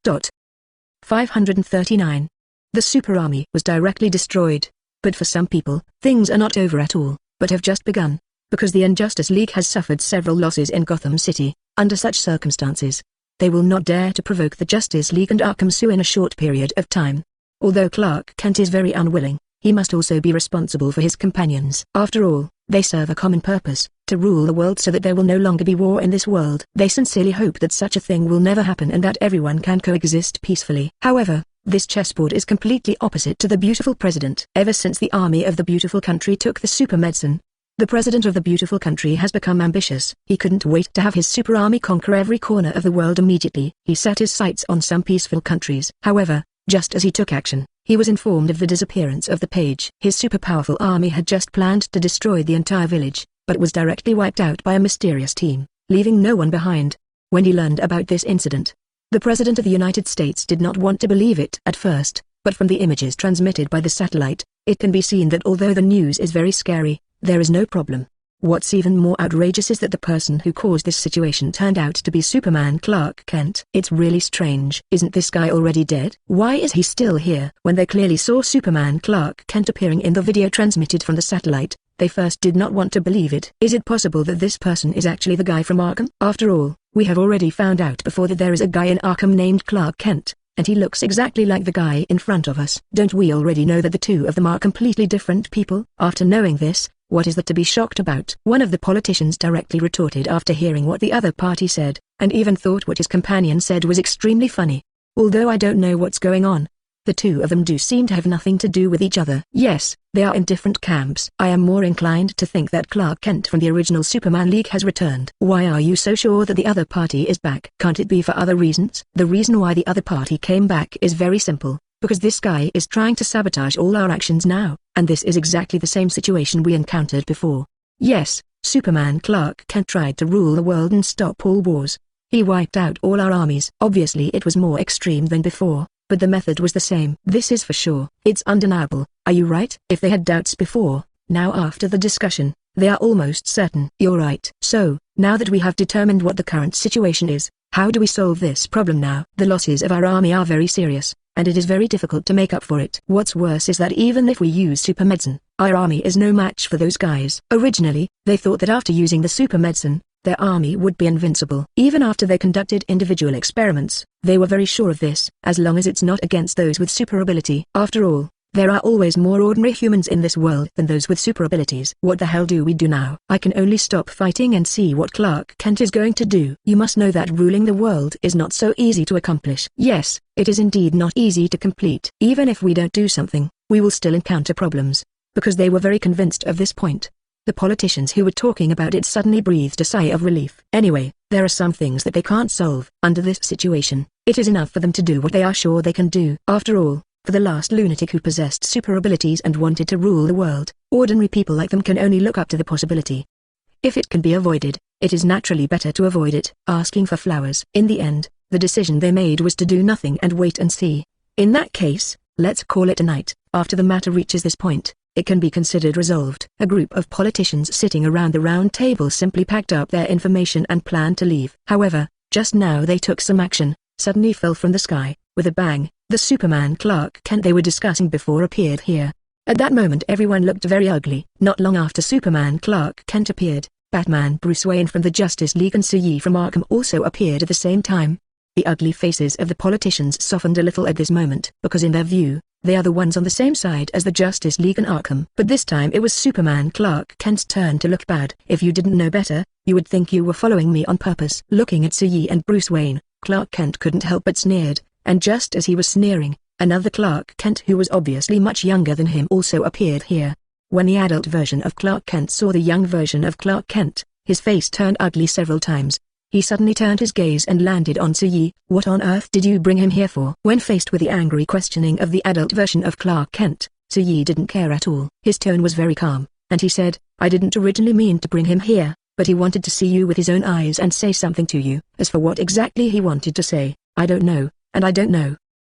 539. The super army was directly destroyed, but for some people, things are not over at all, but have just begun, because the Injustice League has suffered several losses in Gotham City. Under such circumstances, they will not dare to provoke the Justice League and Arkham sue in a short period of time. Although Clark Kent is very unwilling, he must also be responsible for his companions. After all, they serve a common purpose, to rule the world so that there will no longer be war in this world. They sincerely hope that such a thing will never happen and that everyone can coexist peacefully. However, this chessboard is completely opposite to the beautiful president. Ever since the army of the beautiful country took the super medicine, the president of the beautiful country has become ambitious. He couldn't wait to have his super army conquer every corner of the world immediately. He set his sights on some peaceful countries. However, just as he took action, he was informed of the disappearance of the page. His super-powerful army had just planned to destroy the entire village, but was directly wiped out by a mysterious team, leaving no one behind. When he learned about this incident, the President of the United States did not want to believe it at first, but from the images transmitted by the satellite, it can be seen that although the news is very scary, there is no problem. What's even more outrageous is that the person who caused this situation turned out to be Superman Clark Kent. It's really strange. Isn't this guy already dead? Why is he still here? When they clearly saw Superman Clark Kent appearing in the video transmitted from the satellite, They first did not want to believe it. Is it possible that this person is actually the guy from Arkham? After all, we have already found out before that there is a guy in Arkham named Clark Kent, and he looks exactly like the guy in front of us. Don't we already know that the two of them are completely different people? After knowing this, what is there to be shocked about? One of the politicians directly retorted after hearing what the other party said, and even thought what his companion said was extremely funny. Although I don't know what's going on, the two of them do seem to have nothing to do with each other. Yes, they are in different camps. I am more inclined to think that Clark Kent from the original Superman League has returned. Why are you so sure that the other party is back? Can't it be for other reasons? The reason why the other party came back is very simple. Because this guy is trying to sabotage all our actions now, and this is exactly the same situation we encountered before. Yes, Superman Clark Kent tried to rule the world and stop all wars. He wiped out all our armies. Obviously it was more extreme than before, but the method was the same. This is for sure. It's undeniable. Are you right? If they had doubts before, now after the discussion, they are almost certain. You're right. So, now that we have determined what the current situation is, how do we solve this problem now? The losses of our army are very serious, and it is very difficult to make up for it. What's worse is that even if we use super medicine, our army is no match for those guys. Originally, they thought that after using the super medicine, their army would be invincible. Even after they conducted individual experiments, they were very sure of this, as long as it's not against those with super ability. After all, there are always more ordinary humans in this world than those with super abilities. What the hell do we do now? I can only stop fighting and see what Clark Kent is going to do. You must know that ruling the world is not so easy to accomplish. Yes, it is indeed not easy to complete. Even if we don't do something, we will still encounter problems. Because they were very convinced of this point. The politicians who were talking about it suddenly breathed a sigh of relief. Anyway, there are some things that they can't solve. Under this situation, it is enough for them to do what they are sure they can do. After all, for the last lunatic who possessed super abilities and wanted to rule the world, ordinary people like them can only look up to the possibility. If it can be avoided, it is naturally better to avoid it. Asking for flowers. In the end, the decision they made was to do nothing and wait and see. In that case, let's call it a night. After the matter reaches this point, it can be considered resolved. A group of politicians sitting around the round table simply packed up their information and planned to leave. However, just now they took some action. Suddenly fell from the sky, with a bang, the Superman Clark Kent they were discussing before appeared here. At that moment everyone looked very ugly. Not long after Superman Clark Kent appeared, Batman Bruce Wayne from the Justice League and Sui from Arkham also appeared at the same time. The ugly faces of the politicians softened a little at this moment, because in their view, they are the ones on the same side as the Justice League and Arkham. But this time it was Superman Clark Kent's turn to look bad. If you didn't know better, you would think you were following me on purpose. Looking at Sui and Bruce Wayne, Clark Kent couldn't help but sneered, and just as he was sneering, another Clark Kent who was obviously much younger than him also appeared here. When the adult version of Clark Kent saw the young version of Clark Kent, his face turned ugly several times. He suddenly turned his gaze and landed on Sui. What on earth did you bring him here for? When faced with the angry questioning of the adult version of Clark Kent, Sui didn't care at all. His tone was very calm, and he said, I didn't originally mean to bring him here, but he wanted to see you with his own eyes and say something to you. As for what exactly he wanted to say, I don't know, and I don't know.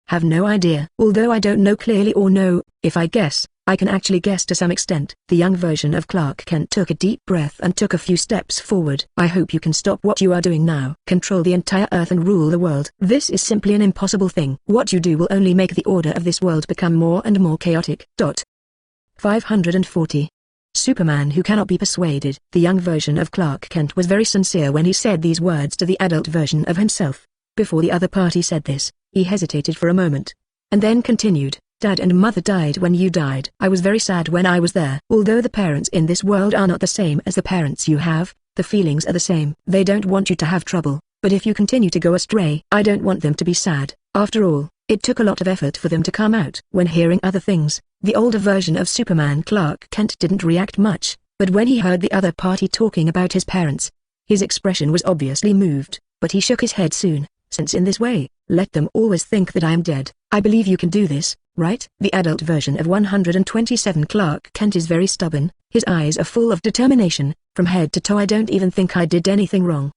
Have no idea. Although I don't know clearly or know, if I guess, I can actually guess to some extent. The young version of Clark Kent took a deep breath and took a few steps forward. I hope you can stop what you are doing now. Control the entire Earth and rule the world. This is simply an impossible thing. What you do will only make the order of this world become more and more chaotic. 540. Superman who cannot be persuaded. The young version of Clark Kent was very sincere when he said these words to the adult version of himself. Before the other party said this, he hesitated for a moment, and then continued, Dad and Mother died when you died. I was very sad when I was there. Although the parents in this world are not the same as the parents you have, the feelings are the same. They don't want you to have trouble, but if you continue to go astray, I don't want them to be sad. After all, it took a lot of effort for them to come out. When hearing other things, the older version of Superman Clark Kent didn't react much, but when he heard the other party talking about his parents, his expression was obviously moved, but he shook his head soon. Since in this way, let them always think that I am dead. I believe you can do this, right? The adult version of 127 Clark Kent is very stubborn, his eyes are full of determination, from head to toe. I don't even think I did anything wrong.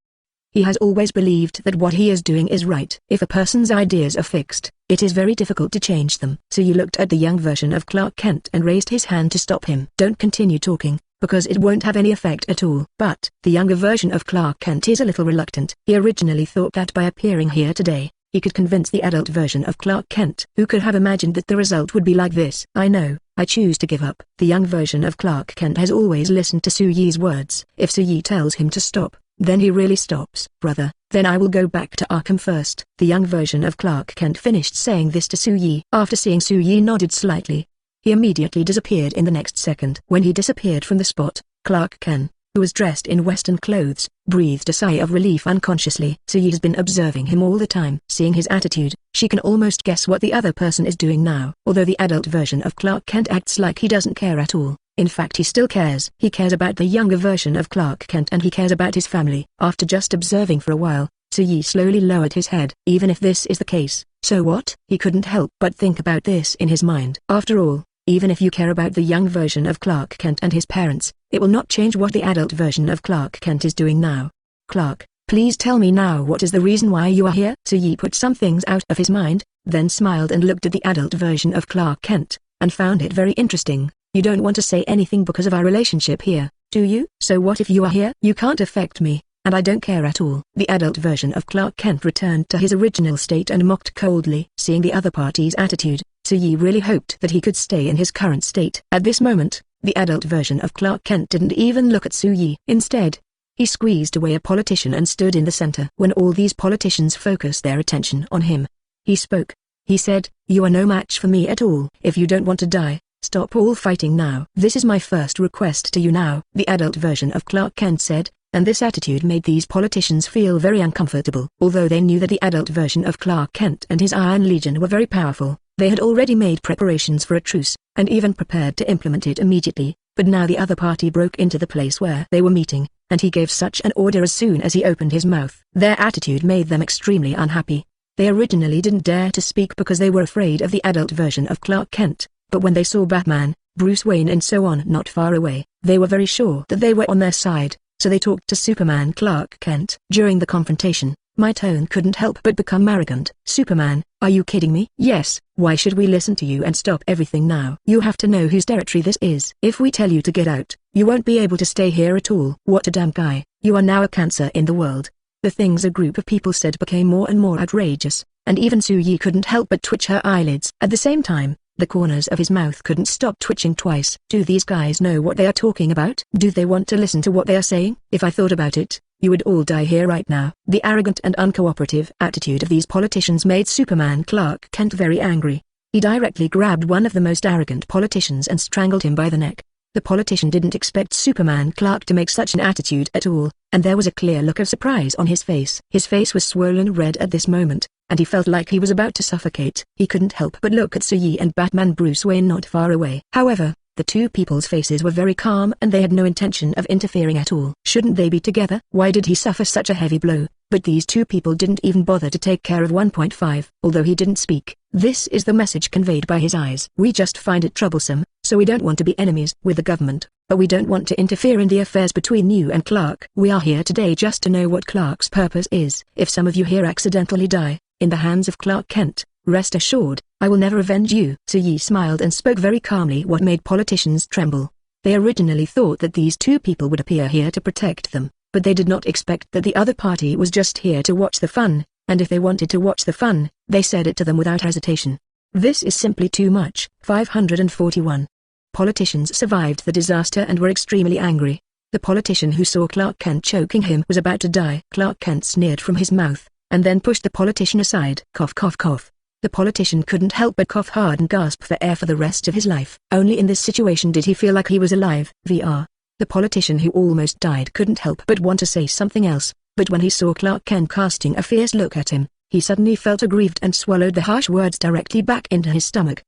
He has always believed that what he is doing is right. If a person's ideas are fixed, it is very difficult to change them. So you looked at the young version of Clark Kent and raised his hand to stop him. Don't continue talking, because it won't have any effect at all. But the younger version of Clark Kent is a little reluctant. He originally thought that by appearing here today, he could convince the adult version of Clark Kent. Who could have imagined that the result would be like this? I know, I choose to give up. The young version of Clark Kent has always listened to Soo-Yee's words. If Soo-Yee tells him to stop, then he really stops. Brother, then I will go back to Arkham first. The young version of Clark Kent finished saying this to Soo-Yee. After seeing Soo-Yee nodded slightly, he immediately disappeared in the next second. When he disappeared from the spot, Clark Kent, who was dressed in Western clothes, breathed a sigh of relief unconsciously. Soo-Yee has been observing him all the time. Seeing his attitude, she can almost guess what the other person is doing now. Although the adult version of Clark Kent acts like he doesn't care at all, in fact he still cares. He cares about the younger version of Clark Kent and he cares about his family. After just observing for a while, Soo-Yee slowly lowered his head. Even if this is the case, so what? He couldn't help but think about this in his mind. After all, even if you care about the young version of Clark Kent and his parents, it will not change what the adult version of Clark Kent is doing now. Clark, please tell me now what is the reason why you are here? Soo-Yee put some things out of his mind, then smiled and looked at the adult version of Clark Kent, and found it very interesting. You don't want to say anything because of our relationship here, do you? So what if you are here? You can't affect me, and I don't care at all. The adult version of Clark Kent returned to his original state and mocked coldly. Seeing the other party's attitude, Soo-Yee really hoped that he could stay in his current state. At this moment, the adult version of Clark Kent didn't even look at Soo-Yee. Instead, he squeezed away a politician and stood in the center. When all these politicians focused their attention on him, he spoke. He said, "You are no match for me at all. If you don't want to die, stop all fighting now. This is my first request to you now," the adult version of Clark Kent said, and this attitude made these politicians feel very uncomfortable. Although they knew that the adult version of Clark Kent and his Iron Legion were very powerful, they had already made preparations for a truce, and even prepared to implement it immediately, but now the other party broke into the place where they were meeting, and he gave such an order as soon as he opened his mouth. Their attitude made them extremely unhappy. They originally didn't dare to speak because they were afraid of the adult version of Clark Kent, but when they saw Batman, Bruce Wayne and so on not far away, they were very sure that they were on their side, so they talked to Superman Clark Kent. During the confrontation, my tone couldn't help but become arrogant. "Superman, are you kidding me? Yes, why should we listen to you and stop everything now? You have to know whose territory this is. If we tell you to get out, you won't be able to stay here at all. What a damn guy. You are now a cancer in the world." The things a group of people said became more and more outrageous, and even Soo-Yee couldn't help but twitch her eyelids. At the same time, the corners of his mouth couldn't stop twitching twice. Do these guys know what they are talking about? Do they want to listen to what they are saying? If I thought about it, you would all die here right now. The arrogant and uncooperative attitude of these politicians made Superman Clark Kent very angry. He directly grabbed one of the most arrogant politicians and strangled him by the neck. The politician didn't expect Superman Clark to make such an attitude at all, and there was a clear look of surprise on his face. His face was swollen red at this moment, and he felt like he was about to suffocate. He couldn't help but look at Soo-Yee and Batman Bruce Wayne not far away. However, the two people's faces were very calm and they had no intention of interfering at all. Shouldn't they be together? Why did he suffer such a heavy blow? But these two people didn't even bother to take care of 1.5. Although he didn't speak, this is the message conveyed by his eyes. We just find it troublesome, so we don't want to be enemies with the government, but we don't want to interfere in the affairs between you and Clark. We are here today just to know what Clark's purpose is. If some of you here accidentally die, in the hands of Clark Kent, rest assured, I will never avenge you. Soo-Yee smiled and spoke very calmly, what made politicians tremble. They originally thought that these two people would appear here to protect them, but they did not expect that the other party was just here to watch the fun, and if they wanted to watch the fun, they said it to them without hesitation. This is simply too much. 541. Politicians survived the disaster and were extremely angry. The politician who saw Clark Kent choking him was about to die. Clark Kent sneered from his mouth, and then pushed the politician aside. Cough cough cough. The politician couldn't help but cough hard and gasp for air for the rest of his life. Only in this situation did he feel like he was alive. The politician who almost died couldn't help but want to say something else, but when he saw Clark Kent casting a fierce look at him, he suddenly felt aggrieved and swallowed the harsh words directly back into his stomach.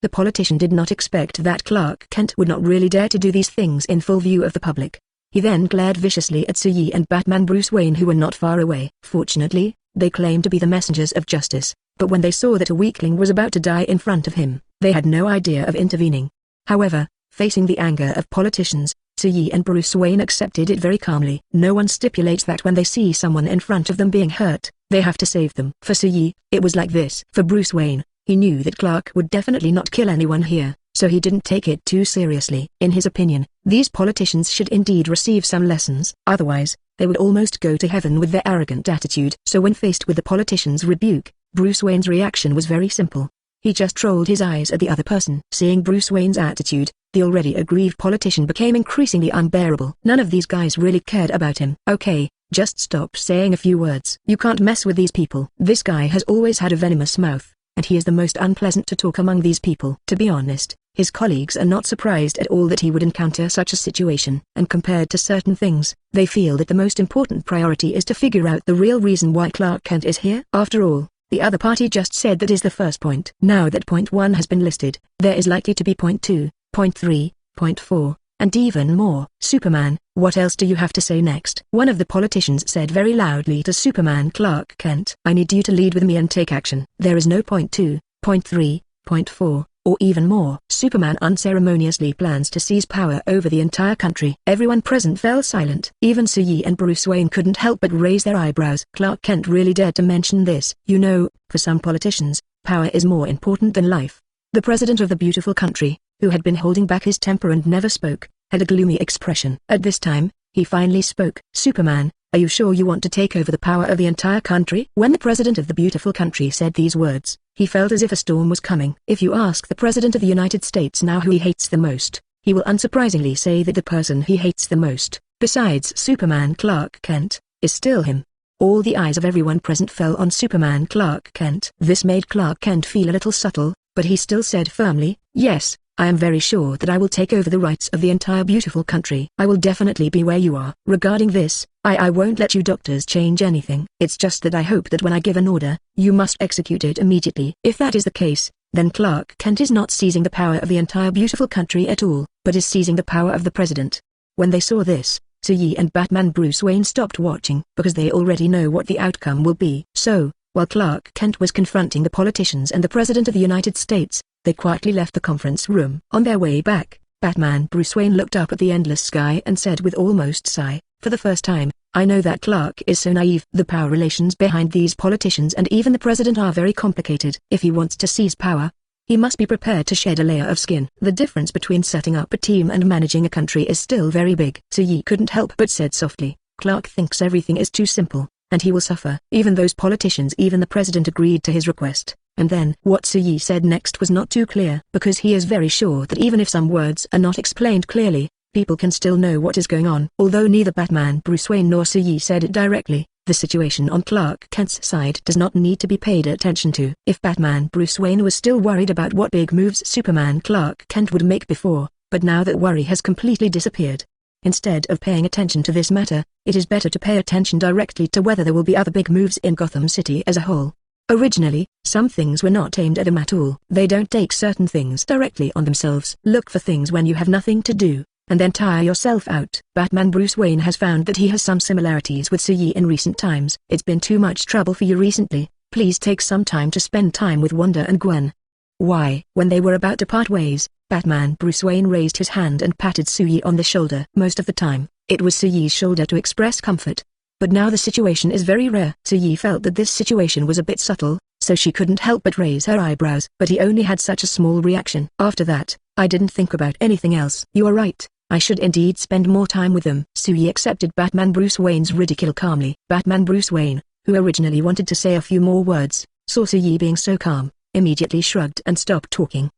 The politician did not expect that Clark Kent would not really dare to do these things in full view of the public. He then glared viciously at Soo-Yee and Batman Bruce Wayne, who were not far away. Fortunately, they claimed to be the messengers of justice, but when they saw that a weakling was about to die in front of him, they had no idea of intervening. However, facing the anger of politicians, Soo-Yee and Bruce Wayne accepted it very calmly. No one stipulates that when they see someone in front of them being hurt, they have to save them. For Soo-Yee, it was like this. For Bruce Wayne, he knew that Clark would definitely not kill anyone here, so he didn't take it too seriously. In his opinion, these politicians should indeed receive some lessons. Otherwise, they would almost go to heaven with their arrogant attitude. So when faced with the politician's rebuke, Bruce Wayne's reaction was very simple. He just rolled his eyes at the other person. Seeing Bruce Wayne's attitude, the already aggrieved politician became increasingly unbearable. None of these guys really cared about him. Okay, just stop saying a few words. You can't mess with these people. This guy has always had a venomous mouth, and he is the most unpleasant to talk among these people. To be honest, his colleagues are not surprised at all that he would encounter such a situation. And compared to certain things, they feel that the most important priority is to figure out the real reason why Clark Kent is here. After all, the other party just said that is the first point. Now that point 1 has been listed, there is likely to be point 2, point 3, point 4, and even more. Superman, what else do you have to say next? One of the politicians said very loudly to Superman Clark Kent. I need you to lead with me and take action. There is no point 2, point 3, point 4, or even more. Superman unceremoniously plans to seize power over the entire country. Everyone present fell silent. Even Soo-Yi and Bruce Wayne couldn't help but raise their eyebrows. Clark Kent really dared to mention this. You know, for some politicians, power is more important than life. The president of the beautiful country, who had been holding back his temper and never spoke, had a gloomy expression. At this time, he finally spoke. Superman, are you sure you want to take over the power of the entire country? When the president of the beautiful country said these words, he felt as if a storm was coming. If you ask the president of the United States now who he hates the most, he will unsurprisingly say that the person he hates the most, besides Superman Clark Kent, is still him. All the eyes of everyone present fell on Superman Clark Kent. This made Clark Kent feel a little subtle, but he still said firmly, yes, I am very sure that I will take over the rights of the entire beautiful country. I will definitely be where you are. Regarding this, I won't let you doctors change anything. It's just that I hope that when I give an order, you must execute it immediately. If that is the case, then Clark Kent is not seizing the power of the entire beautiful country at all, but is seizing the power of the president. When they saw this, Soo-Yi and Batman Bruce Wayne stopped watching because they already know what the outcome will be. So, while Clark Kent was confronting the politicians and the President of the United States, they quietly left the conference room. On their way back, Batman Bruce Wayne looked up at the endless sky and said with almost sigh, for the first time, I know that Clark is so naive. The power relations behind these politicians and even the President are very complicated. If he wants to seize power, he must be prepared to shed a layer of skin. The difference between setting up a team and managing a country is still very big. Soo-Yi couldn't help but said softly, Clark thinks everything is too simple, and he will suffer. Even those politicians, even the president agreed to his request. And then what Soo-Yi said next was not too clear, because he is very sure that even if some words are not explained clearly, people can still know what is going on. Although neither Batman Bruce Wayne nor Soo-Yi said it directly, the situation on Clark Kent's side does not need to be paid attention to. If Batman Bruce Wayne was still worried about what big moves Superman Clark Kent would make before, but now that worry has completely disappeared. Instead of paying attention to this matter, it is better to pay attention directly to whether there will be other big moves in Gotham City as a whole. Originally, some things were not aimed at him at all. They don't take certain things directly on themselves. Look for things when you have nothing to do, and then tire yourself out. Batman Bruce Wayne has found that he has some similarities with Soo-Yi in recent times. It's been too much trouble for you recently. Please take some time to spend time with Wanda and Gwen. Why? When they were about to part ways, Batman Bruce Wayne raised his hand and patted Soo-Yi on the shoulder. Most of the time, it was Soo-Yi's shoulder to express comfort. But now the situation is very rare. Soo-Yi felt that this situation was a bit subtle, so she couldn't help but raise her eyebrows. But he only had such a small reaction. After that, I didn't think about anything else. You are right. I should indeed spend more time with them. Soo-Yi accepted Batman Bruce Wayne's ridicule calmly. Batman Bruce Wayne, who originally wanted to say a few more words, saw Soo-Yi being so calm, immediately shrugged and stopped talking.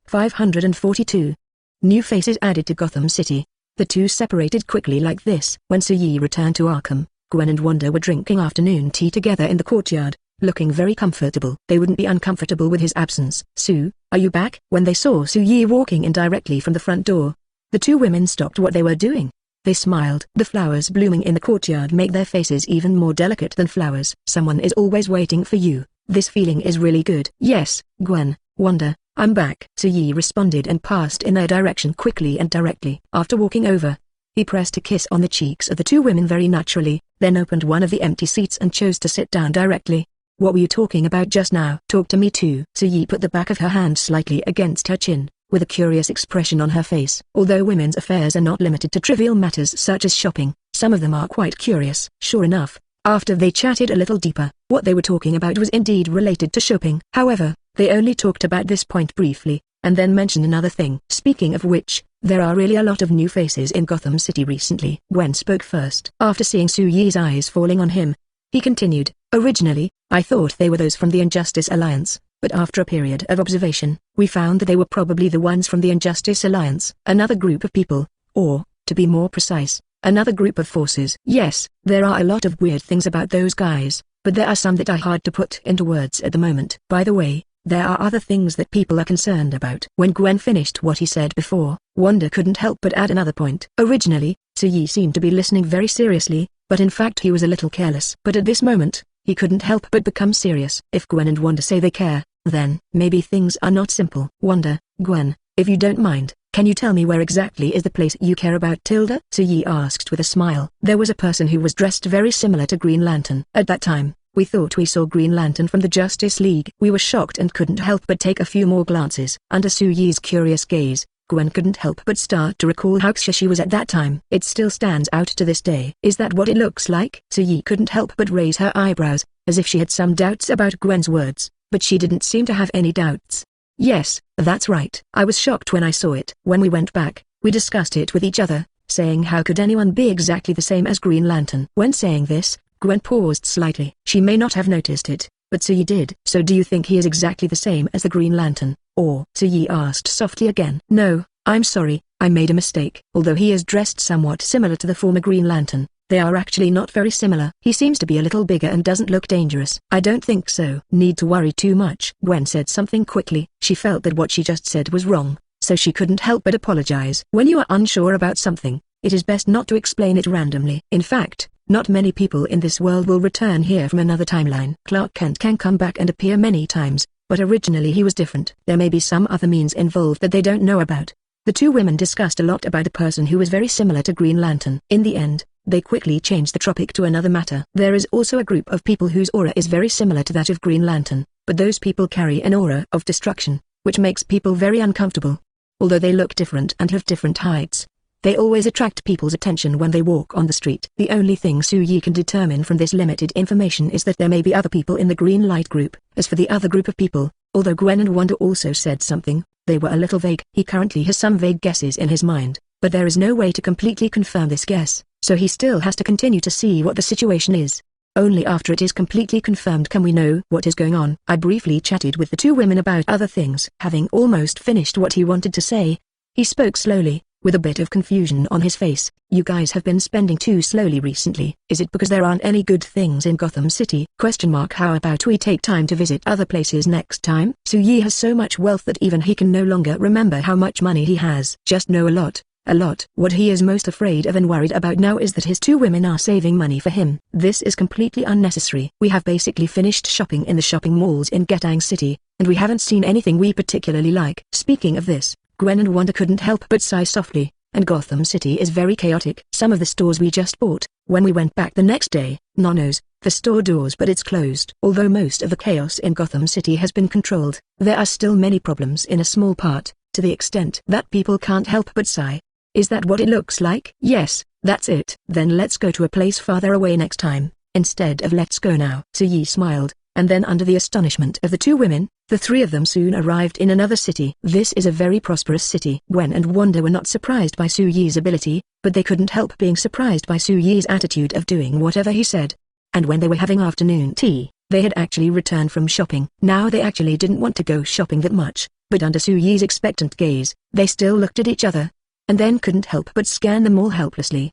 542. New faces added to Gotham City. The two separated quickly like this. When Soo-Yi returned to Arkham, Gwen and Wanda were drinking afternoon tea together in the courtyard, looking very comfortable. They wouldn't be uncomfortable with his absence. Sue, are you back? When they saw Soo-Yi walking in directly from the front door, the two women stopped what they were doing. They smiled. The flowers blooming in the courtyard make their faces even more delicate than flowers. Someone is always waiting for you. This feeling is really good. Yes, Gwen, Wanda, I'm back. Soo-Yi responded and passed in their direction quickly and directly. After walking over, he pressed a kiss on the cheeks of the two women very naturally, then opened one of the empty seats and chose to sit down directly. What were you talking about just now? Talk to me too. Soo-Yi put the back of her hand slightly against her chin, with a curious expression on her face. Although women's affairs are not limited to trivial matters such as shopping, some of them are quite curious. Sure enough, after they chatted a little deeper, what they were talking about was indeed related to shopping. However, they only talked about this point briefly, and then mentioned another thing. Speaking of which, there are really a lot of new faces in Gotham City recently. Gwen spoke first. After seeing Soo-Yi's eyes falling on him, he continued, originally, I thought they were those from the Injustice Alliance, but after a period of observation, we found that they were probably the ones from the Injustice Alliance. Another group of people, or, to be more precise, another group of forces. Yes, there are a lot of weird things about those guys, but there are some that are hard to put into words at the moment. By the way, there are other things that people are concerned about. When Gwen finished what he said before, Wanda couldn't help but add another point. Originally, Suyi seemed to be listening very seriously, but in fact he was a little careless. But at this moment, he couldn't help but become serious. If Gwen and Wanda say they care, then maybe things are not simple. Wanda, Gwen, if you don't mind, can you tell me where exactly is the place you care about, Tilda? Suyi asked with a smile. There was a person who was dressed very similar to Green Lantern. At that time, we thought we saw Green Lantern from the Justice League. We were shocked and couldn't help but take a few more glances. Under Suyi's curious gaze, Gwen couldn't help but start to recall how sure she was at that time. It still stands out to this day. Is that what it looks like? Suyi couldn't help but raise her eyebrows, as if she had some doubts about Gwen's words, but she didn't seem to have any doubts. Yes, that's right. I was shocked when I saw it. When we went back, we discussed it with each other, saying how could anyone be exactly the same as Green Lantern. When saying this, Gwen paused slightly. She may not have noticed it, but Suyi did. So do you think he is exactly the same as the Green Lantern, or? Suyi asked softly again. No, I'm sorry, I made a mistake. Although he is dressed somewhat similar to the former Green Lantern, they are actually not very similar. He seems to be a little bigger and doesn't look dangerous. I don't think so. Need to worry too much. Gwen said something quickly. She felt that what she just said was wrong, so she couldn't help but apologize. When you are unsure about something, it is best not to explain it randomly. In fact, not many people in this world will return here from another timeline. Clark Kent can come back and appear many times, but originally he was different. There may be some other means involved that they don't know about. The two women discussed a lot about a person who was very similar to Green Lantern. In the end, they quickly changed the topic to another matter. There is also a group of people whose aura is very similar to that of Green Lantern, but those people carry an aura of destruction, which makes people very uncomfortable. Although they look different and have different heights, they always attract people's attention when they walk on the street. The only thing Suyi can determine from this limited information is that there may be other people in the green light group. As for the other group of people, although Gwen and Wanda also said something, they were a little vague. He currently has some vague guesses in his mind, but there is no way to completely confirm this guess, so he still has to continue to see what the situation is. Only after it is completely confirmed can we know what is going on. I briefly chatted with the two women about other things. Having almost finished what he wanted to say, he spoke slowly, with a bit of confusion on his face. You guys have been spending too slowly recently. Is it because there aren't any good things in Gotham City? How about we take time to visit other places next time? Suyi has so much wealth that even he can no longer remember how much money he has. Just know a lot. What he is most afraid of and worried about now is that his two women are saving money for him. This is completely unnecessary. We have basically finished shopping in the shopping malls in Gotham City, and we haven't seen anything we particularly like. Speaking of this, Gwen and Wanda couldn't help but sigh softly, and Gotham City is very chaotic. Some of the stores we just bought, when we went back the next day, Nono's, the store doors, but it's closed. Although most of the chaos in Gotham City has been controlled, there are still many problems in a small part, to the extent that people can't help but sigh. Is that what it looks like? Yes, that's it. Then let's go to a place farther away next time, instead of let's go now. Suyi smiled, and then under the astonishment of the two women, the three of them soon arrived in another city. This is a very prosperous city. Gwen and Wanda were not surprised by Suyi's ability, but they couldn't help being surprised by Suyi's attitude of doing whatever he said. And when they were having afternoon tea, they had actually returned from shopping. Now they actually didn't want to go shopping that much, but under Suyi's expectant gaze, they still looked at each other, and then couldn't help but scan them all helplessly.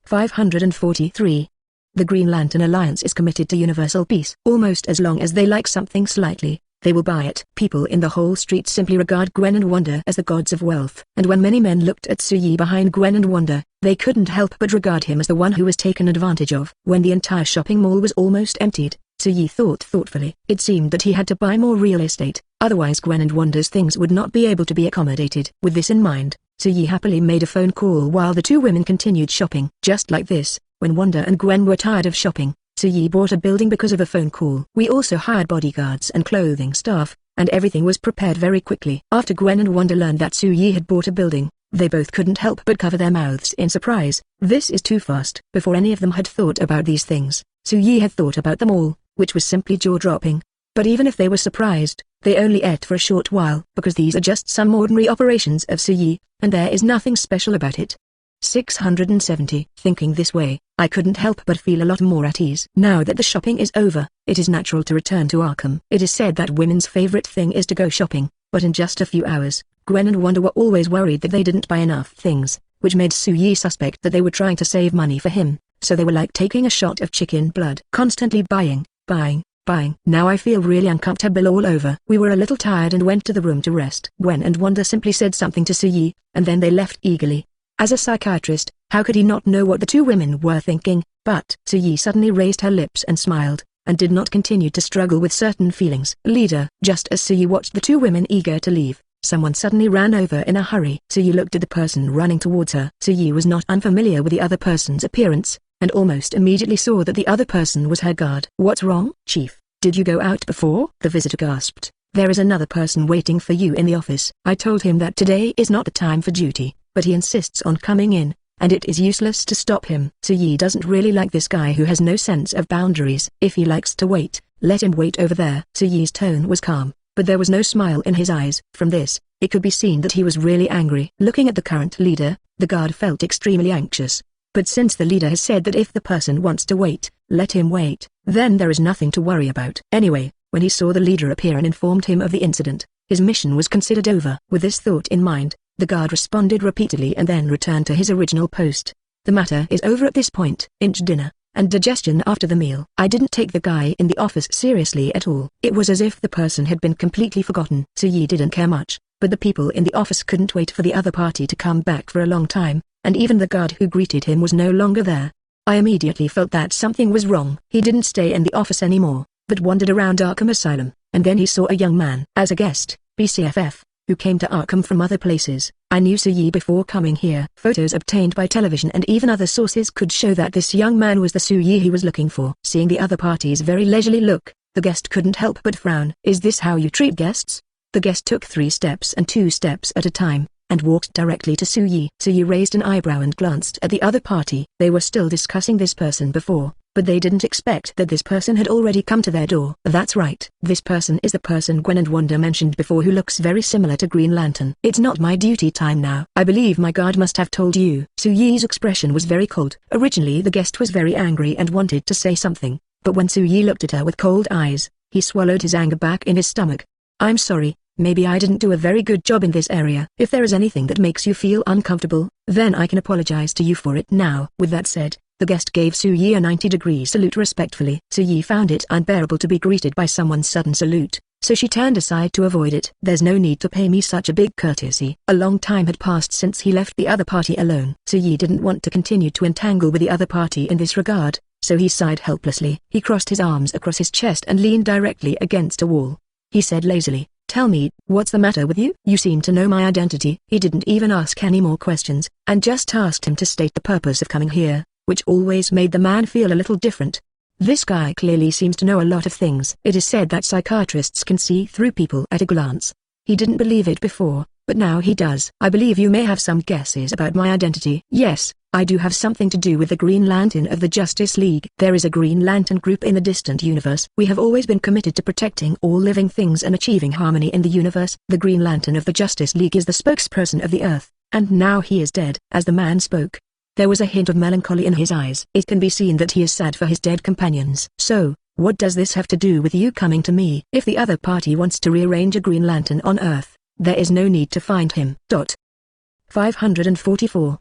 543. The Green Lantern Alliance is committed to universal peace. Almost as long as they like something slightly, they will buy it. People in the whole street simply regard Gwen and Wanda as the gods of wealth. And when many men looked at Suyi behind Gwen and Wanda, they couldn't help but regard him as the one who was taken advantage of. When the entire shopping mall was almost emptied, Suyi thought thoughtfully. It seemed that he had to buy more real estate, otherwise Gwen and Wanda's things would not be able to be accommodated. With this in mind, Suyi happily made a phone call while the two women continued shopping. Just like this, when Wanda and Gwen were tired of shopping, Suyi bought a building because of a phone call. We also hired bodyguards and clothing staff, and everything was prepared very quickly. After Gwen and Wanda learned that Suyi had bought a building, they both couldn't help but cover their mouths in surprise. This is too fast. Before any of them had thought about these things, Suyi had thought about them all, which was simply jaw-dropping. But even if they were surprised, they only ate for a short while, because these are just some ordinary operations of Suyi, and there is nothing special about it. 670. Thinking this way, I couldn't help but feel a lot more at ease. Now that the shopping is over, it is natural to return to Arkham. It is said that women's favorite thing is to go shopping, but in just a few hours, Gwen and Wanda were always worried that they didn't buy enough things, which made Soo-Yi suspect that they were trying to save money for him, so they were like taking a shot of chicken blood. Constantly buying. Now I feel really uncomfortable all over. We were a little tired and went to the room to rest. Gwen and Wanda simply said something to Soo-Yi, and then they left eagerly. As a psychiatrist, how could he not know what the two women were thinking? But Soo-Yi suddenly raised her lips and smiled, and did not continue to struggle with certain feelings. Leader. Just as Soo-Yi watched the two women eager to leave, someone suddenly ran over in a hurry. Soo-Yi looked at the person running towards her. Soo-Yi was not unfamiliar with the other person's appearance, and almost immediately saw that the other person was her guard. What's wrong, Chief? Did you go out before? The visitor gasped. There is another person waiting for you in the office. I told him that today is not the time for duty, but he insists on coming in, and it is useless to stop him. Soo-Yi doesn't really like this guy who has no sense of boundaries. If he likes to wait, let him wait over there. Soo-Yi's tone was calm, but there was no smile in his eyes. From this, it could be seen that he was really angry. Looking at the current leader, the guard felt extremely anxious. But since the leader has said that if the person wants to wait, let him wait, then there is nothing to worry about. Anyway, when he saw the leader appear and informed him of the incident, his mission was considered over. With this thought in mind, the guard responded repeatedly and then returned to his original post. The matter is over at this point. Dinner, and digestion after the meal. I didn't take the guy in the office seriously at all. It was as if the person had been completely forgotten. Soo-Yi didn't care much, but the people in the office couldn't wait for the other party to come back for a long time, and even the guard who greeted him was no longer there. I immediately felt that something was wrong. He didn't stay in the office anymore, but wandered around Arkham Asylum, and then he saw a young man as a guest, BCFF, who came to Arkham from other places. I knew Soo-Yi before coming here. Photos obtained by television and even other sources could show that this young man was the Soo-Yi he was looking for. Seeing the other party's very leisurely look, the guest couldn't help but frown. Is this how you treat guests? The guest took 3 steps and 2 steps at a time, and walked directly to Soo-Yi. Soo-Yi raised an eyebrow and glanced at the other party. They were still discussing this person before, but they didn't expect that this person had already come to their door. That's right. This person is the person Gwen and Wanda mentioned before, who looks very similar to Green Lantern. It's not my duty time now. I believe my guard must have told you. Soo-Yi's expression was very cold. Originally the guest was very angry and wanted to say something, but when Soo-Yi looked at her with cold eyes, he swallowed his anger back in his stomach. I'm sorry. Maybe I didn't do a very good job in this area. If there is anything that makes you feel uncomfortable, then I can apologize to you for it now. With that said, the guest gave Soo-Yi a 90-degree salute respectfully. Soo-Yi found it unbearable to be greeted by someone's sudden salute, so she turned aside to avoid it. There's no need to pay me such a big courtesy. A long time had passed since he left the other party alone. Soo-Yi didn't want to continue to entangle with the other party in this regard, so he sighed helplessly. He crossed his arms across his chest and leaned directly against a wall. He said lazily, "Tell me, what's the matter with you? You seem to know my identity." He didn't even ask any more questions, and just asked him to state the purpose of coming here, which always made the man feel a little different. This guy clearly seems to know a lot of things. It is said that psychiatrists can see through people at a glance. He didn't believe it before, but now he does. I believe you may have some guesses about my identity. Yes, I do have something to do with the Green Lantern of the Justice League. There is a Green Lantern group in the distant universe. We have always been committed to protecting all living things and achieving harmony in the universe. The Green Lantern of the Justice League is the spokesperson of the Earth, and now he is dead. As the man spoke, there was a hint of melancholy in his eyes. It can be seen that he is sad for his dead companions. So, what does this have to do with you coming to me? If the other party wants to rearrange a Green Lantern on Earth, there is no need to find him. 544.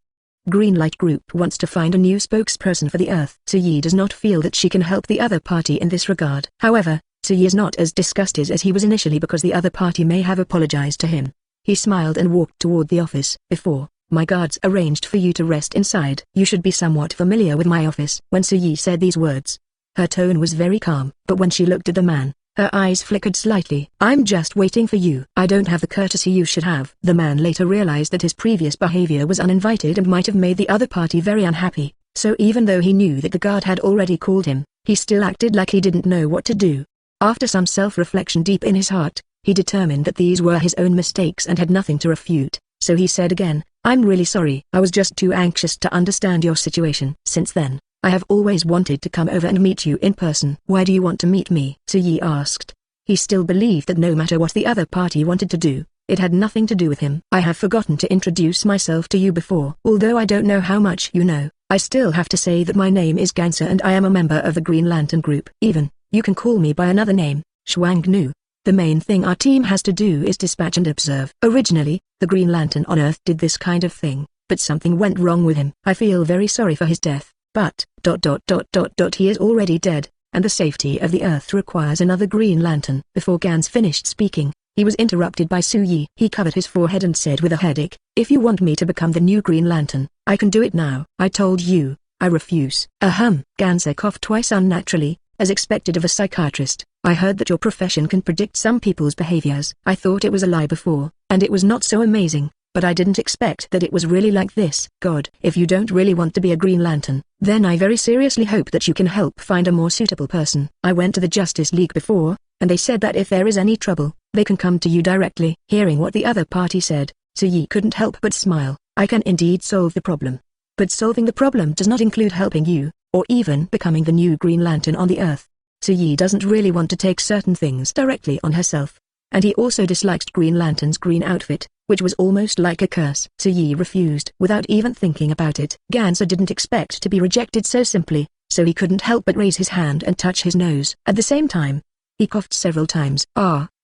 Greenlight Group wants to find a new spokesperson for the Earth. Soo-Yi does not feel that she can help the other party in this regard. However, Soo-Yi is not as disgusted as he was initially because the other party may have apologized to him. He smiled and walked toward the office. Before, my guards arranged for you to rest inside. You should be somewhat familiar with my office. When Soo-Yi said these words, her tone was very calm, but when she looked at the man, her eyes flickered slightly. I'm just waiting for you. I don't have the courtesy you should have. The man later realized that his previous behavior was uninvited and might have made the other party very unhappy, so even though he knew that the guard had already called him, he still acted like he didn't know what to do. After some self-reflection deep in his heart, he determined that these were his own mistakes and had nothing to refute, so he said again, I'm really sorry. I was just too anxious to understand your situation. Since then, I have always wanted to come over and meet you in person. Why do you want to meet me? Soo-Yi asked. He still believed that no matter what the other party wanted to do, It had nothing to do with him. I have forgotten to introduce myself to you before. Although I don't know how much you know, I still have to say that my name is Gunther and I am a member of the Green Lantern Group. You can call me by another name, Shuang Nu. The main thing our team has to do is dispatch and observe. Originally, the Green Lantern on Earth did this kind of thing, but something went wrong with him. I feel very sorry for his death, but he is already dead, and the safety of the Earth requires another Green Lantern. Before Gans finished speaking, he was interrupted by Su Yi. He covered his forehead and said with a headache, "If you want me to become the new Green Lantern, I can do it now." "I told you, I refuse." Gans coughed twice unnaturally, as expected of a psychiatrist. "I heard that your profession can predict some people's behaviors. I thought it was a lie before, and it was not so amazing, but I didn't expect that it was really like this." "God, if you don't really want to be a Green Lantern, then I very seriously hope that you can help find a more suitable person. I went to the Justice League before, and they said that if there is any trouble, they can come to you directly." Hearing what the other party said, Su Yi couldn't help but smile. "I can indeed solve the problem. But solving the problem does not include helping you, or even becoming the new Green Lantern on the Earth." Su Yi doesn't really want to take certain things directly on herself. And he also disliked Green Lantern's green outfit, which was almost like a curse. Su Yi refused without even thinking about it. Ganser didn't expect to be rejected so simply, so he couldn't help but raise his hand and touch his nose. At the same time, he coughed several times.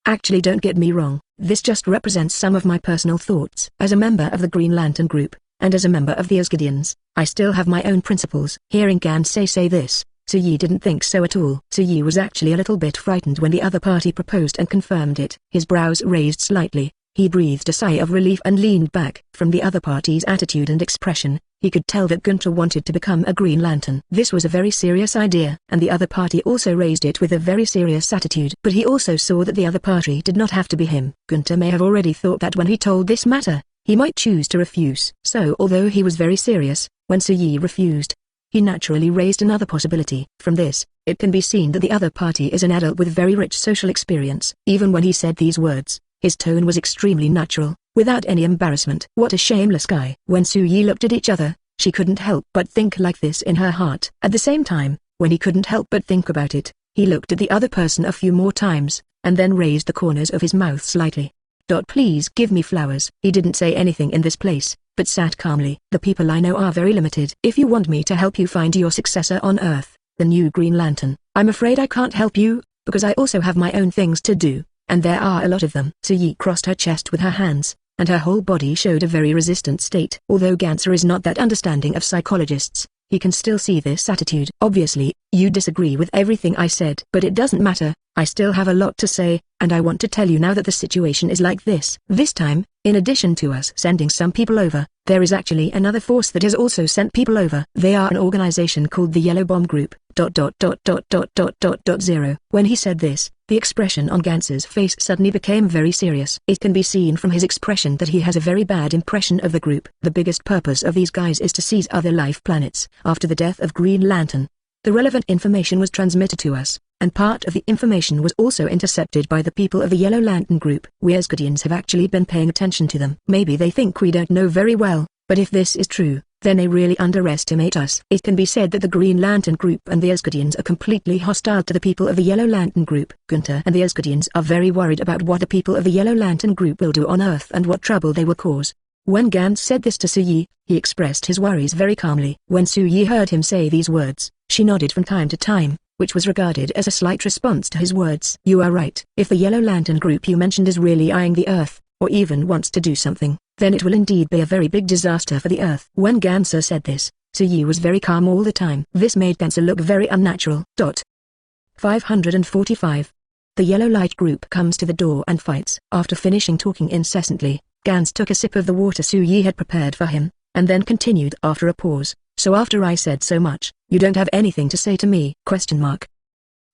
Actually don't get me wrong, this just represents some of my personal thoughts. As a member of the Green Lantern Group, and as a member of the Asgardians, I still have my own principles." Hearing Gans say this, Su Yi didn't think so at all. Su Yi was actually a little bit frightened when the other party proposed and confirmed it. His brows raised slightly, he breathed a sigh of relief and leaned back. From the other party's attitude and expression, he could tell that Gunther wanted to become a Green Lantern. This was a very serious idea, and the other party also raised it with a very serious attitude. But he also saw that the other party did not have to be him. Gunther may have already thought that when he told this matter, he might choose to refuse. So although he was very serious, when Su Yi refused, he naturally raised another possibility. From this, it can be seen that the other party is an adult with very rich social experience. Even when he said these words, his tone was extremely natural, without any embarrassment. What a shameless guy. When Su Yi looked at each other, she couldn't help but think like this in her heart. At the same time, when he couldn't help but think about it, he looked at the other person a few more times, and then raised the corners of his mouth slightly. "Please give me flowers." He didn't say anything in this place, but sat calmly. "The people I know are very limited. If you want me to help you find your successor on Earth, the new Green Lantern, I'm afraid I can't help you, because I also have my own things to do, and there are a lot of them." Su Yi crossed her chest with her hands, and her whole body showed a very resistant state. Although Ganser is not that understanding of psychologists, he can still see this attitude. "Obviously, you disagree with everything I said. But it doesn't matter, I still have a lot to say, and I want to tell you now that the situation is like this. This time, in addition to us sending some people over, there is actually another force that has also sent people over. They are an organization called the Yellow Bomb Group. ... When he said this, the expression on Ganser's face suddenly became very serious. It can be seen from his expression that he has a very bad impression of the group. The biggest purpose of these guys is to seize other life planets. After the death of Green Lantern, the relevant information was transmitted to us, and part of the information was also intercepted by the people of the Yellow Lantern Group. We Asgardians have actually been paying attention to them. Maybe they think we don't know very well, but if this is true, then they really underestimate us. It can be said that the Green Lantern Group and the Asgardians are completely hostile to the people of the Yellow Lantern Group. Gunther and the Asgardians are very worried about what the people of the Yellow Lantern Group will do on Earth and what trouble they will cause. When Gans said this to Su Yi, he expressed his worries very calmly. When Su Yi heard him say these words, she nodded from time to time, which was regarded as a slight response to his words. "You are right. If the Yellow Lantern Group you mentioned is really eyeing the Earth, or even wants to do something, then it will indeed be a very big disaster for the Earth." When Ganser said this, Su Yi was very calm all the time. This made Ganser look very unnatural. 545. The Yellow Light Group comes to the door and fights. After finishing talking incessantly, Gans took a sip of the water Su Yi had prepared for him, and then continued after a pause. "So after I said so much, you don't have anything to say to me?"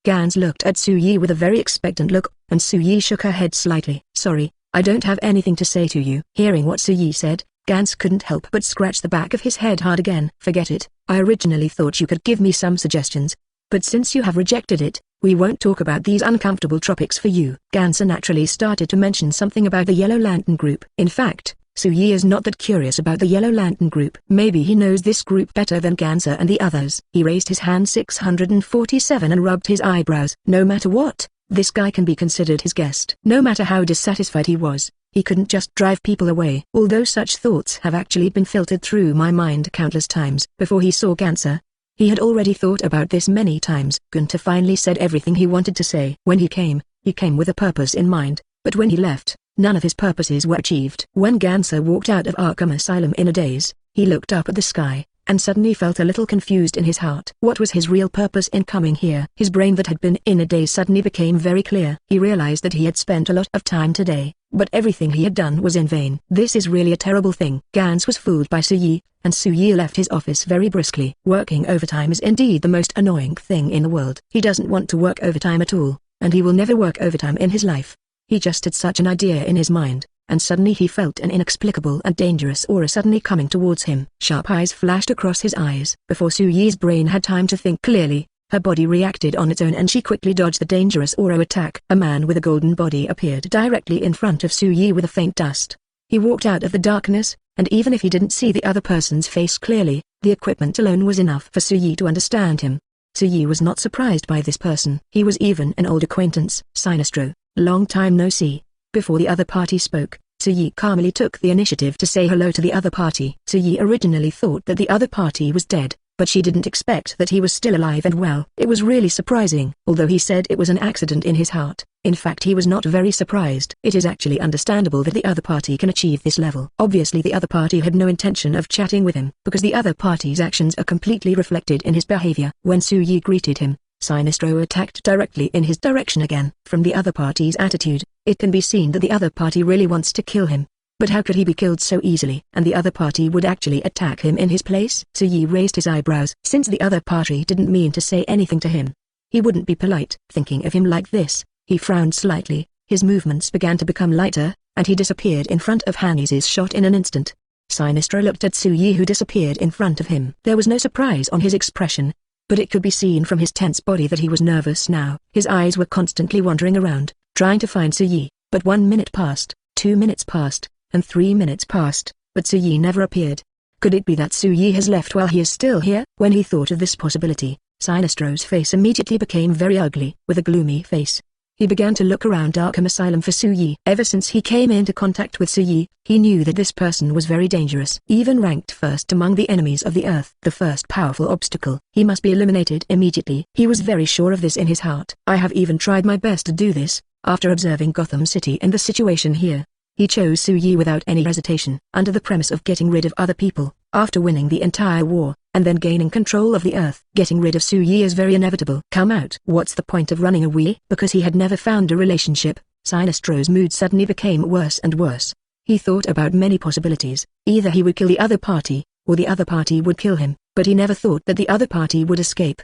Gans looked at Su Yi with a very expectant look, and Su Yi shook her head slightly. "Sorry, I don't have anything to say to you." Hearing what Su Yi said, Gans couldn't help but scratch the back of his head hard again. "Forget it. I originally thought you could give me some suggestions, but since you have rejected it, we won't talk about these uncomfortable topics for you." Ganser naturally started to mention something about the Yellow Lantern Group. In fact, Su Yi is not that curious about the Yellow Lantern Group. Maybe he knows this group better than Ganser and the others. He raised his hand 647 and rubbed his eyebrows. "No matter what, This guy can be considered his guest. No matter how dissatisfied he was, he couldn't just drive people away. Although such thoughts have actually been filtered through my mind countless times before he saw Gunther. He had already thought about this many times. Gunther finally said everything he wanted to say. When he came with a purpose in mind, but when he left, none of his purposes were achieved. When Gunther walked out of Arkham Asylum in a daze, he looked up at the sky, and suddenly felt a little confused in his heart. What was his real purpose in coming here? His brain that had been in a daze suddenly became very clear. He realized that he had spent a lot of time today, but everything he had done was in vain. This is really a terrible thing. Gans was fooled by Suyi, and Suyi left his office very briskly. Working overtime is indeed the most annoying thing in the world. He doesn't want to work overtime at all, and he will never work overtime in his life. He just had such an idea in his mind, and suddenly he felt an inexplicable and dangerous aura suddenly coming towards him. Sharp eyes flashed across his eyes. Before Suyi's brain had time to think clearly, her body reacted on its own and she quickly dodged the dangerous aura attack. A man with a golden body appeared directly in front of Suyi with a faint dust. He walked out of the darkness, and even if he didn't see the other person's face clearly, the equipment alone was enough for Suyi to understand him. Suyi was not surprised by this person. He was even an old acquaintance. Sinestro, long time no see. Before the other party spoke, Suyi calmly took the initiative to say hello to the other party. Suyi originally thought that the other party was dead, but she didn't expect that he was still alive and well. It was really surprising. Although he said it was an accident in his heart, in fact he was not very surprised. It is actually understandable that the other party can achieve this level. Obviously the other party had no intention of chatting with him, because the other party's actions are completely reflected in his behavior. When Suyi greeted him, Sinestro attacked directly in his direction again. From the other party's attitude, it can be seen that the other party really wants to kill him. But how could he be killed so easily? And the other party would actually attack him in his place? Suyi raised his eyebrows. Since the other party didn't mean to say anything to him, he wouldn't be polite. Thinking of him like this, he frowned slightly, his movements began to become lighter, and he disappeared in front of Hannes' shot in an instant. Sinestro looked at Suyi who disappeared in front of him. There was no surprise on his expression, but it could be seen from his tense body that he was nervous now. His eyes were constantly wandering around, trying to find Suyi, but 1 minute passed, 2 minutes passed, and 3 minutes passed, but Suyi never appeared. Could it be that Suyi has left while he is still here? When he thought of this possibility, Sinestro's face immediately became very ugly. With a gloomy face, he began to look around Arkham Asylum for Suyi. Ever since he came into contact with Suyi, he knew that this person was very dangerous. Even ranked first among the enemies of the Earth. The first powerful obstacle. He must be eliminated immediately. He was very sure of this in his heart. I have even tried my best to do this, after observing Gotham City and the situation here. He chose Suyi without any hesitation, under the premise of getting rid of other people, after winning the entire war, and then gaining control of the Earth. Getting rid of Suyi is very inevitable. Come out. What's the point of running away? Because he had never found a relationship, Sinestro's mood suddenly became worse and worse. He thought about many possibilities. Either he would kill the other party, or the other party would kill him, but he never thought that the other party would escape.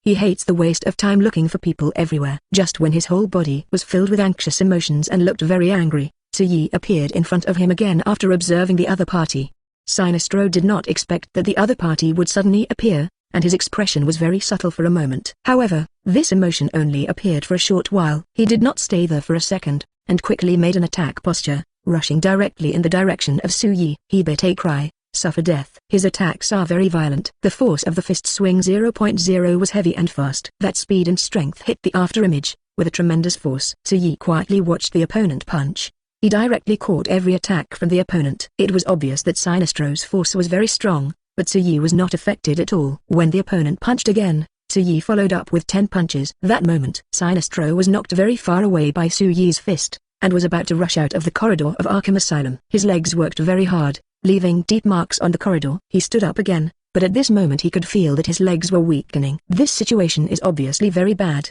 He hates the waste of time looking for people everywhere. Just when his whole body was filled with anxious emotions and looked very angry, Suyi appeared in front of him again after observing the other party. Sinestro did not expect that the other party would suddenly appear, and his expression was very subtle for a moment. However, this emotion only appeared for a short while. He did not stay there for a second, and quickly made an attack posture, rushing directly in the direction of Suyi. He bit a cry, suffer death. His attacks are very violent. The force of the fist swing 0.0 was heavy and fast. That speed and strength hit the afterimage, with a tremendous force. Suyi quietly watched the opponent punch. He directly caught every attack from the opponent. It was obvious that Sinestro's force was very strong, but Suyi was not affected at all. When the opponent punched again, Suyi followed up with 10 punches. That moment, Sinestro was knocked very far away by Suyi's fist, and was about to rush out of the corridor of Arkham Asylum. His legs worked very hard, leaving deep marks on the corridor. He stood up again, but at this moment he could feel that his legs were weakening. This situation is obviously very bad.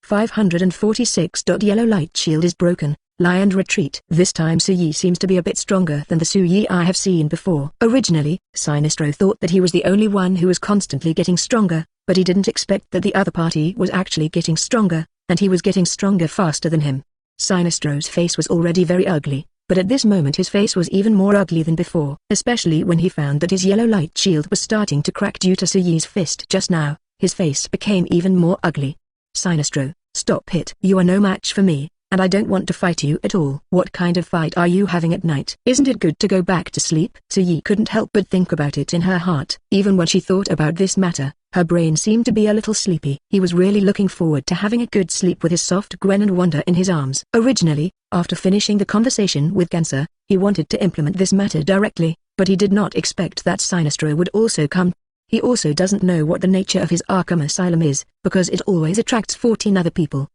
546. Yellow light shield is broken. Lie and retreat. This time Suyi seems to be a bit stronger than the Suyi I have seen before. Originally, Sinestro thought that he was the only one who was constantly getting stronger, but he didn't expect that the other party was actually getting stronger, and he was getting stronger faster than him. Sinestro's face was already very ugly, but at this moment his face was even more ugly than before, especially when he found that his yellow light shield was starting to crack due to Suyi's fist just now. His face became even more ugly. Sinestro, stop it. You are no match for me. and I don't want to fight you at all. What kind of fight are you having at night? Isn't it good to go back to sleep? Suyi couldn't help but think about it in her heart. Even when she thought about this matter, her brain seemed to be a little sleepy. He was really looking forward to having a good sleep with his soft Gwen and Wanda in his arms. Originally, after finishing the conversation with Gunther, he wanted to implement this matter directly, but he did not expect that Sinestro would also come. He also doesn't know what the nature of his Arkham asylum is, because it always attracts 14 other people.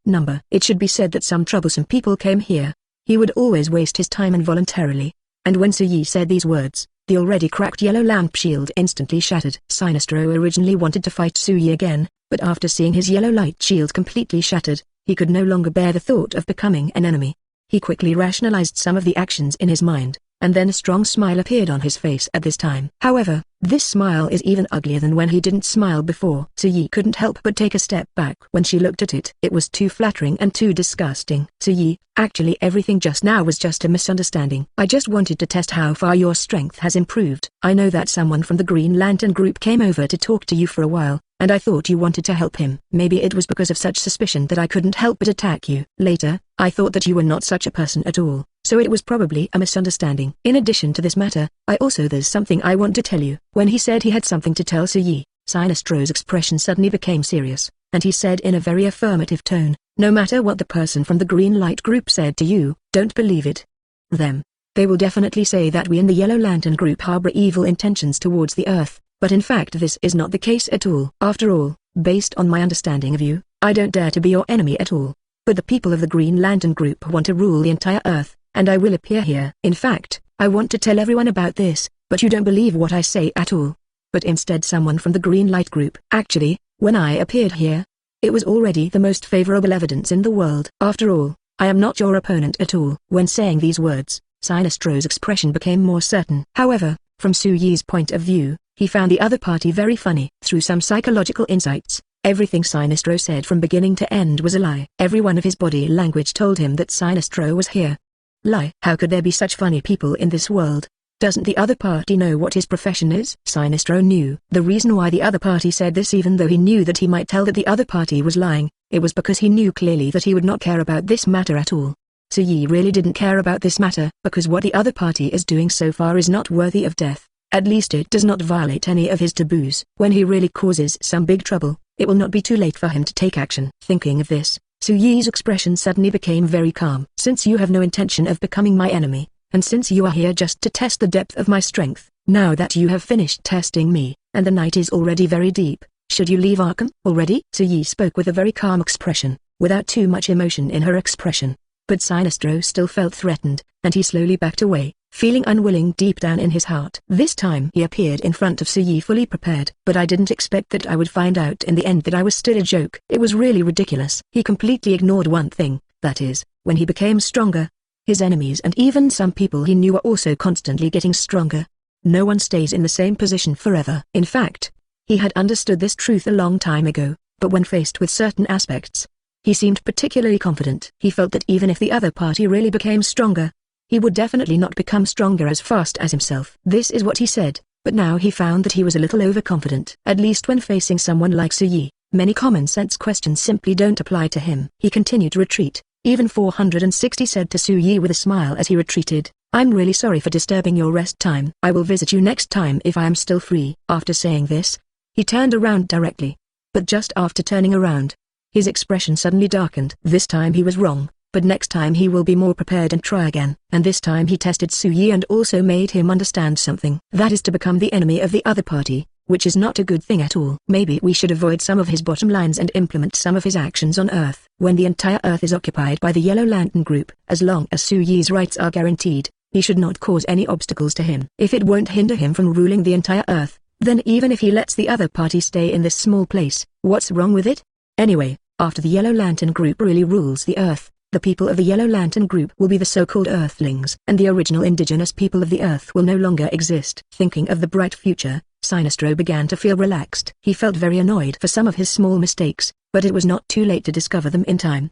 It should be said that some troublesome people came here. He would always waste his time involuntarily. And when Suyi said these words, the already cracked yellow lamp shield instantly shattered. Sinestro originally wanted to fight Suyi again, but after seeing his yellow light shield completely shattered, he could no longer bear the thought of becoming an enemy. He quickly rationalized some of the actions in his mind, and then a strong smile appeared on his face at this time. However, this smile is even uglier than when he didn't smile before. Suyi couldn't help but take a step back when she looked at it. It was too flattering and too disgusting. Suyi, actually everything just now was just a misunderstanding. I just wanted to test how far your strength has improved. I know that someone from the Green Lantern group came over to talk to you for a while, and I thought you wanted to help him. Maybe it was because of such suspicion that I couldn't help but attack you. Later, I thought that you were not such a person at all, so it was probably a misunderstanding. In addition to this matter, there's something I want to tell you. When he said he had something to tell Suyi, Sinestro's expression suddenly became serious, and he said in a very affirmative tone, no matter what the person from the Green Light group said to you, don't believe it. They will definitely say that we in the Yellow Lantern group harbor evil intentions towards the Earth. But in fact this is not the case at all. After all, based on my understanding of you, I don't dare to be your enemy at all. But the people of the Green Lantern group want to rule the entire Earth, and I will appear here. In fact, I want to tell everyone about this, but you don't believe what I say at all. But instead someone from the Green Light group. Actually, when I appeared here, it was already the most favorable evidence in the world. After all, I am not your opponent at all. When saying these words, Sinestro's expression became more certain. However, from Suyi's point of view, he found the other party very funny. Through some psychological insights, everything Sinestro said from beginning to end was a lie. Every one of his body language told him that Sinestro was here. Lie. How could there be such funny people in this world? Doesn't the other party know what his profession is? Sinestro knew the reason why the other party said this, even though he knew that he might tell that the other party was lying. It was because he knew clearly that he would not care about this matter at all. Suyi really didn't care about this matter, because what the other party is doing so far is not worthy of death. At least it does not violate any of his taboos. When he really causes some big trouble, it will not be too late for him to take action. Thinking of this, Suyi's expression suddenly became very calm. Since you have no intention of becoming my enemy, and since you are here just to test the depth of my strength, now that you have finished testing me, and the night is already very deep, should you leave Arkham already? Suyi spoke with a very calm expression, without too much emotion in her expression. But Sinestro still felt threatened, and he slowly backed away, feeling unwilling deep down in his heart. This time he appeared in front of Suyi fully prepared. But I didn't expect that I would find out in the end that I was still a joke. It was really ridiculous. He completely ignored one thing, that is, when he became stronger, his enemies and even some people he knew were also constantly getting stronger. No one stays in the same position forever. In fact, he had understood this truth a long time ago, but when faced with certain aspects, he seemed particularly confident. He felt that even if the other party really became stronger, he would definitely not become stronger as fast as himself. This is what he said, but now he found that he was a little overconfident. At least when facing someone like Suyi, many common sense questions simply don't apply to him. He continued to retreat. Even 460 said to Suyi with a smile as he retreated, I'm really sorry for disturbing your rest time. I will visit you next time if I am still free. After saying this, he turned around directly. But just after turning around, his expression suddenly darkened. This time he was wrong, but next time he will be more prepared and try again. And this time he tested Suyi and also made him understand something. That is to become the enemy of the other party, which is not a good thing at all. Maybe we should avoid some of his bottom lines and implement some of his actions on Earth. When the entire Earth is occupied by the Yellow Lantern group, as long as Suyi's rights are guaranteed, he should not cause any obstacles to him. If it won't hinder him from ruling the entire Earth, then even if he lets the other party stay in this small place, what's wrong with it? Anyway, after the Yellow Lantern group really rules the Earth, the people of the Yellow Lantern group will be the so-called Earthlings, and the original indigenous people of the Earth will no longer exist. Thinking of the bright future, Sinestro began to feel relaxed. He felt very annoyed for some of his small mistakes, but it was not too late to discover them in time.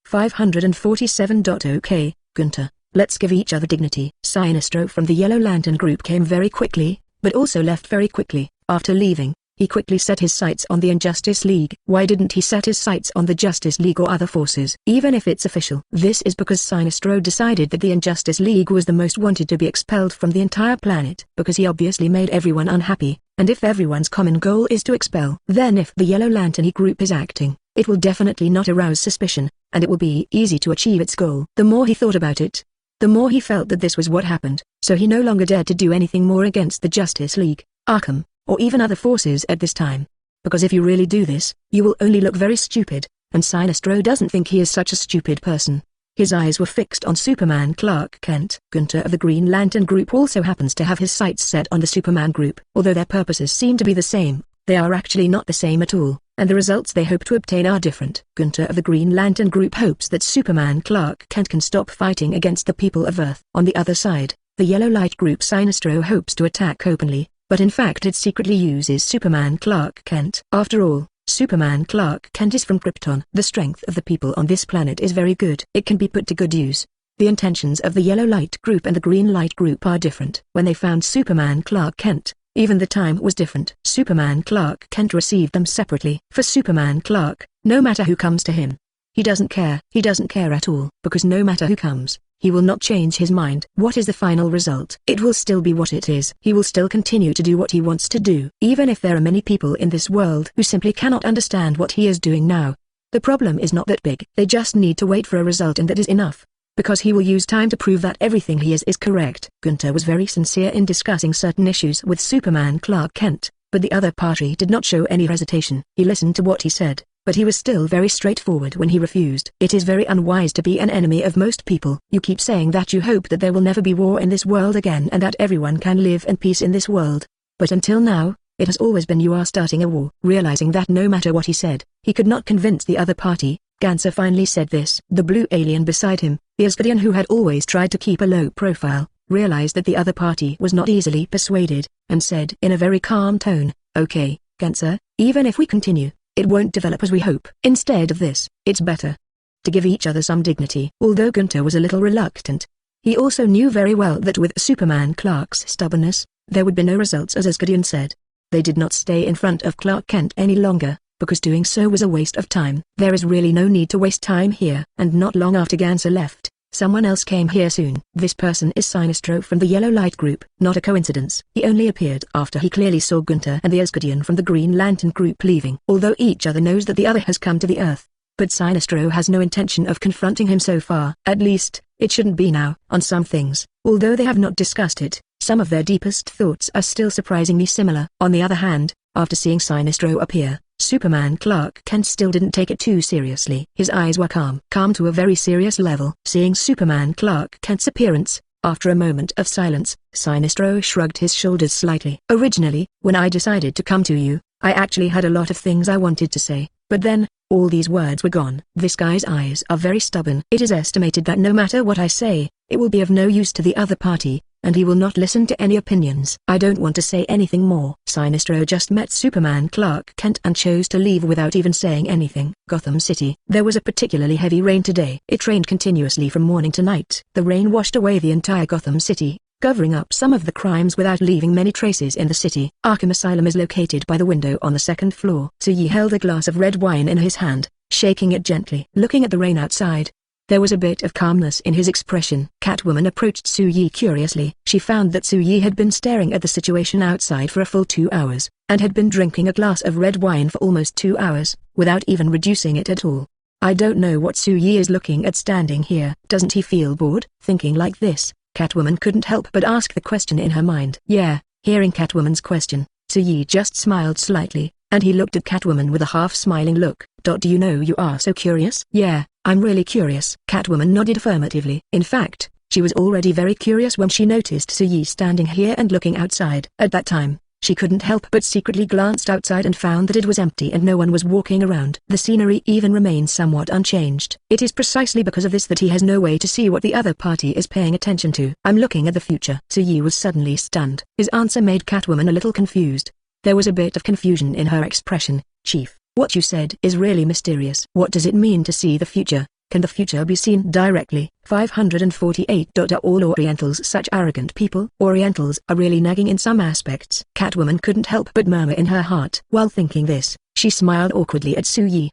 547. Okay, Gunther, let's give each other dignity. Sinestro from the Yellow Lantern group came very quickly, but also left very quickly. After leaving, He quickly set his sights on the Injustice League. Why didn't he set his sights on the Justice League or other forces? Even if it's official. This is because Sinestro decided that the Injustice League was the most wanted to be expelled from the entire planet, because he obviously made everyone unhappy, and if everyone's common goal is to expel, then if the Yellow Lantern group is acting, it will definitely not arouse suspicion, and it will be easy to achieve its goal. The more he thought about it, the more he felt that this was what happened, so he no longer dared to do anything more against the Justice League, Arkham, or even other forces at this time. Because if you really do this, you will only look very stupid, and Sinestro doesn't think he is such a stupid person. His eyes were fixed on Superman Clark Kent. Gunther of the Green Lantern Group also happens to have his sights set on the Superman Group. Although their purposes seem to be the same, they are actually not the same at all, and the results they hope to obtain are different. Gunther of the Green Lantern Group hopes that Superman Clark Kent can stop fighting against the people of Earth. On the other side, the Yellow Light Group Sinestro hopes to attack openly, but in fact it secretly uses Superman Clark Kent. After all, Superman Clark Kent is from Krypton. The strength of the people on this planet is very good. It can be put to good use. The intentions of the Yellow Light Group and the Green Light Group are different. When they found Superman Clark Kent, even the time was different. Superman Clark Kent received them separately. For Superman Clark, no matter who comes to him, he doesn't care. He doesn't care at all, because no matter who comes, he will not change his mind. What is the final result? It will still be what it is. He will still continue to do what he wants to do, even if there are many people in this world who simply cannot understand what he is doing now. The problem is not that big. They just need to wait for a result, and that is enough, because he will use time to prove that everything he is correct. Gunther was very sincere in discussing certain issues with Superman Clark Kent, but the other party did not show any hesitation. He listened to what he said, but he was still very straightforward when he refused. It is very unwise to be an enemy of most people. You keep saying that you hope that there will never be war in this world again and that everyone can live in peace in this world. But until now, it has always been you are starting a war. Realizing that no matter what he said, he could not convince the other party, Gunther finally said this. The blue alien beside him, the Asgardian who had always tried to keep a low profile, realized that the other party was not easily persuaded, and said in a very calm tone, "Okay, Gunther, even if we continue, it won't develop as we hope. Instead of this, it's better to give each other some dignity." Although Gunther was a little reluctant, he also knew very well that with Superman Clark's stubbornness, there would be no results. As Asgardian said, they did not stay in front of Clark Kent any longer, because doing so was a waste of time. There is really no need to waste time here. And not long after Gunther left, someone else came here soon. This person is Sinestro from the Yellow Light Group. Not a coincidence. He only appeared after he clearly saw Gunther and the Asgardian from the Green Lantern Group leaving. Although each other knows that the other has come to the Earth, but Sinestro has no intention of confronting him so far. At least, it shouldn't be now. On some things, although they have not discussed it, some of their deepest thoughts are still surprisingly similar. On the other hand, after seeing Sinestro appear, Superman Clark Kent still didn't take it too seriously. His eyes were calm to a very serious level. Seeing Superman Clark Kent's appearance, after a moment of silence, Sinestro shrugged his shoulders slightly. "Originally, when I decided to come to you, I actually had a lot of things I wanted to say, but then, all these words were gone." This guy's eyes are very stubborn. It is estimated that no matter what I say, it will be of no use to the other party, and he will not listen to any opinions. I don't want to say anything more. Sinestro just met Superman Clark Kent and chose to leave without even saying anything. Gotham City. There was a particularly heavy rain today. It rained continuously from morning to night. The rain washed away the entire Gotham City, covering up some of the crimes without leaving many traces in the city. Arkham Asylum is located by the window on the second floor. Tsuyi held a glass of red wine in his hand, shaking it gently. Looking at the rain outside, there was a bit of calmness in his expression. Catwoman approached Tsuyi curiously. She found that Tsuyi had been staring at the situation outside for a full 2 hours, and had been drinking a glass of red wine for almost 2 hours, without even reducing it at all. I don't know what Tsuyi is looking at standing here. Doesn't he feel bored? Thinking like this, Catwoman couldn't help but ask the question in her mind. Yeah. Hearing Catwoman's question, Tsuyi just smiled slightly, and he looked at Catwoman with a half-smiling look. Do you know you are so curious? Yeah, I'm really curious. Catwoman nodded affirmatively. In fact, she was already very curious when she noticed Tsuyi standing here and looking outside. At that time, she couldn't help but secretly glanced outside and found that it was empty and no one was walking around. The scenery even remained somewhat unchanged. It is precisely because of this that he has no way to see what the other party is paying attention to. I'm looking at the future. Tsuyi was suddenly stunned. His answer made Catwoman a little confused. There was a bit of confusion in her expression. Chief, what you said is really mysterious. What does it mean to see the future? Can the future be seen directly? 548. Are all Orientals such arrogant people? Orientals are really nagging in some aspects. Catwoman couldn't help but murmur in her heart. While thinking this, she smiled awkwardly at Su-Yi.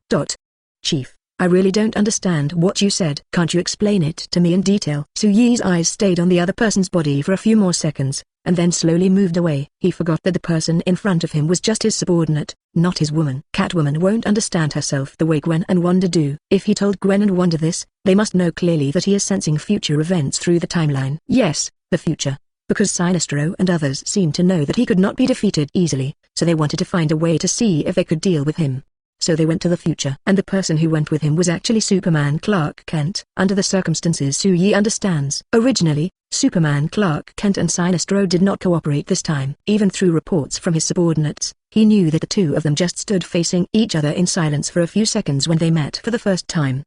Chief, I really don't understand what you said. Can't you explain it to me in detail? Su-Yi's eyes stayed on the other person's body for a few more seconds, and then slowly moved away. He forgot that the person in front of him was just his subordinate, not his woman. Catwoman won't understand herself the way Gwen and Wanda do. If he told Gwen and Wanda this, they must know clearly that he is sensing future events through the timeline. Yes, the future. Because Sinestro and others seemed to know that he could not be defeated easily, so they wanted to find a way to see if they could deal with him. So they went to the future. And the person who went with him was actually Superman Clark Kent. Under the circumstances Su-Yi understands. Originally, Superman Clark Kent and Sinestro did not cooperate this time. Even through reports from his subordinates, he knew that the two of them just stood facing each other in silence for a few seconds when they met for the first time.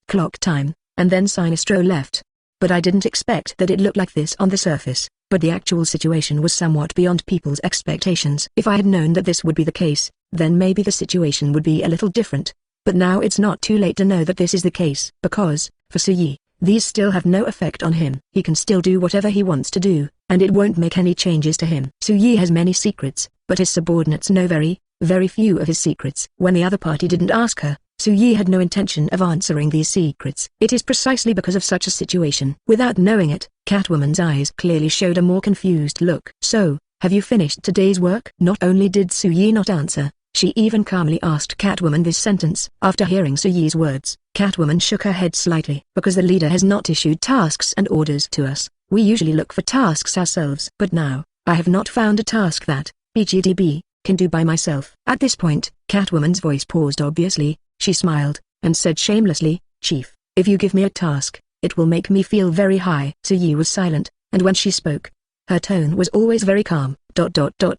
Clock time, and then Sinestro left. But I didn't expect that it looked like this on the surface. But the actual situation was somewhat beyond people's expectations. If I had known that this would be the case, then maybe the situation would be a little different. But now it's not too late to know that this is the case. Because, for Su-Yi, these still have no effect on him. He can still do whatever he wants to do, and it won't make any changes to him. Su-Yi has many secrets, but his subordinates know very, very few of his secrets. When the other party didn't ask her, Su-Yi had no intention of answering these secrets. It is precisely because of such a situation. Without knowing it, Catwoman's eyes clearly showed a more confused look. So, have you finished today's work? Not only did Su-Yi not answer, she even calmly asked Catwoman this sentence. After hearing Su-Yi's words, Catwoman shook her head slightly. Because the leader has not issued tasks and orders to us, we usually look for tasks ourselves. But now, I have not found a task that, BGDB, can do by myself. At this point, Catwoman's voice paused obviously. She smiled, and said shamelessly, Chief, if you give me a task, it will make me feel very high. Su-Yi was silent, and when she spoke, her tone was always very calm.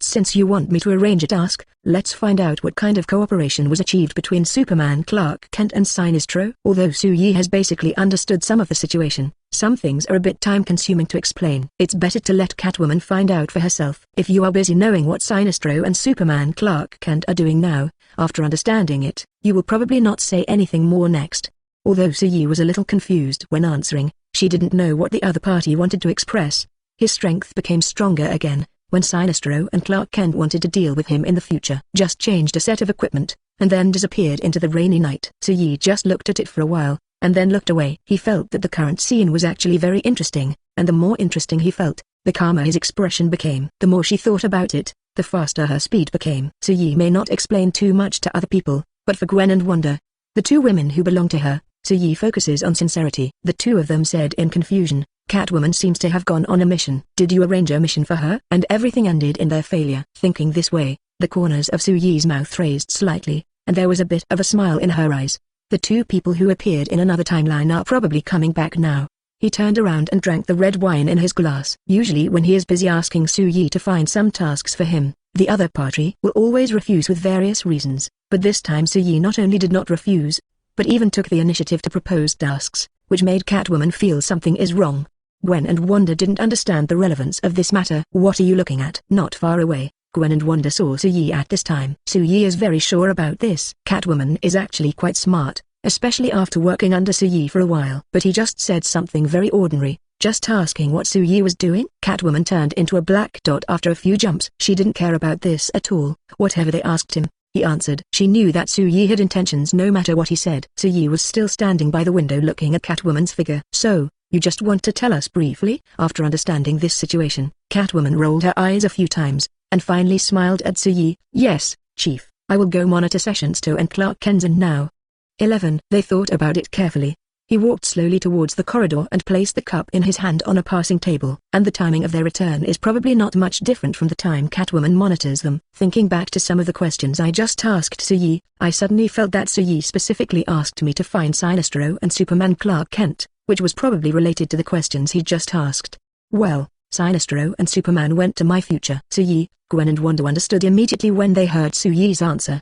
Since you want me to arrange a task, let's find out what kind of cooperation was achieved between Superman Clark Kent and Sinestro. Although Su-Yi has basically understood some of the situation, some things are a bit time-consuming to explain. It's better to let Catwoman find out for herself. If you are busy knowing what Sinestro and Superman Clark Kent are doing now, after understanding it, you will probably not say anything more next. Although Su-Yi was a little confused when answering, she didn't know what the other party wanted to express. His strength became stronger again, when Sinestro and Clark Kent wanted to deal with him in the future. Just changed a set of equipment, and then disappeared into the rainy night. Su-Yi just looked at it for a while, and then looked away. He felt that the current scene was actually very interesting, and the more interesting he felt, the calmer his expression became. The more she thought about it, the faster her speed became. Su-Yi may not explain too much to other people, but for Gwen and Wanda, the two women who belong to her, Su-Yi focuses on sincerity. The two of them said in confusion, Catwoman seems to have gone on a mission. Did you arrange a mission for her? And everything ended in their failure. Thinking this way, the corners of Su-Yi's mouth raised slightly, and there was a bit of a smile in her eyes. The two people who appeared in another timeline are probably coming back now. He turned around and drank the red wine in his glass. Usually when he is busy asking Su-Yi to find some tasks for him, the other party will always refuse with various reasons, but this time Su-Yi not only did not refuse, but even took the initiative to propose tasks, which made Catwoman feel something is wrong. Gwen and Wanda didn't understand the relevance of this matter. What are you looking at? Not far away, Gwen and Wanda saw Su-Yi at this time. Su-Yi is very sure about this. Catwoman is actually quite smart, especially after working under Su-Yi for a while. But he just said something very ordinary, just asking what Su-Yi was doing. Catwoman turned into a black dot after a few jumps. She didn't care about this at all. Whatever they asked him, he answered. She knew that Su-Yi had intentions no matter what he said. Su-Yi was still standing by the window looking at Catwoman's figure. So, you just want to tell us briefly? After understanding this situation, Catwoman rolled her eyes a few times, and finally smiled at Su-Yi. Yes, Chief, I will go monitor sessions to and Clark Kent now. 11. They thought about it carefully. He walked slowly towards the corridor and placed the cup in his hand on a passing table. And the timing of their return is probably not much different from the time Catwoman monitors them. Thinking back to some of the questions I just asked Su-Yi, I suddenly felt that Su-Yi specifically asked me to find Sinestro and Superman Clark Kent, which was probably related to the questions he just asked. Well, Sinestro and Superman went to my future. Su-Yi, Gwen and Wanda understood immediately when they heard Su-Yi's answer.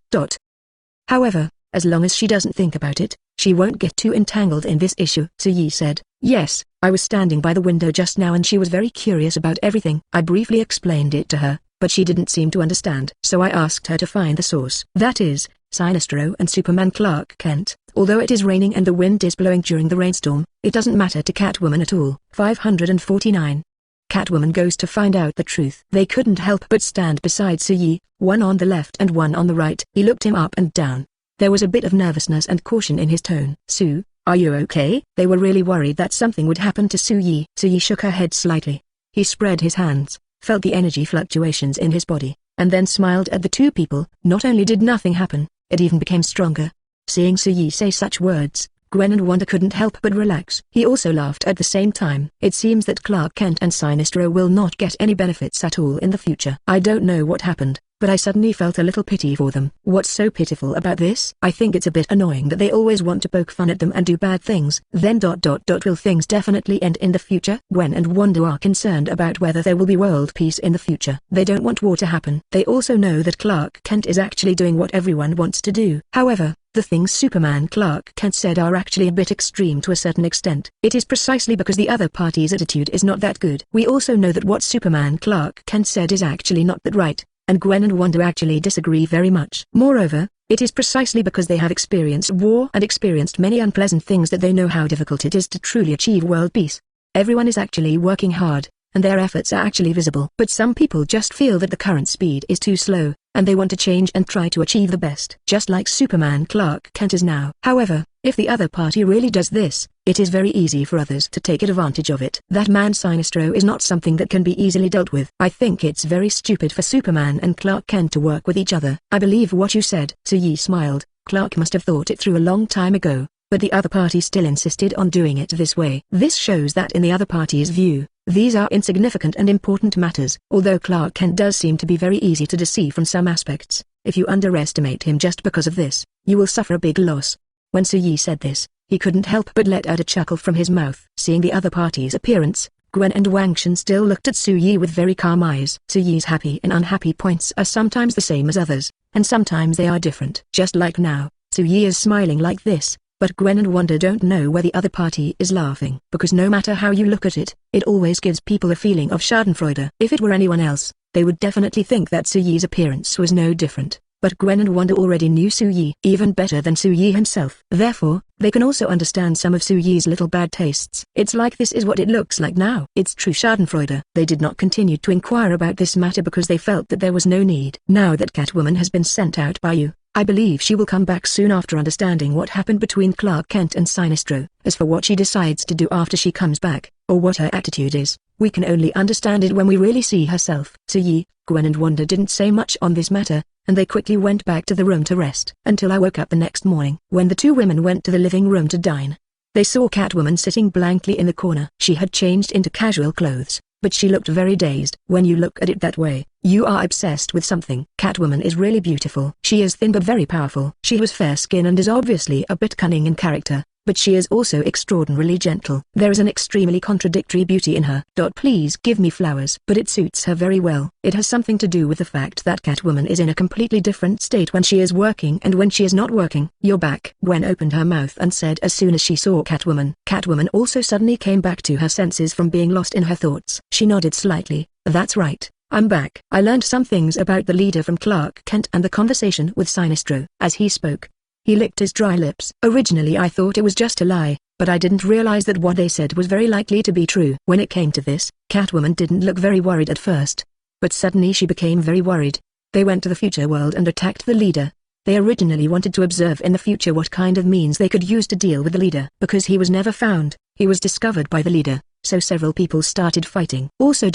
However, as long as she doesn't think about it, she won't get too entangled in this issue. Su-Yi said, yes, I was standing by the window just now and she was very curious about everything. I briefly explained it to her, but she didn't seem to understand. So I asked her to find the source. That is, Sinestro and Superman Clark Kent. Although it is raining and the wind is blowing during the rainstorm, it doesn't matter to Catwoman at all. 549. Catwoman goes to find out the truth. They couldn't help but stand beside Su-Yi, one on the left and one on the right. He looked him up and down. There was a bit of nervousness and caution in his tone. "Sue, are you okay?" They were really worried that something would happen to Su-Yi. Su-Yi shook her head slightly. He spread his hands, felt the energy fluctuations in his body, and then smiled at the two people. Not only did nothing happen, it even became stronger. Seeing Su-Yi say such words, Gwen and Wanda couldn't help but relax. He also laughed at the same time. It seems that Clark Kent and Sinestro will not get any benefits at all in the future. I don't know what happened, but I suddenly felt a little pity for them. What's so pitiful about this? I think it's a bit annoying that they always want to poke fun at them and do bad things. Then ... will things definitely end in the future? Gwen and Wanda are concerned about whether there will be world peace in the future. They don't want war to happen. They also know that Clark Kent is actually doing what everyone wants to do. However, the things Superman Clark Kent said are actually a bit extreme to a certain extent. It is precisely because the other party's attitude is not that good. We also know that what Superman Clark Kent said is actually not that right, and Gwen and Wanda actually disagree very much. Moreover, it is precisely because they have experienced war and experienced many unpleasant things that they know how difficult it is to truly achieve world peace. Everyone is actually working hard, and their efforts are actually visible. But some people just feel that the current speed is too slow, and they want to change and try to achieve the best. Just like Superman Clark Kent is now. However, if the other party really does this, it is very easy for others to take advantage of it. That man Sinestro is not something that can be easily dealt with. I think it's very stupid for Superman and Clark Kent to work with each other. I believe what you said. Su-Yi smiled. Clark must have thought it through a long time ago, but the other party still insisted on doing it this way. This shows that in the other party's view, these are insignificant and important matters. Although Clark Kent does seem to be very easy to deceive from some aspects, if you underestimate him just because of this, you will suffer a big loss. When Su-Yi said this, he couldn't help but let out a chuckle from his mouth. Seeing the other party's appearance, Gwen and Wang Shen still looked at Su-Yi with very calm eyes. Su-Yi's happy and unhappy points are sometimes the same as others, and sometimes they are different. Just like now, Su-Yi is smiling like this, but Gwen and Wanda don't know where the other party is laughing. Because no matter how you look at it, it always gives people a feeling of schadenfreude. If it were anyone else, they would definitely think that Su-Yi's appearance was no different. But Gwen and Wanda already knew Su-Yi even better than Su-Yi himself. Therefore, they can also understand some of Su-Yi's little bad tastes. It's like this is what it looks like now. It's true schadenfreude. They did not continue to inquire about this matter because they felt that there was no need. Now that Catwoman has been sent out by you, I believe she will come back soon after understanding what happened between Clark Kent and Sinestro. As for what she decides to do after she comes back, or what her attitude is, we can only understand it when we really see herself. Su-Yi, Gwen and Wanda didn't say much on this matter, and they quickly went back to the room to rest. Until I woke up the next morning. When the two women went to the living room to dine, they saw Catwoman sitting blankly in the corner. She had changed into casual clothes, but she looked very dazed. When you look at it that way, you are obsessed with something. Catwoman is really beautiful. She is thin but very powerful. She has fair skin and is obviously a bit cunning in character, but she is also extraordinarily gentle. There is an extremely contradictory beauty in her. Please give me flowers. But it suits her very well. It has something to do with the fact that Catwoman is in a completely different state when she is working and when she is not working. You're back. Gwen opened her mouth and said as soon as she saw Catwoman. Catwoman also suddenly came back to her senses from being lost in her thoughts. She nodded slightly. That's right. I'm back. I learned some things about the leader from Clark Kent and the conversation with Sinestro. As he spoke, he licked his dry lips. Originally I thought it was just a lie, but I didn't realize that what they said was very likely to be true. When it came to this, Catwoman didn't look very worried at first, but suddenly she became very worried. They went to the future world and attacked the leader. They originally wanted to observe in the future what kind of means they could use to deal with the leader. Because he was never found, he was discovered by the leader, so several people started fighting. Also ...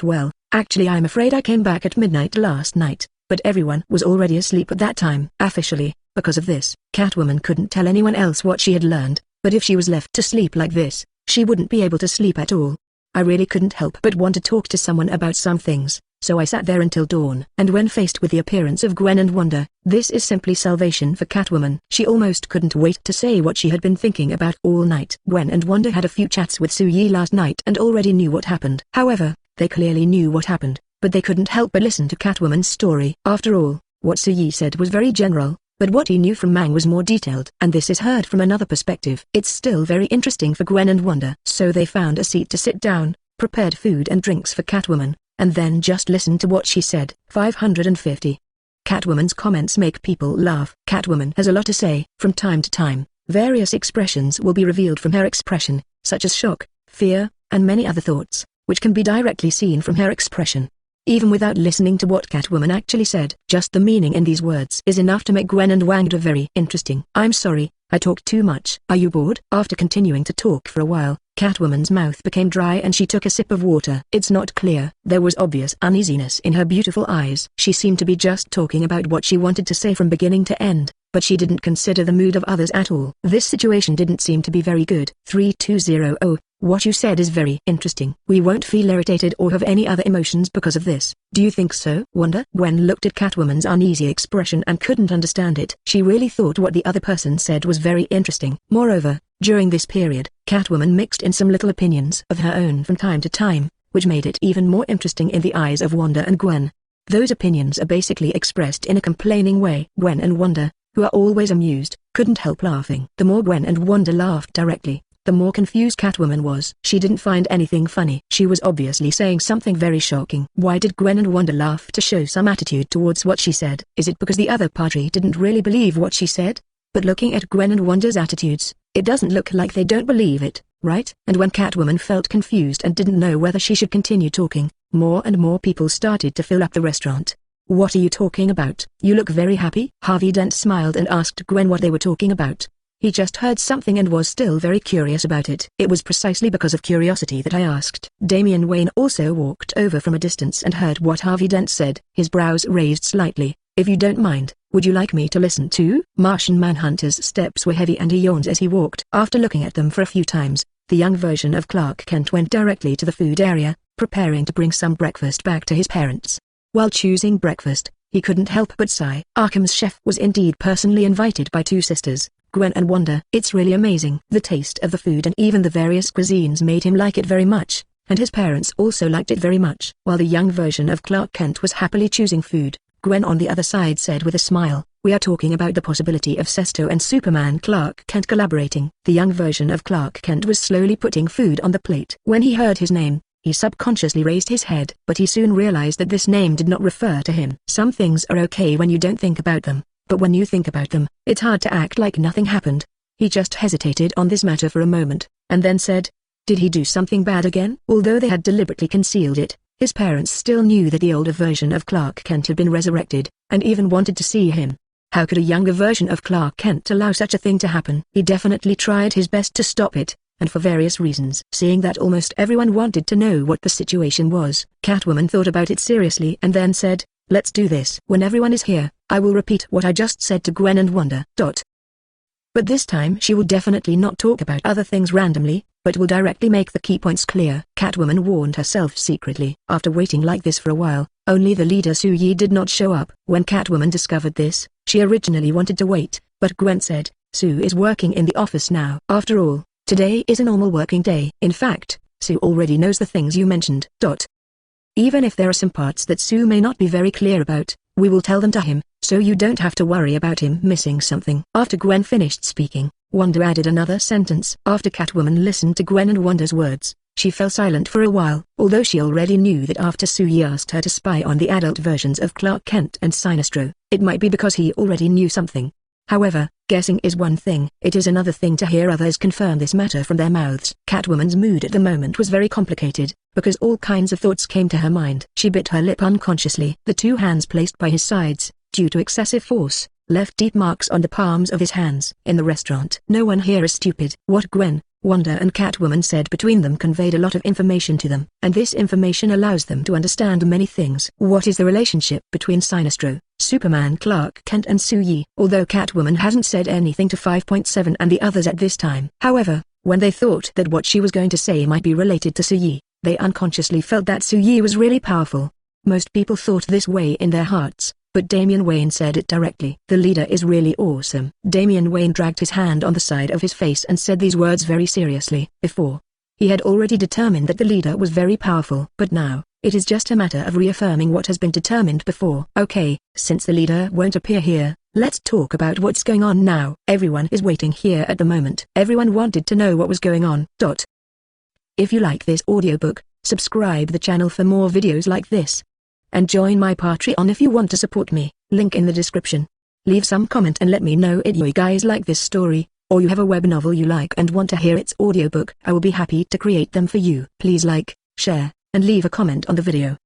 well, actually I'm afraid I came back at midnight last night, but everyone was already asleep at that time. Officially, because of this, Catwoman couldn't tell anyone else what she had learned, but if she was left to sleep like this, she wouldn't be able to sleep at all. I really couldn't help but want to talk to someone about some things, so I sat there until dawn. And when faced with the appearance of Gwen and Wanda, this is simply salvation for Catwoman. She almost couldn't wait to say what she had been thinking about all night. Gwen and Wanda had a few chats with Su-Yi last night and already knew what happened. However, they clearly knew what happened, but they couldn't help but listen to Catwoman's story. After all, what Su-Yi said was very general, but what he knew from Mang was more detailed. And this is heard from another perspective. It's still very interesting for Gwen and Wanda. So they found a seat to sit down, prepared food and drinks for Catwoman, and then just listened to what she said. 550. Catwoman's comments make people laugh. Catwoman has a lot to say. From time to time, various expressions will be revealed from her expression, such as shock, fear, and many other thoughts, which can be directly seen from her expression. Even without listening to what Catwoman actually said, just the meaning in these words is enough to make Gwen and Wanda very interesting. I'm sorry, I talked too much. Are you bored? After continuing to talk for a while, Catwoman's mouth became dry and she took a sip of water. It's not clear. There was obvious uneasiness in her beautiful eyes. She seemed to be just talking about what she wanted to say from beginning to end, but she didn't consider the mood of others at all. This situation didn't seem to be very good. 3200. What you said is very interesting. We won't feel irritated or have any other emotions because of this. Do you think so? Wanda Gwen looked at Catwoman's uneasy expression and couldn't understand it. She really thought what the other person said was very interesting. Moreover, during this period, Catwoman mixed in some little opinions of her own from time to time, which made it even more interesting in the eyes of Wanda and Gwen. Those opinions are basically expressed in a complaining way. Gwen and Wanda, who are always amused, couldn't help laughing. The more Gwen and Wanda laughed directly, the more confused Catwoman was. She didn't find anything funny. She was obviously saying something very shocking. Why did Gwen and Wanda laugh to show some attitude towards what she said? Is it because the other party didn't really believe what she said? But looking at Gwen and Wanda's attitudes, it doesn't look like they don't believe it, right? And when Catwoman felt confused and didn't know whether she should continue talking, more and more people started to fill up the restaurant. What are you talking about? You look very happy. Harvey Dent smiled and asked Gwen what they were talking about. He just heard something and was still very curious about it. It was precisely because of curiosity that I asked. Damian Wayne also walked over from a distance and heard what Harvey Dent said. His brows raised slightly. If you don't mind, would you like me to listen too? Martian Manhunter's steps were heavy and he yawned as he walked. After looking at them for a few times, the young version of Clark Kent went directly to the food area, preparing to bring some breakfast back to his parents. While choosing breakfast, he couldn't help but sigh. Arkham's chef was indeed personally invited by two sisters, Gwen and Wanda. It's really amazing. The taste of the food and even the various cuisines made him like it very much, and his parents also liked it very much. While the young version of Clark Kent was happily choosing food, Gwen on the other side said with a smile, "We are talking about the possibility of Sesto and Superman Clark Kent collaborating." The young version of Clark Kent was slowly putting food on the plate. When he heard his name, he subconsciously raised his head, but he soon realized that this name did not refer to him. Some things are okay when you don't think about them, but when you think about them, it's hard to act like nothing happened. He just hesitated on this matter for a moment, and then said, "Did he do something bad again?" Although they had deliberately concealed it, his parents still knew that the older version of Clark Kent had been resurrected, and even wanted to see him. How could a younger version of Clark Kent allow such a thing to happen? He definitely tried his best to stop it, and for various reasons. Seeing that almost everyone wanted to know what the situation was, Catwoman thought about it seriously and then said, "Let's do this. When everyone is here, I will repeat what I just said to Gwen and Wanda. But this time she will definitely not talk about other things randomly, but will directly make the key points clear." Catwoman warned herself secretly. After waiting like this for a while, only the leader Su-Yi did not show up. When Catwoman discovered this, she originally wanted to wait, but Gwen said, "Sue is working in the office now. After all, today is a normal working day. In fact, Sue already knows the things you mentioned. Even if there are some parts that Sue may not be very clear about, we will tell them to him, so you don't have to worry about him missing something." After Gwen finished speaking, Wanda added another sentence. After Catwoman listened to Gwen and Wanda's words, she fell silent for a while. Although she already knew that after Su-Yi asked her to spy on the adult versions of Clark Kent and Sinestro, it might be because he already knew something. However, guessing is one thing, it is another thing to hear others confirm this matter from their mouths. Catwoman's mood at the moment was very complicated, because all kinds of thoughts came to her mind. She bit her lip unconsciously. The two hands placed by his sides, due to excessive force, left deep marks on the palms of his hands. In the restaurant, no one here is stupid. What Gwen, Wanda and Catwoman said between them conveyed a lot of information to them, and this information allows them to understand many things. What is the relationship between Sinestro, Superman Clark Kent and Su-Yi? Although Catwoman hasn't said anything to 5.7 and the others at this time. However, when they thought that what she was going to say might be related to Su-Yi, they unconsciously felt that Su-Yi was really powerful. Most people thought this way in their hearts, but Damian Wayne said it directly. "The leader is really awesome." Damian Wayne dragged his hand on the side of his face and said these words very seriously. Before, he had already determined that the leader was very powerful, but now, it is just a matter of reaffirming what has been determined before. Okay, since the leader won't appear here, let's talk about what's going on now. Everyone is waiting here at the moment. Everyone wanted to know what was going on. If you like this audiobook, subscribe the channel for more videos like this. And join my Patreon if you want to support me. Link in the description. Leave some comment and let me know if you guys like this story, or you have a web novel you like and want to hear its audiobook. I will be happy to create them for you. Please like, share, and leave a comment on the video.